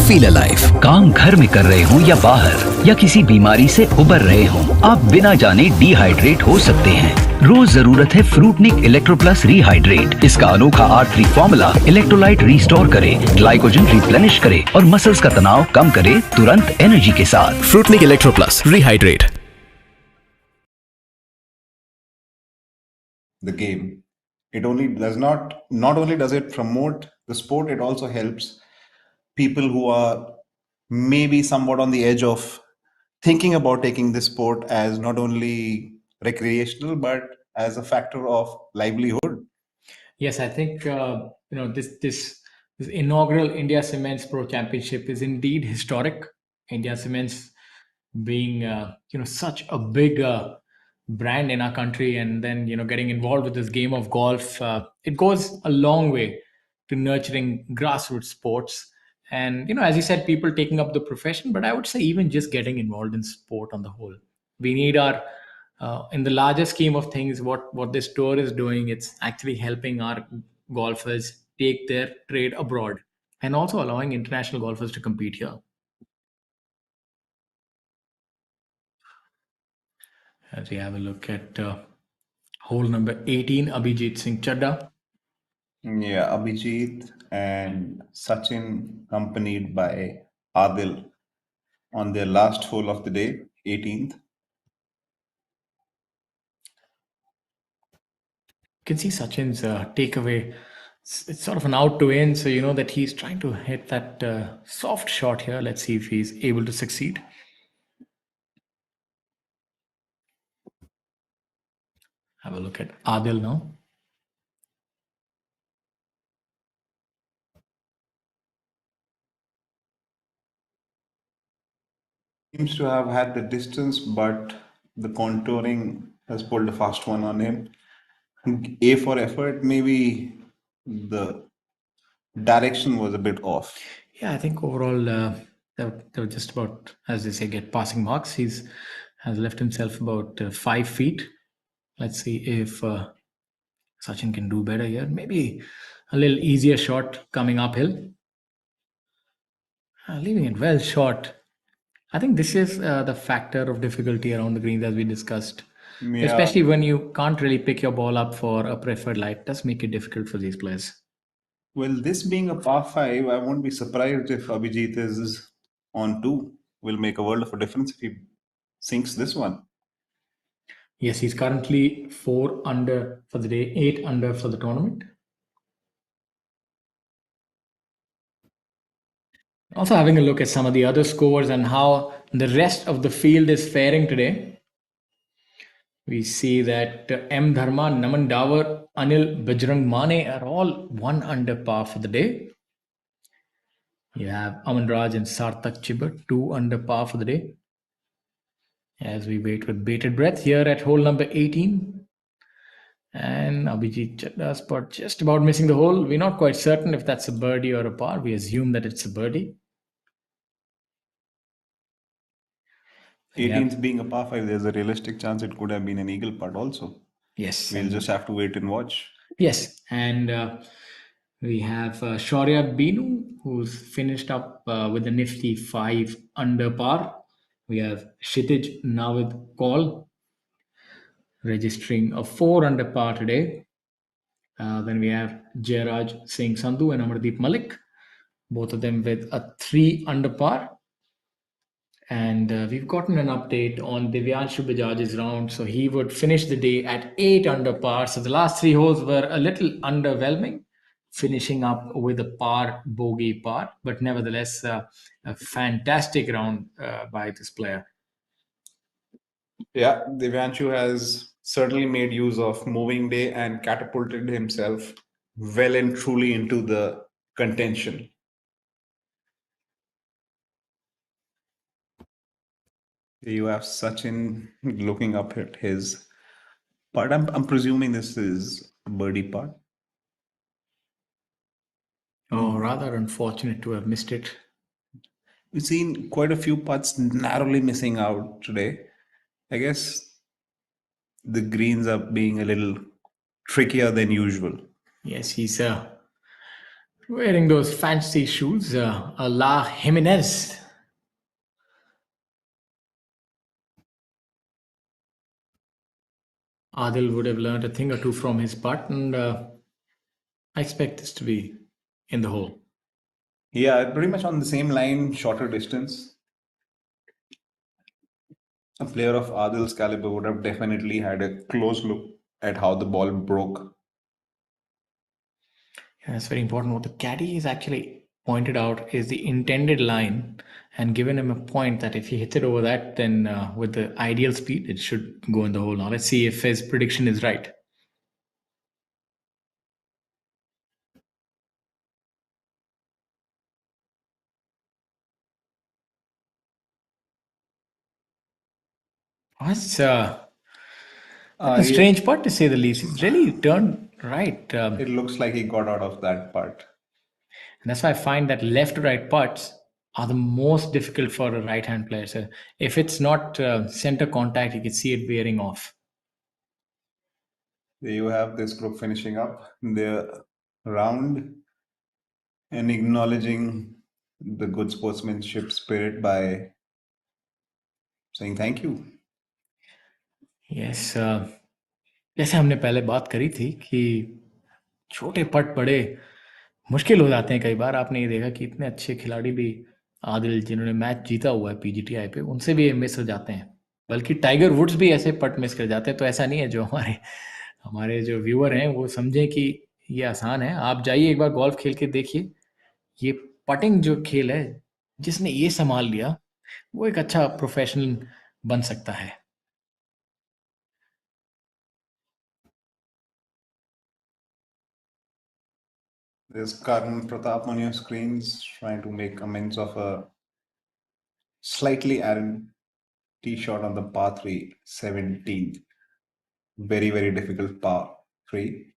feel alive. काम घर में कर रहे हो या बाहर, या किसी बीमारी से उबर रहे हो, आप बिना जाने डिहाइड्रेट हो सकते हैं। रोज जरूरत है फ्रूटनिक इलेक्ट्रो प्लस रिहाइड्रेट। इसका अनोखा R3 फॉर्मूला इलेक्ट्रोलाइट रिस्टोर करे, ग्लाइकोजन रिप्लेनिश करे और मसल्स का तनाव कम करे तुरंत एनर्जी के साथ। Fruitnik electro plus rehydrate. The game. It only does not only does it promote the sport, it also helps people who are maybe somewhat on the edge of thinking about taking this sport as not only recreational but as a factor of livelihood. Yes, I think this inaugural India Cements Pro Championship is indeed historic. India Cements being such a big brand in our country, and then getting involved with this game of golf, it goes a long way to nurturing grassroots sports. And as you said, people taking up the profession, but I would say even just getting involved in sport on the whole, we need our in the larger scheme of things, what this tour is doing, it's actually helping our golfers take their trade abroad, and also allowing international golfers to compete here. As we have a look at hole number 18, Abhijit Singh Chadda. Yeah, Abhijit and Sachin accompanied by Adil on their last hole of the day, 18th. You can see Sachin's takeaway. It's sort of an out to in, so you know that he's trying to hit that soft shot here. Let's see if he's able to succeed. Have a look at Adil now. Seems to have had the distance, but the contouring has pulled a fast one on him. A for effort, maybe the direction was a bit off. Yeah, I think overall they were just about, as they say, get passing marks. He's has left himself about 5 feet. Let's see if Sachin can do better here. Maybe a little easier shot coming uphill. Leaving it well short. I think this is the factor of difficulty around the greens as we discussed. Yeah. Especially when you can't really pick your ball up for a preferred lie. It does make it difficult for these players. Well, this being a par 5, I won't be surprised if Abhijit is on 2. Will make a world of a difference if he sinks this one. Yes, he's currently 4 under for the day, 8 under for the tournament. Also having a look at some of the other scores and how the rest of the field is faring today. We see that M. Dharma, Naman Dawar, Anil, Bajrang Mane are all 1 under par for the day. You have Aman Raj and Sarthak Chibber, 2 under par for the day. As we wait with bated breath here at hole number 18. And Abhijit Chadda's spot just about missing the hole. We're not quite certain if that's a birdie or a par. We assume that it's a birdie. 18th being a par 5, there's a realistic chance it could have been an eagle putt also. Yes. We'll just have to wait and watch. Yes. And we have Shaurya Binu, who's finished up with a nifty 5 under par. We have Kshitij Navid Kaul registering a 4 under par today. Then we have Jairaj Singh Sandhu and Amardeep Malik, both of them with a 3 under par. And we've gotten an update on Divyanshu Bajaj's round. So he would finish the day at 8 under par. So the last 3 holes were a little underwhelming, finishing up with a par, bogey par. But nevertheless, a fantastic round by this player. Yeah, Divyanshu has certainly made use of moving day and catapulted himself well and truly into the contention. You have Sachin looking up at his But I'm presuming this is a birdie putt. Oh, rather unfortunate to have missed it. We've seen quite a few putts narrowly missing out today. I guess the greens are being a little trickier than usual. Yes, he's wearing those fancy shoes, a La Jimenez. Adil would have learned a thing or two from his putt, and I expect this to be in the hole. Yeah, pretty much on the same line, shorter distance. A player of Adil's caliber would have definitely had a close look at how the ball broke. Yeah, that's very important. What the caddy is actually pointed out is the intended line and given him a point that if he hits it over that, then with the ideal speed, it should go in the hole. Now, let's see if his prediction is right. That's a It, strange putt to say the least. It's really turned right. it looks like he got out of that putt. And that's why I find that left to right putts are the most difficult for a right hand player. So if it's not center contact, you can see it veering off. There you have this group finishing up their round and acknowledging the good sportsmanship spirit by saying thank you. Yes जैसे हमने पहले बात करी थी कि छोटे पट बड़े मुश्किल हो जाते हैं कई बार। आपने ये देखा कि इतने अच्छे खिलाड़ी भी आदिल जिन्होंने मैच जीता हुआ है पीजीटीआई पे, उनसे भी मिस हो जाते हैं। बल्कि टाइगर वुड्स भी ऐसे पट मिस कर जाते हैं। तो ऐसा नहीं है, जो हमारे हमारे जो व्यूअर हैं वो समझें कि ये आसान है। आप जाइए एक बार गोल्फ खेल के देखिए। ये पटिंग जो खेल है, जिसने ये संभाल लिया, वो एक अच्छा प्रोफेशनल बन सकता है। There's Karun Pratap on your screens trying to make amends of a slightly errant tee shot on the par 3 17th. Very, very difficult par 3.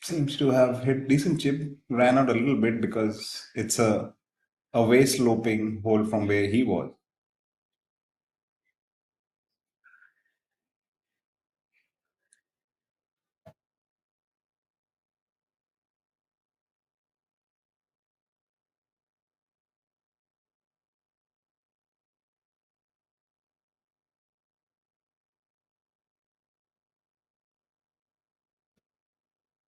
Seems to have hit decent chip, ran out a little bit because it's a away sloping hole from where he was.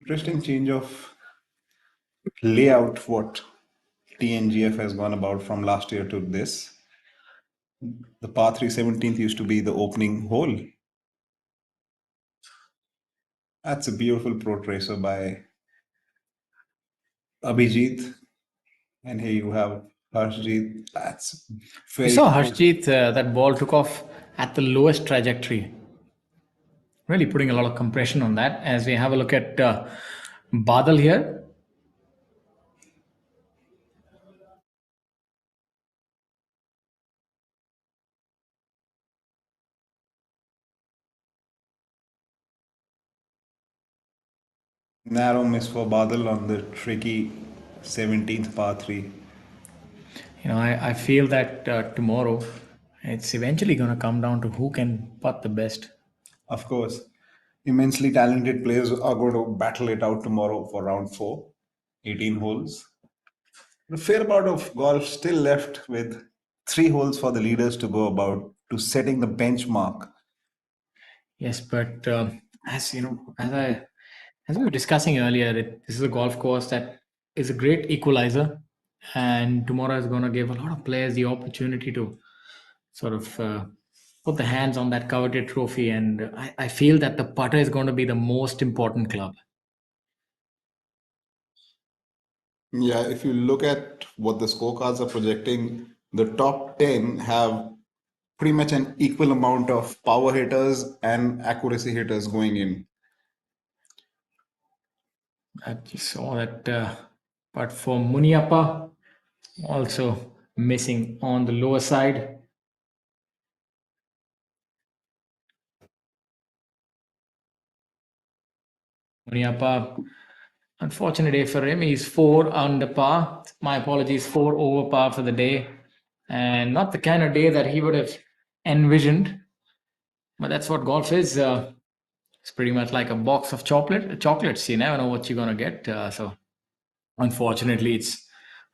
Interesting change of layout what TNGF has gone about from last year to this. The par 3 17th used to be the opening hole. That's a beautiful pro tracer by Abhijit. And here you have Harshjeet. That's We very saw cool. Harshjeet, that ball took off at the lowest trajectory. Really putting a lot of compression on that. As we have a look at Badal here. Narrow miss for Badal on the tricky 17th par 3. You know, I feel that tomorrow it's eventually going to come down to who can putt the best. Of course, immensely talented players are going to battle it out tomorrow for round 4, 18 holes. A fair amount of golf still left with 3 holes for the leaders to go about to setting the benchmark. Yes, but as you know, as we were discussing earlier, this is a golf course that is a great equalizer, and tomorrow is going to give a lot of players the opportunity to sort of put the hands on that coveted trophy. And I feel that the putter is going to be the most important club. Yeah, if you look at what the scorecards are projecting, the top 10 have pretty much an equal amount of power hitters and accuracy hitters going in. I just saw that, but for Muniappa, also missing on the lower side. Muniappa, unfortunate day for him. He's 4 under par. My apologies, 4 over par for the day. And not the kind of day that he would have envisioned. But that's what golf is. It's pretty much like a box of chocolates. You never know what you're going to get. So unfortunately, it's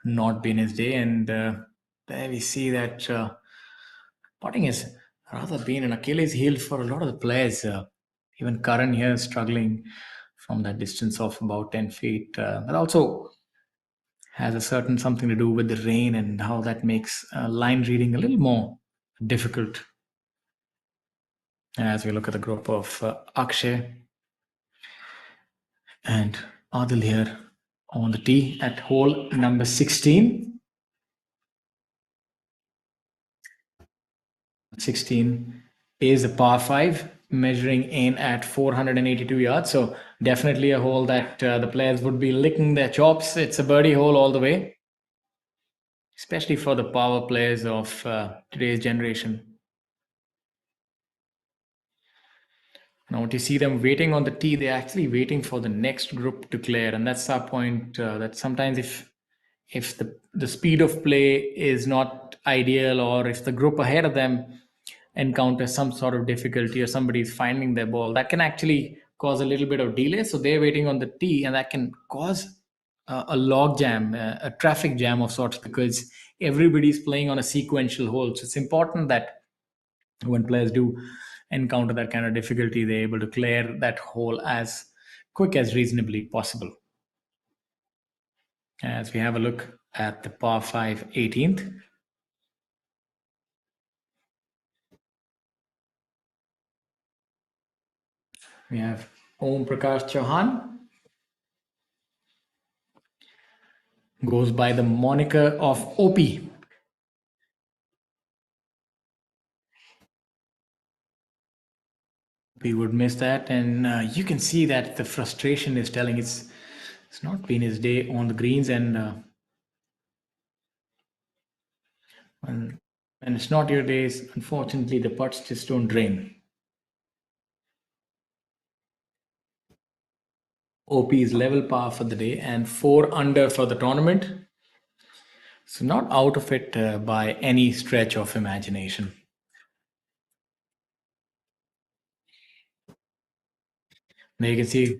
not been his day. And there we see that putting has rather been an Achilles heel for a lot of the players. Even Karan here is struggling from that distance of about 10 feet. But also has a certain something to do with the rain and how that makes line reading a little more difficult. As we look at the group of Akshay and Adil here on the tee at hole number 16. 16 is a par 5 measuring in at 482 yards. So definitely a hole that the players would be licking their chops. It's a birdie hole all the way, especially for the power players of today's generation. Now, what you see them waiting on the tee, they're actually waiting for the next group to clear, and that's our point. That sometimes if the speed of play is not ideal, or if the group ahead of them encounters some sort of difficulty, or somebody's finding their ball, that can actually cause a little bit of delay. So they're waiting on the tee, and that can cause a log jam, a traffic jam of sorts, because everybody's playing on a sequential hole. So it's important that when players do encounter that kind of difficulty, they're able to clear that hole as quick as reasonably possible. As we have a look at the par 5 18th. We have Om Prakash Chauhan. Goes by the moniker of OP. We would miss that, and you can see that the frustration is telling. It's not been his day on the greens, and when it's not your days, unfortunately, the putts just don't drain. OP is level par for the day and 4 under for the tournament. So not out of it by any stretch of imagination. There you can see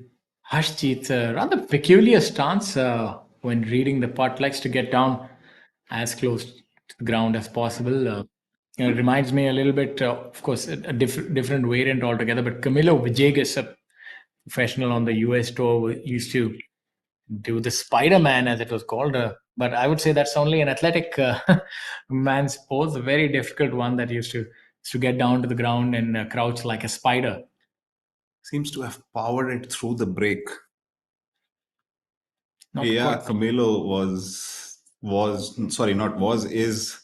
Harshjeet's rather peculiar stance when reading the putt. Likes to get down as close to the ground as possible. It reminds me a little bit, of course, a different variant altogether. But Camilo Villegas, a professional on the US tour, used to do the Spider-Man, as it was called. But I would say that's only an athletic man's pose, a very difficult one that used to get down to the ground and crouch like a spider. Seems to have powered it through the break. Not Yeah, quite. Camilo is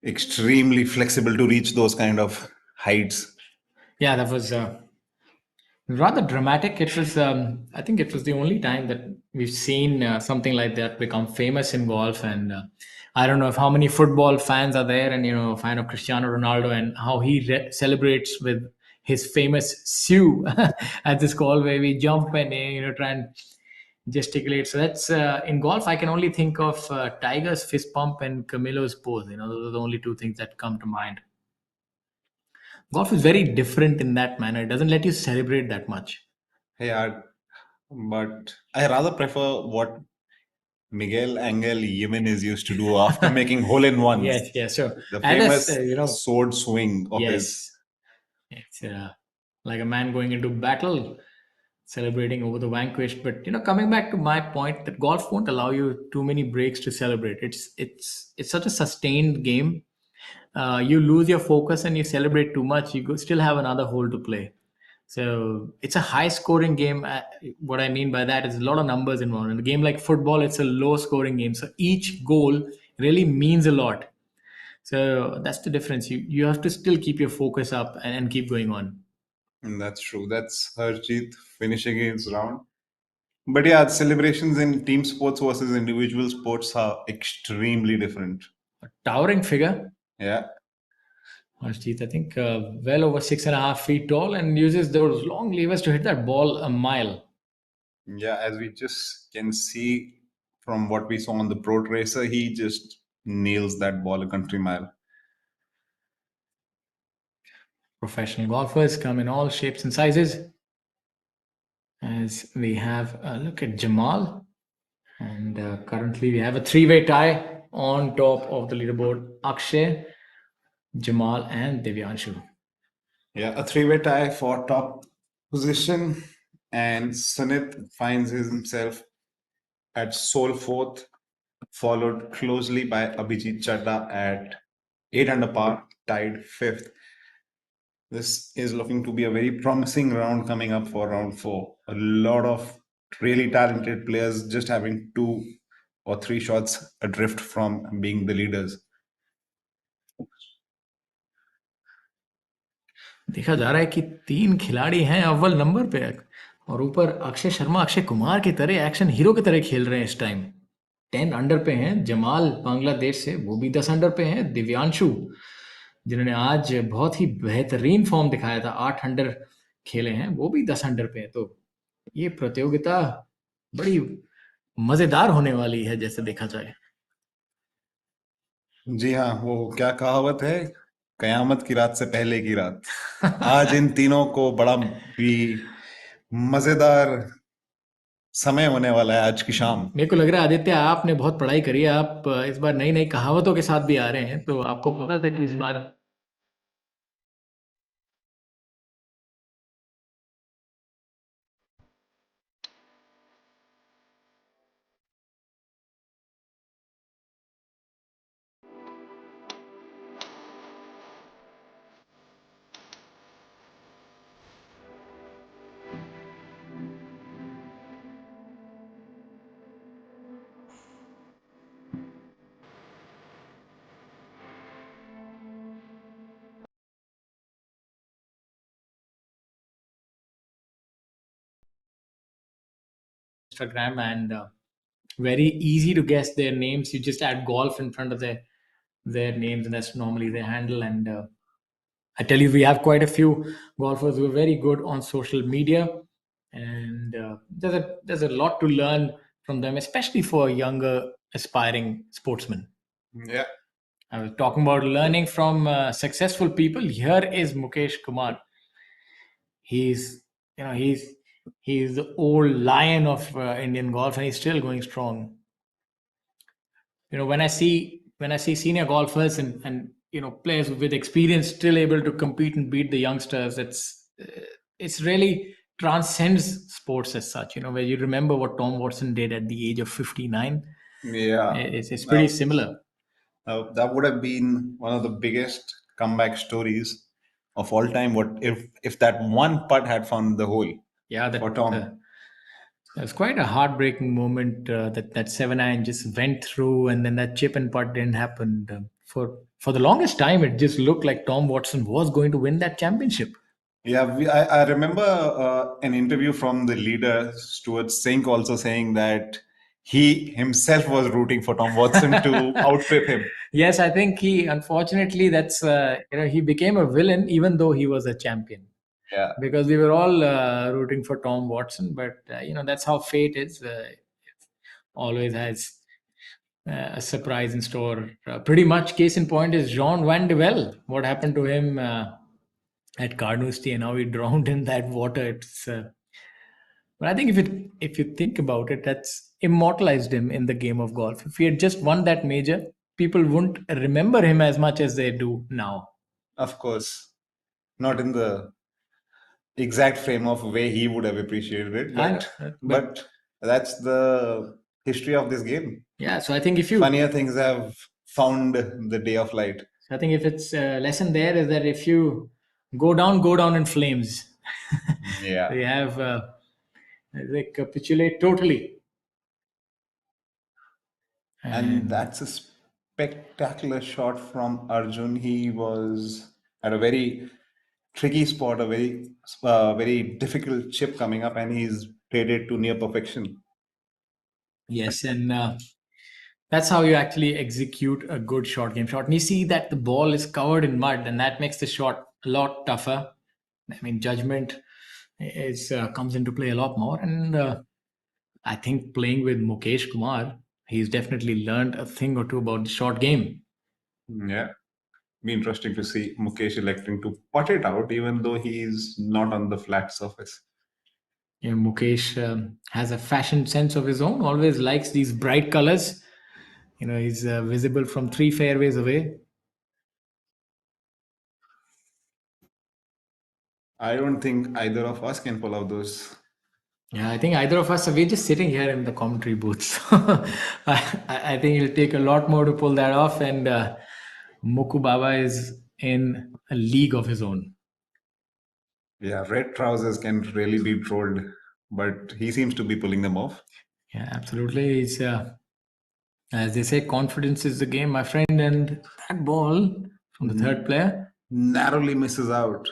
extremely flexible to reach those kind of heights. Yeah, that was rather dramatic. It was, I think, it was the only time that we've seen something like that become famous in golf. And I don't know if how many football fans are there, and a fan of Cristiano Ronaldo, and how he celebrates with his famous "Sue" at this call where we jump and try and gesticulate. So that's in golf. I can only think of Tiger's fist pump and Camilo's pose. Those are the only two things that come to mind. Golf is very different in that manner. It doesn't let you celebrate that much. Yeah, but I rather prefer what Miguel Angel Jimenez used to do after making hole-in-ones. Yes, sure. The And famous sword swing of his. Yes, it's like a man going into battle, celebrating over the vanquished. But coming back to my point, that golf won't allow you too many breaks to celebrate. It's such a sustained game. You lose your focus and you celebrate too much, you still have another hole to play. So it's a high scoring game. What I mean by that is a lot of numbers involved. In a game like football, it's a low scoring game. So each goal really means a lot. So that's the difference. You have to still keep your focus up and keep going on. And that's true. That's Harjeet finishing his round. But yeah, celebrations in team sports versus individual sports are extremely different. A towering figure. Yeah. Arshdeep, I think well over 6.5 feet tall and uses those long levers to hit that ball a mile. Yeah, as we just can see from what we saw on the Pro Tracer, he just nails that ball a country mile. Professional golfers come in all shapes and sizes. As we have a look at Jamal, and currently we have a three-way tie on top of the leaderboard. Akshay, Jamal, and Divyanshu. Yeah, a three-way tie for top position, and Sunit finds himself at sole fourth, followed closely by Abhijit Chadda at 8 under par, tied fifth. This is looking to be a very promising round coming up for round four. A lot of really talented players just having 2 or 3 shots adrift from being the leaders. देखा जा रहा है कि 3 खिलाड़ी हैं अव्वल number पे और ऊपर अक्षय शर्मा अक्षय कुमार की तरह एक्शन हीरो की तरह खेल रहे हैं इस टाइम। 10 अंडर पे हैं जमाल बांग्लादेश से, वो भी 10 अंडर पे हैं। दिव्यांशु जिन्होंने आज बहुत ही बेहतरीन फॉर्म दिखाया था, 8 अंडर खेले हैं, वो भी 10 अंडर पे हैं। तो ये प्रतियोगिता बड़ी मजेदार होने वाली है जैसे देखा जाए। जी हाँ, वो क्या कहावत है, कयामत की रात से पहले की रात। आज इन तीनों को बड़ा भी मजेदार समय होने वाला है आज की शाम। मेरे को लग रहा है आदित्य आपने बहुत पढ़ाई करी है, आप इस बार नई नई कहावतों के साथ भी आ रहे हैं, तो आपको पता था कि इस बार Instagram and very easy to guess their names. You just add golf in front of their names, and that's normally their handle. And I tell you, we have quite a few golfers who are very good on social media, and there's a lot to learn from them, especially for younger aspiring sportsmen. Yeah. I was talking about learning from successful people. Here is Mukesh Kumar. He's he's the old lion of Indian golf, and he's still going strong. When I see senior golfers and players with experience still able to compete and beat the youngsters, it's really transcends sports as such. Where you remember what Tom Watson did at the age of 59. Yeah, It's pretty similar. that would have been one of the biggest comeback stories of all time. What if that one putt had found the hole? Yeah, for Tom. it was quite a heartbreaking moment that 7-iron just went through, and then that chip and putt didn't happen. For the longest time, it just looked like Tom Watson was going to win that championship. Yeah, I remember an interview from the leader, Stuart Sink, also saying that he himself was rooting for Tom Watson to outfit him. Yes, I think unfortunately, that's he became a villain even though he was a champion. Yeah. Because we were all rooting for Tom Watson, but that's how fate is. It always has a surprise in store. Pretty much, case in point is Jean Van de Velde. What happened to him at Carnoustie and how he drowned in that water? But I think if you think about it, that's immortalized him in the game of golf. If he had just won that major, people wouldn't remember him as much as they do now. Of course, not in the exact frame of way he would have appreciated it, but that's the history of this game. Yeah, so I think if you funnier things have found the day of light. So I think if it's a lesson there is that if you go down in flames. Yeah. They have they capitulate totally. And that's a spectacular shot from Arjun. He was at a very tricky spot, a very difficult chip coming up, and he's played it to near perfection. Yes, and That's how you actually execute a good short game shot. And you see that the ball is covered in mud, and that makes the shot a lot tougher. I mean, judgment is comes into play a lot more. And I think playing with Mukesh Kumar, he's definitely learned a thing or two about the short game. Yeah. Be interesting to see Mukesh electing to putt it out, even though he's not on the flat surface. You know, Mukesh has a fashion sense of his own, always likes these bright colors. You know, he's visible from 3 fairways away. I don't think either of us can pull out those. Yeah, I think either of us, we're just sitting here in the commentary booths. I think it'll take a lot more to pull that off. And Muku Baba is in a league of his own. Yeah, red trousers can really be trolled, but he seems to be pulling them off. Yeah, absolutely. It's, as they say, confidence is the game, my friend. And that ball from the third player. Narrowly misses out.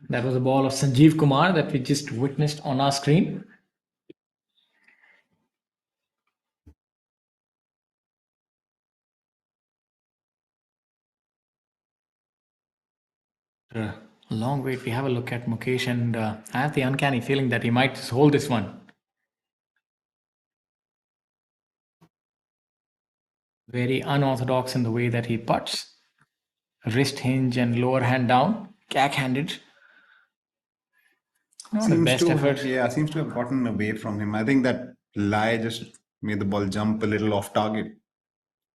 That was a ball of Sanjeev Kumar that we just witnessed on our screen. A long wait. We have a look at Mukesh, and I have the uncanny feeling that he might just hold this one. Very unorthodox in the way that he putts. Wrist hinge and lower hand down, cack-handed. Not the best effort. Yeah, seems to have gotten away from him. I think that lie just made the ball jump a little off target.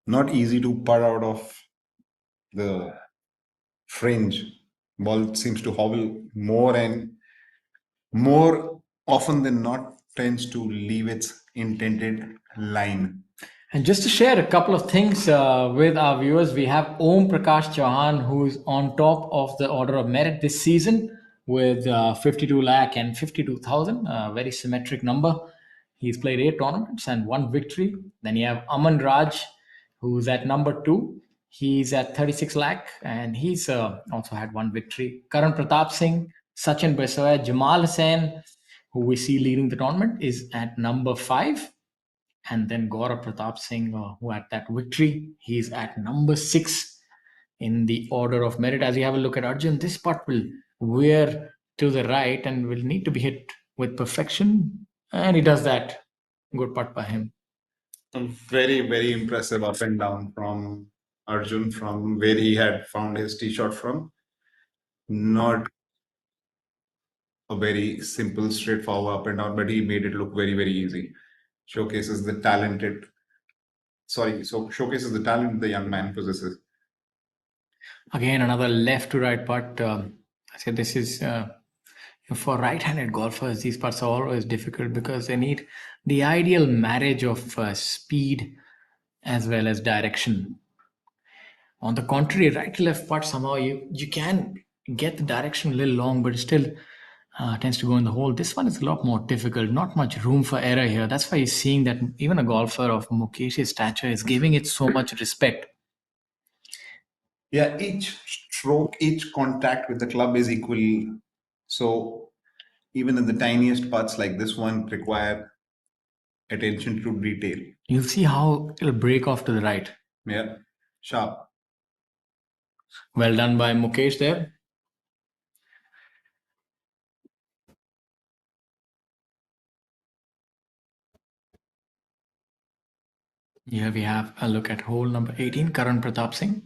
Not easy to putt out of the fringe. Ball seems to hobble more, and more often than not tends to leave its intended line. And just to share a couple of things with our viewers, we have Om Prakash Chauhan, who's on top of the order of merit this season with 52 lakh and 52,000, a very symmetric number. He's played 8 tournaments and 1 victory. Then you have Aman Raj, who's at number 2. He's at 36 lakh and he's also had 1 victory. Karan Pratap Singh, Sachin Basoya, Jamal Hussain, who we see leading the tournament, is at number 5. And then Gaurav Pratap Singh, who had that victory, he's at number 6 in the order of merit. As you have a look at Arjun, this putt will veer to the right and will need to be hit with perfection. And he does that. Good putt by him. Very, very impressive up and down from Arjun from where he had found his tee shot from. Not a very simple, straightforward up and down, but he made it look very, very easy. Showcases the talent the young man possesses. Again, another left to right putt. I said this is for right-handed golfers. These putts are always difficult because they need the ideal marriage of speed as well as direction. On the contrary, right to left putt, somehow you can get the direction a little long, but it still tends to go in the hole. This one is a lot more difficult, not much room for error here. That's why you're seeing that even a golfer of Mukesh's stature is giving it so much respect. Yeah, each stroke, each contact with the club is equal. So even in the tiniest putts like this one require attention to detail. You'll see how it'll break off to the right. Yeah, sharp. Well done by Mukesh there. Here we have a look at hole number 18, Karan Pratap Singh.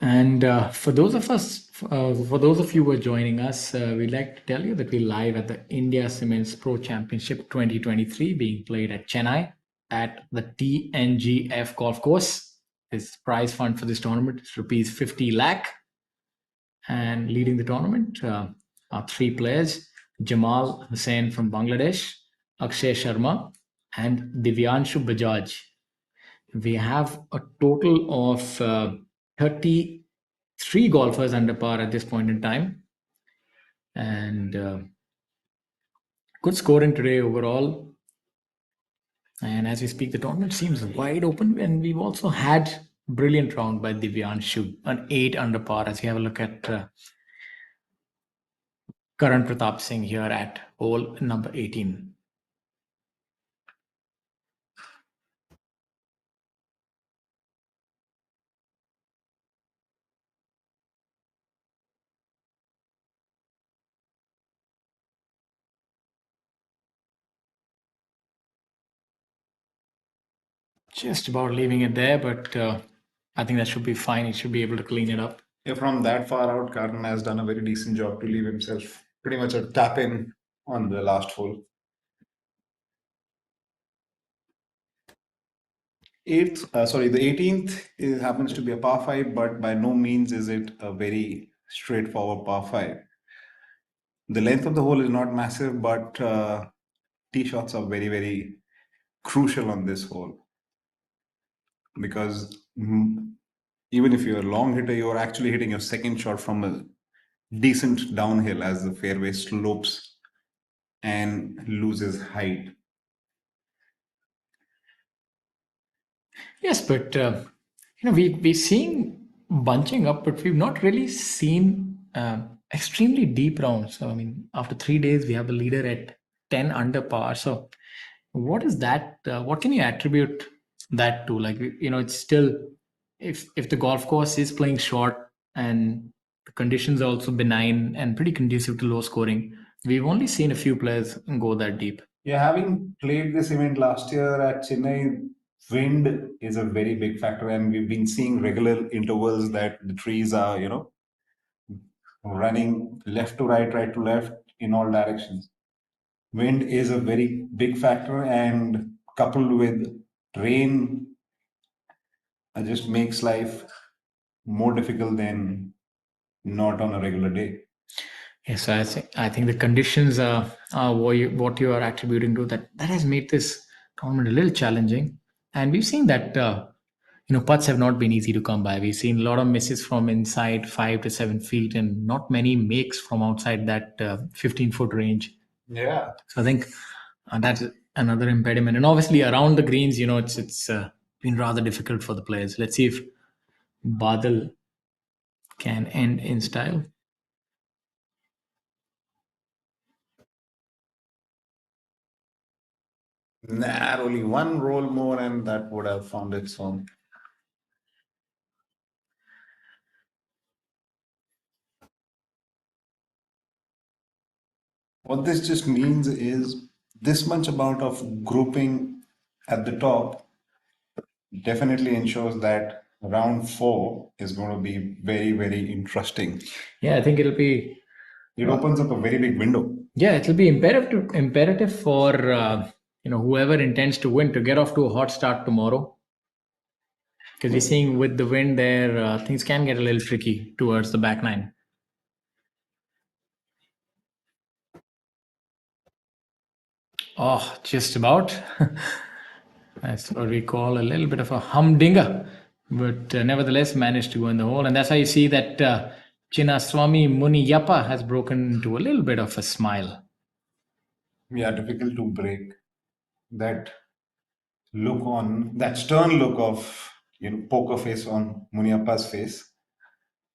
And for those of you who are joining us, we'd like to tell you that we're live at the India Cements Pro Championship 2023 being played at Chennai at the TNGF golf course. This prize fund for this tournament is rupees 50 lakh. And leading the tournament are 3 players, Jamal Hussain from Bangladesh, Akshay Sharma, and Divyanshu Bajaj. We have a total of 33 golfers under par at this point in time. And good scoring today overall. And as we speak, the tournament seems wide open. And we've also had brilliant round by Divyanshu, an 8 under par. As you have a look at Karan Pratap Singh here at hole number 18. Just about leaving it there, but I think that should be fine. He should be able to clean it up. Yeah, from that far out, Karan has done a very decent job to leave himself pretty much a tap in on the last hole. The 18th happens to be a par 5, but by no means is it a very straightforward par 5. The length of the hole is not massive, but tee shots are very, very crucial on this hole because even if you're a long hitter, you're actually hitting your second shot from a decent downhill as the fairway slopes and loses height. Yes, but we've seen bunching up, but we've not really seen extremely deep rounds. So I mean, after 3 days, we have a leader at 10 under par. So what is that? What can you attribute that to? Like it's still if the golf course is playing short and the conditions are also benign and pretty conducive to low scoring, we've only seen a few players go that deep. Yeah, having played this event last year at Chennai, wind is a very big factor, and we've been seeing regular intervals that the trees are, running left to right, right to left in all directions. Wind is a very big factor, and coupled with rain, just makes life more difficult than not on a regular day. Yes, I think the conditions are what you are attributing to that has made this tournament a little challenging, and we've seen that putts have not been easy to come by. We've seen a lot of misses from inside 5 to 7 feet, and not many makes from outside that 15-foot range. Yeah. So I think that's another impediment, and obviously around the greens, it's been rather difficult for the players. Let's see if Badal can end in style. Narrowly one roll more, and that would have found its home. What this just means is this much amount of grouping at the top definitely ensures that round 4 is going to be very, very interesting. Yeah, I think it'll be. It opens up a very big window. Yeah, it'll be imperative for whoever intends to win to get off to a hot start tomorrow, because we're seeing with the wind there, things can get a little tricky towards the back nine. Oh, just about. That's what we call a little bit of a humdinger, but nevertheless managed to go in the hole, and that's how you see that Chinnaswamy Muniyappa has broken into a little bit of a smile. Yeah, difficult to break that that stern look of poker face on Muniappa's face.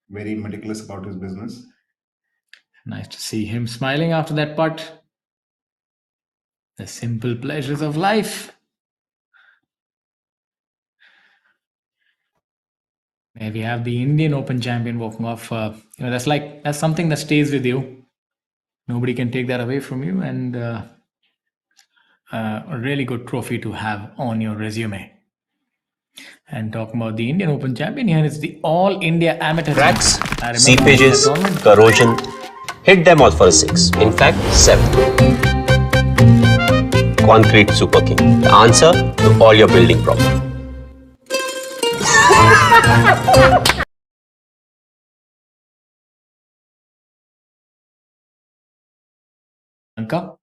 Very meticulous about his business. Nice to see him smiling after that putt. The simple pleasures of life. There we have the Indian Open champion walking off. That's something that stays with you. Nobody can take that away from you, and a really good trophy to have on your resume. And talking about the Indian Open champion, here is the All India Amateur Cracks, champion. seepages, corrosion. Hit them all for a 6. In fact, 7. Concrete Super King. The answer to all your building problems. Lanka.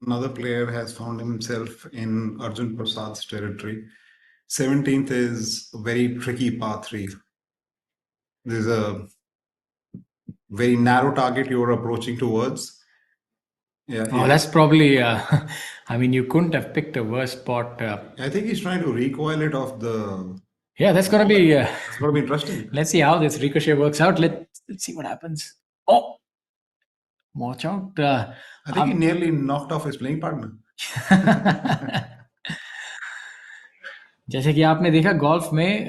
Another player has found himself in Arjun Prasad's territory. 17th is a very tricky par 3. There's a very narrow target you're approaching towards. Yeah, Oh, that's probably. I mean, you couldn't have picked a worse spot. I think he's trying to recoil it off the. Yeah, that's gonna be. It's going to be interesting. Let's see how this ricochet works out. Let's see what happens. Oh, watch out! I think he nearly knocked off his playing partner. जैसे कि आपने देखा golf में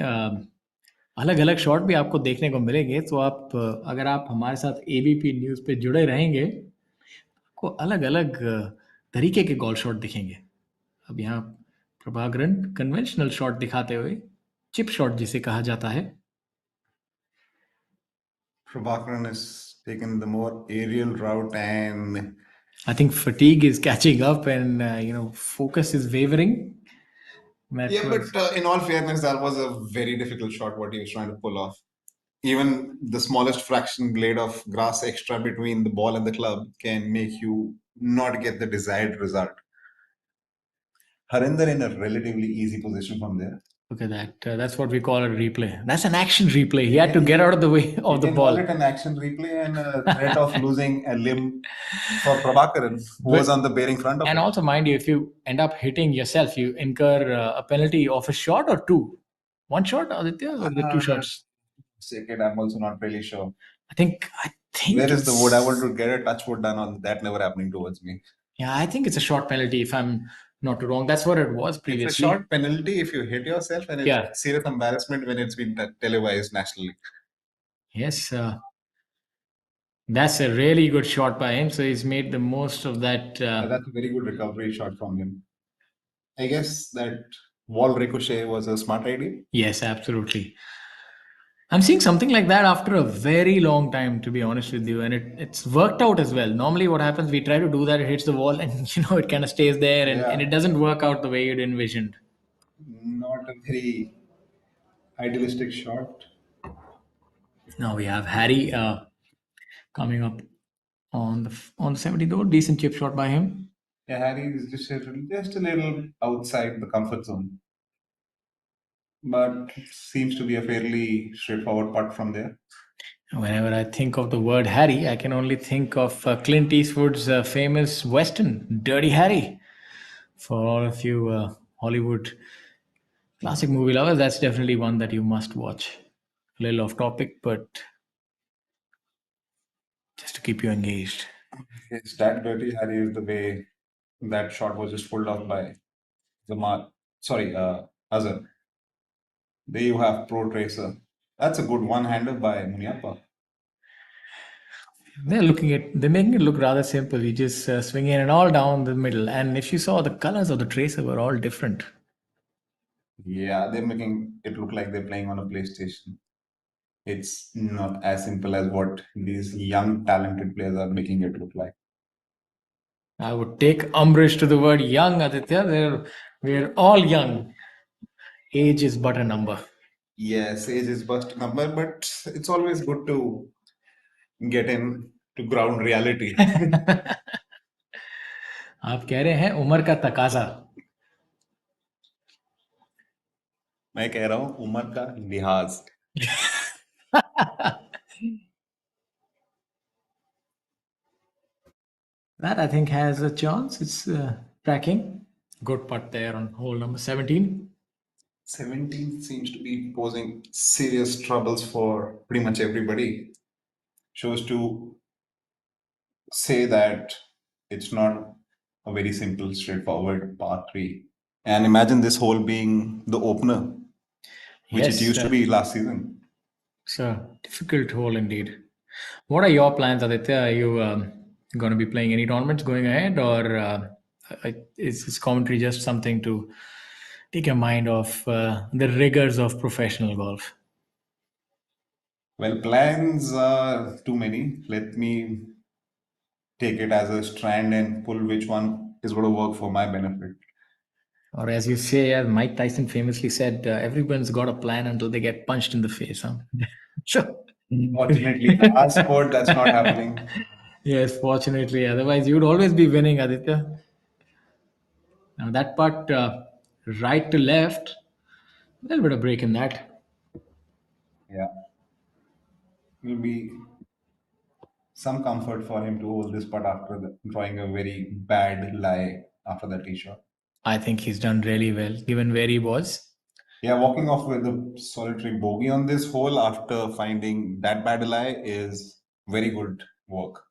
अलग अलग shot भी आपको देखने को मिलेंगे, तो आप अगर आप हमारे साथ एबीपी न्यूज़ पे जुड़े रहेंगे, आपको अलग अलग तरीके के गोल्फ शॉट दिखेंगे. अब यहाँ प्रभाकरन कन्वेंशनल शॉट दिखाते हुए, चिप शॉट जिसे कहा जाता है. Prabhakaran has taken the more aerial route, and I think fatigue is catching up, and focus is wavering. but in all fairness, that was a very difficult shot what he was trying to pull off. Even the smallest fraction blade of grass extra between the ball and the club can make you not get the desired result. Harinder in a relatively easy position from there. Look at that. That's what we call a replay. That's an action replay. He had to get out of the way of the ball. Call it an action replay and a threat of losing a limb for Prabhakaran, who was on the bearing front of And it. also, mind you, if you end up hitting yourself, you incur a penalty of a shot or two. One shot, Aditya, or the two shots? Second, I'm also not really sure. I think. Where is the wood? I want to get a touch wood done on that. Never happening towards me. Yeah, I think it's a short penalty if I'm not wrong. That's what it was previously. It's a short penalty if you hit yourself, and it's serious embarrassment when it's been televised nationally. Yes, that's a really good shot by him. So he's made the most of that. That's a very good recovery shot from him. I guess that wall ricochet was a smart idea. Yes, absolutely. I'm seeing something like that after a very long time, to be honest with you, and it's worked out as well. Normally, what happens, we try to do that, it hits the wall, and it kind of stays there, and it doesn't work out the way you'd envisioned. Not a very idealistic shot. Now we have Harry coming up on the 70th hole. Decent chip shot by him. Yeah, Harry is just a little outside the comfort zone, but seems to be a fairly straightforward putt from there. Whenever I think of the word Harry, I can only think of Clint Eastwood's famous Western, Dirty Harry. For all of you Hollywood classic movie lovers, that's definitely one that you must watch. A little off topic, but just to keep you engaged. It's that Dirty Harry is the way that shot was just pulled off by Azhar. There you have Pro Tracer. That's a good one-hander by Muniappa. They're making it look rather simple. You just swing in and all down the middle. And if you saw, the colors of the tracer were all different. Yeah, they're making it look like they're playing on a PlayStation. It's not as simple as what these young, talented players are making it look like. I would take umbrage to the word young, Aditya. We're all young. Age is but a number. Yes, age is but a number, but it's always good to get in to ground reality. आप कह रहे हैं उम्र का तकाजा. मैं कह रहा हूँ उम्र का लिहाज. That I think has a chance. It's tracking. Good putt there on hole number 17. 17 seems to be posing serious troubles for pretty much everybody. Shows to say that it's not a very simple, straightforward par 3. And imagine this hole being the opener, which it used to be last season. It's a difficult hole indeed. What are your plans, Aditya? Are you going to be playing any tournaments going ahead, or is this commentary just something to take your mind off the rigors of professional golf? Well, plans are too many. Let me take it as a strand and pull which one is going to work for my benefit. Or as you say, as Mike Tyson famously said, everyone's got a plan until they get punched in the face. Huh? Fortunately, our sport, that's not happening. Yes, fortunately. Otherwise, you would always be winning, Aditya. Now that putt, right to left, a little bit of break in that. Yeah, will be some comfort for him to hold this putt after drawing a very bad lie after that tee shot. I think he's done really well given where he was. Yeah, walking off with a solitary bogey on this hole after finding that bad lie is very good work.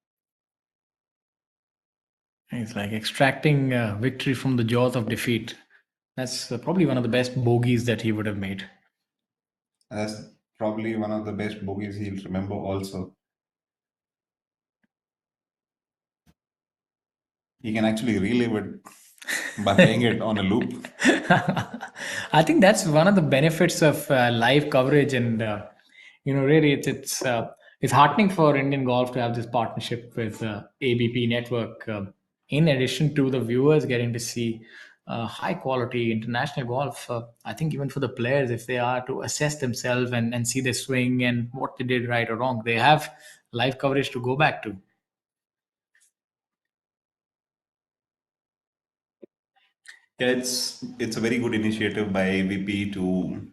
It's like extracting victory from the jaws of defeat. That's probably one of the best bogeys that he would have made. That's probably one of the best bogeys he'll remember also. He can actually relive it by playing it on a loop. I think that's one of the benefits of live coverage, and really, it's heartening for Indian golf to have this partnership with ABP Network. In addition to the viewers getting to see high quality international golf, I think even for the players, if they are to assess themselves and see their swing and what they did right or wrong, they have live coverage to go back to. Yeah, it's a very good initiative by AVP to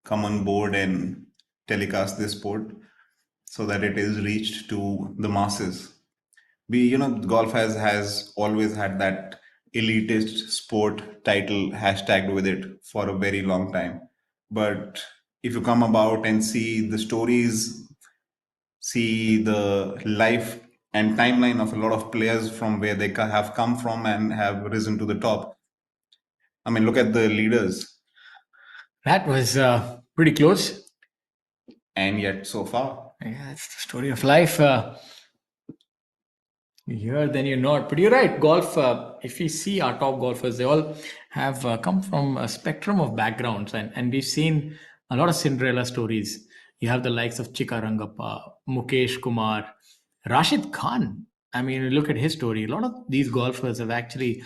come on board and telecast this sport so that it is reached to the masses. Golf has always had that elitist sport title hashtagged with it for a very long time. But if you come about and see the stories, see the life and timeline of a lot of players from where they have come from and have risen to the top. I mean, look at the leaders, That was pretty close. and yet so far. Yeah, it's the story of life. You hear, then you nod. But you're right. Golf, if we see our top golfers, they all have come from a spectrum of backgrounds. And we've seen a lot of Cinderella stories. You have the likes of Chika Rangappa, Mukesh Kumar, Rashid Khan. I mean, look at his story. A lot of these golfers have actually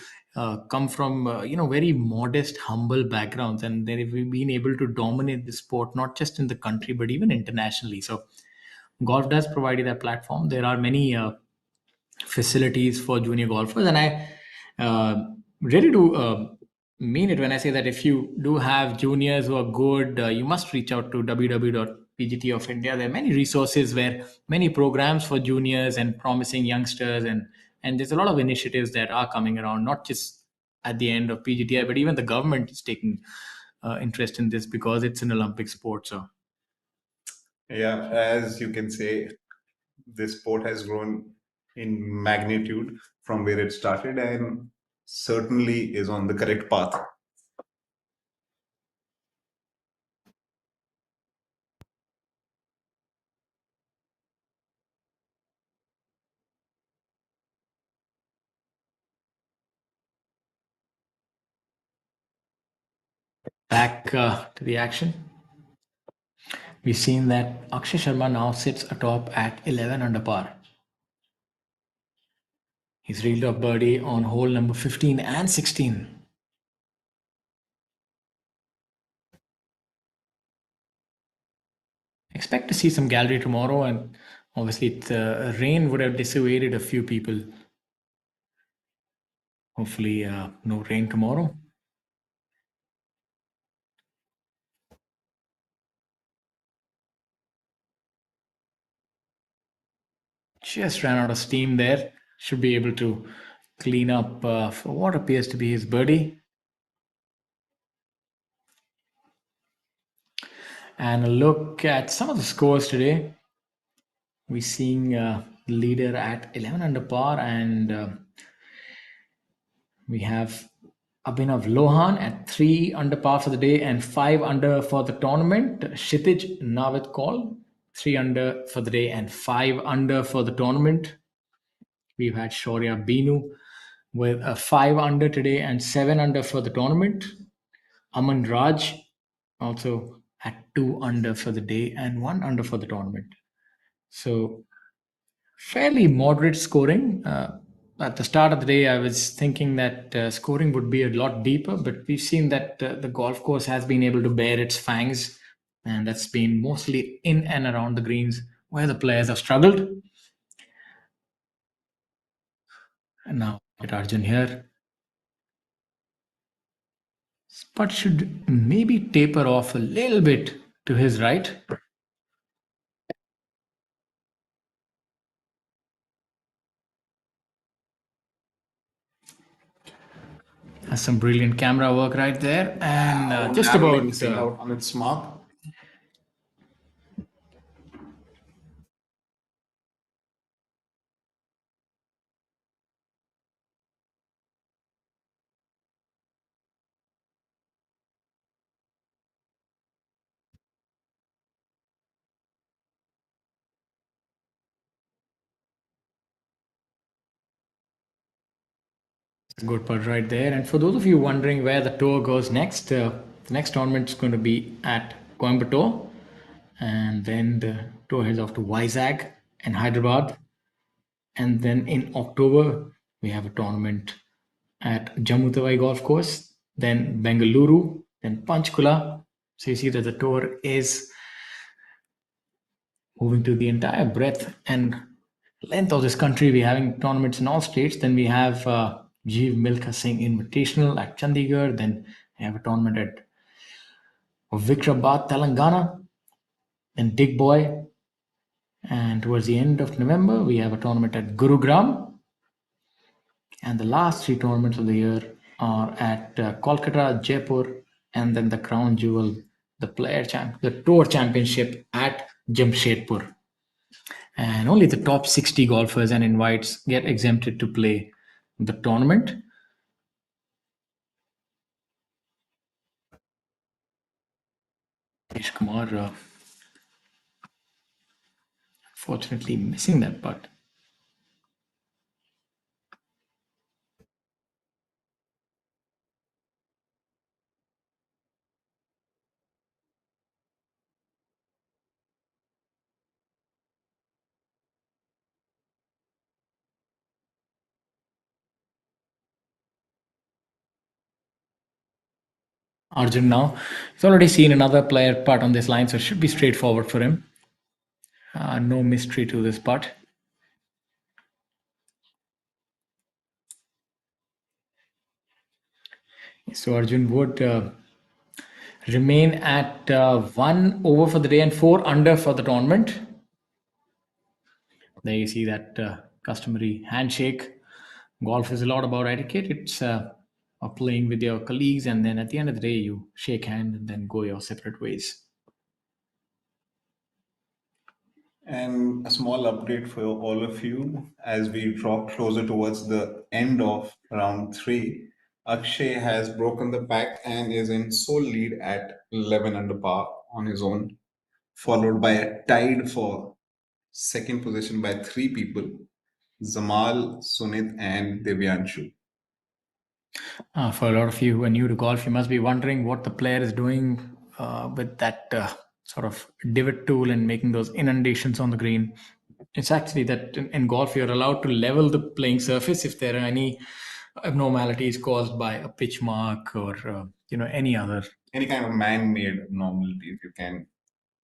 come from, very modest, humble backgrounds. And they've been able to dominate the sport, not just in the country, but even internationally. So golf does provide you that platform. There are many facilities for junior golfers, and I really do mean it when I say that if you do have juniors who are good, you must reach out to www.pgt of India. There are many resources where many programs for juniors and promising youngsters, and there's a lot of initiatives that are coming around, not just at the end of PGTI, but even the government is taking interest in this because it's an Olympic sport. So Yeah, as you can say, this sport has grown in magnitude from where it started and certainly is on the correct path. back to the action. We've seen that Akshay Sharma now sits atop at 11 under par. He's reeled off birdie on hole number 15 and 16. Expect to see some gallery tomorrow, and obviously the rain would have dissuaded a few people. Hopefully, no rain tomorrow. Just ran out of steam there. Should be able to clean up for what appears to be his birdie. And a look at some of the scores today. We're seeing the leader at 11 under par, and we have Abhinav Lohan at 3 under par for the day and 5 under for the tournament. Kshitij Navatkol, 3 under for the day and 5 under for the tournament. We've had Shaurya Binu with a 5 under today and 7 under for the tournament. Aman Raj also at 2 under for the day and 1 under for the tournament. So fairly moderate scoring. At the start of the day, I was thinking that scoring would be a lot deeper, but we've seen that the golf course has been able to bear its fangs, and that's been mostly in and around the greens where the players have struggled. And now at Arjun here. But should maybe taper off a little bit to his right. That's some brilliant camera work right there. And just about missing out on its mark. good putt right there. And for those of you wondering where the tour goes next, the next tournament is going to be at Coimbatore. And then the tour heads off to Vizag and Hyderabad. And then in October, we have a tournament at Jammu Tawai Golf Course, then Bengaluru, then Panchkula. So you see that the tour is moving to the entire breadth and length of this country. We're having tournaments in all states. Then we have Jeev Milkha Singh Invitational at Chandigarh. Then we have a tournament at Vikrabad, Telangana. Then Dig Boy. And towards the end of November, we have a tournament at Gurugram. And the last three tournaments of the year are at Kolkata, Jaipur, and then the crown jewel, the Tour Championship at Jamshedpur. And only the top 60 golfers and invites get exempted to play the tournament. Rajesh Kumar, unfortunately missing that putt. Arjun now. He's already seen another player putt on this line, so it should be straightforward for him. No mystery to this putt. So Arjun would remain at 1 over for the day and 4 under for the tournament. There you see that customary handshake. Golf is a lot about etiquette. It's playing with your colleagues, and then at the end of the day, you shake hands and then go your separate ways. And a small update for all of you as we draw closer towards the end of round 3. Akshay has broken the pack and is in sole lead at 11 under par on his own, followed by a tied for second position by 3 people, Zamal, Sunit, and Divyanshu. For a lot of you who are new to golf, you must be wondering what the player is doing with that sort of divot tool and making those inundations on the green. It's actually that in golf, you're allowed to level the playing surface if there are any abnormalities caused by a pitch mark or any kind of man-made abnormalities you can.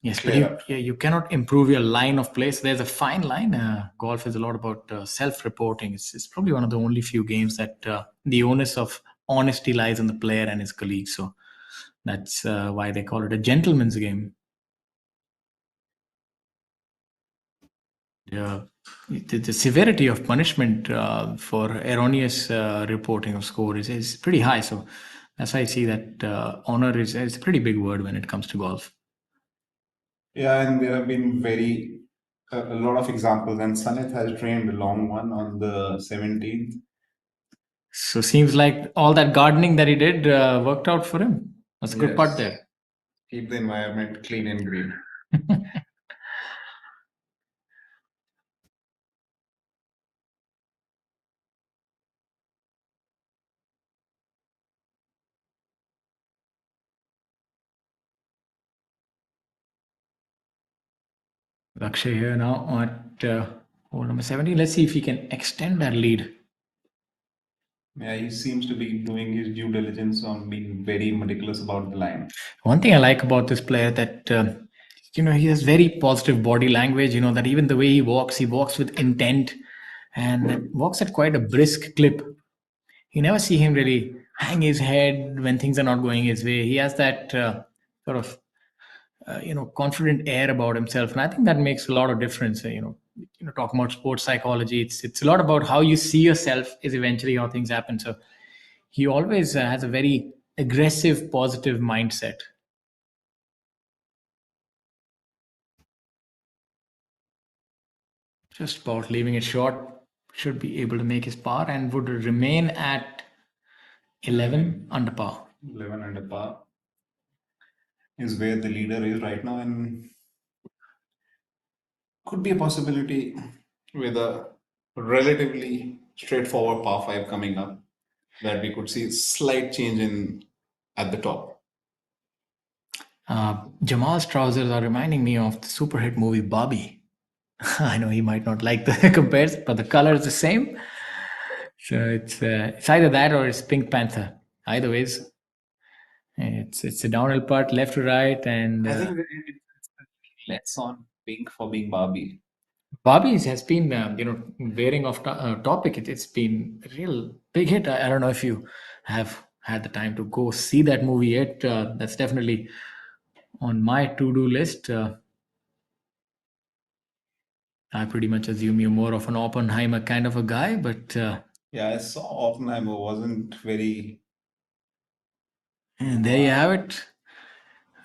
Yes, but you cannot improve your line of play. So there's a fine line. Golf is a lot about self-reporting. It's probably one of the only few games that the onus of honesty lies on the player and his colleagues. So that's why they call it a gentleman's game. The severity of punishment for erroneous reporting of score is pretty high. So that's why I see that honor is a pretty big word when it comes to golf. Yeah, and there have been a lot of examples, and Sanit has trained a long one on the 17th. So seems like all that gardening that he did worked out for him. That's a good putt there. Keep the environment clean and green. Akshay here now at hole number 17. Let's see if he can extend that lead. Yeah, he seems to be doing his due diligence on being very meticulous about the line. One thing I like about this player that he has very positive body language. That even the way he walks with intent and walks at quite a brisk clip. You never see him really hang his head when things are not going his way. He has that sort of confident air about himself, and I think that makes a lot of difference. Talking about sports psychology, it's a lot about how you see yourself is eventually how things happen. So he always has a very aggressive, positive mindset. Just about leaving it short. Should be able to make his par and would remain at 11 under par. 11 under par is where the leader is right now, and could be a possibility with a relatively straightforward par 5 coming up that we could see slight change in at the top. Jamal's trousers are reminding me of the super hit movie Barbie. I know he might not like the comparison, but the color is the same. So it's either that or it's Pink Panther. Either ways, it's a downhill putt, left to right, and I think it's less on Pink for being Barbie. Barbie has been veering off topic. It's been a real big hit. I don't know if you have had the time to go see that movie yet. That's definitely on my to-do list. I pretty much assume you're more of an Oppenheimer kind of a guy, but Yeah, I saw Oppenheimer, wasn't very. and there you have it.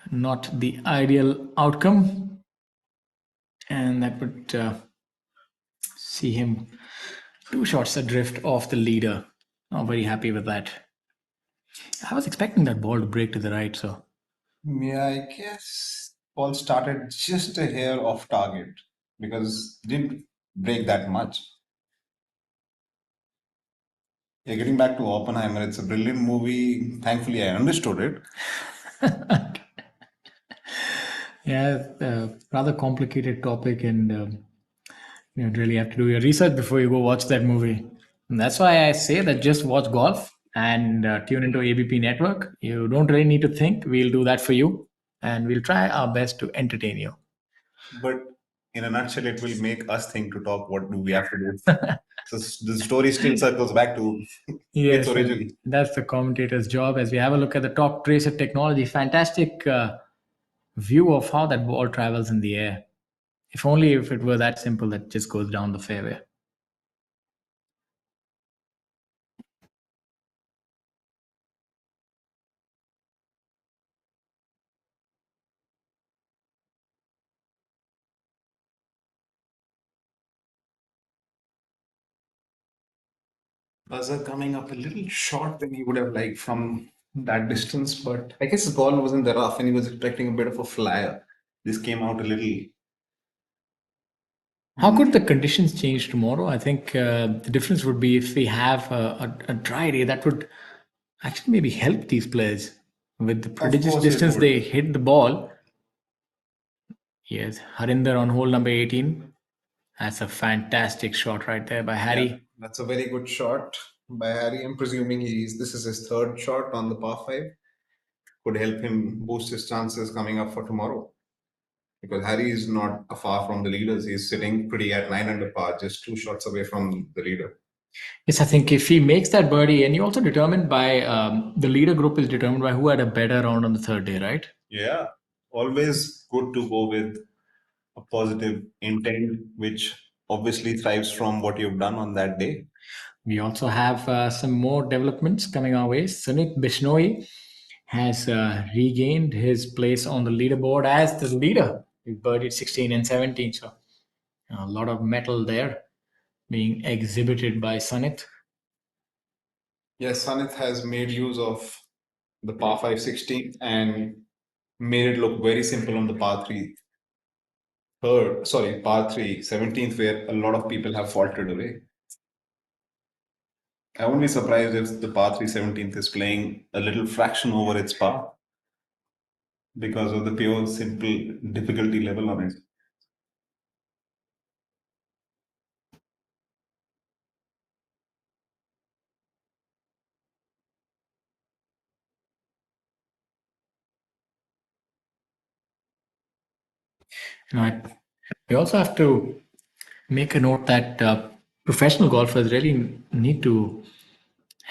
Not the ideal outcome, and that would see him 2 shots adrift off the leader. Not very happy with that. I was expecting that ball to break to the right, so Yeah, I guess Paul started just a hair off target because didn't break that much. Yeah, getting back to Oppenheimer, it's a brilliant movie. Thankfully, I understood it. yeah, rather complicated topic, and you really have to do your research before you go watch that movie. And that's why I say that just watch golf and tune into ABP Network. You don't really need to think. We'll do that for you, and we'll try our best to entertain you. But in a nutshell, it will make us think to talk what do we have to do. So the story still circles back to its Yes, origin. that's the commentator's job. As we have a look at the top tracer technology, fantastic view of how that ball travels in the air. If only if it were that simple that just goes down the fairway. Buzzer coming up a little short than he would have liked from that distance, but I guess the ball was in the rough and he was expecting a bit of a flyer. This came out a little. How could the conditions change tomorrow? I think the difference would be if we have a dry day, that would actually maybe help these players with the prodigious course it distance would. they hit the ball. Yes, Harinder on hole number 18. That's a fantastic shot right there by Harry. Yeah, that's a very good shot by Harry. I'm presuming this is his third shot on the par 5. Could help him boost his chances coming up for tomorrow. Because Harry is not far from the leaders. He's sitting pretty at 9 under par, just 2 shots away from the leader. Yes, I think if he makes that birdie, and you also determined by the leader group is determined by who had a better round on the third day, right? Yeah, always good to go with a positive intent, which obviously thrives from what you've done on that day. We also have some more developments coming our way. Sunit Bishnoi has regained his place on the leaderboard as the leader. He birdied 16 and 17, so a lot of metal there being exhibited by Sunit. Yes, Sanith has made use of the par 5 16 and made it look very simple on the par 3 par 3 17th, where a lot of people have faltered away. I won't be surprised if the par 3 17th is playing a little fraction over its par because of the pure simple difficulty level on it. You know, we also have to make a note that professional golfers really need to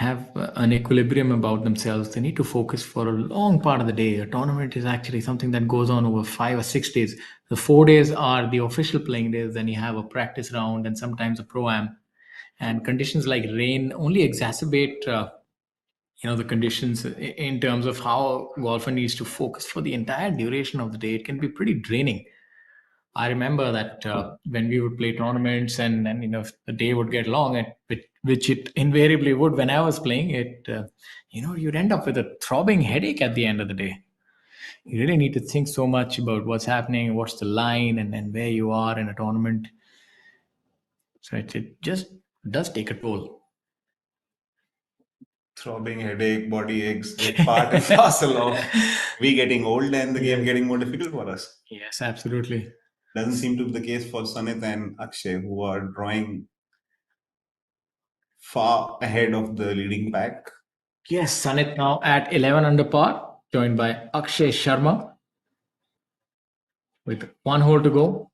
have an equilibrium about themselves. They need to focus for a long part of the day. A tournament is actually something that goes on over 5 or 6 days. The 4 days are the official playing days. Then you have a practice round and sometimes a pro-am. And conditions like rain only exacerbate, the conditions in terms of how golfer needs to focus for the entire duration of the day. It can be pretty draining. I remember that when we would play tournaments and the day would get long, and which it invariably would when I was playing it, you'd end up with a throbbing headache at the end of the day. You really need to think so much about what's happening, what's the line, and where you are in a tournament. So it just does take a toll. Throbbing headache, body aches, they're part and parcel of we getting old and the game getting more difficult for us. Yes, absolutely. Doesn't seem to be the case for Sanit and Akshay, who are drawing far ahead of the leading pack. Yes, Sanit now at 11 under par, joined by Akshay Sharma with one hole to go.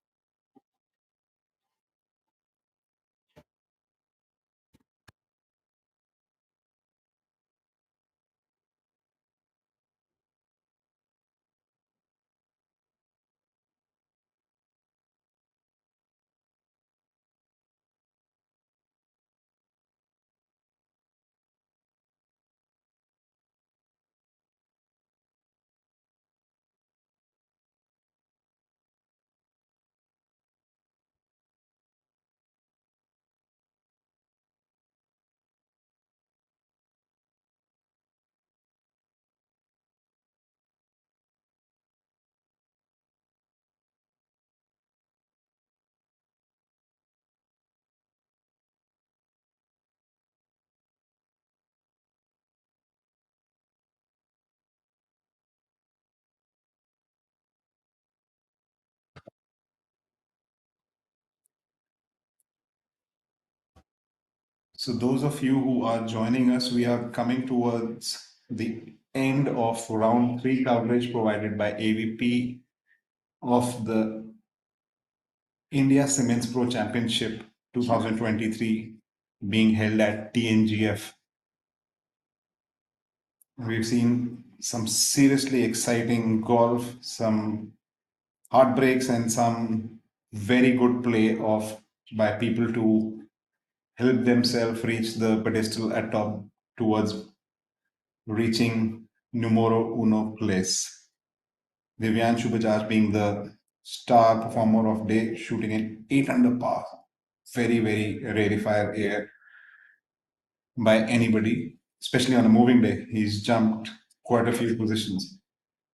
So, those of you who are joining us, we are coming towards the end of round 3 coverage provided by AVP of the India Cements Pro Championship 2023 being held at TNGF. We've seen some seriously exciting golf, some heartbreaks, and some very good play of by people to help themselves reach the pedestal at top towards reaching numero uno place. Divyanshu Bajaj being the star performer of day, shooting an 8 under par. Very, very rarefied air by anybody, especially on a moving day. He's jumped quite a few positions,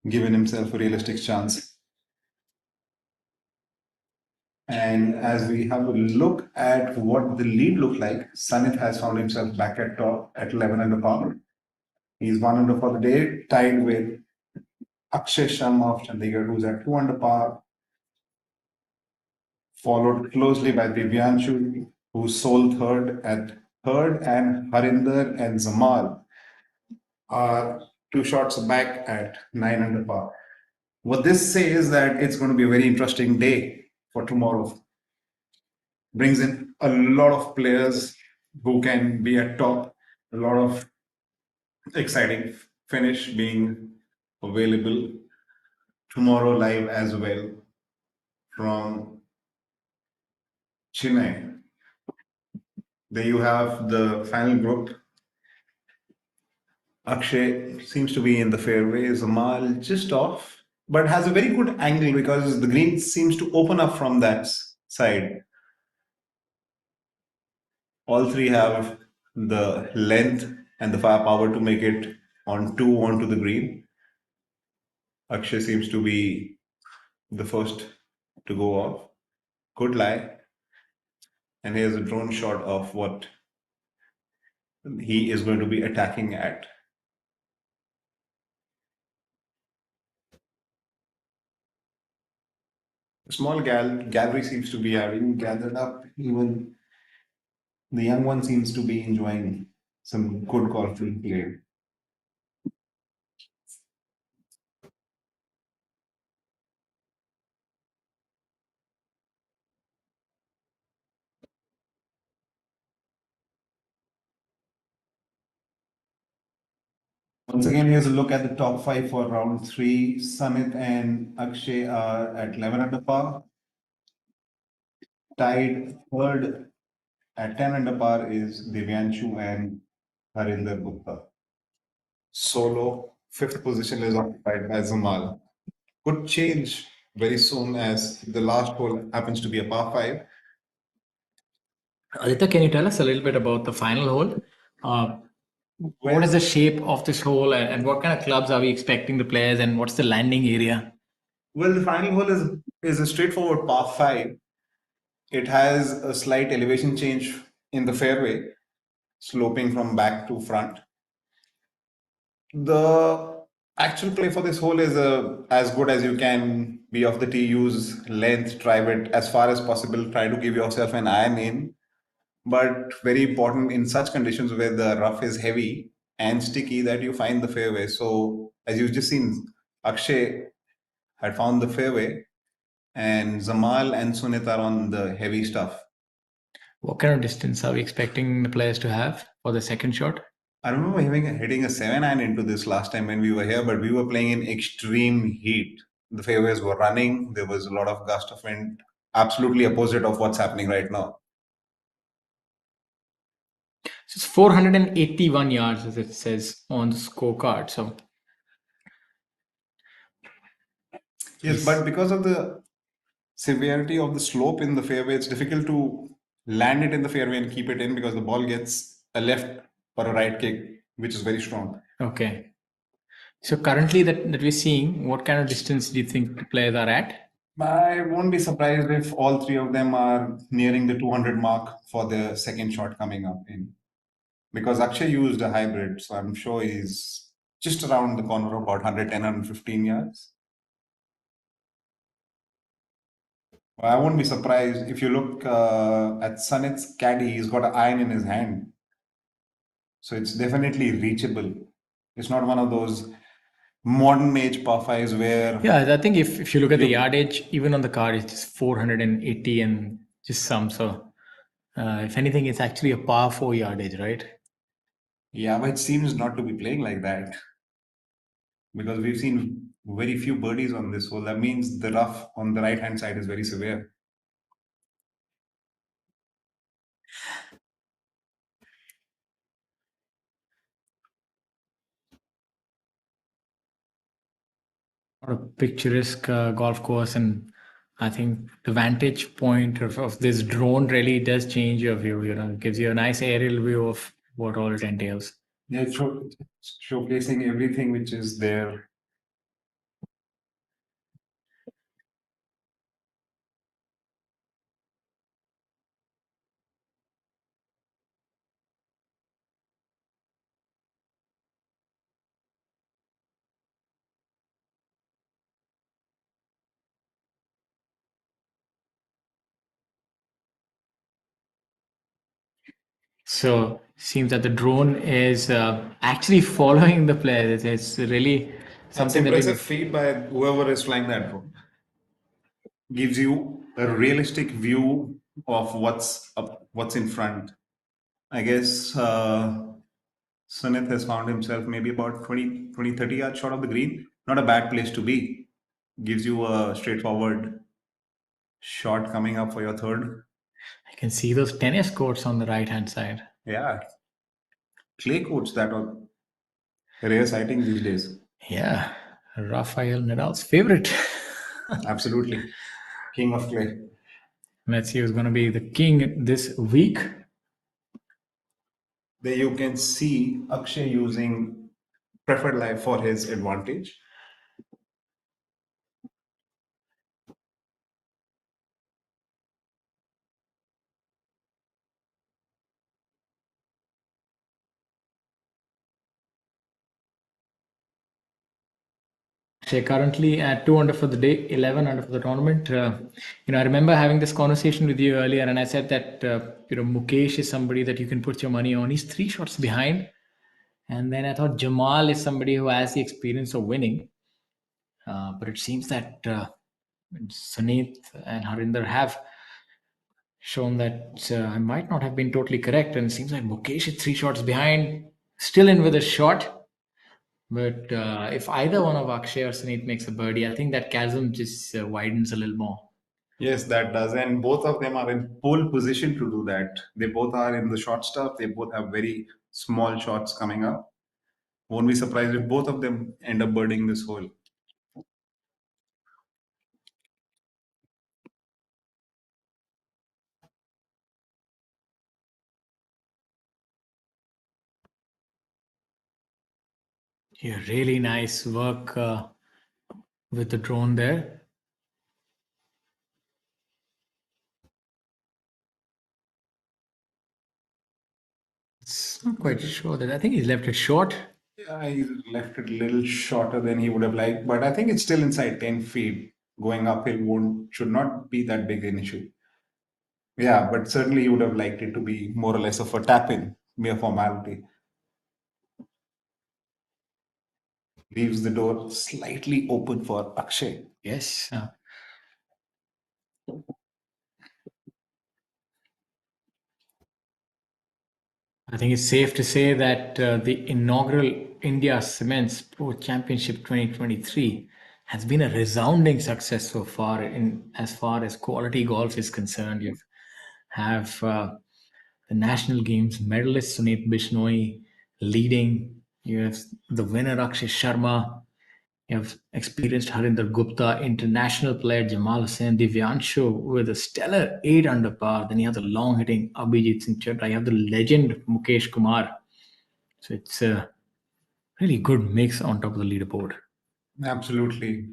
given himself a realistic chance. And as we have a look at what the lead looked like, Sanit has found himself back at top at 11 under par. He's 1 under for the day, tied with Akshay Sharma of Chandigarh, who's at 2 under par, followed closely by Divyanshu, who's sole third at third, and Harinder and Zamal are 2 shots back at 9 under par. What this says that it's going to be a very interesting day for tomorrow. Brings in a lot of players who can be at top, a lot of exciting finish being available tomorrow live as well from Chennai. There you have the final group. Akshay seems to be in the fairway, Zamal just off, but has a very good angle because the green seems to open up from that side. All three have the length and the firepower to make it on 2 onto the green. Akshay seems to be the first to go off. Good lie. And here's a drone shot of what he is going to be attacking at. A small gallery seems to be having gathered up. Even the young one seems to be enjoying some good golf being played. Once again, here's a look at the top five for round three. Sanit and Akshay are at 11 under par. Tied third at 10 under par is Divyanshu and Harinder Gupta. Solo, fifth position is occupied by Zamal. Could change very soon as the last hole happens to be a par five. Aditya, can you tell us a little bit about the final hole? What is the shape of this hole, and what kind of clubs are we expecting the players, and what's the landing area? Well, the final hole is a straightforward par five. It has a slight elevation change in the fairway, sloping from back to front. The actual play for this hole is as good as you can be off the tee. Use length, drive it as far as possible. Try to give yourself an iron in. But very important in such conditions where the rough is heavy and sticky that you find the fairway. So as you've just seen, Akshay had found the fairway and Zamal and Sunit are on the heavy stuff. What kind of distance are we expecting the players to have for the second shot? I remember hitting a 7-iron into this last time when we were here, but we were playing in extreme heat. The fairways were running. There was a lot of gust of wind, absolutely opposite of what's happening right now. So it's 481 yards, as it says on the scorecard. So yes, but because of the severity of the slope in the fairway, it's difficult to land it in the fairway and keep it in because the ball gets a left or a right kick, which is very strong. okay. So currently that we're seeing, what kind of distance do you think the players are at? I won't be surprised if all three of them are nearing the 200 mark for the second shot coming up in. Because Akshay used a hybrid, so I'm sure he's just around the corner of about 110, 115 yards. I won't be surprised if you look at Sanit's caddy, he's got an iron in his hand. So it's definitely reachable. It's not one of those modern age par fives where. Yeah, I think if you look at the yardage, even on the card, it's just 480 and just some. So if anything, it's actually a par 4 yardage, right? Yeah, but it seems not to be playing like that. Because we've seen very few birdies on this hole. That means the rough on the right-hand side is very severe. What a picturesque golf course, and I think the vantage point of this drone really does change your view. It gives you a nice aerial view of what all it entails. Yeah, it's showcasing everything which is there. So seems that the drone is actually following the players. It's really That's something that impressive feat by whoever is flying that drone. Gives you a realistic view of what's up, what's in front. I guess Sunith has found himself maybe about 20, 30 yards short of the green. Not a bad place to be. Gives you a straightforward shot coming up for your third. I can see those tennis courts on the right hand side. Yeah. Clay courts that are rare sighting these days. Yeah, Rafael Nadal's favorite. Absolutely. King of clay. Let's see who's going to be the king this week. There you can see Akshay using preferred life for his advantage. Currently at 2 under for the day, 11 under for the tournament. I remember having this conversation with you earlier, and I said that Mukesh is somebody that you can put your money on. He's 3 shots behind, and then I thought Jamal is somebody who has the experience of winning. But it seems that Sunit and Harinder have shown that I might not have been totally correct, and it seems like Mukesh is 3 shots behind, still in with a shot. But if either one of Akshay or Sunit makes a birdie, I think that chasm just widens a little more. Yes, that does. And both of them are in pole position to do that. They both are in the short stuff. They both have very small shots coming up. Won't be surprised if both of them end up birding this hole. Yeah, really nice work with the drone there. It's not quite sure that I think he's left it short. Yeah, he left it a little shorter than he would have liked, but I think it's still inside 10 feet. Going uphill should not be that big an issue. Yeah, but certainly he would have liked it to be more or less of a tap in, mere formality. Leaves the door slightly open for Akshay. Yes. I think it's safe to say that the inaugural India Cements Pro Championship 2023 has been a resounding success so far in as far as quality golf is concerned. You have the national games medalist Sunit Bishnoi leading. You have the winner Akshay Sharma. You have experienced Harinder Gupta, international player Jamal Hussain, Divyanshu with a stellar 8 under par. Then you have the long hitting Abhijit Singh Chadha. You have the legend Mukesh Kumar. So it's a really good mix on top of the leaderboard. Absolutely.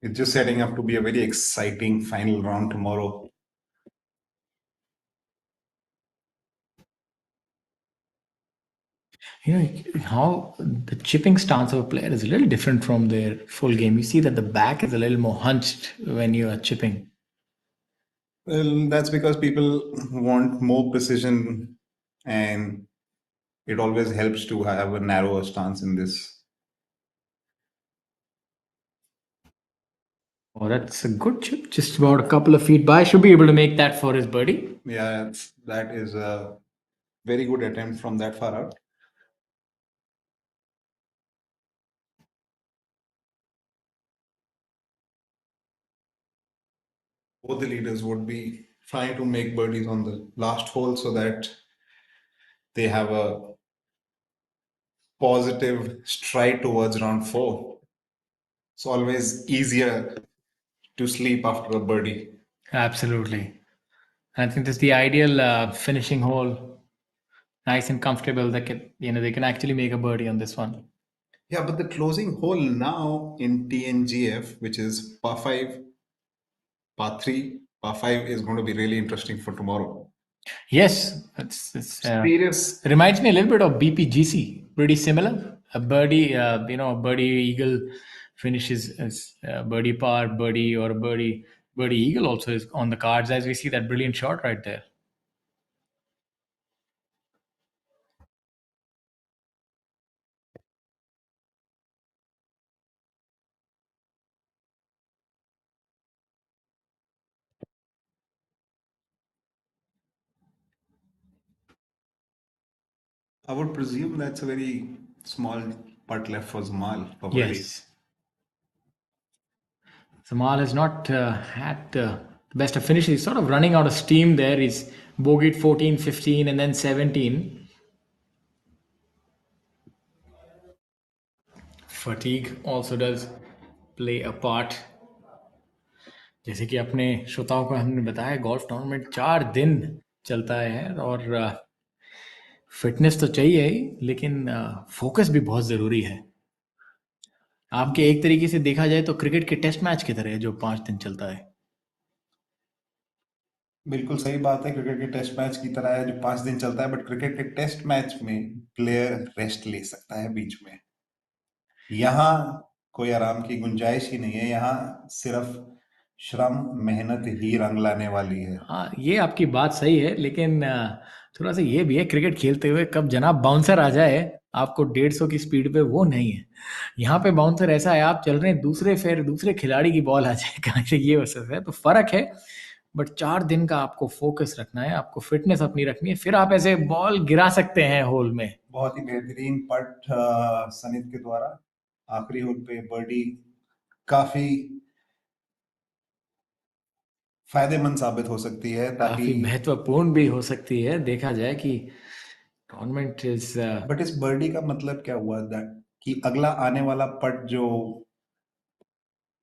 It's just setting up to be a very exciting final round tomorrow. You know how the chipping stance of a player is a little different from their full game. You see that the back is a little more hunched when you are chipping. Well, that's because people want more precision, and it always helps to have a narrower stance in this. Oh, that's a good chip. Just about a couple of feet by. Should be able to make that for his birdie. Yeah, that is a very good attempt from that far out. Both the leaders would be trying to make birdies on the last hole so that they have a positive stride towards round 4. It's always easier to sleep after a birdie. Absolutely. I think that's the ideal finishing hole. Nice and comfortable. They can actually make a birdie on this one. Yeah, but the closing hole now in TNGF, which is par 5, par 3, par 5 is going to be really interesting for tomorrow. Yes, it's Serious. it reminds me a little bit of BPGC. Pretty similar. A birdie, a birdie eagle finishes as birdie par, birdie or a birdie eagle also is on the cards as we see that brilliant shot right there. I would presume that's a very small putt left for Zamal for birdie. Yes. Zamal has not had the best of finishes. He's sort of running out of steam there. He's bogeyed 14, 15, and then 17. Fatigue also does play a part. जैसे कि अपने श्रोताओं को हमने बताया golf tournament 4 दिन चलता है और फिटनेस तो चाहिए ही लेकिन फोकस भी बहुत ज़रूरी है आपके एक तरीके से देखा जाए तो क्रिकेट के टेस्ट मैच की तरह है जो 5 दिन चलता है बिल्कुल सही बात है क्रिकेट के टेस्ट मैच की तरह है जो 5 दिन चलता है बट क्रिकेट के टेस्ट मैच में प्लेयर रेस्ट ले सकता है बीच में यहाँ कोई आराम की गुंजाइश ही नहीं है यहाँ सिर्फ श्रम मेहनत ही रंग लाने वाली है हाँ ये आपकी बात सही है लेकिन थोड़ा सा ये भी है क्रिकेट खेलते हुए कब जनाब बाउंसर आ जाए आपको 150 की स्पीड पे वो नहीं है यहाँ पे बाउंसर ऐसा है आप चल रहे हैं दूसरे खिलाड़ी की बॉल आ जाए कहाँ से ये हो सकता है तो फर्क है बट 4 दिन का आपको फोकस रखना है आपको फिटनेस अपनी रखनी है फिर आप ऐसे बॉल गिरा सकते हैं होल में बहुत ही बेहतरीन पट सनित के द्वारा आखिरी होल पे बर्डी काफी फायदेमंद साबित हो सकती है, ताकि काफी महत्वपूर्ण भी हो सकती है। देखा जाए कि टूर्नामेंट इज बट इस बर्डी का मतलब क्या हुआ, दैट कि अगला आने वाला पट जो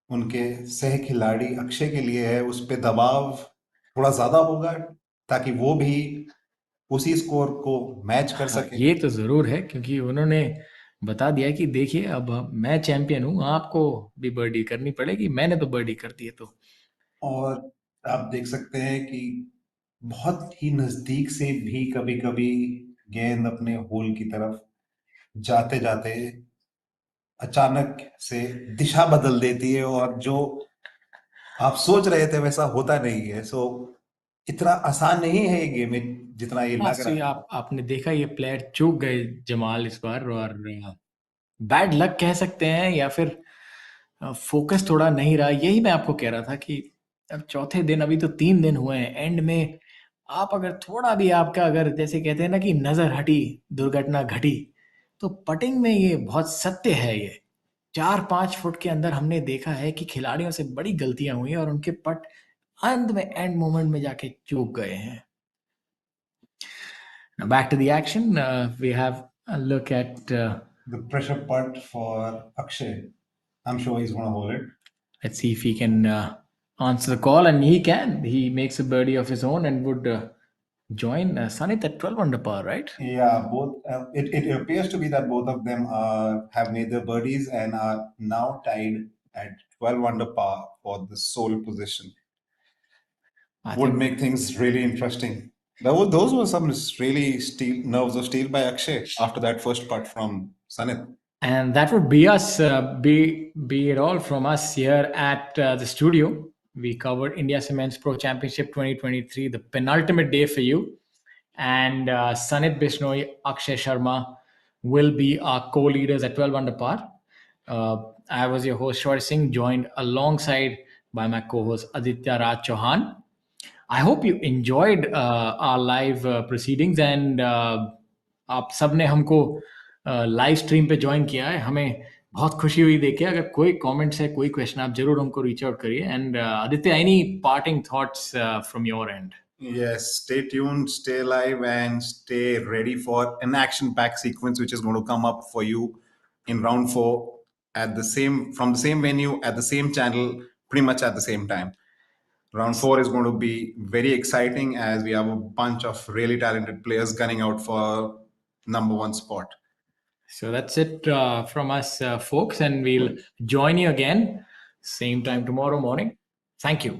उनके सह खिलाड़ी अक्षय के लिए है, उस पे दबाव थोड़ा ज्यादा होगा, ताकि वो भी उसी स्कोर को मैच कर हाँ, सके। ये तो जरूर है, क्योंकि उन्होंने बता दिया कि देखिए अब मैं चैंपियन हूँ, आपको भी बर्डी करनी पड़ेगी, मैंने तो बर्डी कर दी है। तो और आप देख सकते हैं कि बहुत ही नजदीक से भी कभी कभी गेंद अपने होल की तरफ जाते जाते अचानक से दिशा बदल देती है, और जो आप सोच रहे थे वैसा होता नहीं है। सो इतना आसान नहीं है ये गेम, जितना ये हाँ, लग सो ये रहा है। आपने देखा, ये प्लेयर चूक गए जमाल इस बार, और बैड लक कह सकते हैं, या फिर फोकस थोड़ा नहीं रहा। यही मैं आपको कह रहा था कि अब चौथे दिन, अभी तो 3 दिन हुए हैं, एंड में आप अगर थोड़ा भी आपका, अगर जैसे कहते हैं ना कि नजर हटी दुर्घटना घटी, तो पटिंग में ये बहुत सत्य है। ये 4-5 फुट के अंदर हमने देखा है कि खिलाड़ियों से बड़ी गलतियां हुई हैं, और उनके पट अंत में एंड मोमेंट में जाके चूक गए हैं। Now back to the action. We have a look at. The pressure putt for Akshay. I'm sure he's going to hold it. Let's see if he can answer the call, and he can. He makes a birdie of his own and would join Sanit at 12 under par, right? Yeah, both. It appears to be that both of them have made their birdies and are now tied at 12 under par for the sole position. I Would think, make things really interesting. Those were some really nerves of steel by Akshay after that first putt from Sanit. and that would be us. Be it all from us here at the studio. We covered India Cements Pro Championship 2023, the penultimate day for you. And Sanit Bishnoi, Akshay Sharma will be our co-leaders at 12 under par. I was your host, Shwar Singh, joined alongside by my co-host Aditya Raj Chauhan. I hope you enjoyed our live proceedings, and आप सब ने हमको live stream पे join किया है, हमें बहुत खुशी हुई देखे। अगर कोई कमेंट्स है, कोई क्वेश्चन, आप जरूर हमको रीच आउट करिए। And Aditya, any parting thoughts from your end? Yes, stay tuned, stay live, and stay ready for an action-packed sequence which is going to come up for you in round 4 at from the same venue at the same channel, pretty much at the same time. Round 4 is going to be very exciting as we have a bunch of really talented players gunning out for number 1 spot. So that's it from us, folks, and we'll join you again same time tomorrow morning. Thank you.